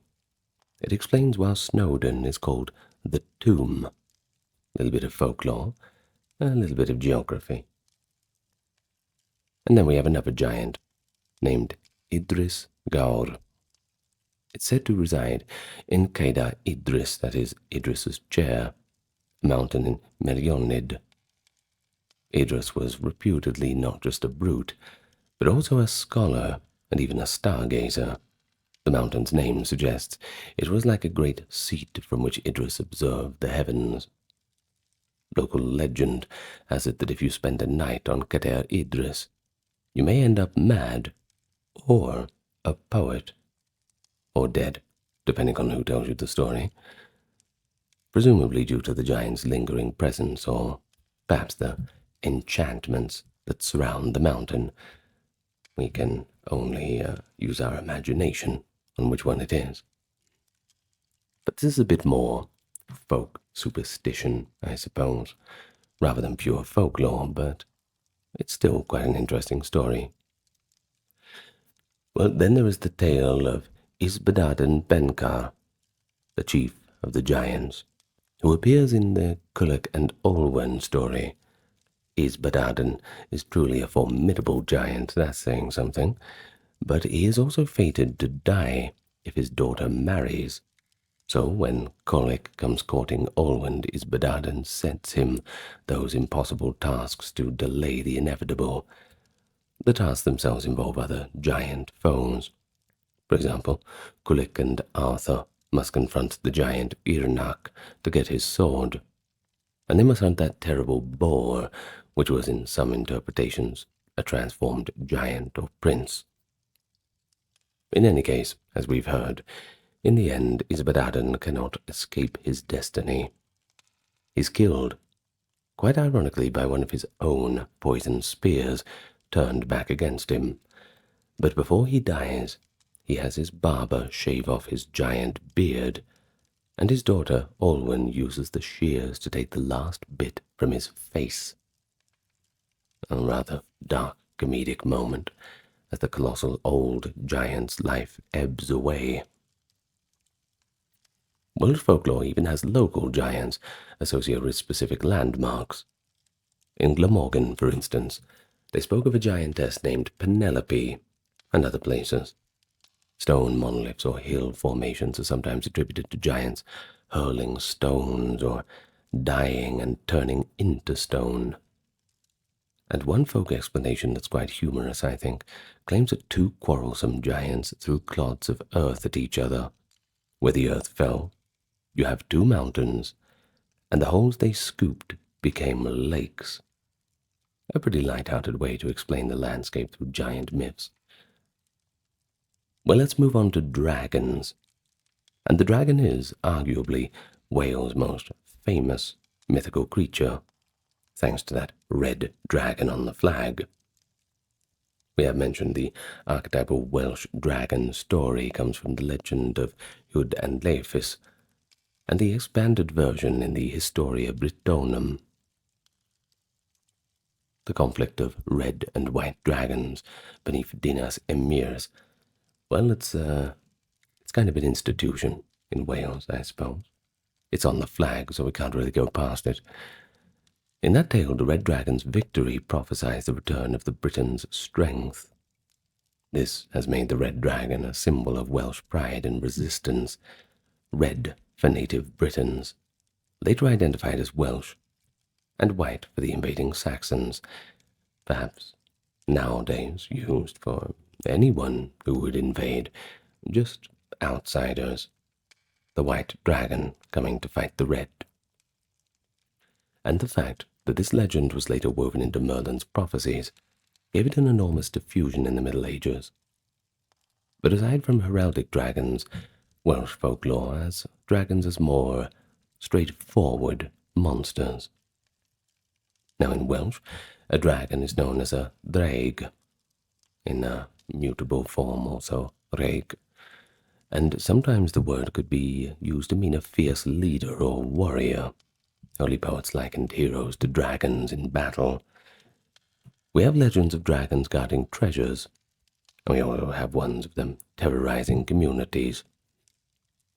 It explains why Snowdon is called the Tomb. A little bit of folklore, a little bit of geography. And then we have another giant, named Idris Gaur. It's said to reside in Caeda Idris, that is, Idris's chair, a mountain in Merionid. Idris was reputedly not just a brute, but also a scholar and even a stargazer. The mountain's name suggests it was like a great seat from which Idris observed the heavens. Local legend has it that if you spend a night on Caeda Idris, you may end up mad, or a poet, or dead, depending on who tells you the story, presumably due to the giant's lingering presence, or perhaps the enchantments that surround the mountain. We can only use our imagination on which one it is. But this is a bit more folk superstition, I suppose, rather than pure folklore, but it's still quite an interesting story. Well, then there is the tale of Isbadaden Benkar, the chief of the giants, who appears in the Cullach and Olwen story. Isbadaden is truly a formidable giant, that's saying something, but he is also fated to die if his daughter marries. So when Cullach comes courting Olwen, Isbadaden sets him those impossible tasks to delay the inevitable. The tasks themselves involve other giant foes. For example, Cullach and Arthur must confront the giant Irnach to get his sword, and they must hunt that terrible boar, which was in some interpretations a transformed giant or prince. In any case, as we've heard, in the end Isbadaden cannot escape his destiny. He's killed, quite ironically, by one of his own poisoned spears turned back against him. But before he dies, he has his barber shave off his giant beard, and his daughter Olwen uses the shears to take the last bit from his face. A rather dark comedic moment as the colossal old giant's life ebbs away. Welsh folklore even has local giants associated with specific landmarks. In Glamorgan, for instance, they spoke of a giantess named Penelope, and other places. Stone monoliths or hill formations are sometimes attributed to giants hurling stones or dying and turning into stone. And one folk explanation that's quite humorous, I think, claims that two quarrelsome giants threw clods of earth at each other. Where the earth fell, you have two mountains, and the holes they scooped became lakes. A pretty light-hearted way to explain the landscape through giant myths. Well, let's move on to dragons. And the dragon is arguably Wales' most famous mythical creature, thanks to that red dragon on the flag. We have mentioned the archetypal Welsh dragon story comes from the legend of Hud and Leifis, and the expanded version in the Historia Brittonum. The conflict of red and white dragons beneath Dinas Emirs, well, it's kind of an institution in Wales, I suppose. It's on the flag, so we can't really go past it. In that tale, the red dragon's victory prophesies the return of the Britons' strength. This has made the red dragon a symbol of Welsh pride and resistance. Red for native Britons, later identified as Welsh, and white for the invading Saxons, perhaps nowadays used for anyone who would invade, just outsiders. The white dragon coming to fight the red. And the fact that this legend was later woven into Merlin's prophecies gave it an enormous diffusion in the Middle Ages. But aside from heraldic dragons, Welsh folklore has dragons as more straightforward monsters. Now in Welsh, a dragon is known as a draig, in a mutable form also rhaeg, and sometimes the word could be used to mean a fierce leader or warrior. Early poets likened heroes to dragons in battle. We have legends of dragons guarding treasures, and we also have ones of them terrorizing communities.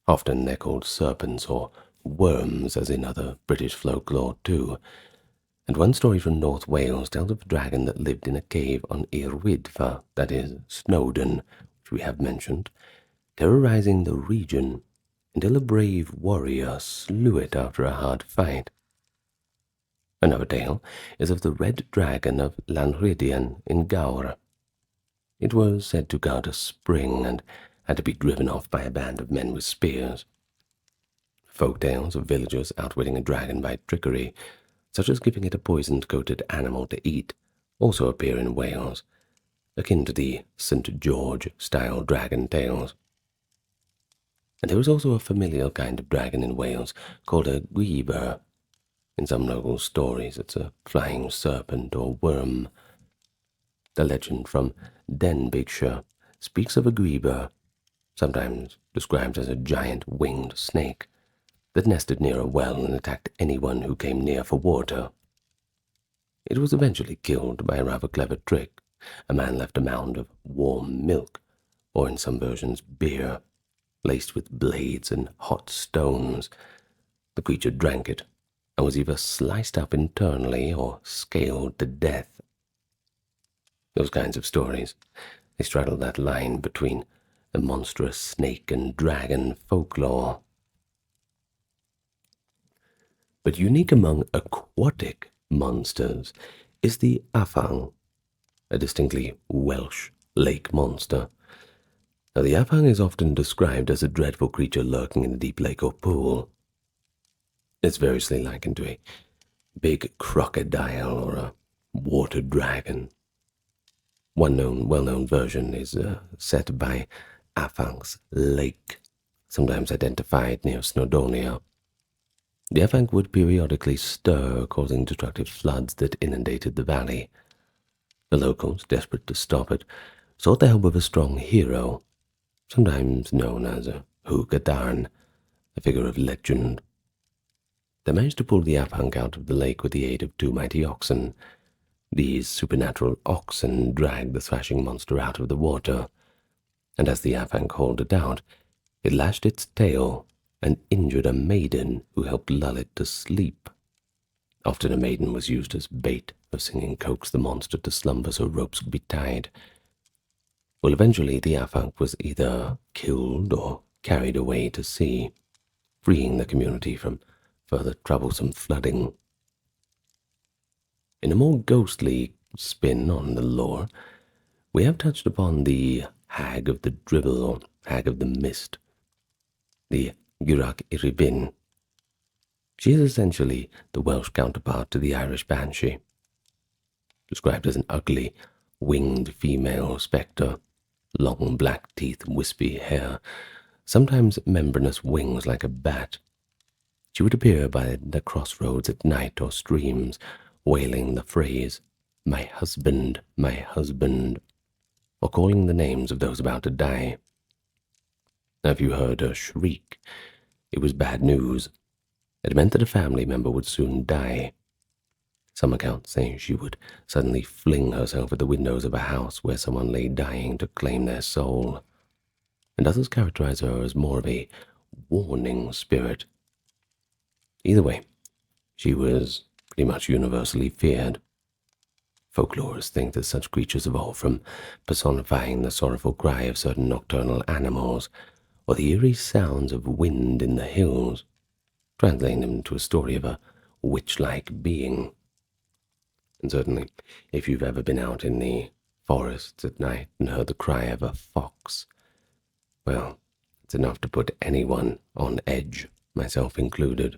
Often they're called serpents or worms, as in other British folklore too. And one story from North Wales tells of a dragon that lived in a cave on Irwydfa, that is, Snowdon, which we have mentioned, terrorizing the region until a brave warrior slew it after a hard fight. Another tale is of the red dragon of Lanrhidian in Gawr. It was said to guard a spring and had to be driven off by a band of men with spears. Folk tales of villagers outwitting a dragon by trickery, such as giving it a poisoned-coated animal to eat, also appear in Wales, akin to the St. George-style dragon tales. And there is also a familiar kind of dragon in Wales called a gwyber. In some local stories, it's a flying serpent or worm. The legend from Denbighshire speaks of a gwyber, sometimes described as a giant winged snake, that nested near a well and attacked anyone who came near for water. It was eventually killed by a rather clever trick. A man left a mound of warm milk, or in some versions beer, laced with blades and hot stones. The creature drank it, and was either sliced up internally or scaled to death. Those kinds of stories, they straddle that line between the monstrous snake and dragon folklore. But unique among aquatic monsters is the afang, a distinctly Welsh lake monster. Now, the afang is often described as a dreadful creature lurking in a deep lake or pool. It's variously likened to a big crocodile or a water dragon. One well-known version is set by Afang's Lake, sometimes identified near Snowdonia. The Afang would periodically stir, causing destructive floods that inundated the valley. The locals, desperate to stop it, sought the help of a strong hero, sometimes known as a Hwgadarn, a figure of legend. They managed to pull the Afang out of the lake with the aid of two mighty oxen. These supernatural oxen dragged the thrashing monster out of the water, and as the Afang hauled it out, it lashed its tail and injured a maiden who helped lull it to sleep. Often a maiden was used as bait for singing coax the monster to slumber so ropes could be tied. Well, eventually the Afang was either killed or carried away to sea, freeing the community from further troublesome flooding. In a more ghostly spin on the lore, we have touched upon the Hag of the Dribble or Hag of the Mist, the Gwrach Iribin. She is essentially the Welsh counterpart to the Irish banshee, described as an ugly, winged female spectre. long black teeth, wispy hair, sometimes membranous wings like a bat. She would appear by the crossroads at night or streams, wailing the phrase, my husband, or calling the names of those about to die. If you heard her shriek, it was bad news. It meant that a family member would soon die. Some accounts say she would suddenly fling herself at the windows of a house where someone lay dying to claim their soul, and others characterize her as more of a warning spirit. Either way, she was pretty much universally feared. Folklorists think that such creatures evolved from personifying the sorrowful cry of certain nocturnal animals, or the eerie sounds of wind in the hills, translating them into a story of a witch-like being. And certainly, if you've ever been out in the forests at night and heard the cry of a fox, well, it's enough to put anyone on edge, myself included.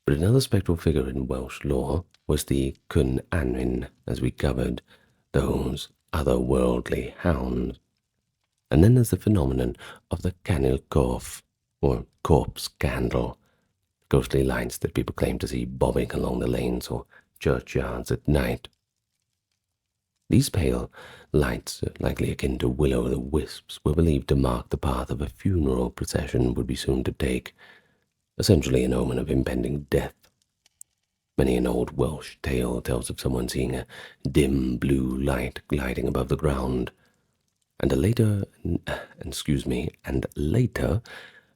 But another spectral figure in Welsh lore was the Cwn Anwyn, as we covered, those otherworldly hounds. And then there's the phenomenon of the Canil Corff, or corpse candle, ghostly lights that people claim to see bobbing along the lanes or churchyards at night. These pale lights, likely akin to will-o'-the-wisps, were believed to mark the path of a funeral procession would be soon to take, essentially an omen of impending death. Many an old Welsh tale tells of someone seeing a dim blue light gliding above the ground, and later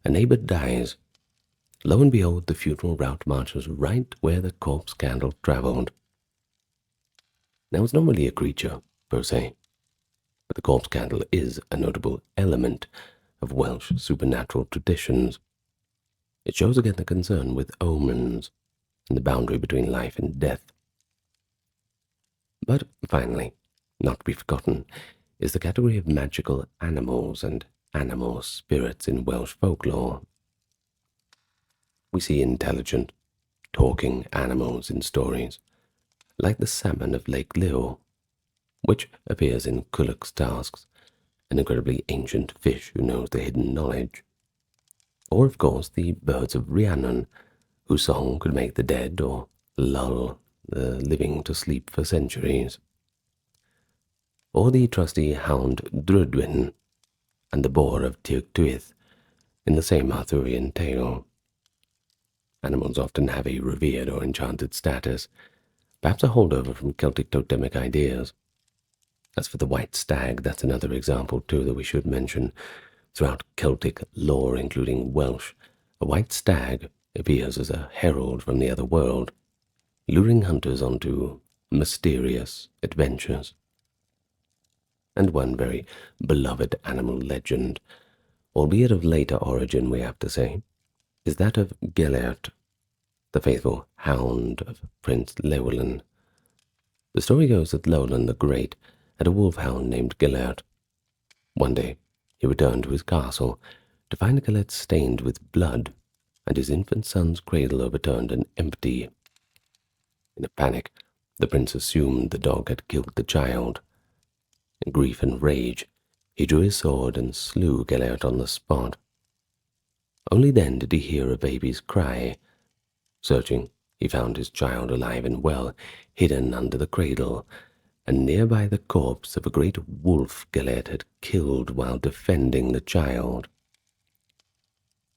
a neighbor dies. Lo and behold, the funeral route marches right where the corpse candle traveled. Now, it's not really a creature, per se, but the corpse candle is a notable element of Welsh supernatural traditions. It shows again the concern with omens and the boundary between life and death. But finally, not to be forgotten, is the category of magical animals and animal spirits in Welsh folklore. We see intelligent, talking animals in stories, like the salmon of Lake Lille, which appears in Culhwch's Tasks, an incredibly ancient fish who knows the hidden knowledge. Or, of course, the birds of Rhiannon, whose song could make the dead or lull the living to sleep for centuries. Or the trusty hound Drydwyn and the boar of Tir Tuith in the same Arthurian tale. Animals often have a revered or enchanted status, perhaps a holdover from Celtic totemic ideas. As for the white stag, that's another example too that we should mention. Throughout Celtic lore, including Welsh, a white stag appears as a herald from the other world, luring hunters onto mysterious adventures. And one very beloved animal legend, albeit of later origin we have to say, is that of Gelert, the faithful hound of Prince Llewellyn. The story goes that Llewellyn the Great had a wolfhound named Gelert. One day he returned to his castle to find Gelert stained with blood, and his infant son's cradle overturned and empty. In a panic, the prince assumed the dog had killed the child. In grief and rage, he drew his sword and slew Gelert on the spot. Only then did he hear a baby's cry. Searching, he found his child alive and well, hidden under the cradle, and nearby the corpse of a great wolf Gelert had killed while defending the child.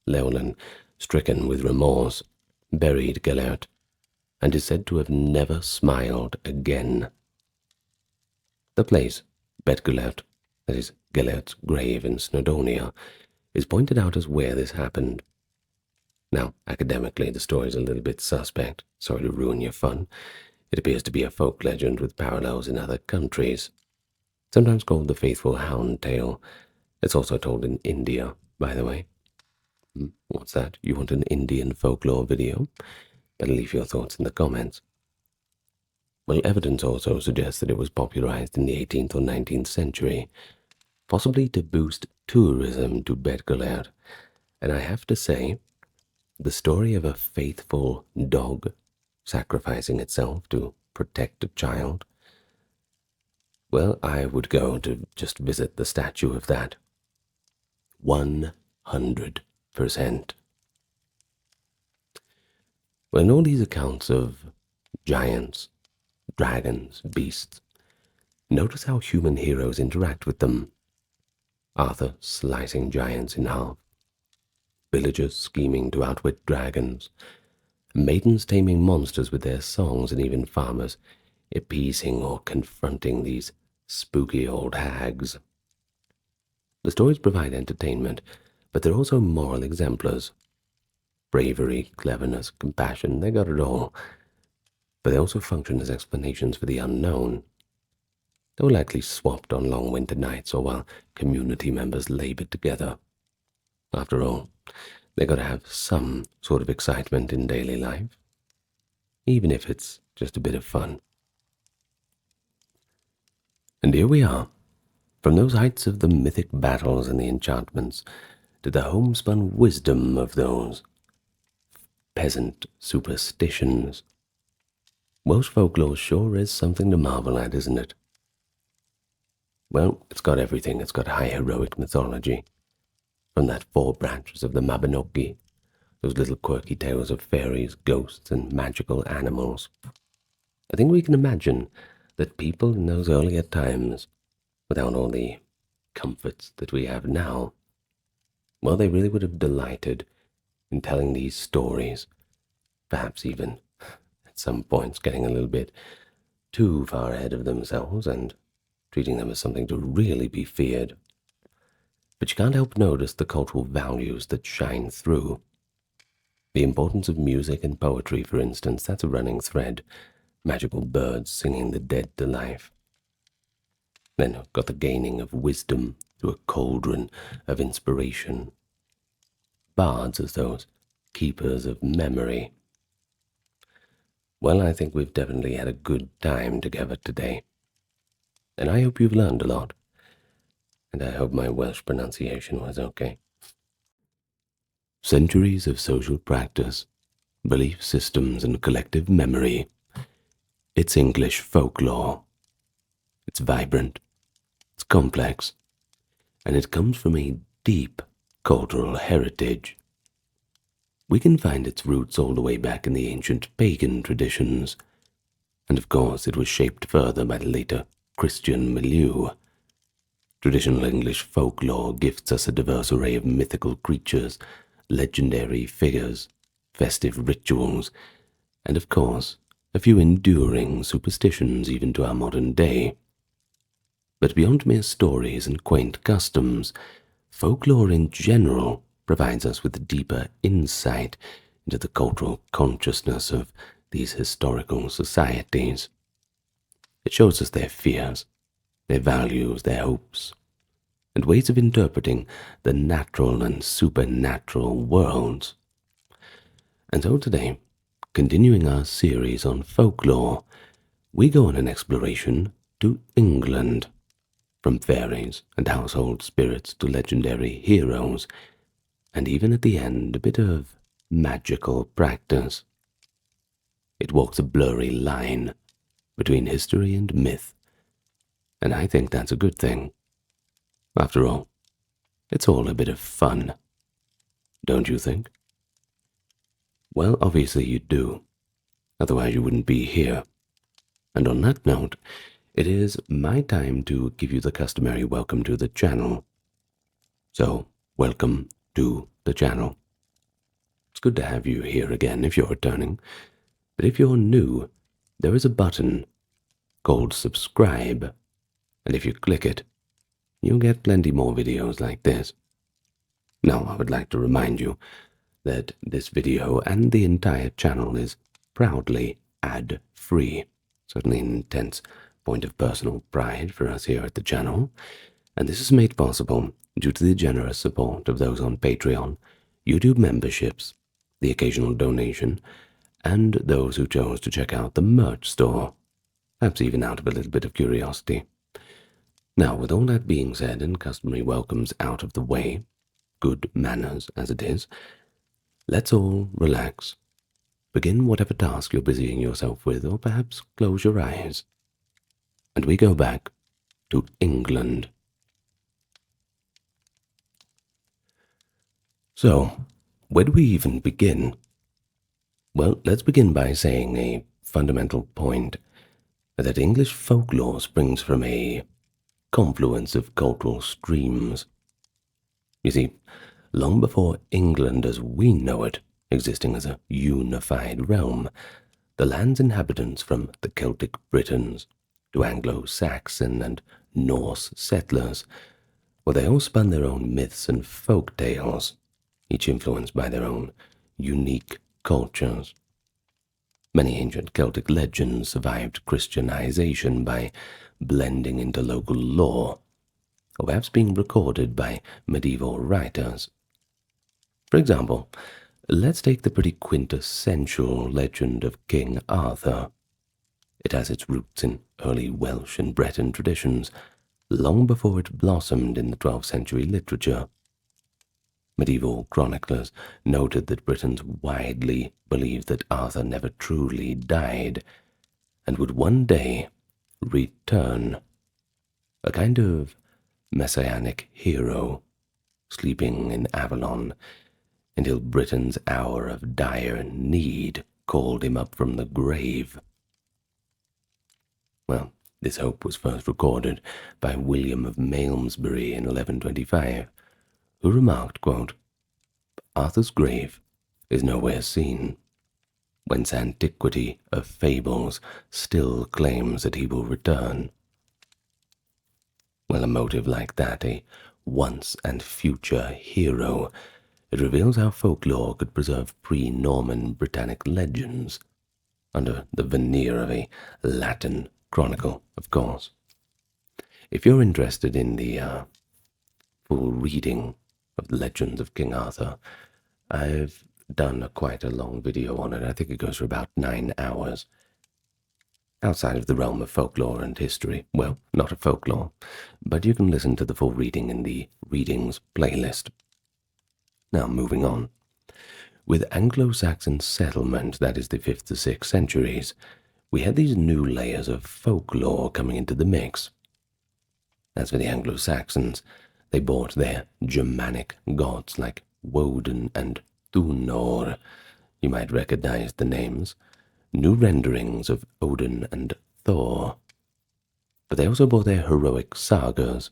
Llewellyn, stricken with remorse, buried Gelert, and is said to have never smiled again. The place, Bedgelert, that is Gelert's grave in Snowdonia, is pointed out as where this happened. Now, academically, the story is a little bit suspect. Sorry to ruin your fun. It appears to be a folk legend with parallels in other countries. Sometimes called the Faithful Hound Tale. It's also told in India, by the way. What's that? You want an Indian folklore video? Better leave your thoughts in the comments. Well, evidence also suggests that it was popularized in the 18th or 19th century, possibly to boost tourism to Bedgelert. And I have to say, the story of a faithful dog sacrificing itself to protect a child, Well, I would go to just visit the statue of that. 100%. Well, in all these accounts of giants, dragons, beasts, notice how human heroes interact with them. Arthur slicing giants in half, villagers scheming to outwit dragons, maidens taming monsters with their songs, and even farmers appeasing or confronting these spooky old hags. The stories provide entertainment, but they're also moral exemplars. Bravery, cleverness, compassion, they got it all. But they also function as explanations for the unknown. They were likely swapped on long winter nights or while community members labored together. After all, they got to have some sort of excitement in daily life, even if it's just a bit of fun. And here we are, from those heights of the mythic battles and the enchantments to the homespun wisdom of those peasant superstitions. Welsh folklore sure is something to marvel at, isn't it? Well, it's got everything. It's got high heroic mythology, from that 4 branches of the Mabinogion, those little quirky tales of fairies, ghosts, and magical animals. I think we can imagine that people in those earlier times, without all the comforts that we have now, well, they really would have delighted in telling these stories, perhaps even at some points getting a little bit too far ahead of themselves and treating them as something to really be feared. But you can't help notice the cultural values that shine through. The importance of music and poetry, for instance, that's a running thread. Magical birds singing the dead to life. Then I've got the gaining of wisdom through a cauldron of inspiration. Bards as those keepers of memory. Well, I think we've definitely had a good time together today. And I hope you've learned a lot. And I hope my Welsh pronunciation was okay. Centuries of social practice, belief systems, and collective memory. It's English folklore. It's vibrant, it's complex, and it comes from a deep cultural heritage. We can find its roots all the way back in the ancient pagan traditions, and of course it was shaped further by the later Christian milieu. Traditional English folklore gifts us a diverse array of mythical creatures, legendary figures, festive rituals, and of course, a few enduring superstitions even to our modern day. But beyond mere stories and quaint customs, folklore in general provides us with a deeper insight into the cultural consciousness of these historical societies. It shows us their fears, their values, their hopes, and ways of interpreting the natural and supernatural worlds. And so today, continuing our series on folklore, we go on an exploration to England, from fairies and household spirits to legendary heroes, and even at the end a bit of magical practice. It walks a blurry line between history and myth, and I think that's a good thing. After all, it's all a bit of fun, don't you think? Well, obviously you do, otherwise you wouldn't be here. And on that note, it is my time to give you the customary welcome to the channel. So, welcome to the channel. It's good to have you here again if you're returning, but if you're new, there is a button called subscribe, and if you click it, you'll get plenty more videos like this. Now, I would like to remind you that this video and the entire channel is proudly ad-free, certainly an intense point of personal pride for us here at the channel, and this is made possible due to the generous support of those on Patreon, YouTube memberships, the occasional donation, and those who chose to check out the merch store, perhaps even out of a little bit of curiosity. Now, with all that being said and customary welcomes out of the way, good manners as it is, let's all relax. Begin whatever task you're busying yourself with, or perhaps close your eyes. And we go back to England. So, where do we even begin? Well, let's begin by saying a fundamental point that English folklore springs from a confluence of cultural streams. You see, long before England as we know it, existing as a unified realm, the land's inhabitants from the Celtic Britons to Anglo-Saxon and Norse settlers, well, they all spun their own myths and folk tales, each influenced by their own unique cultures. Many ancient Celtic legends survived Christianization by blending into local lore, or perhaps being recorded by medieval writers. For example, let's take the pretty quintessential legend of King Arthur. It has its roots in early Welsh and Breton traditions, long before it blossomed in the 12th century literature. Medieval chroniclers noted that Britons widely believed that Arthur never truly died and would one day return, a kind of messianic hero sleeping in Avalon until Britain's hour of dire need called him up from the grave. Well, this hope was first recorded by William of Malmesbury in 1125, who remarked, quote, "Arthur's grave is nowhere seen, whence antiquity of fables still claims that he will return." Well, a motive like that, a once and future hero, it reveals how folklore could preserve pre-Norman Britannic legends, under the veneer of a Latin chronicle, of course. If you're interested in the full reading of the legends of King Arthur, I've done quite a long video on it. I think it goes for about 9 hours. Outside of the realm of folklore and history, well, not of folklore, but you can listen to the full reading in the Readings playlist. Now, moving on. With Anglo-Saxon settlement, that is the 5th to 6th centuries, we had these new layers of folklore coming into the mix. As for the Anglo-Saxons, they brought their Germanic gods like Woden and Thunor. You might recognize the names. New renderings of Odin and Thor. But they also brought their heroic sagas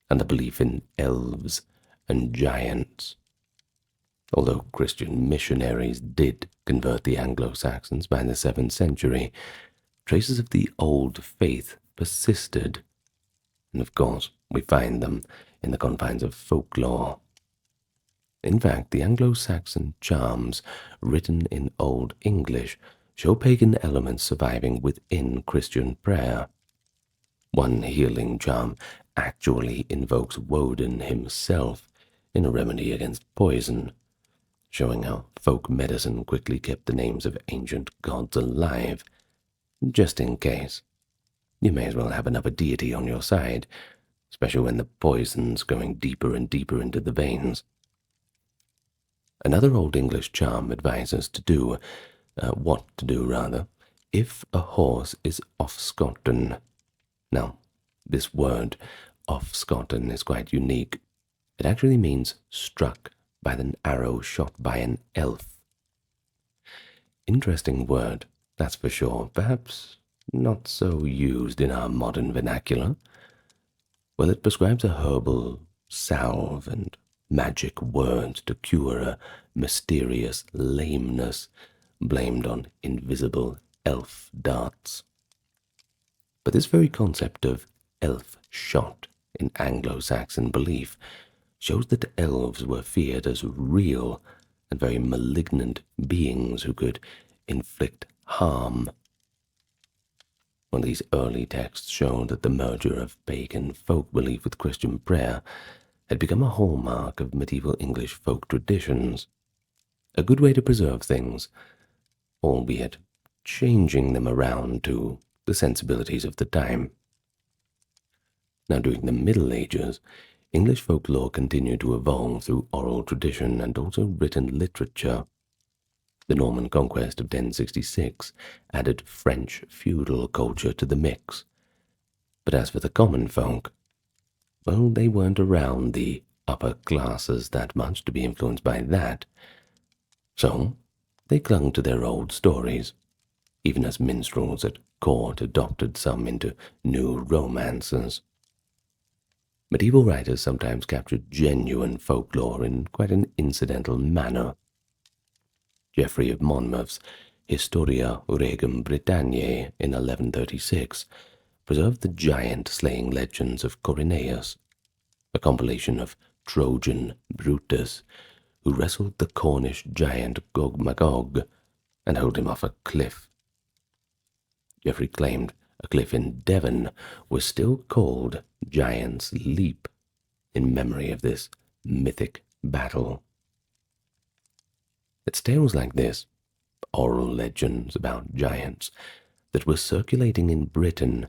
and the belief in elves and giants. Although Christian missionaries did convert the Anglo-Saxons by the 7th century, traces of the old faith persisted, and of course we find them in the confines of folklore. In fact, the Anglo-Saxon charms written in Old English show pagan elements surviving within Christian prayer. One healing charm actually invokes Woden himself in a remedy against poison, showing how folk medicine quickly kept the names of ancient gods alive, just in case. You may as well have another deity on your side, especially when the poison's going deeper and deeper into the veins. Another Old English charm advises to do, what to do rather, if a horse is off-scotten. Now, this word, off-scotten, is quite unique. It actually means struck by an arrow shot by an elf. Interesting word, that's for sure. Perhaps not so used in our modern vernacular. Well, it prescribes a herbal salve and magic words to cure a mysterious lameness blamed on invisible elf darts. But this very concept of elf shot in Anglo-Saxon belief shows that elves were feared as real and very malignant beings who could inflict harm. Well, these early texts show that the merger of pagan folk belief with Christian prayer had become a hallmark of medieval English folk traditions, a good way to preserve things, albeit changing them around to the sensibilities of the time. Now, during the Middle Ages, English folklore continued to evolve through oral tradition and also written literature. The Norman conquest of 1066 added French feudal culture to the mix. But as for the common folk, well, they weren't around the upper classes that much to be influenced by that. So they clung to their old stories, even as minstrels at court adopted some into new romances. Medieval writers sometimes captured genuine folklore in quite an incidental manner. Geoffrey of Monmouth's Historia Regum Britanniae in 1136 preserved the giant-slaying legends of Corineus, a compilation of Trojan Brutus, who wrestled the Cornish giant Gog-Magog and hurled him off a cliff. Geoffrey claimed a cliff in Devon was still called Giant's Leap in memory of this mythic battle. It's tales like this, oral legends about giants, that were circulating in Britain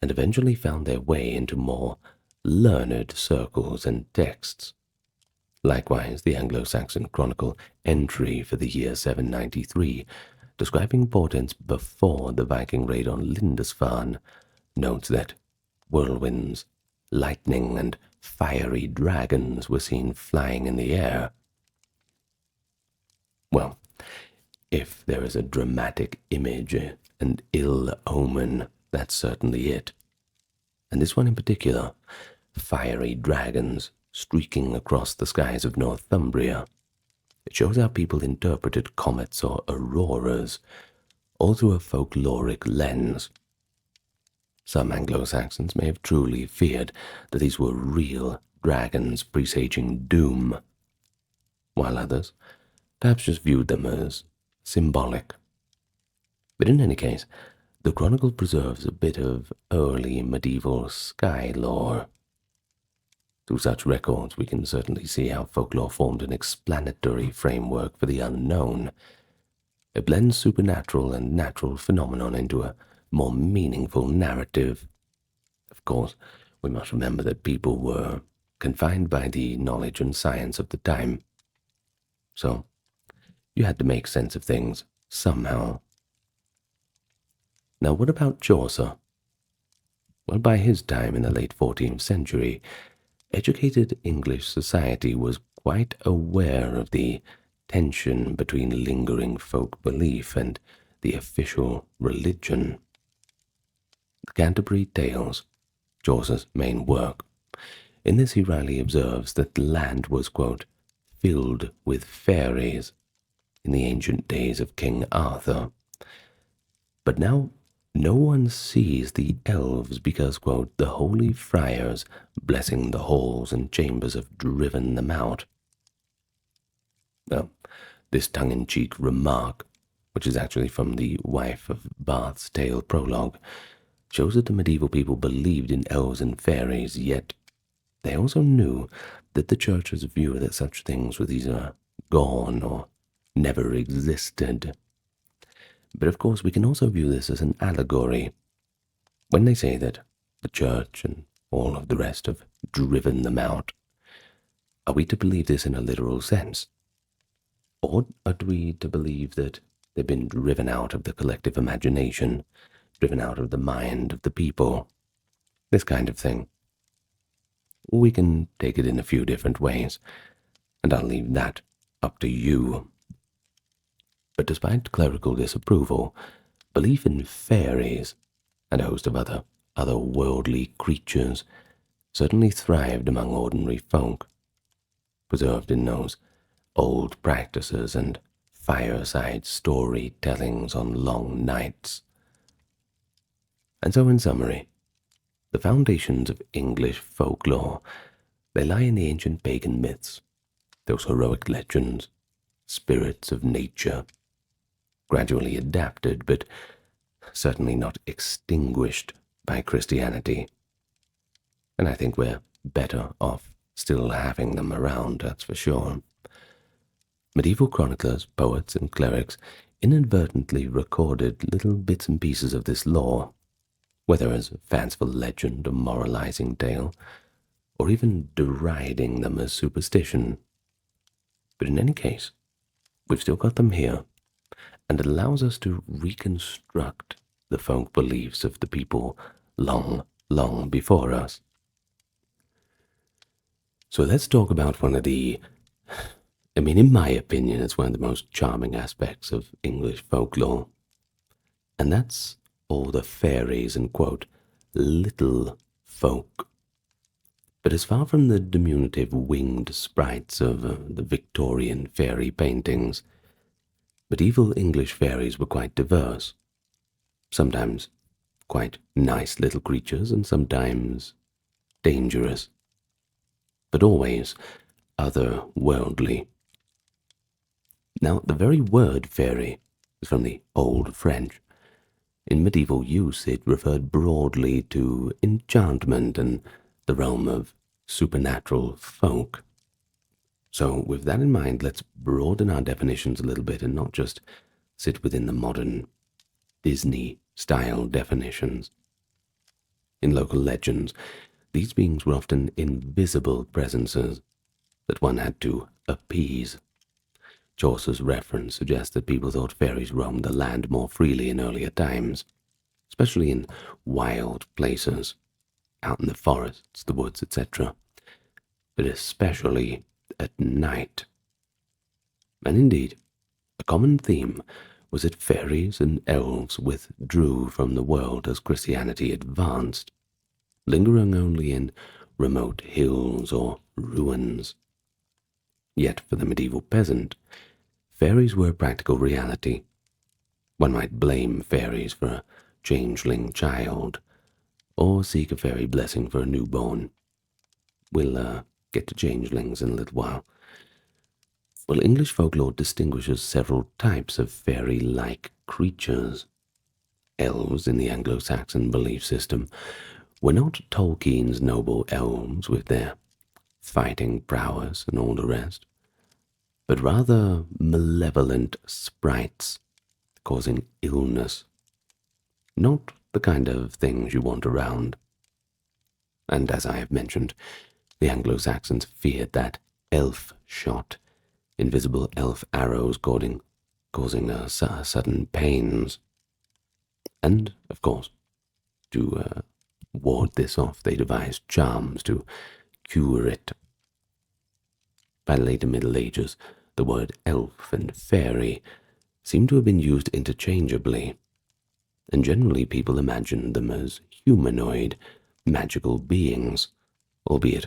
and eventually found their way into more learned circles and texts. Likewise, the Anglo-Saxon Chronicle entry for the year 793, describing portents before the Viking raid on Lindisfarne, notes that whirlwinds, lightning, and fiery dragons were seen flying in the air. Well, if there is a dramatic image, an ill omen, that's certainly it. And this one in particular, fiery dragons streaking across the skies of Northumbria. It shows how people interpreted comets or auroras, all through a folkloric lens. Some Anglo-Saxons may have truly feared that these were real dragons presaging doom, while others perhaps just viewed them as symbolic. But in any case, the Chronicle preserves a bit of early medieval sky lore. Through such records, we can certainly see how folklore formed an explanatory framework for the unknown. It blends supernatural and natural phenomenon into a more meaningful narrative. Of course, we must remember that people were confined by the knowledge and science of the time. So, you had to make sense of things somehow. Now, what about Chaucer? Well, by his time in the late 14th century, educated English society was quite aware of the tension between lingering folk belief and the official religion. The Canterbury Tales, Chaucer's main work. In this he rightly observes that the land was, quote, filled with fairies in the ancient days of King Arthur. But now no one sees the elves because, quote, the holy friars, blessing the halls and chambers, have driven them out. Well, this tongue-in-cheek remark, which is actually from the Wife of Bath's Tale prologue, shows that the medieval people believed in elves and fairies, yet they also knew that the church's view that such things were either gone or never existed. But of course we can also view this as an allegory. When they say that the church and all of the rest have driven them out, are we to believe this in a literal sense? Or are we to believe that they've been driven out of the collective imagination, driven out of the mind of the people? This kind of thing. We can take it in a few different ways, and I'll leave that up to you. But despite clerical disapproval, belief in fairies and a host of other otherworldly creatures certainly thrived among ordinary folk, preserved in those old practices and fireside story-tellings on long nights. And so in summary, the foundations of English folklore, they lie in the ancient pagan myths, those heroic legends, spirits of nature, gradually adapted, but certainly not extinguished by Christianity. And I think we're better off still having them around, that's for sure. Medieval chroniclers, poets, and clerics inadvertently recorded little bits and pieces of this lore, whether as fanciful legend or moralizing tale, or even deriding them as superstition. But in any case, we've still got them here, and it allows us to reconstruct the folk beliefs of the people long long before us. So let's talk about one of the, in my opinion, it's one of the most charming aspects of English folklore. And that's all the fairies and, quote, little folk. But as far from the diminutive winged sprites of the Victorian fairy paintings, medieval English fairies were quite diverse. Sometimes quite nice little creatures and sometimes dangerous, but always otherworldly. Now, the very word fairy is from the Old French. In medieval use, it referred broadly to enchantment and the realm of supernatural folk. So, with that in mind, let's broaden our definitions a little bit and not just sit within the modern Disney-style definitions. In local legends, these beings were often invisible presences that one had to appease. Chaucer's reference suggests that people thought fairies roamed the land more freely in earlier times, especially in wild places, out in the forests, the woods, etc., but especially at night. And indeed, a common theme was that fairies and elves withdrew from the world as Christianity advanced, lingering only in remote hills or ruins. Yet for the medieval peasant, fairies were a practical reality. One might blame fairies for a changeling child, or seek a fairy blessing for a newborn. We'll get to changelings in a little while. Well, English folklore distinguishes several types of fairy-like creatures. Elves in the Anglo-Saxon belief system were not Tolkien's noble elves with their fighting prowess and all the rest, but rather malevolent sprites causing illness. Not the kind of things you want around. And as I have mentioned, the Anglo-Saxons feared that elf shot, invisible elf arrows causing sudden pains. And, of course, to ward this off, they devised charms to cure it. By the later Middle Ages, the word elf and fairy seem to have been used interchangeably, and generally people imagined them as humanoid, magical beings, albeit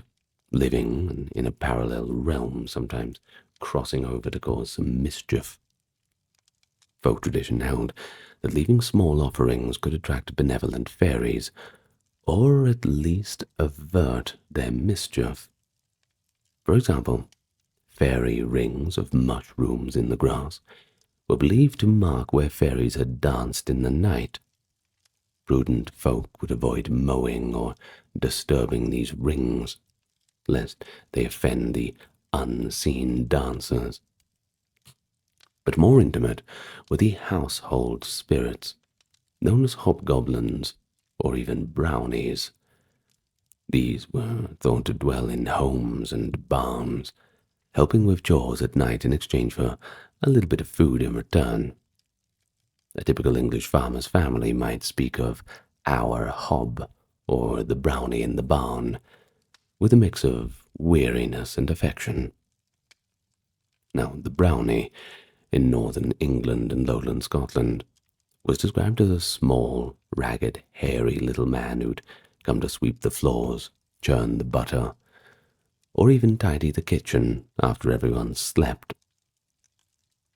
living in a parallel realm, sometimes crossing over to cause some mischief. Folk tradition held that leaving small offerings could attract benevolent fairies, or at least avert their mischief. For example, fairy rings of mushrooms in the grass were believed to mark where fairies had danced in the night. Prudent folk would avoid mowing or disturbing these rings, lest they offend the unseen dancers. But more intimate were the household spirits, known as hobgoblins or even brownies. These were thought to dwell in homes and barns, helping with chores at night in exchange for a little bit of food in return. A typical English farmer's family might speak of our hob or the brownie in the barn, with a mix of weariness and affection. Now, the brownie in northern England and lowland Scotland was described as a small, ragged, hairy little man who'd come to sweep the floors, churn the butter, or even tidy the kitchen after everyone slept.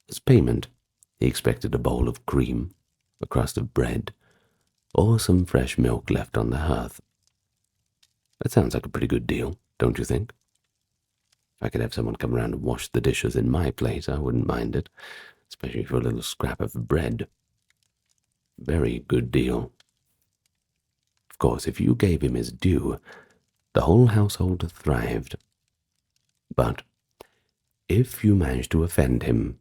As payment, he expected a bowl of cream, a crust of bread, or some fresh milk left on the hearth. That sounds like a pretty good deal, don't you think? If I could have someone come around and wash the dishes in my place, I wouldn't mind it, especially for a little scrap of bread. Very good deal. Of course, if you gave him his due, the whole household thrived. But if you managed to offend him,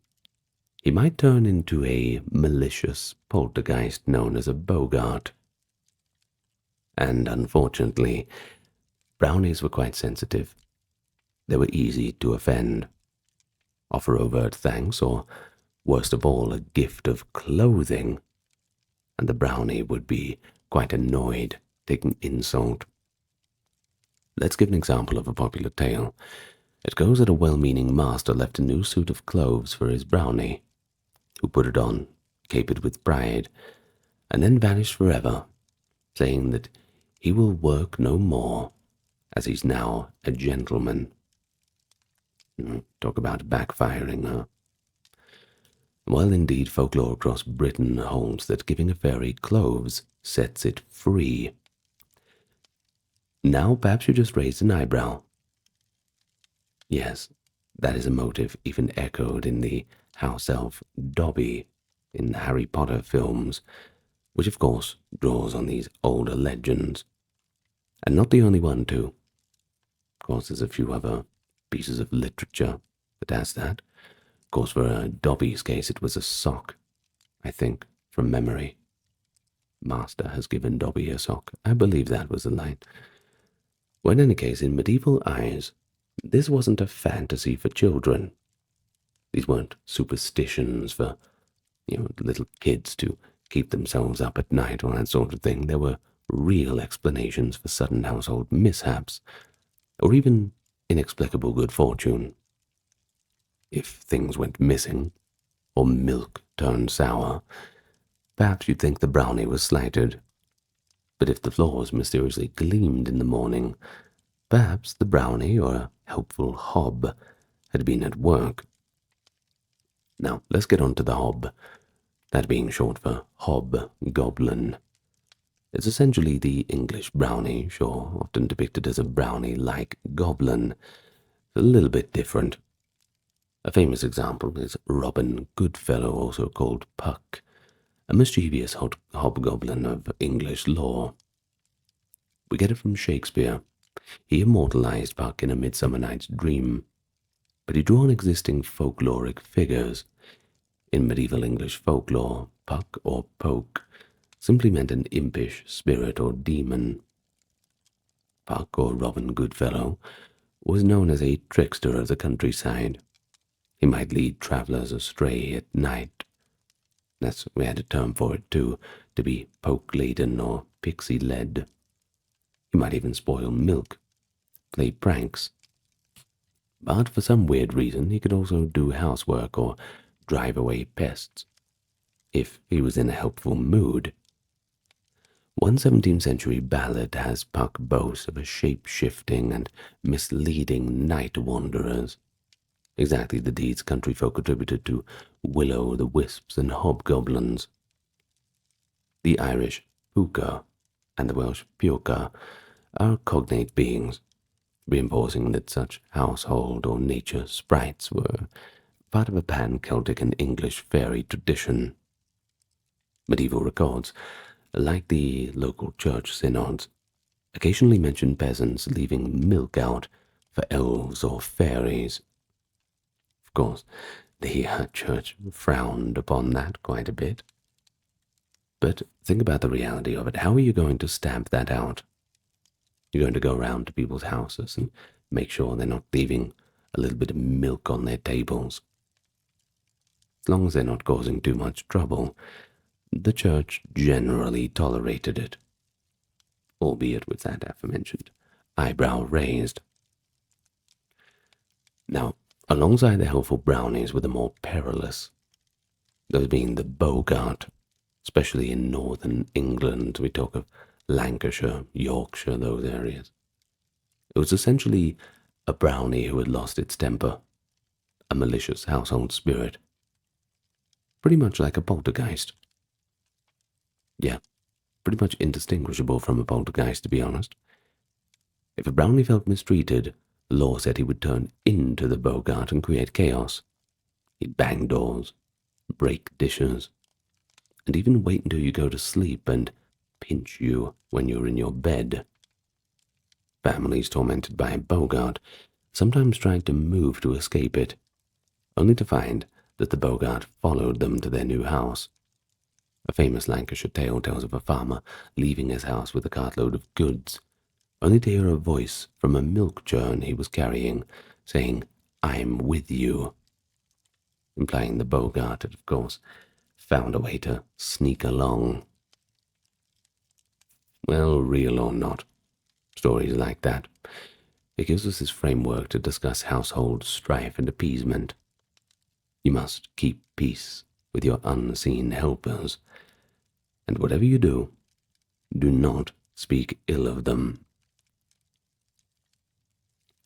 he might turn into a malicious poltergeist known as a bogart. And unfortunately, brownies were quite sensitive. They were easy to offend. Offer overt thanks, or worst of all, a gift of clothing, and the brownie would be quite annoyed taking insult. Let's give an example of a popular tale. It goes that a well-meaning master left a new suit of clothes for his brownie, who put it on, capered with pride, and then vanished forever, saying that he will work no more, as he's now a gentleman. Talk about backfiring, huh? Well, indeed, folklore across Britain holds that giving a fairy clothes sets it free. Now perhaps you just raised an eyebrow. Yes, that is a motive even echoed in the house elf Dobby in the Harry Potter films, which of course draws on these older legends. And not the only one, too. Of course, there's a few other pieces of literature that has that. Of course, for Dobby's case, it was a sock, I think, from memory. Master has given Dobby a sock. I believe that was the line. Well, in any case, in medieval eyes, this wasn't a fantasy for children. These weren't superstitions for, little kids to keep themselves up at night or that sort of thing. There were real explanations for sudden household mishaps, or even inexplicable good fortune. If things went missing, or milk turned sour, perhaps you'd think the brownie was slighted. But if the floors mysteriously gleamed in the morning, perhaps the brownie or a helpful hob had been at work. Now, let's get on to the hob, that being short for hobgoblin. It's essentially the English brownie, sure, often depicted as a brownie-like goblin. It's a little bit different. A famous example is Robin Goodfellow, also called Puck, a mischievous hobgoblin of English lore. We get it from Shakespeare. He immortalized Puck in A Midsummer Night's Dream, but he drew on existing folkloric figures. In medieval English folklore, Puck or Poke simply meant an impish spirit or demon. Puck, or Robin Goodfellow, was known as a trickster of the countryside. He might lead travellers astray at night. We had a term for it too, to be poke-laden or pixie-led. He might even spoil milk, play pranks. But for some weird reason, he could also do housework or drive away pests, if he was in a helpful mood. One 17th century ballad has Puck boast of a shape-shifting and misleading night wanderers, exactly the deeds country folk attributed to will-o'-the-wisps and hobgoblins. The Irish puka and the Welsh puca are cognate beings, reinforcing that such household or nature sprites were part of a pan-Celtic and English fairy tradition. Medieval records, like the local church synods, occasionally mention peasants leaving milk out for elves or fairies. Of course, the church frowned upon that quite a bit. But think about the reality of it. How are you going to stamp that out? You're going to go around to people's houses and make sure they're not leaving a little bit of milk on their tables. As long as they're not causing too much trouble, the church generally tolerated it, albeit with that aforementioned eyebrow raised. Now, alongside the helpful brownies were the more perilous, those being the boggart, especially in northern England. We talk of Lancashire, Yorkshire, those areas. It was essentially a brownie who had lost its temper, a malicious household spirit, pretty much like a poltergeist. Yeah, pretty much indistinguishable from a poltergeist, to be honest. If a brownie felt mistreated, the law said he would turn into the boggart and create chaos. He'd bang doors, break dishes, and even wait until you go to sleep and pinch you when you're in your bed. Families tormented by a boggart sometimes tried to move to escape it, only to find that the boggart followed them to their new house. A famous Lancashire tale tells of a farmer leaving his house with a cartload of goods, only to hear a voice from a milk churn he was carrying, saying, "I'm with you," implying the boggart had, of course, found a way to sneak along. Well, real or not, stories like that. It gives us this framework to discuss household strife and appeasement. You must keep peace with your unseen helpers, and whatever you do, do not speak ill of them.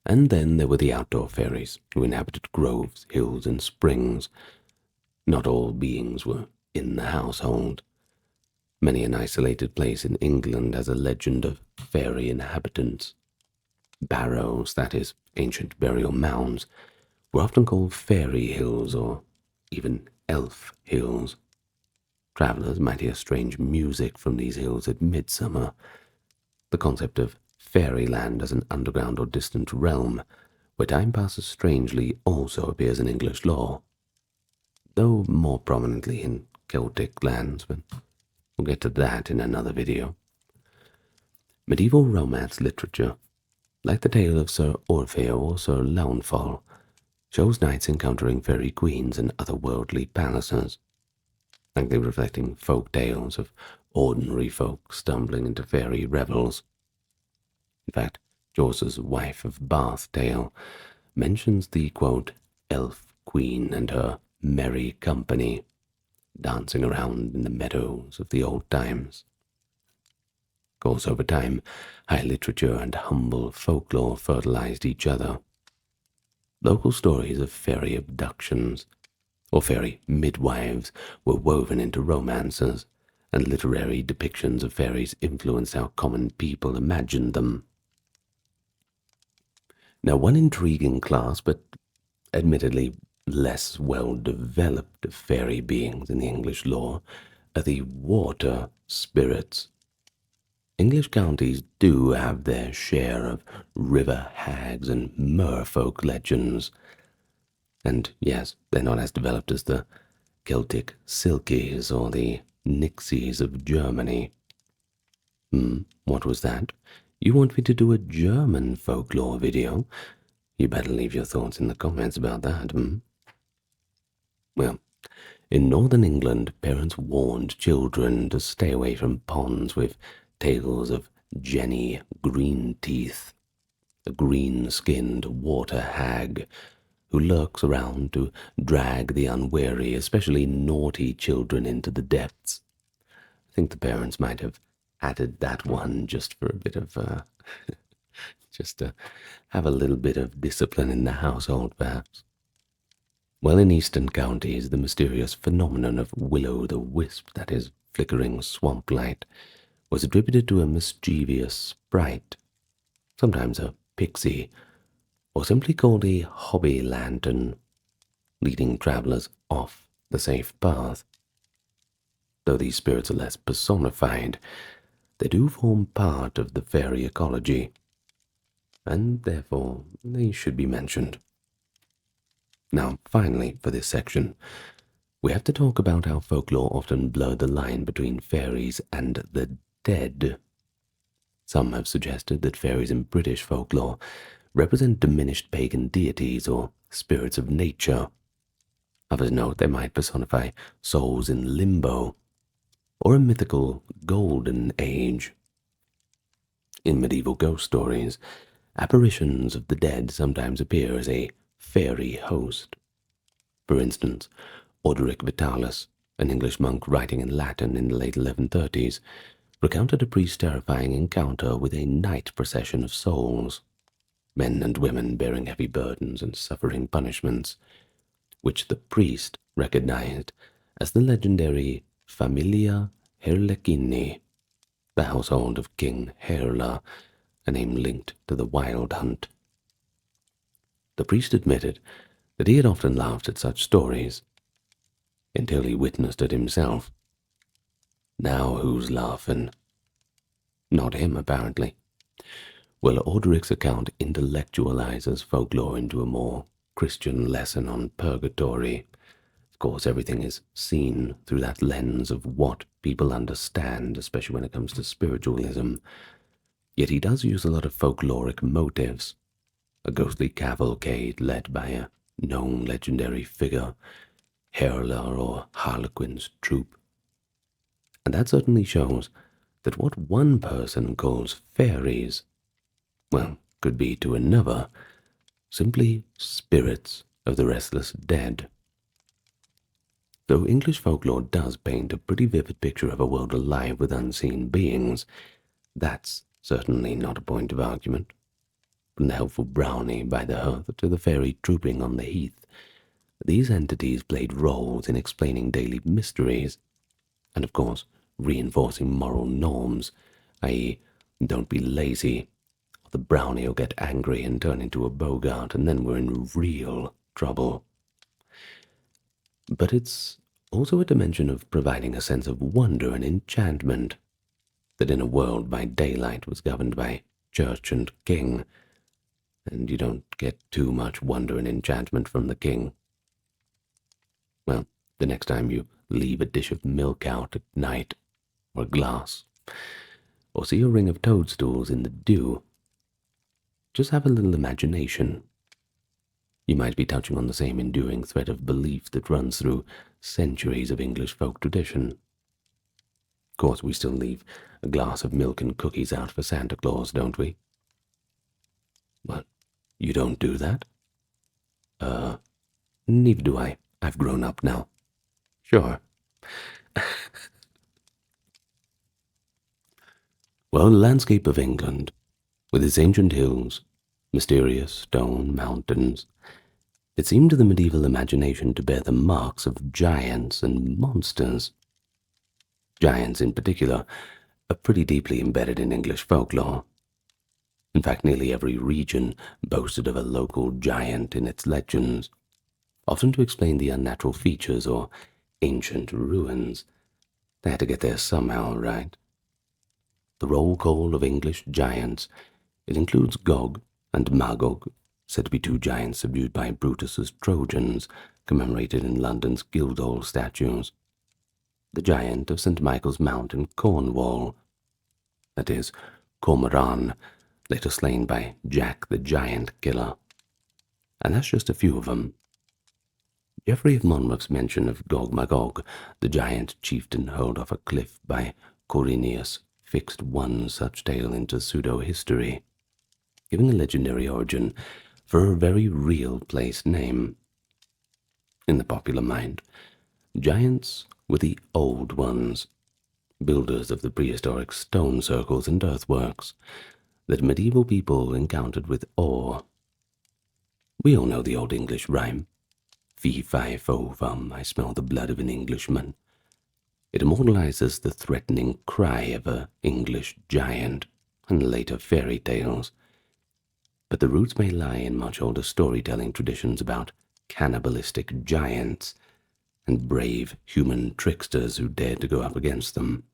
And then there were the outdoor fairies, who inhabited groves, hills, and springs. Not all beings were in the household. Many an isolated place in England has a legend of fairy inhabitants. Barrows, that is, ancient burial mounds, were often called fairy hills or even elf hills. Travellers might hear strange music from these hills at midsummer. The concept of fairyland as an underground or distant realm where time passes strangely also appears in English lore, though more prominently in Celtic lands, but we'll get to that in another video. Medieval romance literature, like the tale of Sir Orfeo or Sir Launfal, shows knights encountering fairy queens and otherworldly palaces, likely reflecting folk tales of ordinary folk stumbling into fairy revels. In fact, Chaucer's Wife of Bath tale mentions the, quote, elf queen and her merry company dancing around in the meadows of the old times. Of course, over time, high literature and humble folklore fertilized each other. Local stories of fairy abductions or fairy midwives were woven into romances, and literary depictions of fairies influenced how common people imagined them. Now, one intriguing class, but admittedly less well-developed of fairy beings in the English lore, are the water spirits. English counties do have their share of river hags and merfolk legends, and yes, they're not as developed as the Celtic selkies or the nixies of Germany. What was that? You want me to do a German folklore video? You better leave your thoughts in the comments about that, Well, in northern England, parents warned children to stay away from ponds with tales of Jenny Greenteeth, a green-skinned water hag who lurks around to drag the unwary, especially naughty children into the depths. I think the parents might have added that one just for a bit of, just to have a little bit of discipline in the household, perhaps. Well, in eastern counties, the mysterious phenomenon of will-o'-the-wisp, that is, flickering swamp light, was attributed to a mischievous sprite, sometimes a pixie, or simply called a hobby lantern, leading travellers off the safe path. Though these spirits are less personified, they do form part of the fairy ecology, and therefore they should be mentioned. Now, finally, for this section, we have to talk about how folklore often blurred the line between fairies and the dead. Some have suggested that fairies in British folklore represent diminished pagan deities or spirits of nature. Others note they might personify souls in limbo or a mythical golden age. In medieval ghost stories, apparitions of the dead sometimes appear as a fairy host. For instance, Orderic Vitalis, an English monk writing in Latin in the late 1130s, recounted a priest's terrifying encounter with a night procession of souls, men and women bearing heavy burdens and suffering punishments, which the priest recognized as the legendary Familia Herlecini, the household of King Herla, a name linked to the Wild Hunt. The priest admitted that he had often laughed at such stories, until he witnessed it himself. Now who's laughing? Not him, apparently. Well, Orderic's account intellectualizes folklore into a more Christian lesson on purgatory. Of course, everything is seen through that lens of what people understand, especially when it comes to spiritualism. Yet he does use a lot of folkloric motives. A ghostly cavalcade led by a known legendary figure, Herla or Harlequin's troop. And that certainly shows that what one person calls fairies, well, could be to another simply spirits of the restless dead. Though English folklore does paint a pretty vivid picture of a world alive with unseen beings, that's certainly not a point of argument. From the helpful brownie by the hearth to the fairy trooping on the heath, these entities played roles in explaining daily mysteries, and of course reinforcing moral norms, i.e., don't be lazy, or the brownie will get angry and turn into a bogart, and then we're in real trouble. But it's also a dimension of providing a sense of wonder and enchantment, that in a world by daylight was governed by church and king, and you don't get too much wonder and enchantment from the king. Well, the next time you leave a dish of milk out at night, or a glass, or see a ring of toadstools in the dew, just have a little imagination. You might be touching on the same enduring thread of belief that runs through centuries of English folk tradition. Of course, we still leave a glass of milk and cookies out for Santa Claus, don't we? What? You don't do that? Neither do I. I've grown up now. Sure. Well, the landscape of England, with its ancient hills, mysterious stone mountains, it seemed to the medieval imagination to bear the marks of giants and monsters. Giants, in particular, are pretty deeply embedded in English folklore. In fact, nearly every region boasted of a local giant in its legends, often to explain the unnatural features or ancient ruins. They had to get there somehow, right? The roll call of English giants, it includes Gog and Magog, said to be two giants subdued by Brutus's Trojans, commemorated in London's Guildhall statues. The giant of St. Michael's Mount in Cornwall, that is, Cormoran, later slain by Jack the Giant Killer. And that's just a few of them. Geoffrey of Monmouth's mention of Gog Magog, the giant chieftain hurled off a cliff by Corineus, fixed one such tale into pseudo-history, giving a legendary origin for a very real place name. In the popular mind, giants were the old ones, builders of the prehistoric stone circles and earthworks that medieval people encountered with awe. We all know the old English rhyme, fee, fi, fo, fum, I smell the blood of an Englishman. It immortalizes the threatening cry of an English giant and later fairy tales. But the roots may lie in much older storytelling traditions about cannibalistic giants and brave human tricksters who dared to go up against them.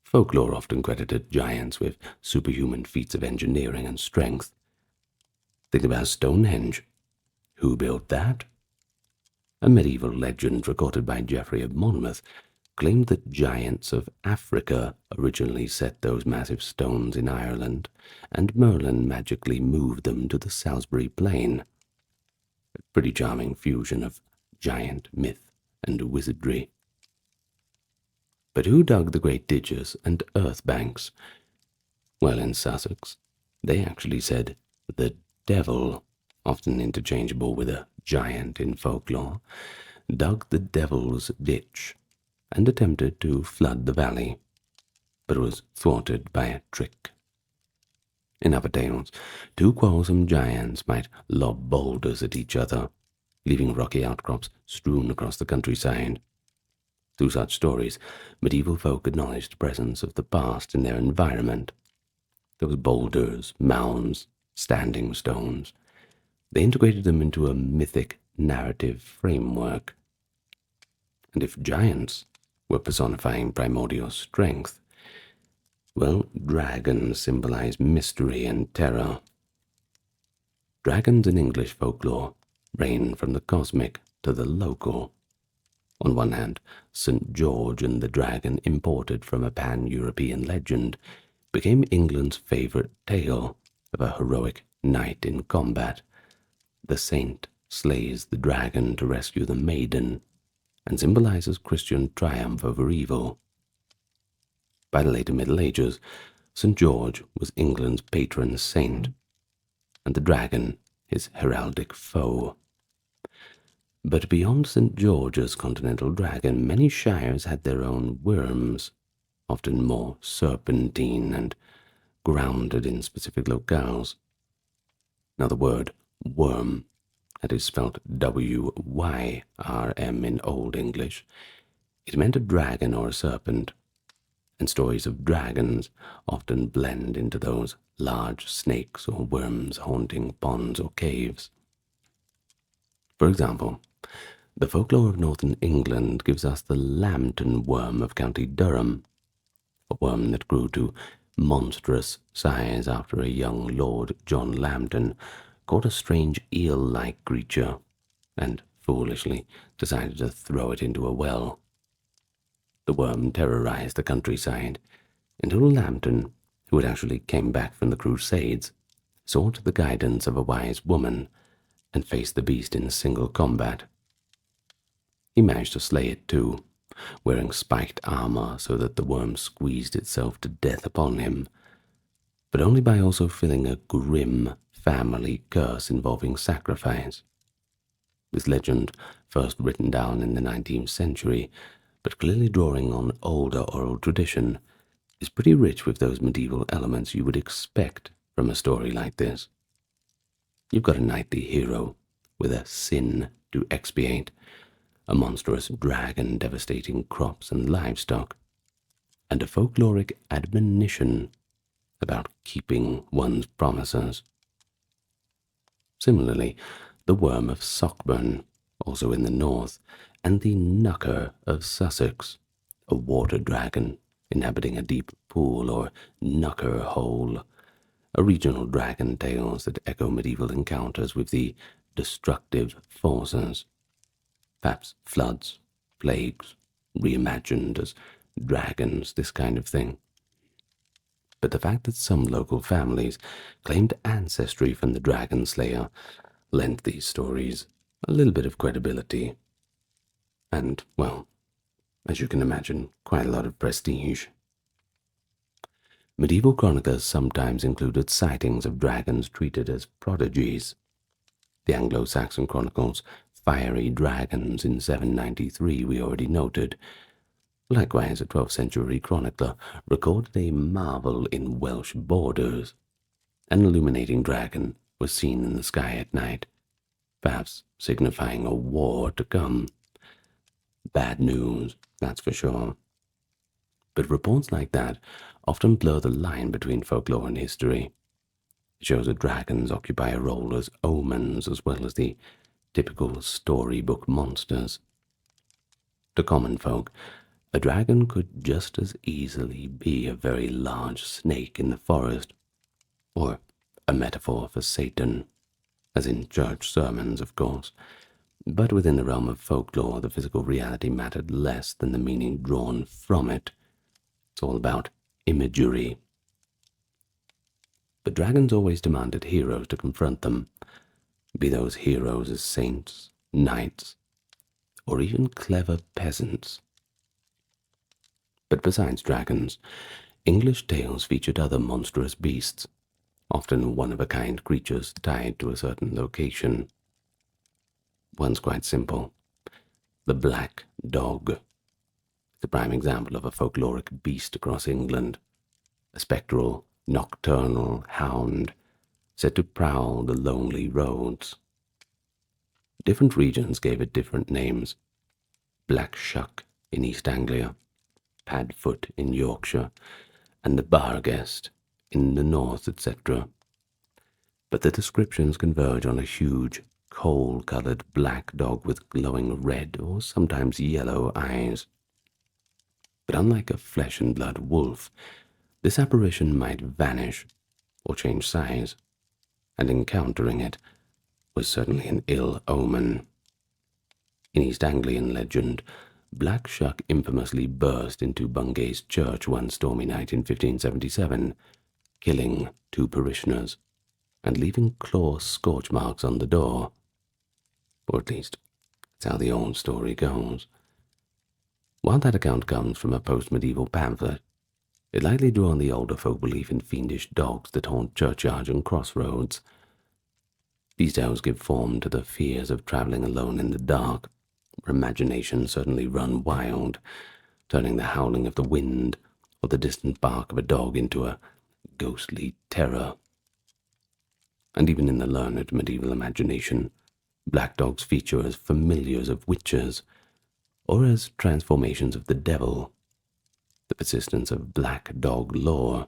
Folklore often credited giants with superhuman feats of engineering and strength. Think about Stonehenge. Who built that? A medieval legend recorded by Geoffrey of Monmouth claimed that giants of Africa originally set those massive stones in Ireland, and Merlin magically moved them to the Salisbury Plain. A pretty charming fusion of giant myth and wizardry. But who dug the great ditches and earth banks? Well, in Sussex, they actually said the devil, often interchangeable with a giant in folklore, dug the devil's ditch and attempted to flood the valley, but was thwarted by a trick. In other tales, two quarrelsome giants might lob boulders at each other, leaving rocky outcrops strewn across the countryside. Through such stories, medieval folk acknowledged the presence of the past in their environment. Those boulders, mounds, standing stones, they integrated them into a mythic narrative framework. And if giants were personifying primordial strength, well, dragons symbolize mystery and terror. Dragons in English folklore reign from the cosmic to the local. On one hand, St. George and the dragon, imported from a pan-European legend, became England's favorite tale of a heroic knight in combat. The saint slays the dragon to rescue the maiden and symbolizes Christian triumph over evil. By the later Middle Ages, St. George was England's patron saint, and the dragon his heraldic foe. But beyond St. George's continental dragon, many shires had their own worms, often more serpentine and grounded in specific locales. Now the word worm, that is spelled W-Y-R-M in Old English, it meant a dragon or a serpent, and stories of dragons often blend into those large snakes or worms haunting ponds or caves. For example, the folklore of northern England gives us the Lambton worm of County Durham, a worm that grew to monstrous size after a young Lord John Lambton caught a strange eel-like creature and foolishly decided to throw it into a well. The worm terrorized the countryside until Lambton, who had actually came back from the Crusades, sought the guidance of a wise woman and faced the beast in single combat. He managed to slay it too, wearing spiked armor so that the worm squeezed itself to death upon him, but only by also filling a grim family curse involving sacrifice. This legend, first written down in the 19th century, but clearly drawing on older oral tradition, is pretty rich with those medieval elements you would expect from a story like this. You've got a knightly hero with a sin to expiate, a monstrous dragon devastating crops and livestock, and a folkloric admonition about keeping one's promises. Similarly, the worm of Sockburn, also in the north, and the knucker of Sussex, a water dragon inhabiting a deep pool or knucker hole, are regional dragon tales that echo medieval encounters with the destructive forces, perhaps floods, plagues, reimagined as dragons, this kind of thing. But the fact that some local families claimed ancestry from the dragon slayer lent these stories a little bit of credibility, and, well, as you can imagine, quite a lot of prestige. Medieval chroniclers sometimes included sightings of dragons treated as prodigies. The Anglo-Saxon chronicles Fiery Dragons in 793 we already noted. Likewise, a 12th century chronicler recorded a marvel in Welsh borders. An illuminating dragon was seen in the sky at night, perhaps signifying a war to come. Bad news, that's for sure. But reports like that often blur the line between folklore and history. It shows that dragons occupy a role as omens as well as the typical storybook monsters. To common folk, a dragon could just as easily be a very large snake in the forest, or a metaphor for Satan, as in church sermons, of course. But within the realm of folklore, the physical reality mattered less than the meaning drawn from it. It's all about imagery. But dragons always demanded heroes to confront them, be those heroes as saints, knights, or even clever peasants. But besides dragons, English tales featured other monstrous beasts, often one-of-a-kind creatures tied to a certain location. One's quite simple. The black dog. The prime example of a folkloric beast across England, a spectral, nocturnal hound said to prowl the lonely roads. Different regions gave it different names. Black Shuck in East Anglia, Padfoot in Yorkshire, and the Barghest in the north, etc. But the descriptions converge on a huge, coal-colored black dog with glowing red or sometimes yellow eyes. But unlike a flesh-and-blood wolf, this apparition might vanish or change size, and encountering it was certainly an ill omen. In East Anglian legend, Black Shuck infamously burst into Bungay's church one stormy night in 1577, killing 2 parishioners and leaving claw scorch marks on the door. Or at least, that's how the old story goes. While that account comes from a post-medieval pamphlet, It likely drew on the older folk belief in fiendish dogs that haunt churchyards and crossroads. These tales give form to the fears of travelling alone in the dark, where imaginations certainly run wild, turning the howling of the wind or the distant bark of a dog into a ghostly terror. And even in the learned medieval imagination, black dogs feature as familiars of witches, or as transformations of the devil. The persistence of black dog lore,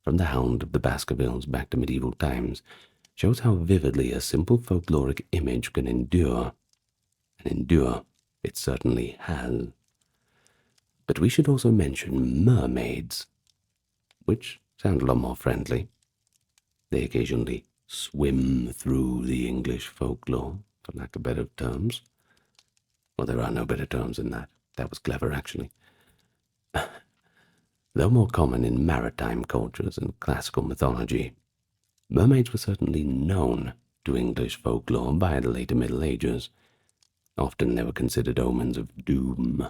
from the Hound of the Baskervilles back to medieval times, shows how vividly a simple folkloric image can endure, and endure it certainly has. But we should also mention mermaids, which sound a lot more friendly. They occasionally swim through the English folklore, for lack of better terms. Well, there are no better terms than that. That was clever, actually. Though more common in maritime cultures and classical mythology, mermaids were certainly known to English folklore by the later Middle Ages. Often they were considered omens of doom.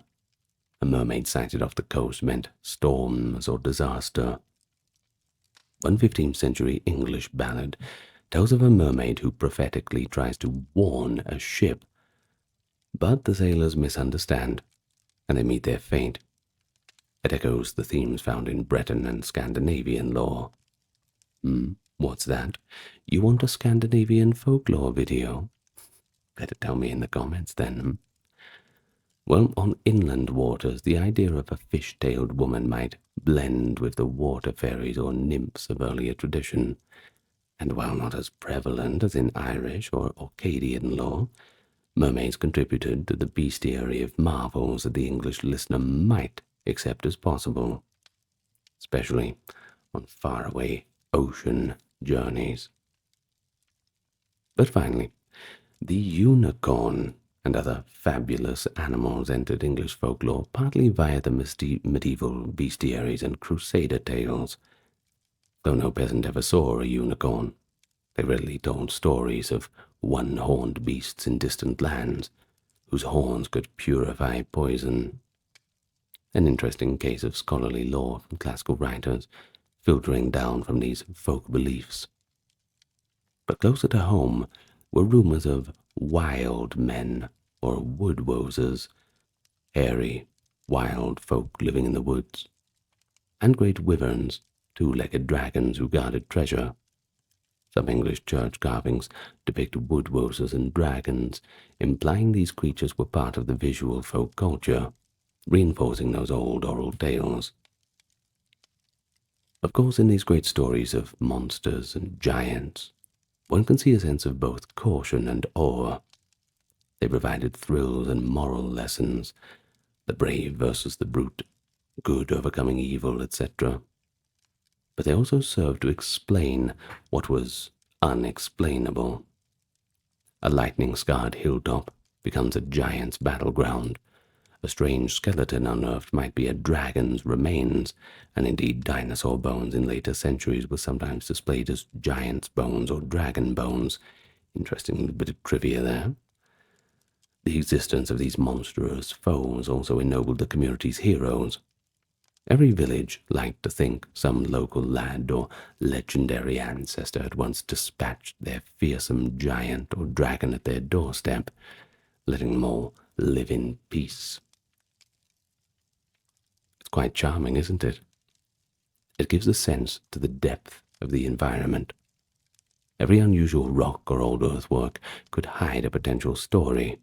A mermaid sighted off the coast meant storms or disaster. One 15th century English ballad tells of a mermaid who prophetically tries to warn a ship, but the sailors misunderstand, and they meet their fate. It echoes the themes found in Breton and Scandinavian lore. What's that? You want a Scandinavian folklore video? Better tell me in the comments then. Well, on inland waters, the idea of a fish-tailed woman might blend with the water fairies or nymphs of earlier tradition, and while not as prevalent as in Irish or Orcadian lore, mermaids contributed to the bestiary of marvels that the English listener might accept as possible, especially on faraway ocean journeys. But finally, the unicorn and other fabulous animals entered English folklore partly via the medieval bestiaries and crusader tales. Though no peasant ever saw a unicorn, they readily told stories of one-horned beasts in distant lands, whose horns could purify poison. An interesting case of scholarly lore from classical writers, filtering down from these folk beliefs. But closer to home were rumors of wild men, or woodwoses, hairy, wild folk living in the woods, and great wyverns, two-legged dragons who guarded treasure. Some English church carvings depict woodwoses and dragons, implying these creatures were part of the visual folk culture, reinforcing those old oral tales. Of course, in these great stories of monsters and giants, one can see a sense of both caution and awe. They provided thrills and moral lessons, the brave versus the brute, good overcoming evil, etc. But they also served to explain what was unexplainable. A lightning-scarred hilltop becomes a giant's battleground. A strange skeleton unearthed might be a dragon's remains, and indeed dinosaur bones in later centuries were sometimes displayed as giant's bones or dragon bones. Interesting little bit of trivia there. The existence of these monstrous foes also ennobled the community's heroes. Every village liked to think some local lad or legendary ancestor had once dispatched their fearsome giant or dragon at their doorstep, letting them all live in peace. It's quite charming, isn't it? It gives a sense to the depth of the environment. Every unusual rock or old earthwork could hide a potential story,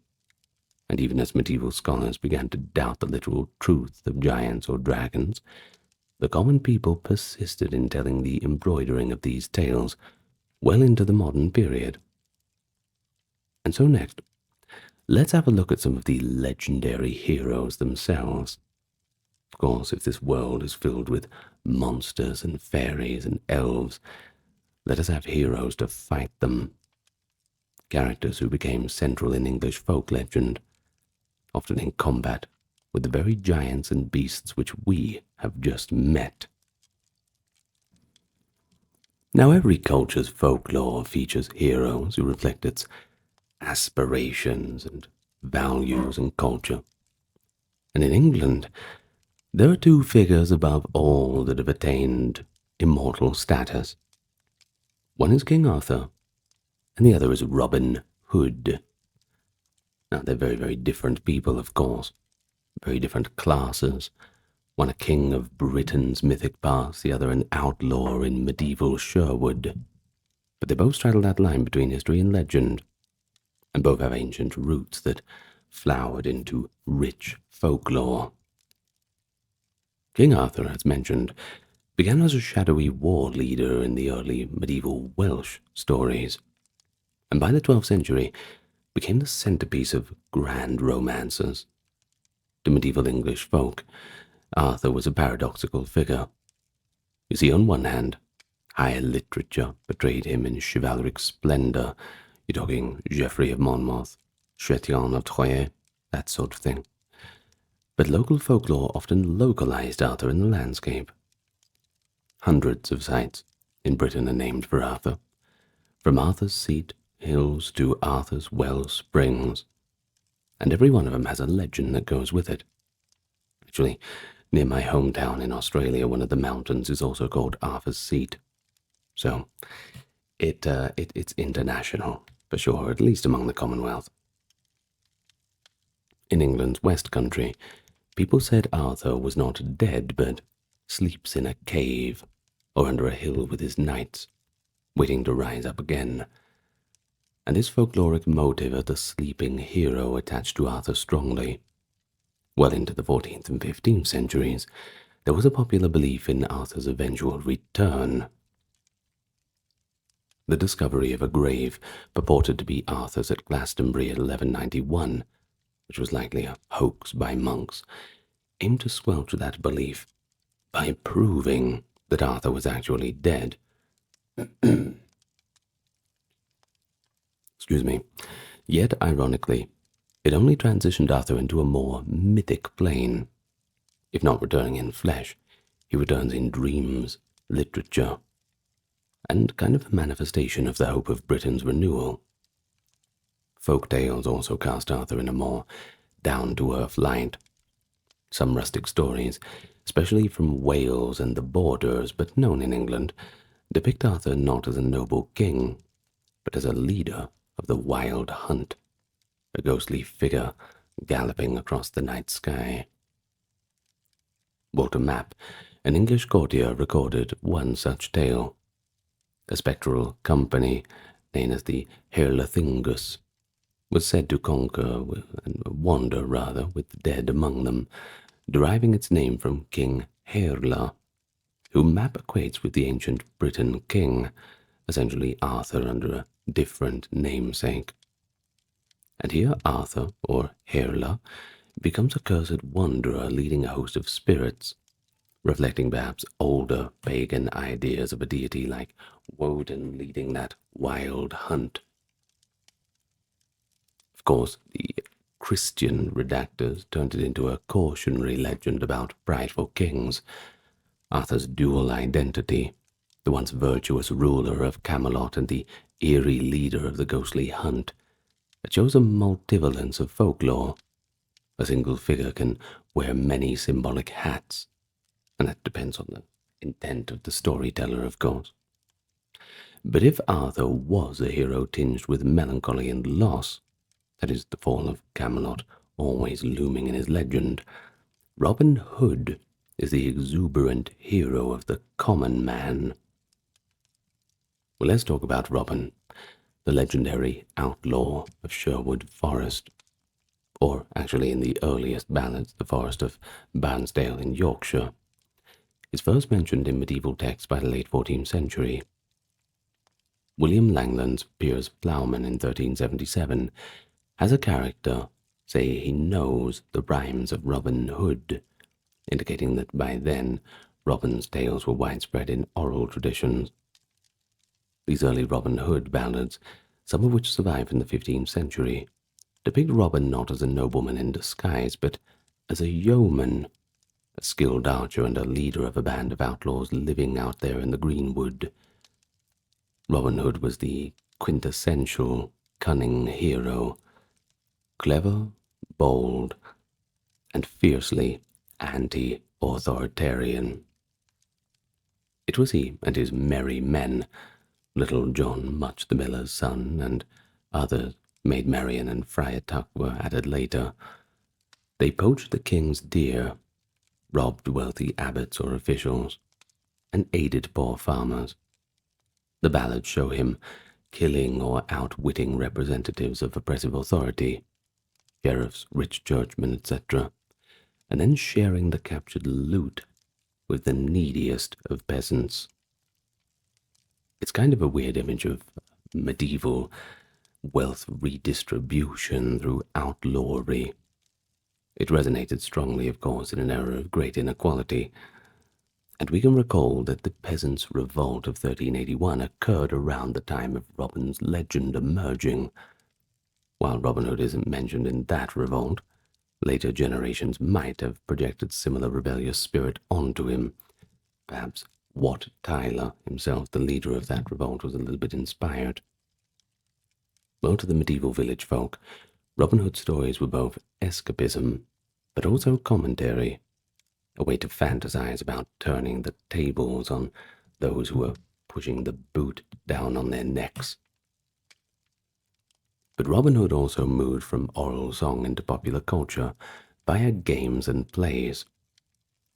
and even as medieval scholars began to doubt the literal truth of giants or dragons, the common people persisted in telling the embroidering of these tales well into the modern period. And so next, let's have a look at some of the legendary heroes themselves. Of course, if this world is filled with monsters and fairies and elves, let us have heroes to fight them. Characters who became central in English folk legend, often in combat with the very giants and beasts which we have just met. Now, every culture's folklore features heroes who reflect its aspirations and values and culture. And in England, There are two figures above all that have attained immortal status. One is King Arthur, and the other is Robin Hood. Now, they're very, very different people, of course, very different classes. One a king of Britain's mythic past, the other an outlaw in medieval Sherwood. But they both straddle that line between history and legend, and both have ancient roots that flowered into rich folklore. King Arthur, as mentioned, began as a shadowy war leader in the early medieval Welsh stories, and by the 12th century became the centerpiece of grand romances. To medieval English folk, Arthur was a paradoxical figure. You see, on one hand, high literature portrayed him in chivalric splendor. You're talking Geoffrey of Monmouth, Chrétien of Troyes, that sort of thing. But local folklore often localized Arthur in the landscape. Hundreds of sites in Britain are named for Arthur, from Arthur's Seat hills to Arthur's Well springs, and every one of them has a legend that goes with it. Actually, near my hometown in Australia, one of the mountains is also called Arthur's Seat. So, it's international, for sure, at least among the Commonwealth. In England's West Country, people said Arthur was not dead, but sleeps in a cave or under a hill with his knights, waiting to rise up again. And this folkloric motive of the sleeping hero attached to Arthur strongly. Well into the 14th and 15th centuries, there was a popular belief in Arthur's eventual return. The discovery of a grave purported to be Arthur's at Glastonbury at 1191, which was likely a hoax by monks, aimed to squelch that belief by proving that Arthur was actually dead. Excuse me. Yet, ironically, it only transitioned Arthur into a more mythic plane. If not returning in flesh, he returns in dreams, literature, and kind of a manifestation of the hope of Britain's renewal. Folk tales also cast Arthur in a more down-to-earth light. Some rustic stories, especially from Wales and the borders, but known in England, depict Arthur not as a noble king, but as a leader of the wild hunt, a ghostly figure galloping across the night sky. Walter Map, an English courtier, recorded one such tale. A spectral company, known as the Herlathingus, was said to conquer, and wander rather, with the dead among them, deriving its name from King Herla, whom Map equates with the ancient Briton king, essentially Arthur under a different namesake. And here Arthur, or Herla, becomes a cursed wanderer leading a host of spirits, reflecting perhaps older pagan ideas of a deity like Woden leading that wild hunt. Of course, the Christian redactors turned it into a cautionary legend about prideful kings, Arthur's dual identity, the once virtuous ruler of Camelot and the eerie leader of the ghostly hunt. It shows a multivalence of folklore. A single figure can wear many symbolic hats, and that depends on the intent of the storyteller, of course. But if Arthur was a hero tinged with melancholy and loss, that is, the fall of Camelot always looming in his legend, Robin Hood is the exuberant hero of the common man. Well, let's talk about Robin, the legendary outlaw of Sherwood Forest, or actually in the earliest ballads, the Forest of Barnsdale in Yorkshire. Is first mentioned in medieval texts by the late 14th century. William Langland's Piers Plowman in 1377 has a character say he knows the rhymes of Robin Hood, indicating that by then Robin's tales were widespread in oral traditions. These early Robin Hood ballads, some of which survive in the 15th century, depict Robin not as a nobleman in disguise, but as a yeoman, a skilled archer and a leader of a band of outlaws living out there in the greenwood. Robin Hood was the quintessential cunning hero, clever, bold, and fiercely anti authoritarian. It was he and his merry men, Little John Much the miller's son, and others, Maid Marian and Friar Tuck were added later. They poached the king's deer, robbed wealthy abbots or officials, and aided poor farmers. The ballads show him killing or outwitting representatives of oppressive authority, sheriffs, rich churchmen, etc., and then sharing the captured loot with the neediest of peasants. It's kind of a weird image of medieval wealth redistribution through outlawry. It resonated strongly, of course, in an era of great inequality, and we can recall that the Peasants' Revolt of 1381 occurred around the time of Robin's legend emerging. While Robin Hood isn't mentioned in that revolt, later generations might have projected similar rebellious spirit onto him. Perhaps Wat Tyler, himself the leader of that revolt, was a little bit inspired. Well, to the medieval village folk, Robin Hood's stories were both escapism, but also commentary, a way to fantasize about turning the tables on those who were pushing the boot down on their necks. But Robin Hood also moved from oral song into popular culture via games and plays.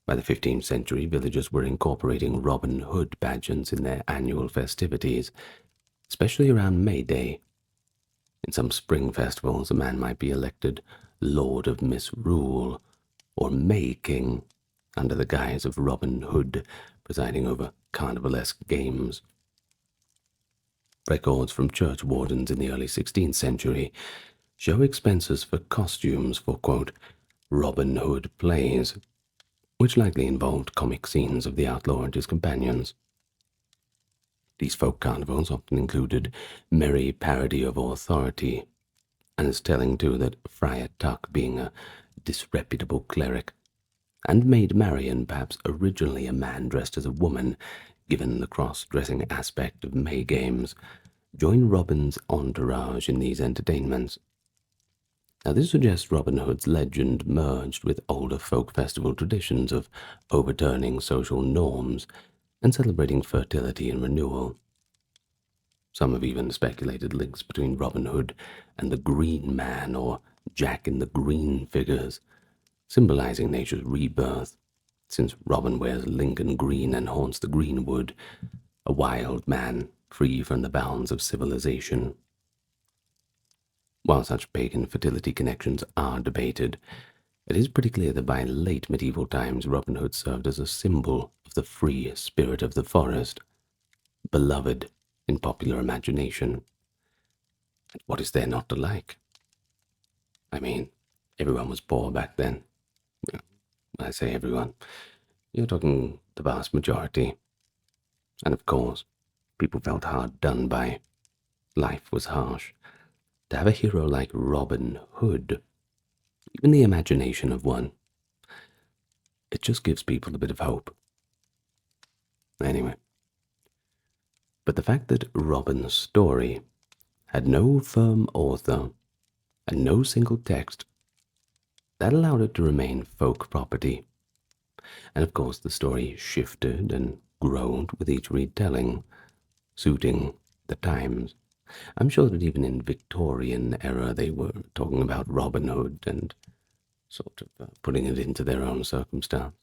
By the 15th century, villagers were incorporating Robin Hood pageants in their annual festivities, especially around May Day. In some spring festivals, a man might be elected Lord of Misrule or May King under the guise of Robin Hood, presiding over carnivalesque games. Records from church wardens in the early 16th century show expenses for costumes for, quote, Robin Hood plays, which likely involved comic scenes of the outlaw and his companions. These folk carnivals often included merry parody of authority, and it's telling too that Friar Tuck, being a disreputable cleric, and Maid Marian, perhaps originally a man dressed as a woman, given the cross-dressing aspect of May games, joined Robin's entourage in these entertainments. Now this suggests Robin Hood's legend merged with older folk festival traditions of overturning social norms and celebrating fertility and renewal. Some have even speculated links between Robin Hood and the Green Man or Jack in the Green figures, symbolizing nature's rebirth, since Robin wears Lincoln green and haunts the greenwood, a wild man free from the bounds of civilization. While such pagan fertility connections are debated, it is pretty clear that by late medieval times Robin Hood served as a symbol of the free spirit of the forest, beloved in popular imagination. And what is there not to like? I mean, everyone was poor back then. When I say everyone, you're talking the vast majority. And of course, people felt hard done by. Life was harsh. To have a hero like Robin Hood, even the imagination of one, it just gives people a bit of hope. Anyway, but the fact that Robin's story had no firm author and no single text, that allowed it to remain folk property. And of course the story shifted and grown with each retelling, suiting the times. I'm sure that even in Victorian era they were talking about Robin Hood and sort of putting it into their own circumstance.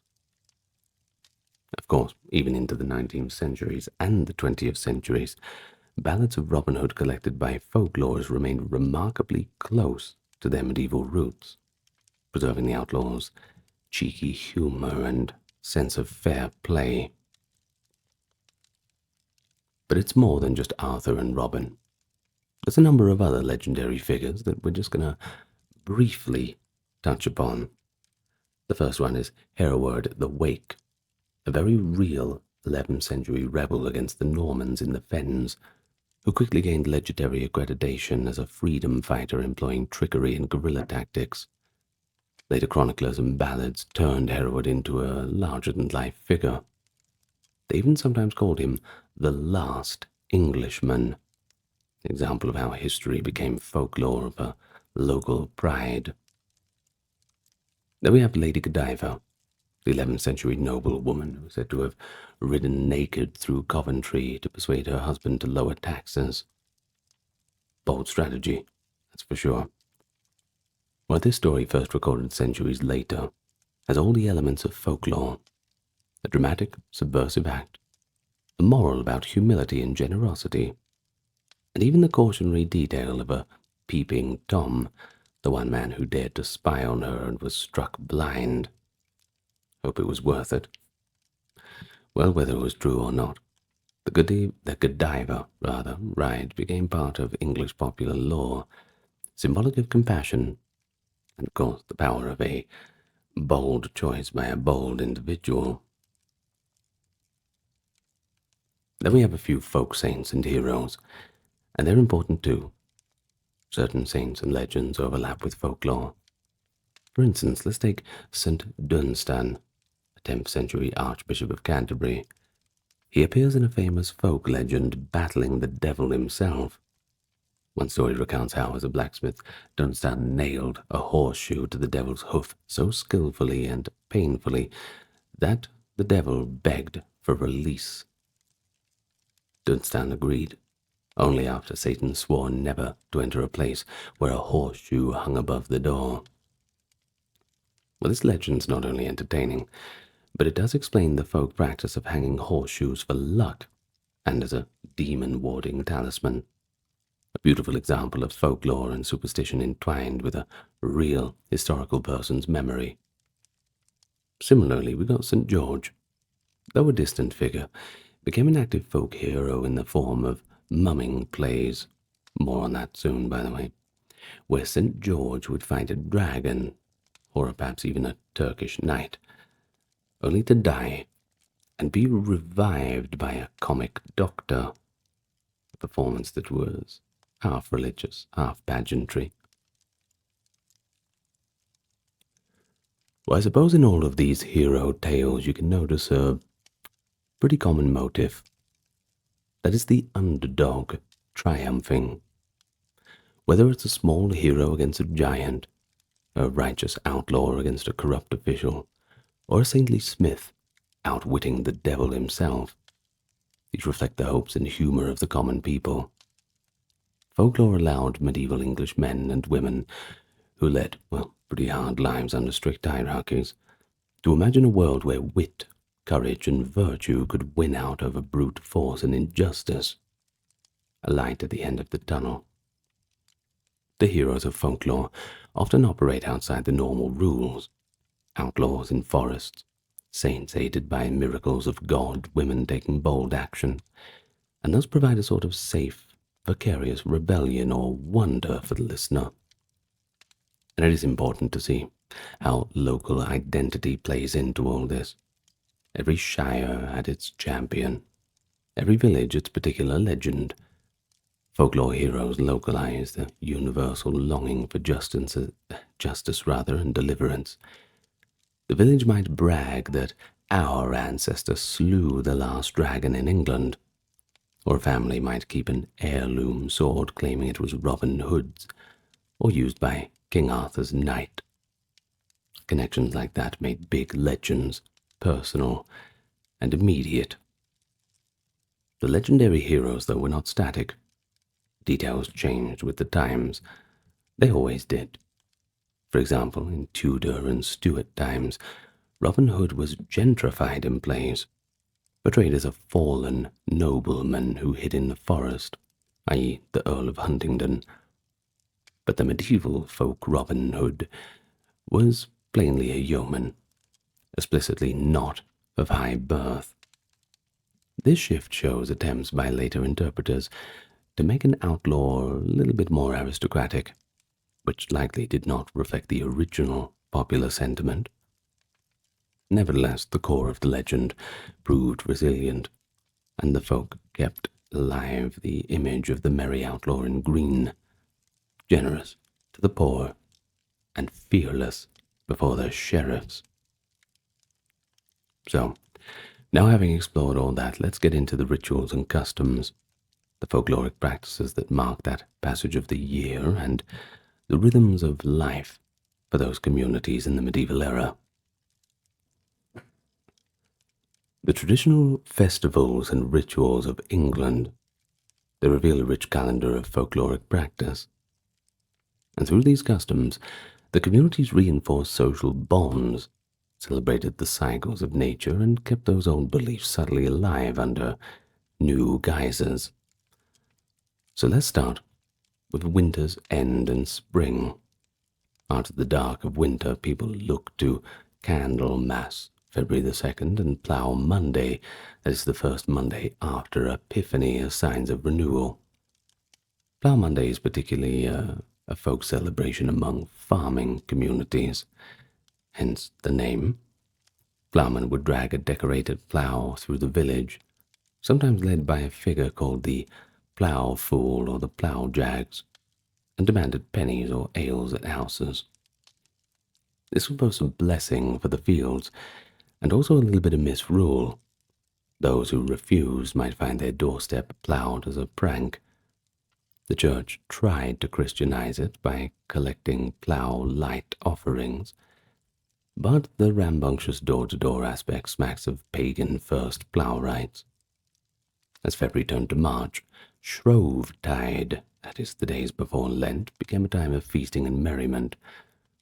Of course, even into the 19th centuries and the 20th centuries, ballads of Robin Hood collected by folklores remained remarkably close to their medieval roots, preserving the outlaw's cheeky humor and sense of fair play. But it's more than just Arthur and Robin. There's a number of other legendary figures that we're just going to briefly touch upon. The first one is Hereward the Wake, a very real 11th century rebel against the Normans in the Fens, who quickly gained legendary accreditation as a freedom fighter employing trickery and guerrilla tactics. Later chroniclers and ballads turned Hereward into a larger-than-life figure. They even sometimes called him the last Englishman, an example of how history became folklore of a local pride. Then we have Lady Godiva, the 11th century noblewoman who was said to have ridden naked through Coventry to persuade her husband to lower taxes. Bold strategy, that's for sure. While this story, first recorded centuries later, has all the elements of folklore, a dramatic, subversive act, a moral about humility and generosity, and even the cautionary detail of a peeping Tom, the one man who dared to spy on her and was struck blind. Hope it was worth it. Well, whether it was true or not, the Godiva, ride became part of English popular lore, symbolic of compassion, and of course the power of a bold choice by a bold individual. Then we have a few folk saints and heroes, and they're important too. Certain saints and legends overlap with folklore. For instance, let's take St. Dunstan, a 10th century Archbishop of Canterbury. He appears in a famous folk legend battling the devil himself. One story recounts how, as a blacksmith, Dunstan nailed a horseshoe to the devil's hoof so skillfully and painfully that the devil begged for release. Dunstan agreed, only after Satan swore never to enter a place where a horseshoe hung above the door. Well, this legend's not only entertaining, but it does explain the folk practice of hanging horseshoes for luck and as a demon-warding talisman. A beautiful example of folklore and superstition entwined with a real historical person's memory. Similarly, we got St. George. Though a distant figure, became an active folk hero in the form of mumming plays, more on that soon, by the way, where St. George would fight a dragon, or perhaps even a Turkish knight, only to die and be revived by a comic doctor, a performance that was half religious, half pageantry. Well, I suppose in all of these hero tales you can notice a pretty common motive. That is the underdog triumphing. Whether it's a small hero against a giant, a righteous outlaw against a corrupt official, or a saintly smith outwitting the devil himself, these reflect the hopes and humor of the common people. Folklore allowed medieval English men and women who led, pretty hard lives under strict hierarchies, to imagine a world where wit, courage, and virtue could win out over brute force and injustice. A light at the end of the tunnel. The heroes of folklore often operate outside the normal rules. Outlaws in forests, saints aided by miracles of God, women taking bold action, and thus provide a sort of safe, vicarious rebellion or wonder for the listener. And it is important to see how local identity plays into all this. Every shire had its champion, every village its particular legend. Folklore heroes localize the universal longing for justice and deliverance. The village might brag that our ancestor slew the last dragon in England, or a family might keep an heirloom sword claiming it was Robin Hood's, or used by King Arthur's knight. Connections like that made big legends personal and immediate. The legendary heroes, though, were not static. Details changed with the times. They always did. For example, in Tudor and Stuart times, Robin Hood was gentrified in plays, portrayed as a fallen nobleman who hid in the forest, i.e. the Earl of Huntingdon. But the medieval folk Robin Hood was plainly a yeoman, explicitly not of high birth. This shift shows attempts by later interpreters to make an outlaw a little bit more aristocratic, which likely did not reflect the original popular sentiment. Nevertheless, the core of the legend proved resilient, and the folk kept alive the image of the merry outlaw in green, generous to the poor, and fearless before the sheriffs. So, now having explored all that, let's get into the rituals and customs, the folkloric practices that mark that passage of the year, and the rhythms of life for those communities in the medieval era. The traditional festivals and rituals of England, they reveal a rich calendar of folkloric practice. And through these customs, the communities reinforced social bonds, celebrated the cycles of nature, and kept those old beliefs subtly alive under new guises. So let's start with winter's end and spring. After the dark of winter, people look to Candlemas, February the 2nd, and Plough Monday, that is the first Monday after Epiphany, as signs of renewal. Plough Monday is particularly a folk celebration among farming communities, hence the name. Ploughmen would drag a decorated plough through the village, sometimes led by a figure called the plough fool or the plough jags, and demanded pennies or ales at houses. This was both a blessing for the fields and also a little bit of misrule. Those who refused might find their doorstep ploughed as a prank. The church tried to Christianize it by collecting plough light offerings, but the rambunctious door-to-door aspect smacks of pagan first plough rites. As February turned to March, Shrovetide, that is the days before Lent, became a time of feasting and merriment.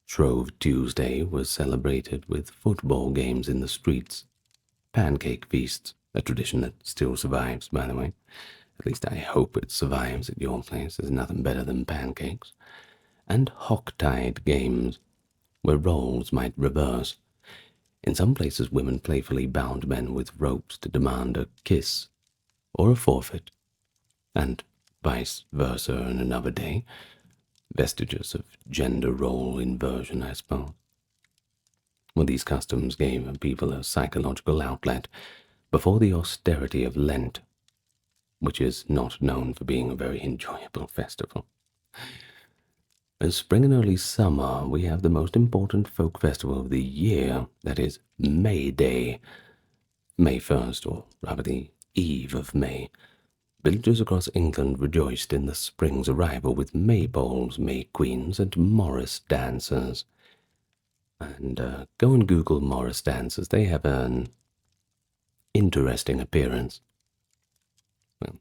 Shrove Tuesday was celebrated with football games in the streets, pancake feasts, a tradition that still survives, by the way. At least I hope it survives at your place. There's nothing better than pancakes. And Hocktide games, where roles might reverse. In some places, women playfully bound men with ropes to demand a kiss or a forfeit, and vice versa in another day. Vestiges of gender role inversion, I suppose. Well, these customs gave people a psychological outlet before the austerity of Lent, which is not known for being a very enjoyable festival. In spring and early summer, we have the most important folk festival of the year, that is May Day. May 1st, or rather the eve of May. Villagers across England rejoiced in the spring's arrival with maypoles, May Queens, and Morris dancers. And go and Google Morris dancers. They have an interesting appearance. Well,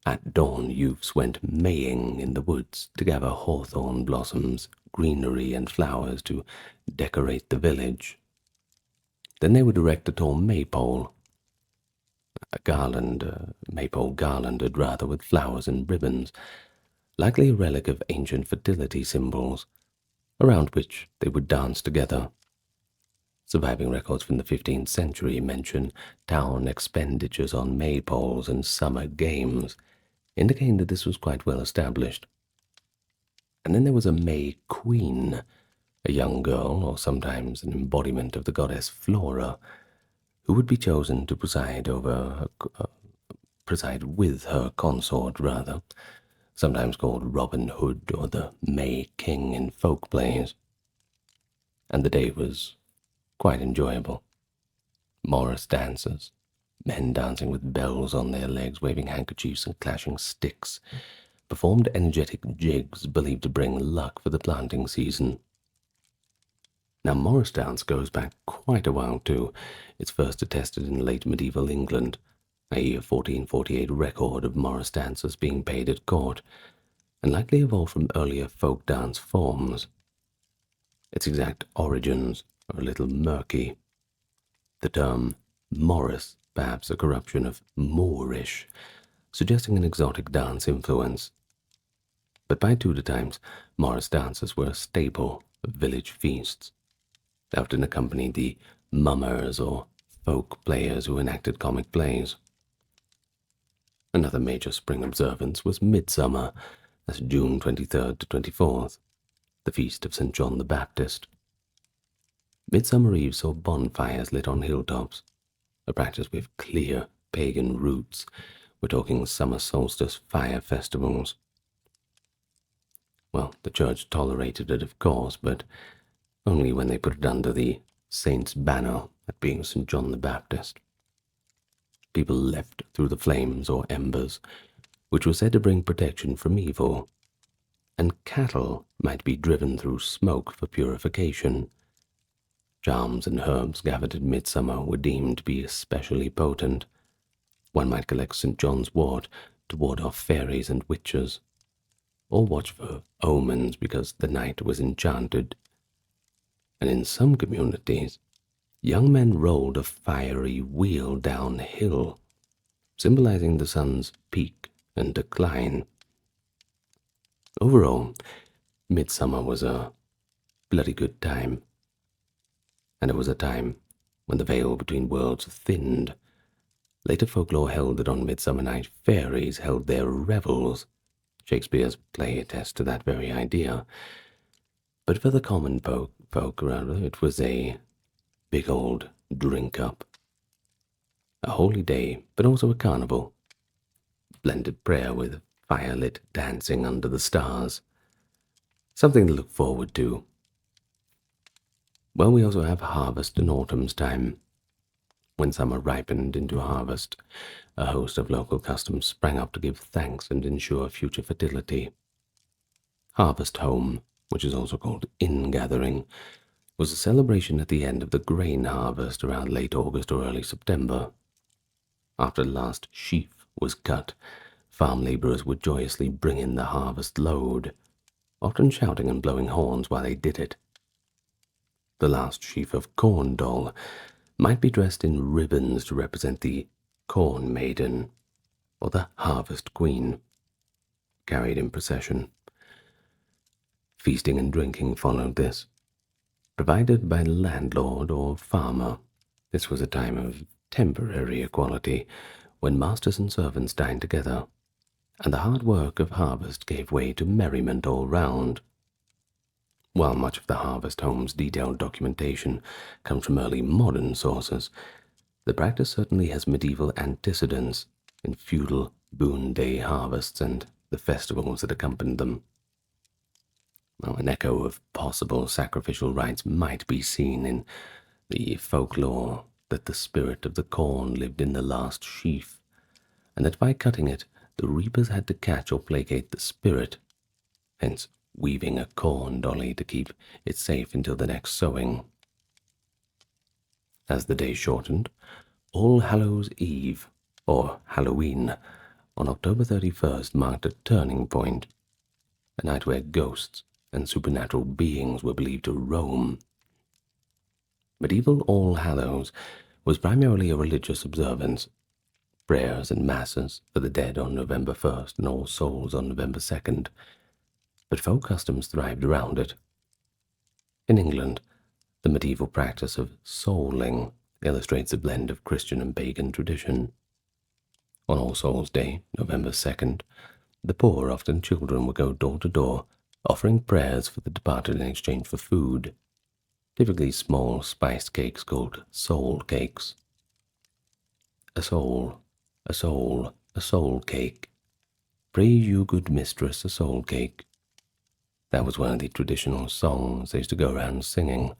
at dawn, youths went maying in the woods to gather hawthorn blossoms, greenery, and flowers to decorate the village. Then they would erect a tall maypole, maypole garlanded rather with flowers and ribbons, likely a relic of ancient fertility symbols, around which they would dance together. Surviving records from the 15th century mention town expenditures on maypoles and summer games, indicating that this was quite well established. And then there was a May Queen, a young girl, or sometimes an embodiment of the goddess Flora, who would be chosen to preside with her consort, rather, sometimes called Robin Hood or the May King in folk plays. And the day was quite enjoyable. Morris dancers, men dancing with bells on their legs, waving handkerchiefs and clashing sticks, performed energetic jigs believed to bring luck for the planting season. Now, Morris dance goes back quite a while too. It's first attested in late medieval England, i.e. a 1448 record of Morris dancers being paid at court, and likely evolved from earlier folk dance forms. Its exact origins are a little murky. The term Morris, perhaps a corruption of Moorish, suggesting an exotic dance influence. But by Tudor times, Morris dances were a staple of village feasts. They often accompanied the mummers or folk players who enacted comic plays. Another major spring observance was Midsummer, that's June 23rd to 24th, the feast of St. John the Baptist. Midsummer Eve saw bonfires lit on hilltops, a practice with clear pagan roots. We're talking summer solstice fire festivals. Well, the church tolerated it, of course, but only when they put it under the saint's banner, that being St. John the Baptist. People leapt through the flames or embers, which were said to bring protection from evil, and cattle might be driven through smoke for purification. Charms and herbs gathered at midsummer were deemed to be especially potent. One might collect St. John's wort to ward off fairies and witches, or watch for omens because the night was enchanted. And in some communities, young men rolled a fiery wheel downhill, symbolizing the sun's peak and decline. Overall, midsummer was a bloody good time, and it was a time when the veil between worlds thinned. Later folklore held that on Midsummer Night fairies held their revels. Shakespeare's play attests to that very idea. But for the common folk, it was a big old drink-up. A holy day, but also a carnival. Blended prayer with firelit dancing under the stars. Something to look forward to. Well, we also have harvest and autumn's time. When summer ripened into harvest, a host of local customs sprang up to give thanks and ensure future fertility. Harvest home, which is also called ingathering, was a celebration at the end of the grain harvest around late August or early September. After the last sheaf was cut, farm laborers would joyously bring in the harvest load, often shouting and blowing horns while they did it. The last sheaf of corn doll might be dressed in ribbons to represent the corn maiden or the harvest queen, carried in procession. Feasting and drinking followed this, provided by the landlord or farmer. This was a time of temporary equality, when masters and servants dined together, and the hard work of harvest gave way to merriment all round. While much of the harvest home's detailed documentation comes from early modern sources, the practice certainly has medieval antecedents in feudal boon day harvests and the festivals that accompanied them. Well, an echo of possible sacrificial rites might be seen in the folklore that the spirit of the corn lived in the last sheaf, and that by cutting it, the reapers had to catch or placate the spirit, hence weaving a corn dolly to keep it safe until the next sowing. As the day shortened, All Hallows' Eve, or Halloween, on October 31st marked a turning point, a night where ghosts and supernatural beings were believed to roam. Medieval All Hallows was primarily a religious observance, prayers and masses for the dead on November 1st and All Souls on November 2nd, but folk customs thrived around it. In England, the medieval practice of souling illustrates a blend of Christian and pagan tradition. On All Souls' Day, November 2nd, the poor, often children, would go door to door, offering prayers for the departed in exchange for food, typically small spiced cakes called soul cakes. A soul, a soul, a soul cake. Praise you, good mistress, a soul cake. That was one of the traditional songs they used to go around singing,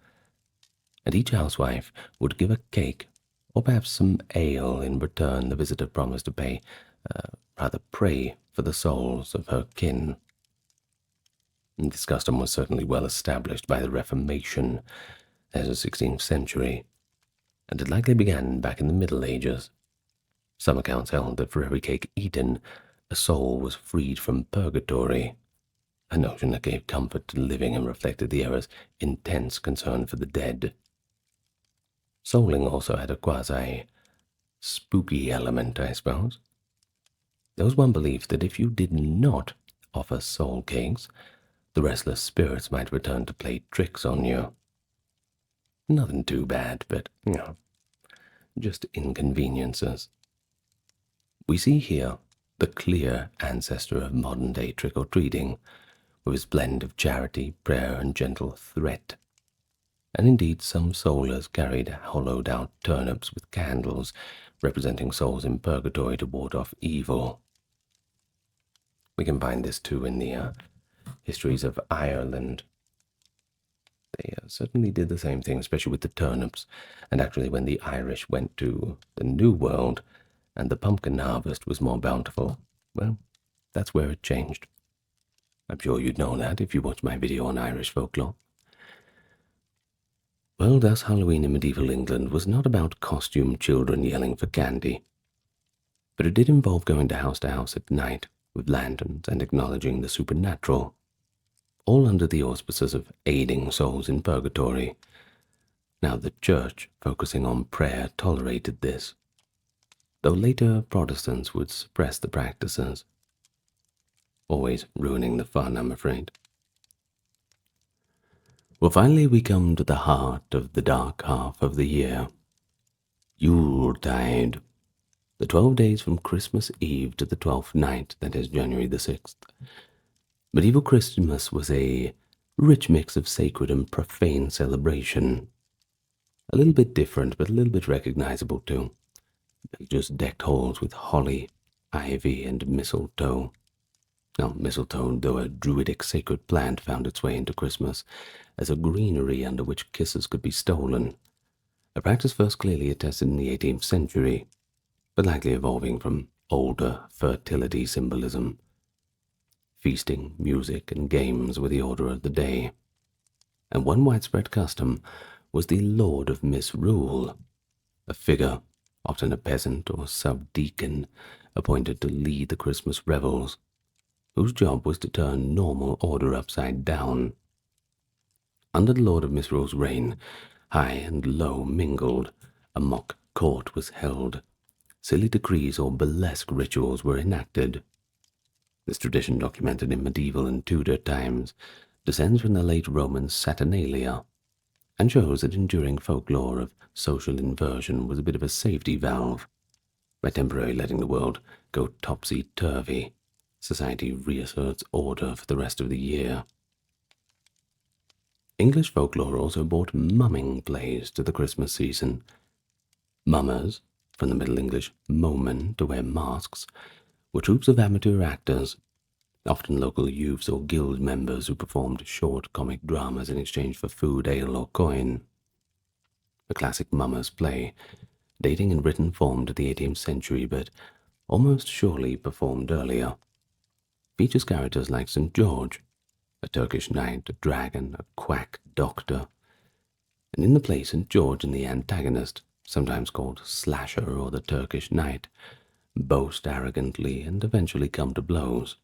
and each housewife would give a cake, or perhaps some ale in return. The visitor promised to pray for the souls of her kin. And this custom was certainly well established by the Reformation as the 16th century, and it likely began back in the Middle Ages. Some accounts held that for every cake eaten, a soul was freed from purgatory, a notion that gave comfort to the living and reflected the era's intense concern for the dead. Souling also had a quasi-spooky element, I suppose. There was one belief that if you did not offer soul cakes, the restless spirits might return to play tricks on you. Nothing too bad, but, just inconveniences. We see here the clear ancestor of modern-day trick-or-treating, with his blend of charity, prayer, and gentle threat. And indeed, some soulers carried hollowed-out turnips with candles, representing souls in purgatory to ward off evil. We can find this too in the histories of Ireland. They certainly did the same thing, especially with the turnips. And actually, when the Irish went to the New World and the pumpkin harvest was more bountiful, well, that's where it changed. I'm sure you'd know that if you watched my video on Irish folklore. Well, thus Halloween in medieval England was not about costumed children yelling for candy, but it did involve going to house at night with lanterns and acknowledging the supernatural, all under the auspices of aiding souls in purgatory. Now the Church, focusing on prayer, tolerated this, though later Protestants would suppress the practices. Always ruining the fun, I'm afraid. Well, finally we come to the heart of the dark half of the year. Yuletide. The 12 days from Christmas Eve to the 12th night, that is January the 6th. Medieval Christmas was a rich mix of sacred and profane celebration. A little bit different, but a little bit recognizable too. Just decked halls with holly, ivy, and mistletoe. Now, mistletoe, though a druidic sacred plant, found its way into Christmas as a greenery under which kisses could be stolen, a practice first clearly attested in the 18th century, but likely evolving from older fertility symbolism. Feasting, music, and games were the order of the day, and one widespread custom was the Lord of Misrule, a figure, often a peasant or subdeacon, appointed to lead the Christmas revels, whose job was to turn normal order upside down. Under the Lord of Misrule's reign, high and low mingled, a mock court was held, silly decrees or burlesque rituals were enacted. This tradition, documented in medieval and Tudor times, descends from the late Roman Saturnalia, and shows that enduring folklore of social inversion was a bit of a safety valve. By temporarily letting the world go topsy-turvy, society reasserts order for the rest of the year. English folklore also brought mumming plays to the Christmas season. Mummers, from the Middle English momen, to wear masks, were troops of amateur actors, often local youths or guild members who performed short comic dramas in exchange for food, ale, or coin. The classic mummers play, dating in written form to the 18th century but almost surely performed earlier, features characters like St. George, a Turkish knight, a dragon, a quack doctor, and in the play St. George and the antagonist, sometimes called Slasher or the Turkish knight, boast arrogantly and eventually come to blows.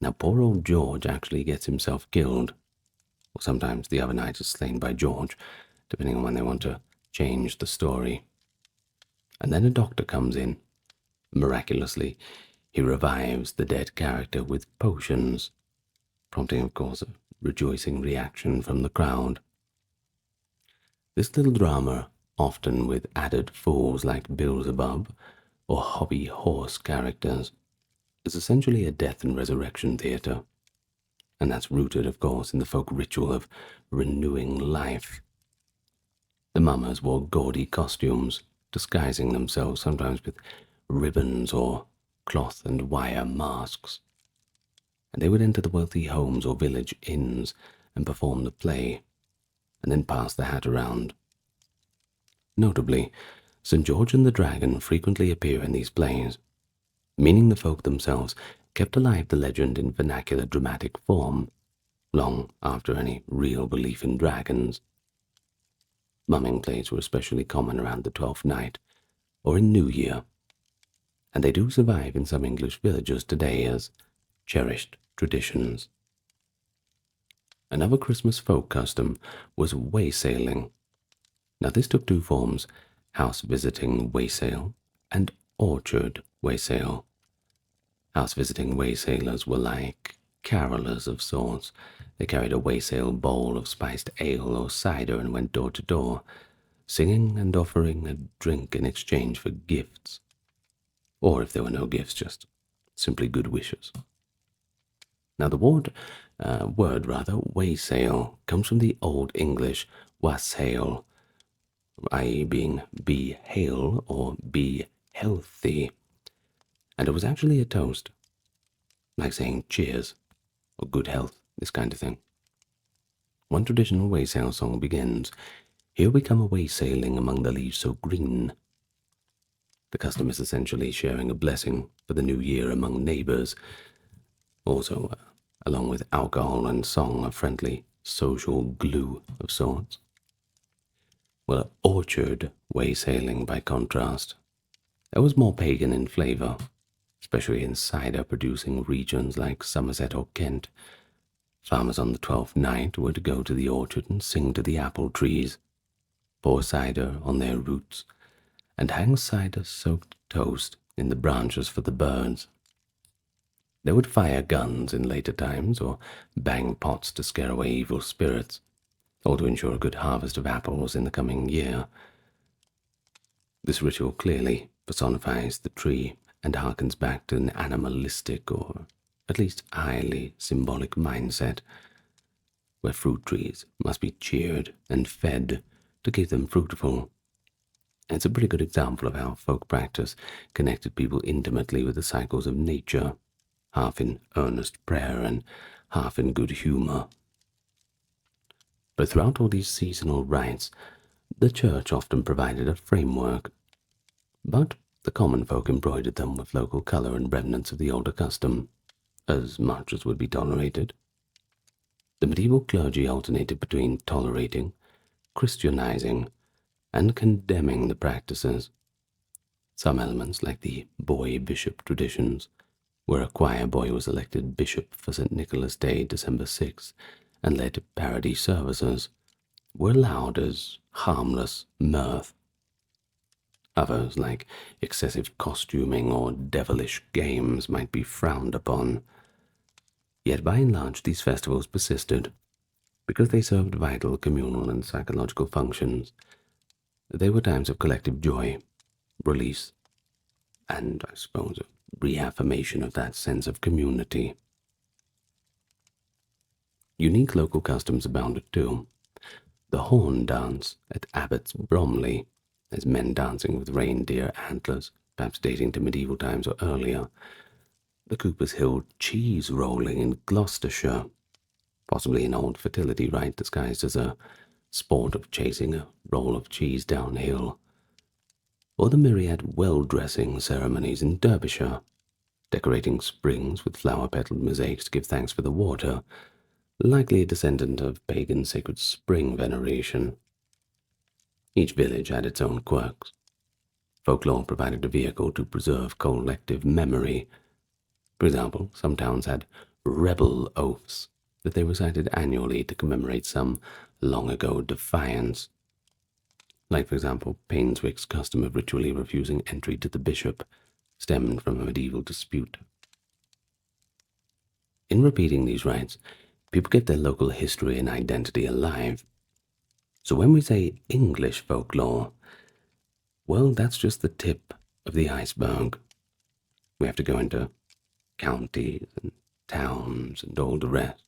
Now poor old George actually gets himself killed, or sometimes the other knight is slain by George, depending on when they want to change the story. And then a doctor comes in. Miraculously, he revives the dead character with potions, prompting, of course, a rejoicing reaction from the crowd. This little drama, often with added fools like Beelzebub or hobby horse characters, is essentially a death and resurrection theatre, and that's rooted, of course, in the folk ritual of renewing life. The mummers wore gaudy costumes, disguising themselves sometimes with ribbons or cloth and wire masks, and they would enter the wealthy homes or village inns and perform the play, and then pass the hat around. Notably, St. George and the Dragon frequently appear in these plays, meaning the folk themselves kept alive the legend in vernacular dramatic form, long after any real belief in dragons. Mumming plays were especially common around the 12th night, or in New Year, and they do survive in some English villages today as cherished traditions. Another Christmas folk custom was waysailing. Now this took two forms: house visiting wassail and orchard wassail. House visiting waysailers were like carolers of sorts. They carried a wassail bowl of spiced ale or cider and went door to door, singing and offering a drink in exchange for gifts. Or if there were no gifts, just simply good wishes. Now the word wassail comes from the Old English wassail, i.e. being be hale or be healthy, and it was actually a toast, like saying cheers or good health, this kind of thing. One traditional wassail song begins, "Here we come away sailing among the leaves so green." The custom is essentially sharing a blessing for the new year among neighbors, also along with alcohol and song, a friendly social glue of sorts. Well, orchard waysailing, by contrast, that was more pagan in flavour, especially in cider-producing regions like Somerset or Kent. Farmers on the 12th night would go to the orchard and sing to the apple trees, pour cider on their roots, and hang cider-soaked toast in the branches for the birds. They would fire guns in later times, or bang pots to scare away evil spirits, or to ensure a good harvest of apples in the coming year. This ritual clearly personifies the tree and harkens back to an animalistic, or at least highly symbolic mindset, where fruit trees must be cheered and fed to keep them fruitful. It's a pretty good example of how folk practice connected people intimately with the cycles of nature, half in earnest prayer and half in good humour. But throughout all these seasonal rites, the church often provided a framework, but the common folk embroidered them with local colour and remnants of the older custom, as much as would be tolerated. The medieval clergy alternated between tolerating, Christianizing, and condemning the practices. Some elements, like the boy-bishop traditions, where a choir boy was elected bishop for St. Nicholas Day, December 6th, and led parody services, were allowed as harmless mirth. Others, like excessive costuming or devilish games, might be frowned upon. Yet by and large these festivals persisted, because they served vital communal and psychological functions. They were times of collective joy, release, and, I suppose, a reaffirmation of that sense of community. Unique local customs abounded too. The horn dance at Abbott's Bromley, as men dancing with reindeer antlers, perhaps dating to medieval times or earlier. The Cooper's Hill cheese rolling in Gloucestershire, possibly an old fertility rite disguised as a sport of chasing a roll of cheese downhill. Or the myriad well-dressing ceremonies in Derbyshire, decorating springs with flower-petaled mosaics to give thanks for the water, likely a descendant of pagan sacred spring veneration. Each village had its own quirks. Folklore provided a vehicle to preserve collective memory. For example, some towns had rebel oaths that they recited annually to commemorate some long-ago defiance. Like, for example, Painswick's custom of ritually refusing entry to the bishop stemmed from a medieval dispute. In repeating these rites, people kept their local history and identity alive. So when we say English folklore, well, that's just the tip of the iceberg. We have to go into counties and towns and all the rest.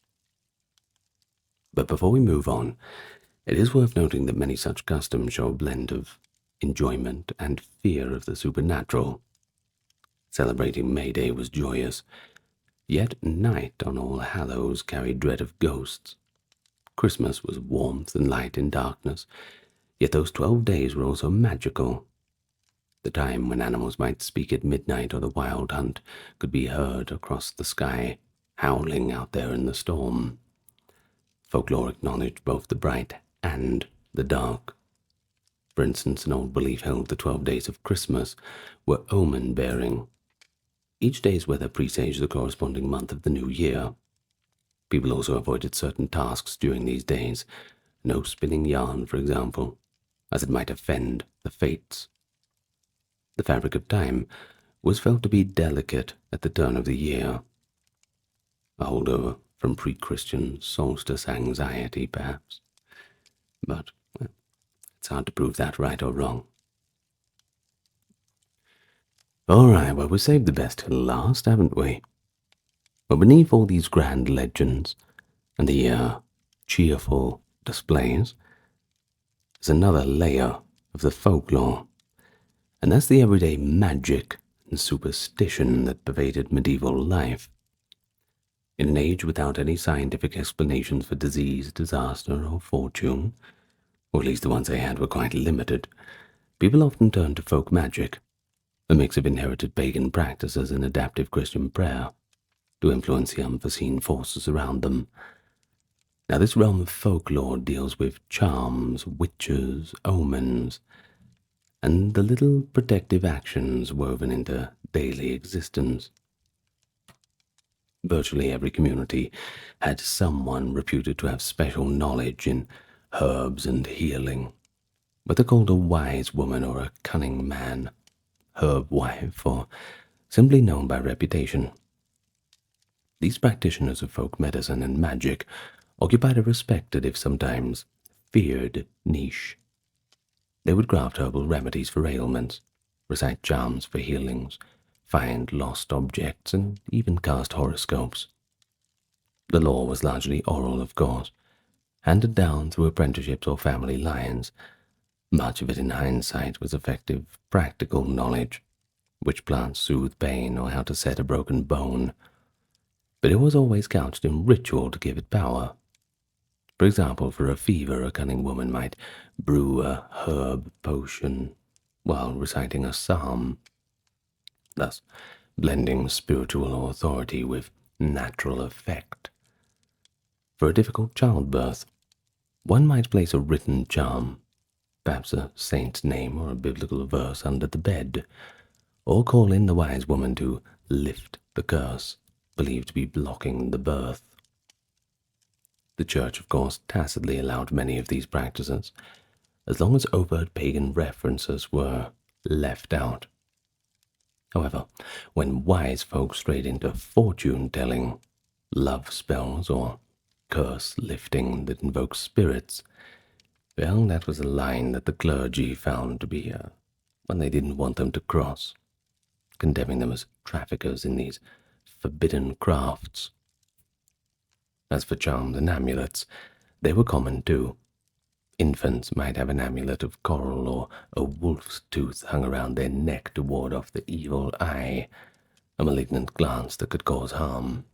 But before we move on, it is worth noting that many such customs show a blend of enjoyment and fear of the supernatural. Celebrating May Day was joyous, yet night on All Hallows carried dread of ghosts. Christmas was warmth and light in darkness, yet those 12 days were also magical. The time when animals might speak at midnight or the wild hunt could be heard across the sky, howling out there in the storm. Folklore acknowledged both the bright and the dark. For instance, an old belief held the 12 days of Christmas were omen-bearing. Each day's weather presaged the corresponding month of the new year. People also avoided certain tasks during these days, no spinning yarn, for example, as it might offend the fates. The fabric of time was felt to be delicate at the turn of the year, a holdover from pre-Christian solstice anxiety, perhaps. But well, it's hard to prove that right or wrong. All right, well, we saved the best till last, haven't we? But beneath all these grand legends and the cheerful displays is another layer of the folklore, and that's the everyday magic and superstition that pervaded medieval life. In an age without any scientific explanations for disease, disaster, or fortune, or at least the ones they had were quite limited, people often turned to folk magic, a mix of inherited pagan practices and adaptive Christian prayer, to influence the unforeseen forces around them. Now, this realm of folklore deals with charms, witches, omens, and the little protective actions woven into daily existence. Virtually every community had someone reputed to have special knowledge in herbs and healing, whether called a wise woman or a cunning man, herb wife, or simply known by reputation. These practitioners of folk medicine and magic occupied a respected, if sometimes feared, niche. They would craft herbal remedies for ailments, recite charms for healings, find lost objects, and even cast horoscopes. The lore was largely oral, of course, handed down through apprenticeships or family lines. Much of it, in hindsight, was effective, practical knowledge, which plants soothe pain or how to set a broken bone, but it was always couched in ritual to give it power. For example, for a fever, a cunning woman might brew a herb potion while reciting a psalm, thus blending spiritual authority with natural effect. For a difficult childbirth, one might place a written charm, perhaps a saint's name or a biblical verse, under the bed, or call in the wise woman to lift the curse believed to be blocking the birth. The Church, of course, tacitly allowed many of these practices, as long as overt pagan references were left out. However, when wise folk strayed into fortune-telling, love spells, or curse-lifting that invokes spirits, well, that was a line that the clergy found to be one they didn't want them to cross, condemning them as traffickers in these forbidden crafts. As for charms and amulets, they were common too. Infants might have an amulet of coral or a wolf's tooth hung around their neck to ward off the evil eye, a malignant glance that could cause harm.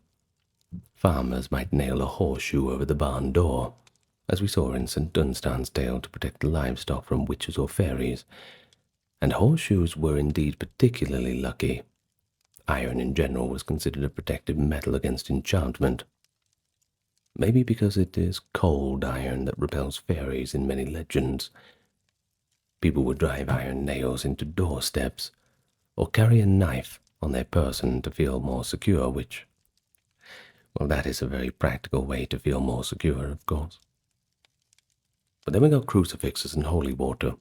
Farmers might nail a horseshoe over the barn door, as we saw in St. Dunstan's tale, to protect the livestock from witches or fairies, and horseshoes were indeed particularly lucky. Iron in general was considered a protective metal against enchantment. Maybe because it is cold iron that repels fairies in many legends. People would drive iron nails into doorsteps, or carry a knife on their person to feel more secure, which, well, that is a very practical way to feel more secure, of course. But then we got crucifixes and holy water.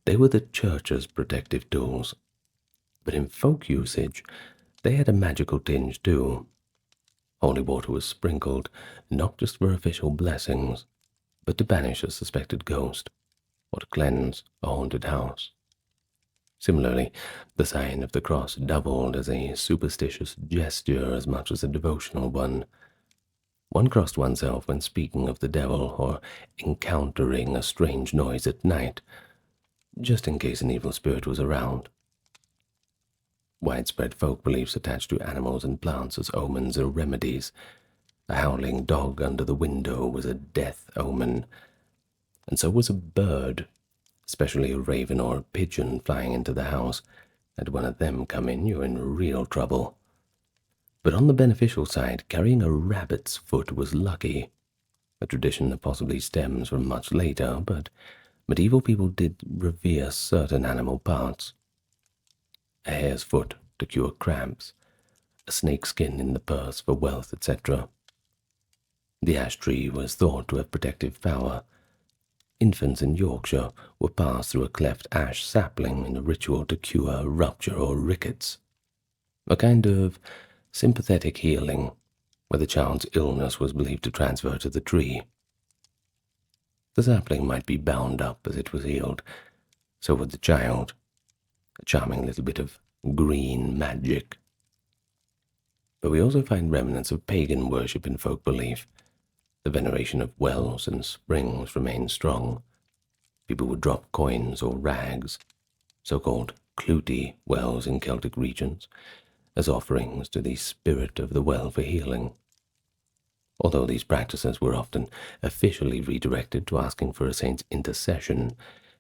They were the church's protective tools. But in folk usage, they had a magical tinge too. Holy water was sprinkled, not just for official blessings, but to banish a suspected ghost, or to cleanse a haunted house. Similarly, the sign of the cross doubled as a superstitious gesture as much as a devotional one. One crossed oneself when speaking of the devil or encountering a strange noise at night, just in case an evil spirit was around. Widespread folk beliefs attached to animals and plants as omens or remedies. A howling dog under the window was a death omen, and so was a bird, especially a raven or a pigeon flying into the house. Had one of them come in, you're in real trouble. But on the beneficial side, carrying a rabbit's foot was lucky, a tradition that possibly stems from much later, but medieval people did revere certain animal parts. A hare's foot to cure cramps, a snake's skin in the purse for wealth, etc. The ash tree was thought to have protective power. Infants in Yorkshire were passed through a cleft ash sapling in a ritual to cure rupture or rickets, a kind of sympathetic healing, where the child's illness was believed to transfer to the tree. The sapling might be bound up as it was healed, so would the child, a charming little bit of green magic. But we also find remnants of pagan worship in folk belief. The veneration of wells and springs remained strong. People would drop coins or rags, so-called cluti wells in Celtic regions, as offerings to the spirit of the well for healing. Although these practices were often officially redirected to asking for a saint's intercession,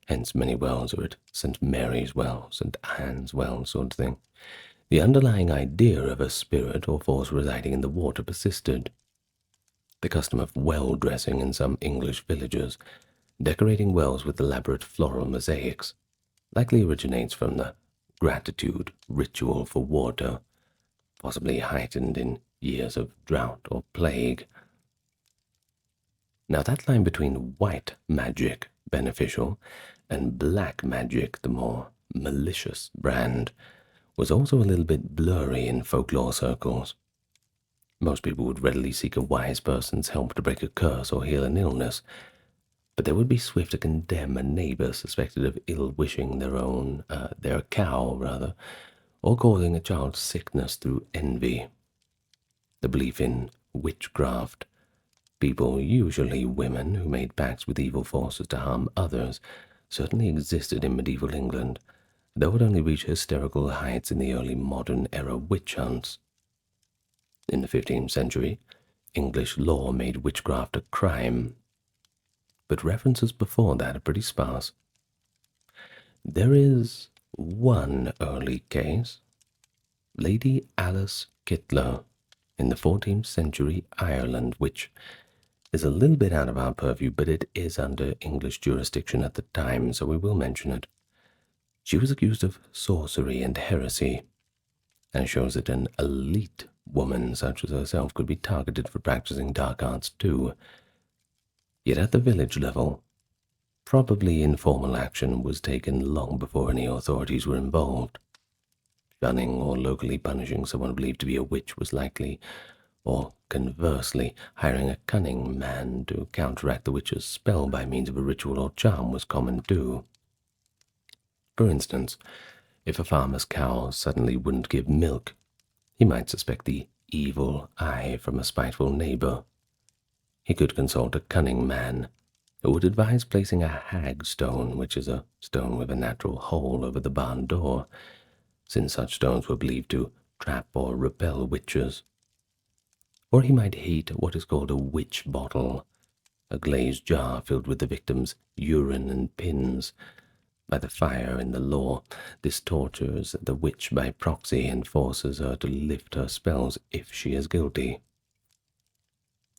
hence many wells are at St. Mary's Well, St. Anne's Well sort of thing, the underlying idea of a spirit or force residing in the water persisted. The custom of well dressing in some English villages, decorating wells with elaborate floral mosaics, likely originates from the gratitude ritual for water, possibly heightened in years of drought or plague. Now that line between white magic, beneficial, and black magic, the more malicious brand, was also a little bit blurry in folklore circles. Most people would readily seek a wise person's help to break a curse or heal an illness, but they would be swift to condemn a neighbor suspected of ill-wishing their cow, or causing a child's sickness through envy. The belief in witchcraft, people, usually women, who made pacts with evil forces to harm others, certainly existed in medieval England, though it only reached hysterical heights in the early modern-era witch hunts. In the 15th century, English law made witchcraft a crime, but references before that are pretty sparse. There is one early case, Lady Alice Kittler, in the 14th century Ireland, which is a little bit out of our purview, but it is under English jurisdiction at the time, so we will mention it. She was accused of sorcery and heresy, and shows that an elite woman such as herself could be targeted for practicing dark arts too. Yet at the village level, probably informal action was taken long before any authorities were involved. Shunning or locally punishing someone believed to be a witch was likely, or conversely, hiring a cunning man to counteract the witch's spell by means of a ritual or charm was common too. For instance, if a farmer's cow suddenly wouldn't give milk, he might suspect the evil eye from a spiteful neighbor. He could consult a cunning man, who would advise placing a hag stone, which is a stone with a natural hole over the barn door, since such stones were believed to trap or repel witches. Or he might heat what is called a witch bottle, a glazed jar filled with the victim's urine and pins. By the fire in the law, this tortures the witch by proxy and forces her to lift her spells if she is guilty.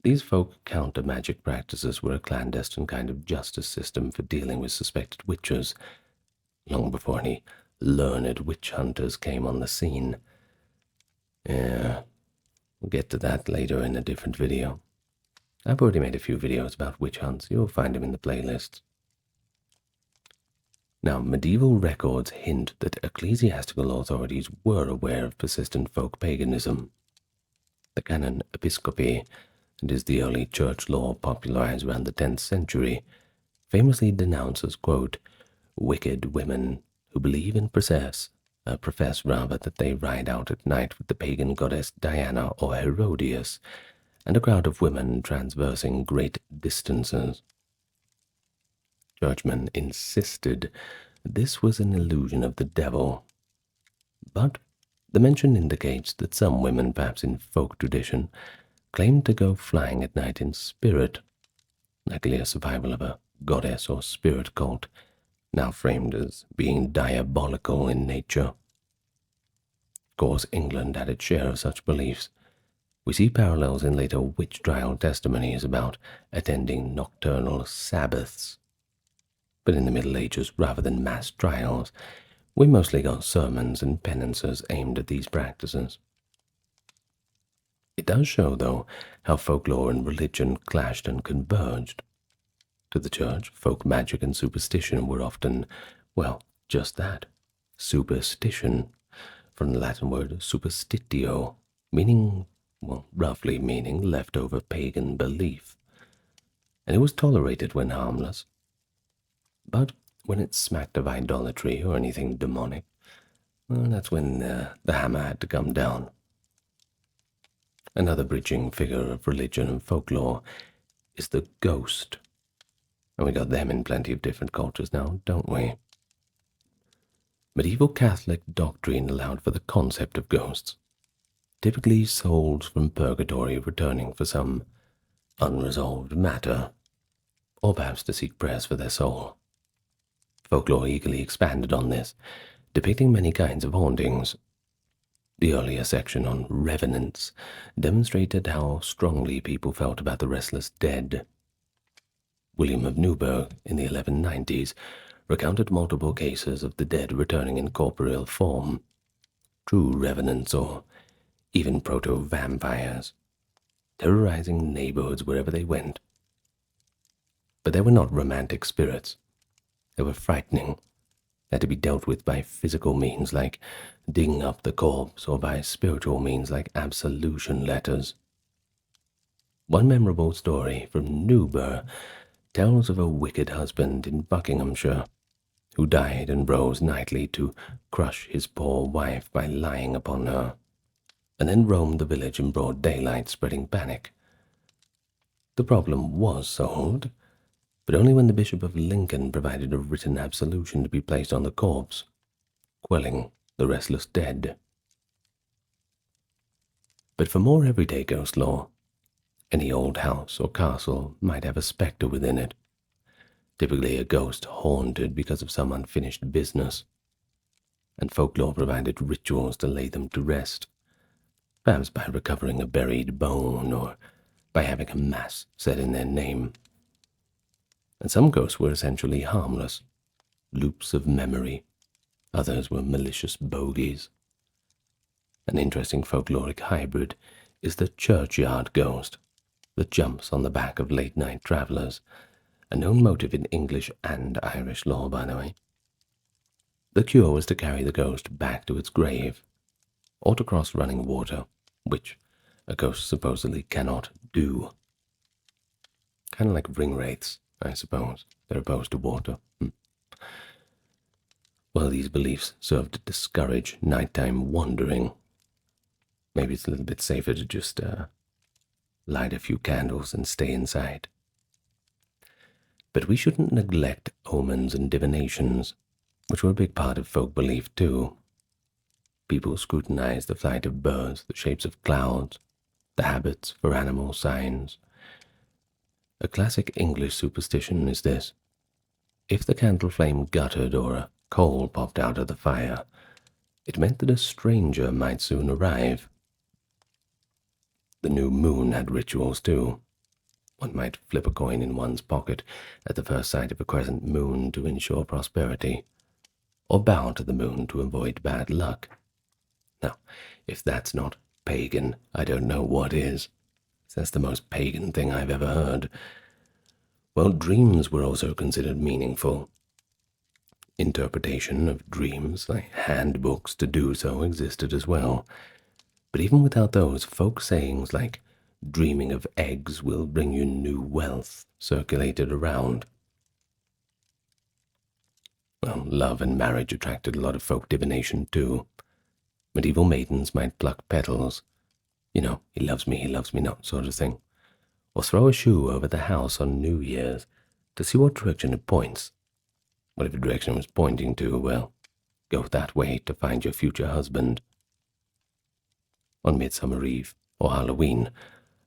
These folk counter-magic practices were a clandestine kind of justice system for dealing with suspected witches, long before any learned witch hunters came on the scene. Yeah, we'll get to that later in a different video. I've already made a few videos about witch hunts. You'll find them in the playlist. Now, medieval records hint that ecclesiastical authorities were aware of persistent folk paganism. The canon Episcopi, and is the early church law popularized around the 10th century, famously denounces, quote, wicked women who believe and profess that they ride out at night with the pagan goddess Diana or Herodias, and a crowd of women traversing great distances. Churchmen insisted this was an illusion of the devil, but the mention indicates that some women, perhaps in folk tradition, claimed to go flying at night in spirit, likely a survival of a goddess or spirit cult, now framed as being diabolical in nature. Of course, England had its share of such beliefs. We see parallels in later witch trial testimonies about attending nocturnal Sabbaths. But in the Middle Ages, rather than mass trials, we mostly got sermons and penances aimed at these practices. It does show, though, how folklore and religion clashed and converged. To the church, folk magic and superstition were often, well, just that, superstition, from the Latin word superstitio, roughly meaning leftover pagan belief. And it was tolerated when harmless. But when it smacked of idolatry or anything demonic, well, that's when the hammer had to come down. Another bridging figure of religion and folklore is the ghost. And we got them in plenty of different cultures now, don't we? Medieval Catholic doctrine allowed for the concept of ghosts, typically souls from purgatory returning for some unresolved matter, or perhaps to seek prayers for their soul. Folklore eagerly expanded on this, depicting many kinds of hauntings. The earlier section on revenants demonstrated how strongly people felt about the restless dead. William of Newburgh, in the 1190s, recounted multiple cases of the dead returning in corporeal form, true revenants or even proto-vampires, terrorizing neighborhoods wherever they went. But they were not romantic spirits. They were frightening. They had to be dealt with by physical means like digging up the corpse, or by spiritual means like absolution letters. One memorable story from Newburgh tells of a wicked husband in Buckinghamshire who died and rose nightly to crush his poor wife by lying upon her, and then roamed the village in broad daylight, spreading panic. The problem was solved, but only when the Bishop of Lincoln provided a written absolution to be placed on the corpse, quelling the restless dead. But for more everyday ghost lore, any old house or castle might have a spectre within it, typically a ghost haunted because of some unfinished business, and folklore provided rituals to lay them to rest, perhaps by recovering a buried bone or by having a mass said in their name. And some ghosts were essentially harmless, loops of memory. Others were malicious bogies. An interesting folkloric hybrid is the churchyard ghost that jumps on the back of late-night travelers, a known motive in English and Irish lore, by the way. The cure was to carry the ghost back to its grave, or to cross running water, which a ghost supposedly cannot do. Kind of like ring wraiths, I suppose. They're opposed to water. Well, these beliefs serve to discourage nighttime wandering. Maybe it's a little bit safer to just light a few candles and stay inside. But we shouldn't neglect omens and divinations, which were a big part of folk belief too. People scrutinized the flight of birds, the shapes of clouds, the habits for animal signs. A classic English superstition is this: if the candle flame guttered or a coal popped out of the fire, it meant that a stranger might soon arrive. The new moon had rituals too. One might flip a coin in one's pocket at the first sight of a crescent moon to ensure prosperity, or bow to the moon to avoid bad luck. Now, if that's not pagan, I don't know what is. That's the most pagan thing I've ever heard. Well, dreams were also considered meaningful. Interpretation of dreams, like handbooks to do so, existed as well. But even without those, folk sayings like dreaming of eggs will bring you new wealth circulated around. Well, love and marriage attracted a lot of folk divination too. Medieval maidens might pluck petals. You know, he loves me not sort of thing. Or throw a shoe over the house on New Year's to see what direction it points. Whatever direction it was pointing to, well, go that way to find your future husband. On Midsummer Eve or Halloween,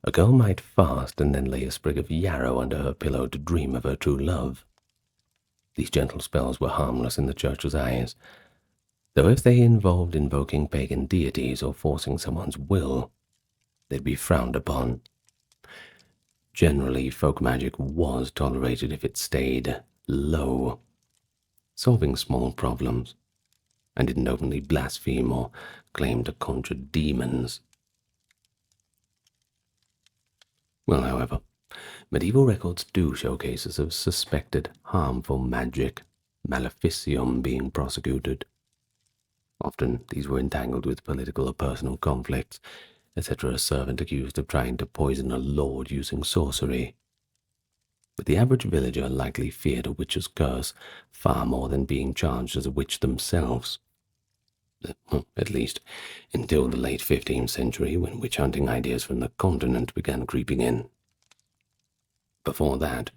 a girl might fast and then lay a sprig of yarrow under her pillow to dream of her true love. These gentle spells were harmless in the Church's eyes, though if they involved invoking pagan deities or forcing someone's will, they'd be frowned upon. Generally, folk magic was tolerated if it stayed low, solving small problems, and didn't openly blaspheme or claim to conjure demons. Well, however, medieval records do show cases of suspected harmful magic, maleficium, being prosecuted. Often these were entangled with political or personal conflicts, etc. A servant accused of trying to poison a lord using sorcery. But the average villager likely feared a witch's curse far more than being charged as a witch themselves. At least until the late 15th century, when witch-hunting ideas from the continent began creeping in. Before that,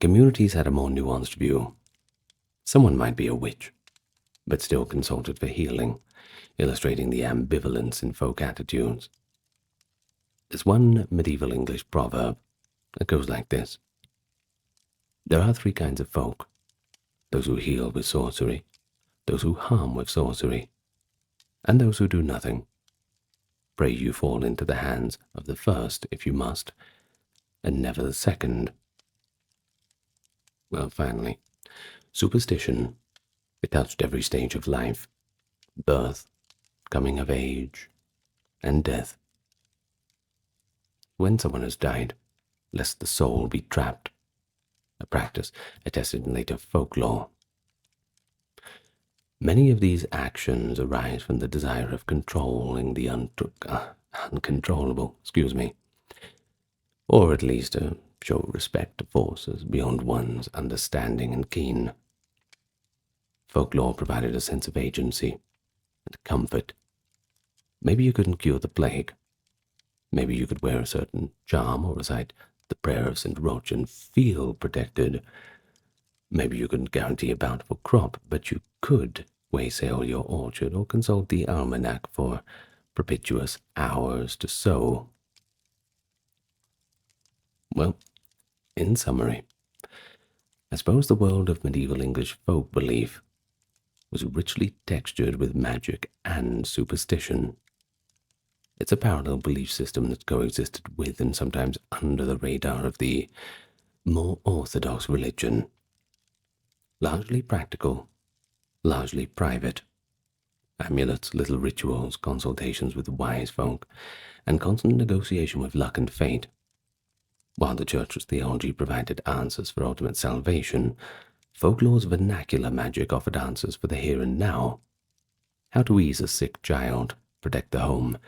communities had a more nuanced view. Someone might be a witch, but still consulted for healing, illustrating the ambivalence in folk attitudes. There's one medieval English proverb that goes like this: there are three kinds of folk: those who heal with sorcery, those who harm with sorcery, and those who do nothing pray you fall into the hands of the first if you must, and never the second. Well, finally, superstition. It touched every stage of life: birth, coming of age, and death. When someone has died, lest the soul be trapped, a practice attested in later folklore. Many of these actions arise from the desire of controlling the uncontrollable, or at least to show respect to forces beyond one's understanding and ken. Folklore provided a sense of agency and comfort. Maybe you couldn't cure the plague. Maybe you could wear a certain charm or recite the prayer of St. Roch and feel protected. Maybe you couldn't guarantee a bountiful crop, but you could waysail your orchard or consult the almanac for propitious hours to sow. Well, in summary, I suppose the world of medieval English folk belief was richly textured with magic and superstition. It's a parallel belief system that coexisted with and sometimes under the radar of the more orthodox religion. Largely practical, largely private. Amulets, little rituals, consultations with wise folk, and constant negotiation with luck and fate. While the church's theology provided answers for ultimate salvation, folklore's vernacular magic offered answers for the here and now. How to ease a sick child, protect the home,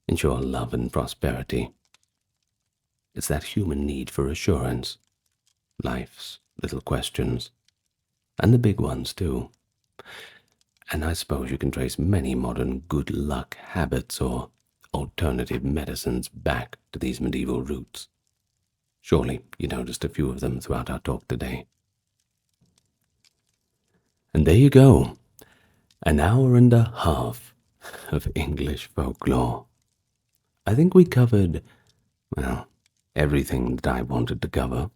ensure love and prosperity. It's that human need for assurance, life's little questions, and the big ones too. And I suppose you can trace many modern good luck habits or alternative medicines back to these medieval roots. Surely you noticed a few of them throughout our talk today. And there you go, an hour and a half of English folklore. I think we covered, well, everything that I wanted to cover.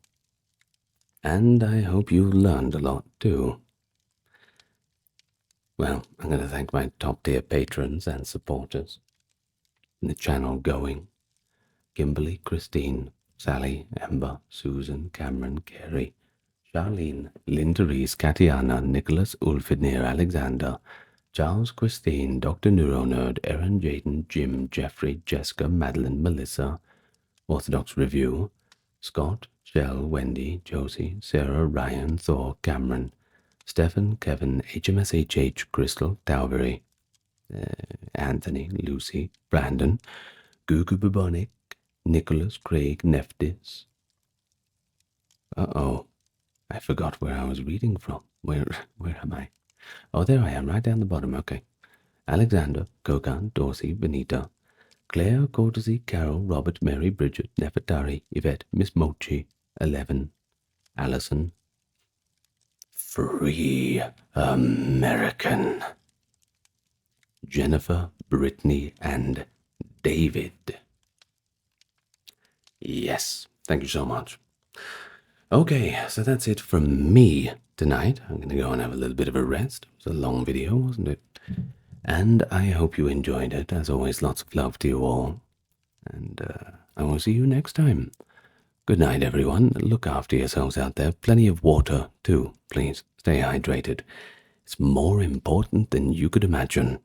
And I hope you learned a lot too. Well, I'm going to thank my top-tier patrons and supporters. In the channel going: Kimberly, Christine, Sally, Amber, Susan, Cameron, Carrie, Charlene, Lynn, Therese, Katiana, Nicholas, Ulfidnir, Alexander, Charles, Christine, Dr. Neuronerd, Erin, Jaden, Jim, Jeffrey, Jessica, Madeline, Melissa, Orthodox Review, Scott, Shell, Wendy, Josie, Sarah, Ryan, Thor, Cameron, Stephen, Kevin, HMSHH, Crystal, Taubery, Anthony, Lucy, Brandon, Gugu Bubonic, Nicholas, Craig, Neftis. Uh-oh, I forgot where I was reading from. Where am I? Oh, there I am, right down the bottom, okay. Alexander, Kokan, Dorsey, Benita, Claire, Courtesy, Carol, Robert, Mary, Bridget, Nefertari, Yvette, Miss Mochi, 11, Allison. Free American. Jennifer, Brittany, and David. Yes, thank you so much. Okay, so that's it from me tonight. I'm going to go and have a little bit of a rest. It was a long video, wasn't it? And I hope you enjoyed it. As always, lots of love to you all. And I will see you next time. Good night, everyone. Look after yourselves out there. Plenty of water, too. Please, stay hydrated. It's more important than you could imagine.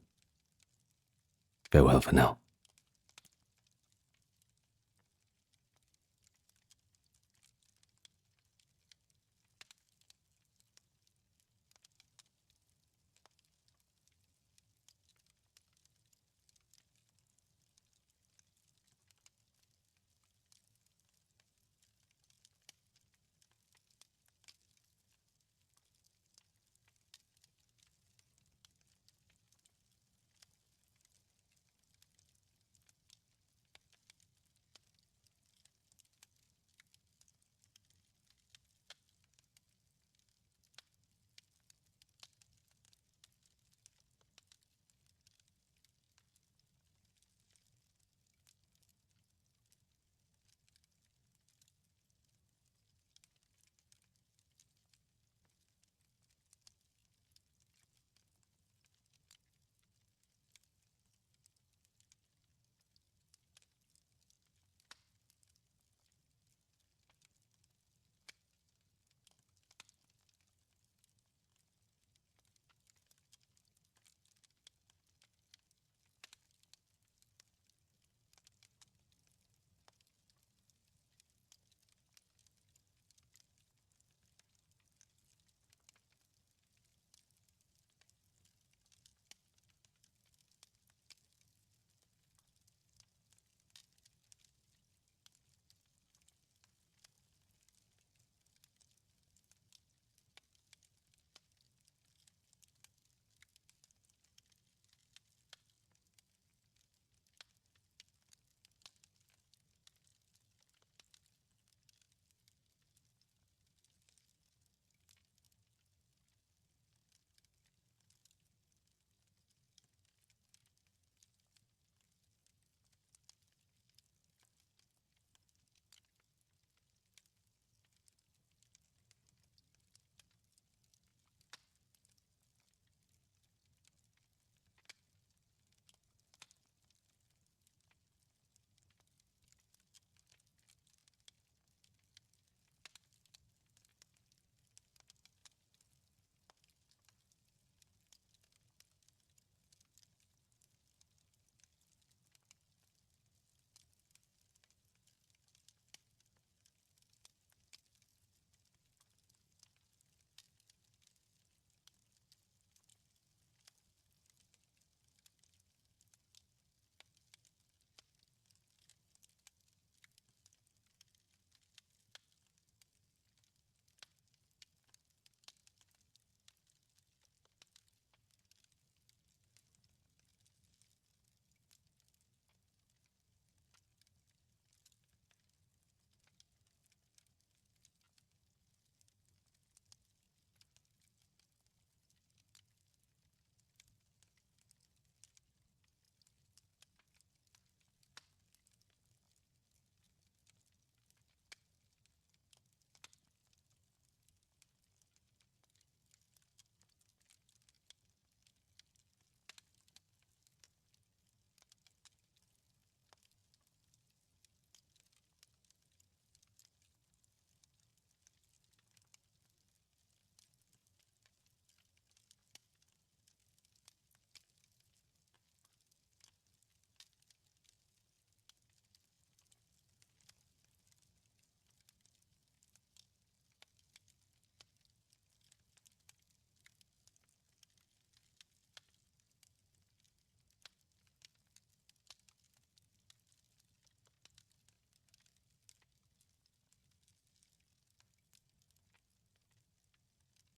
Farewell for now.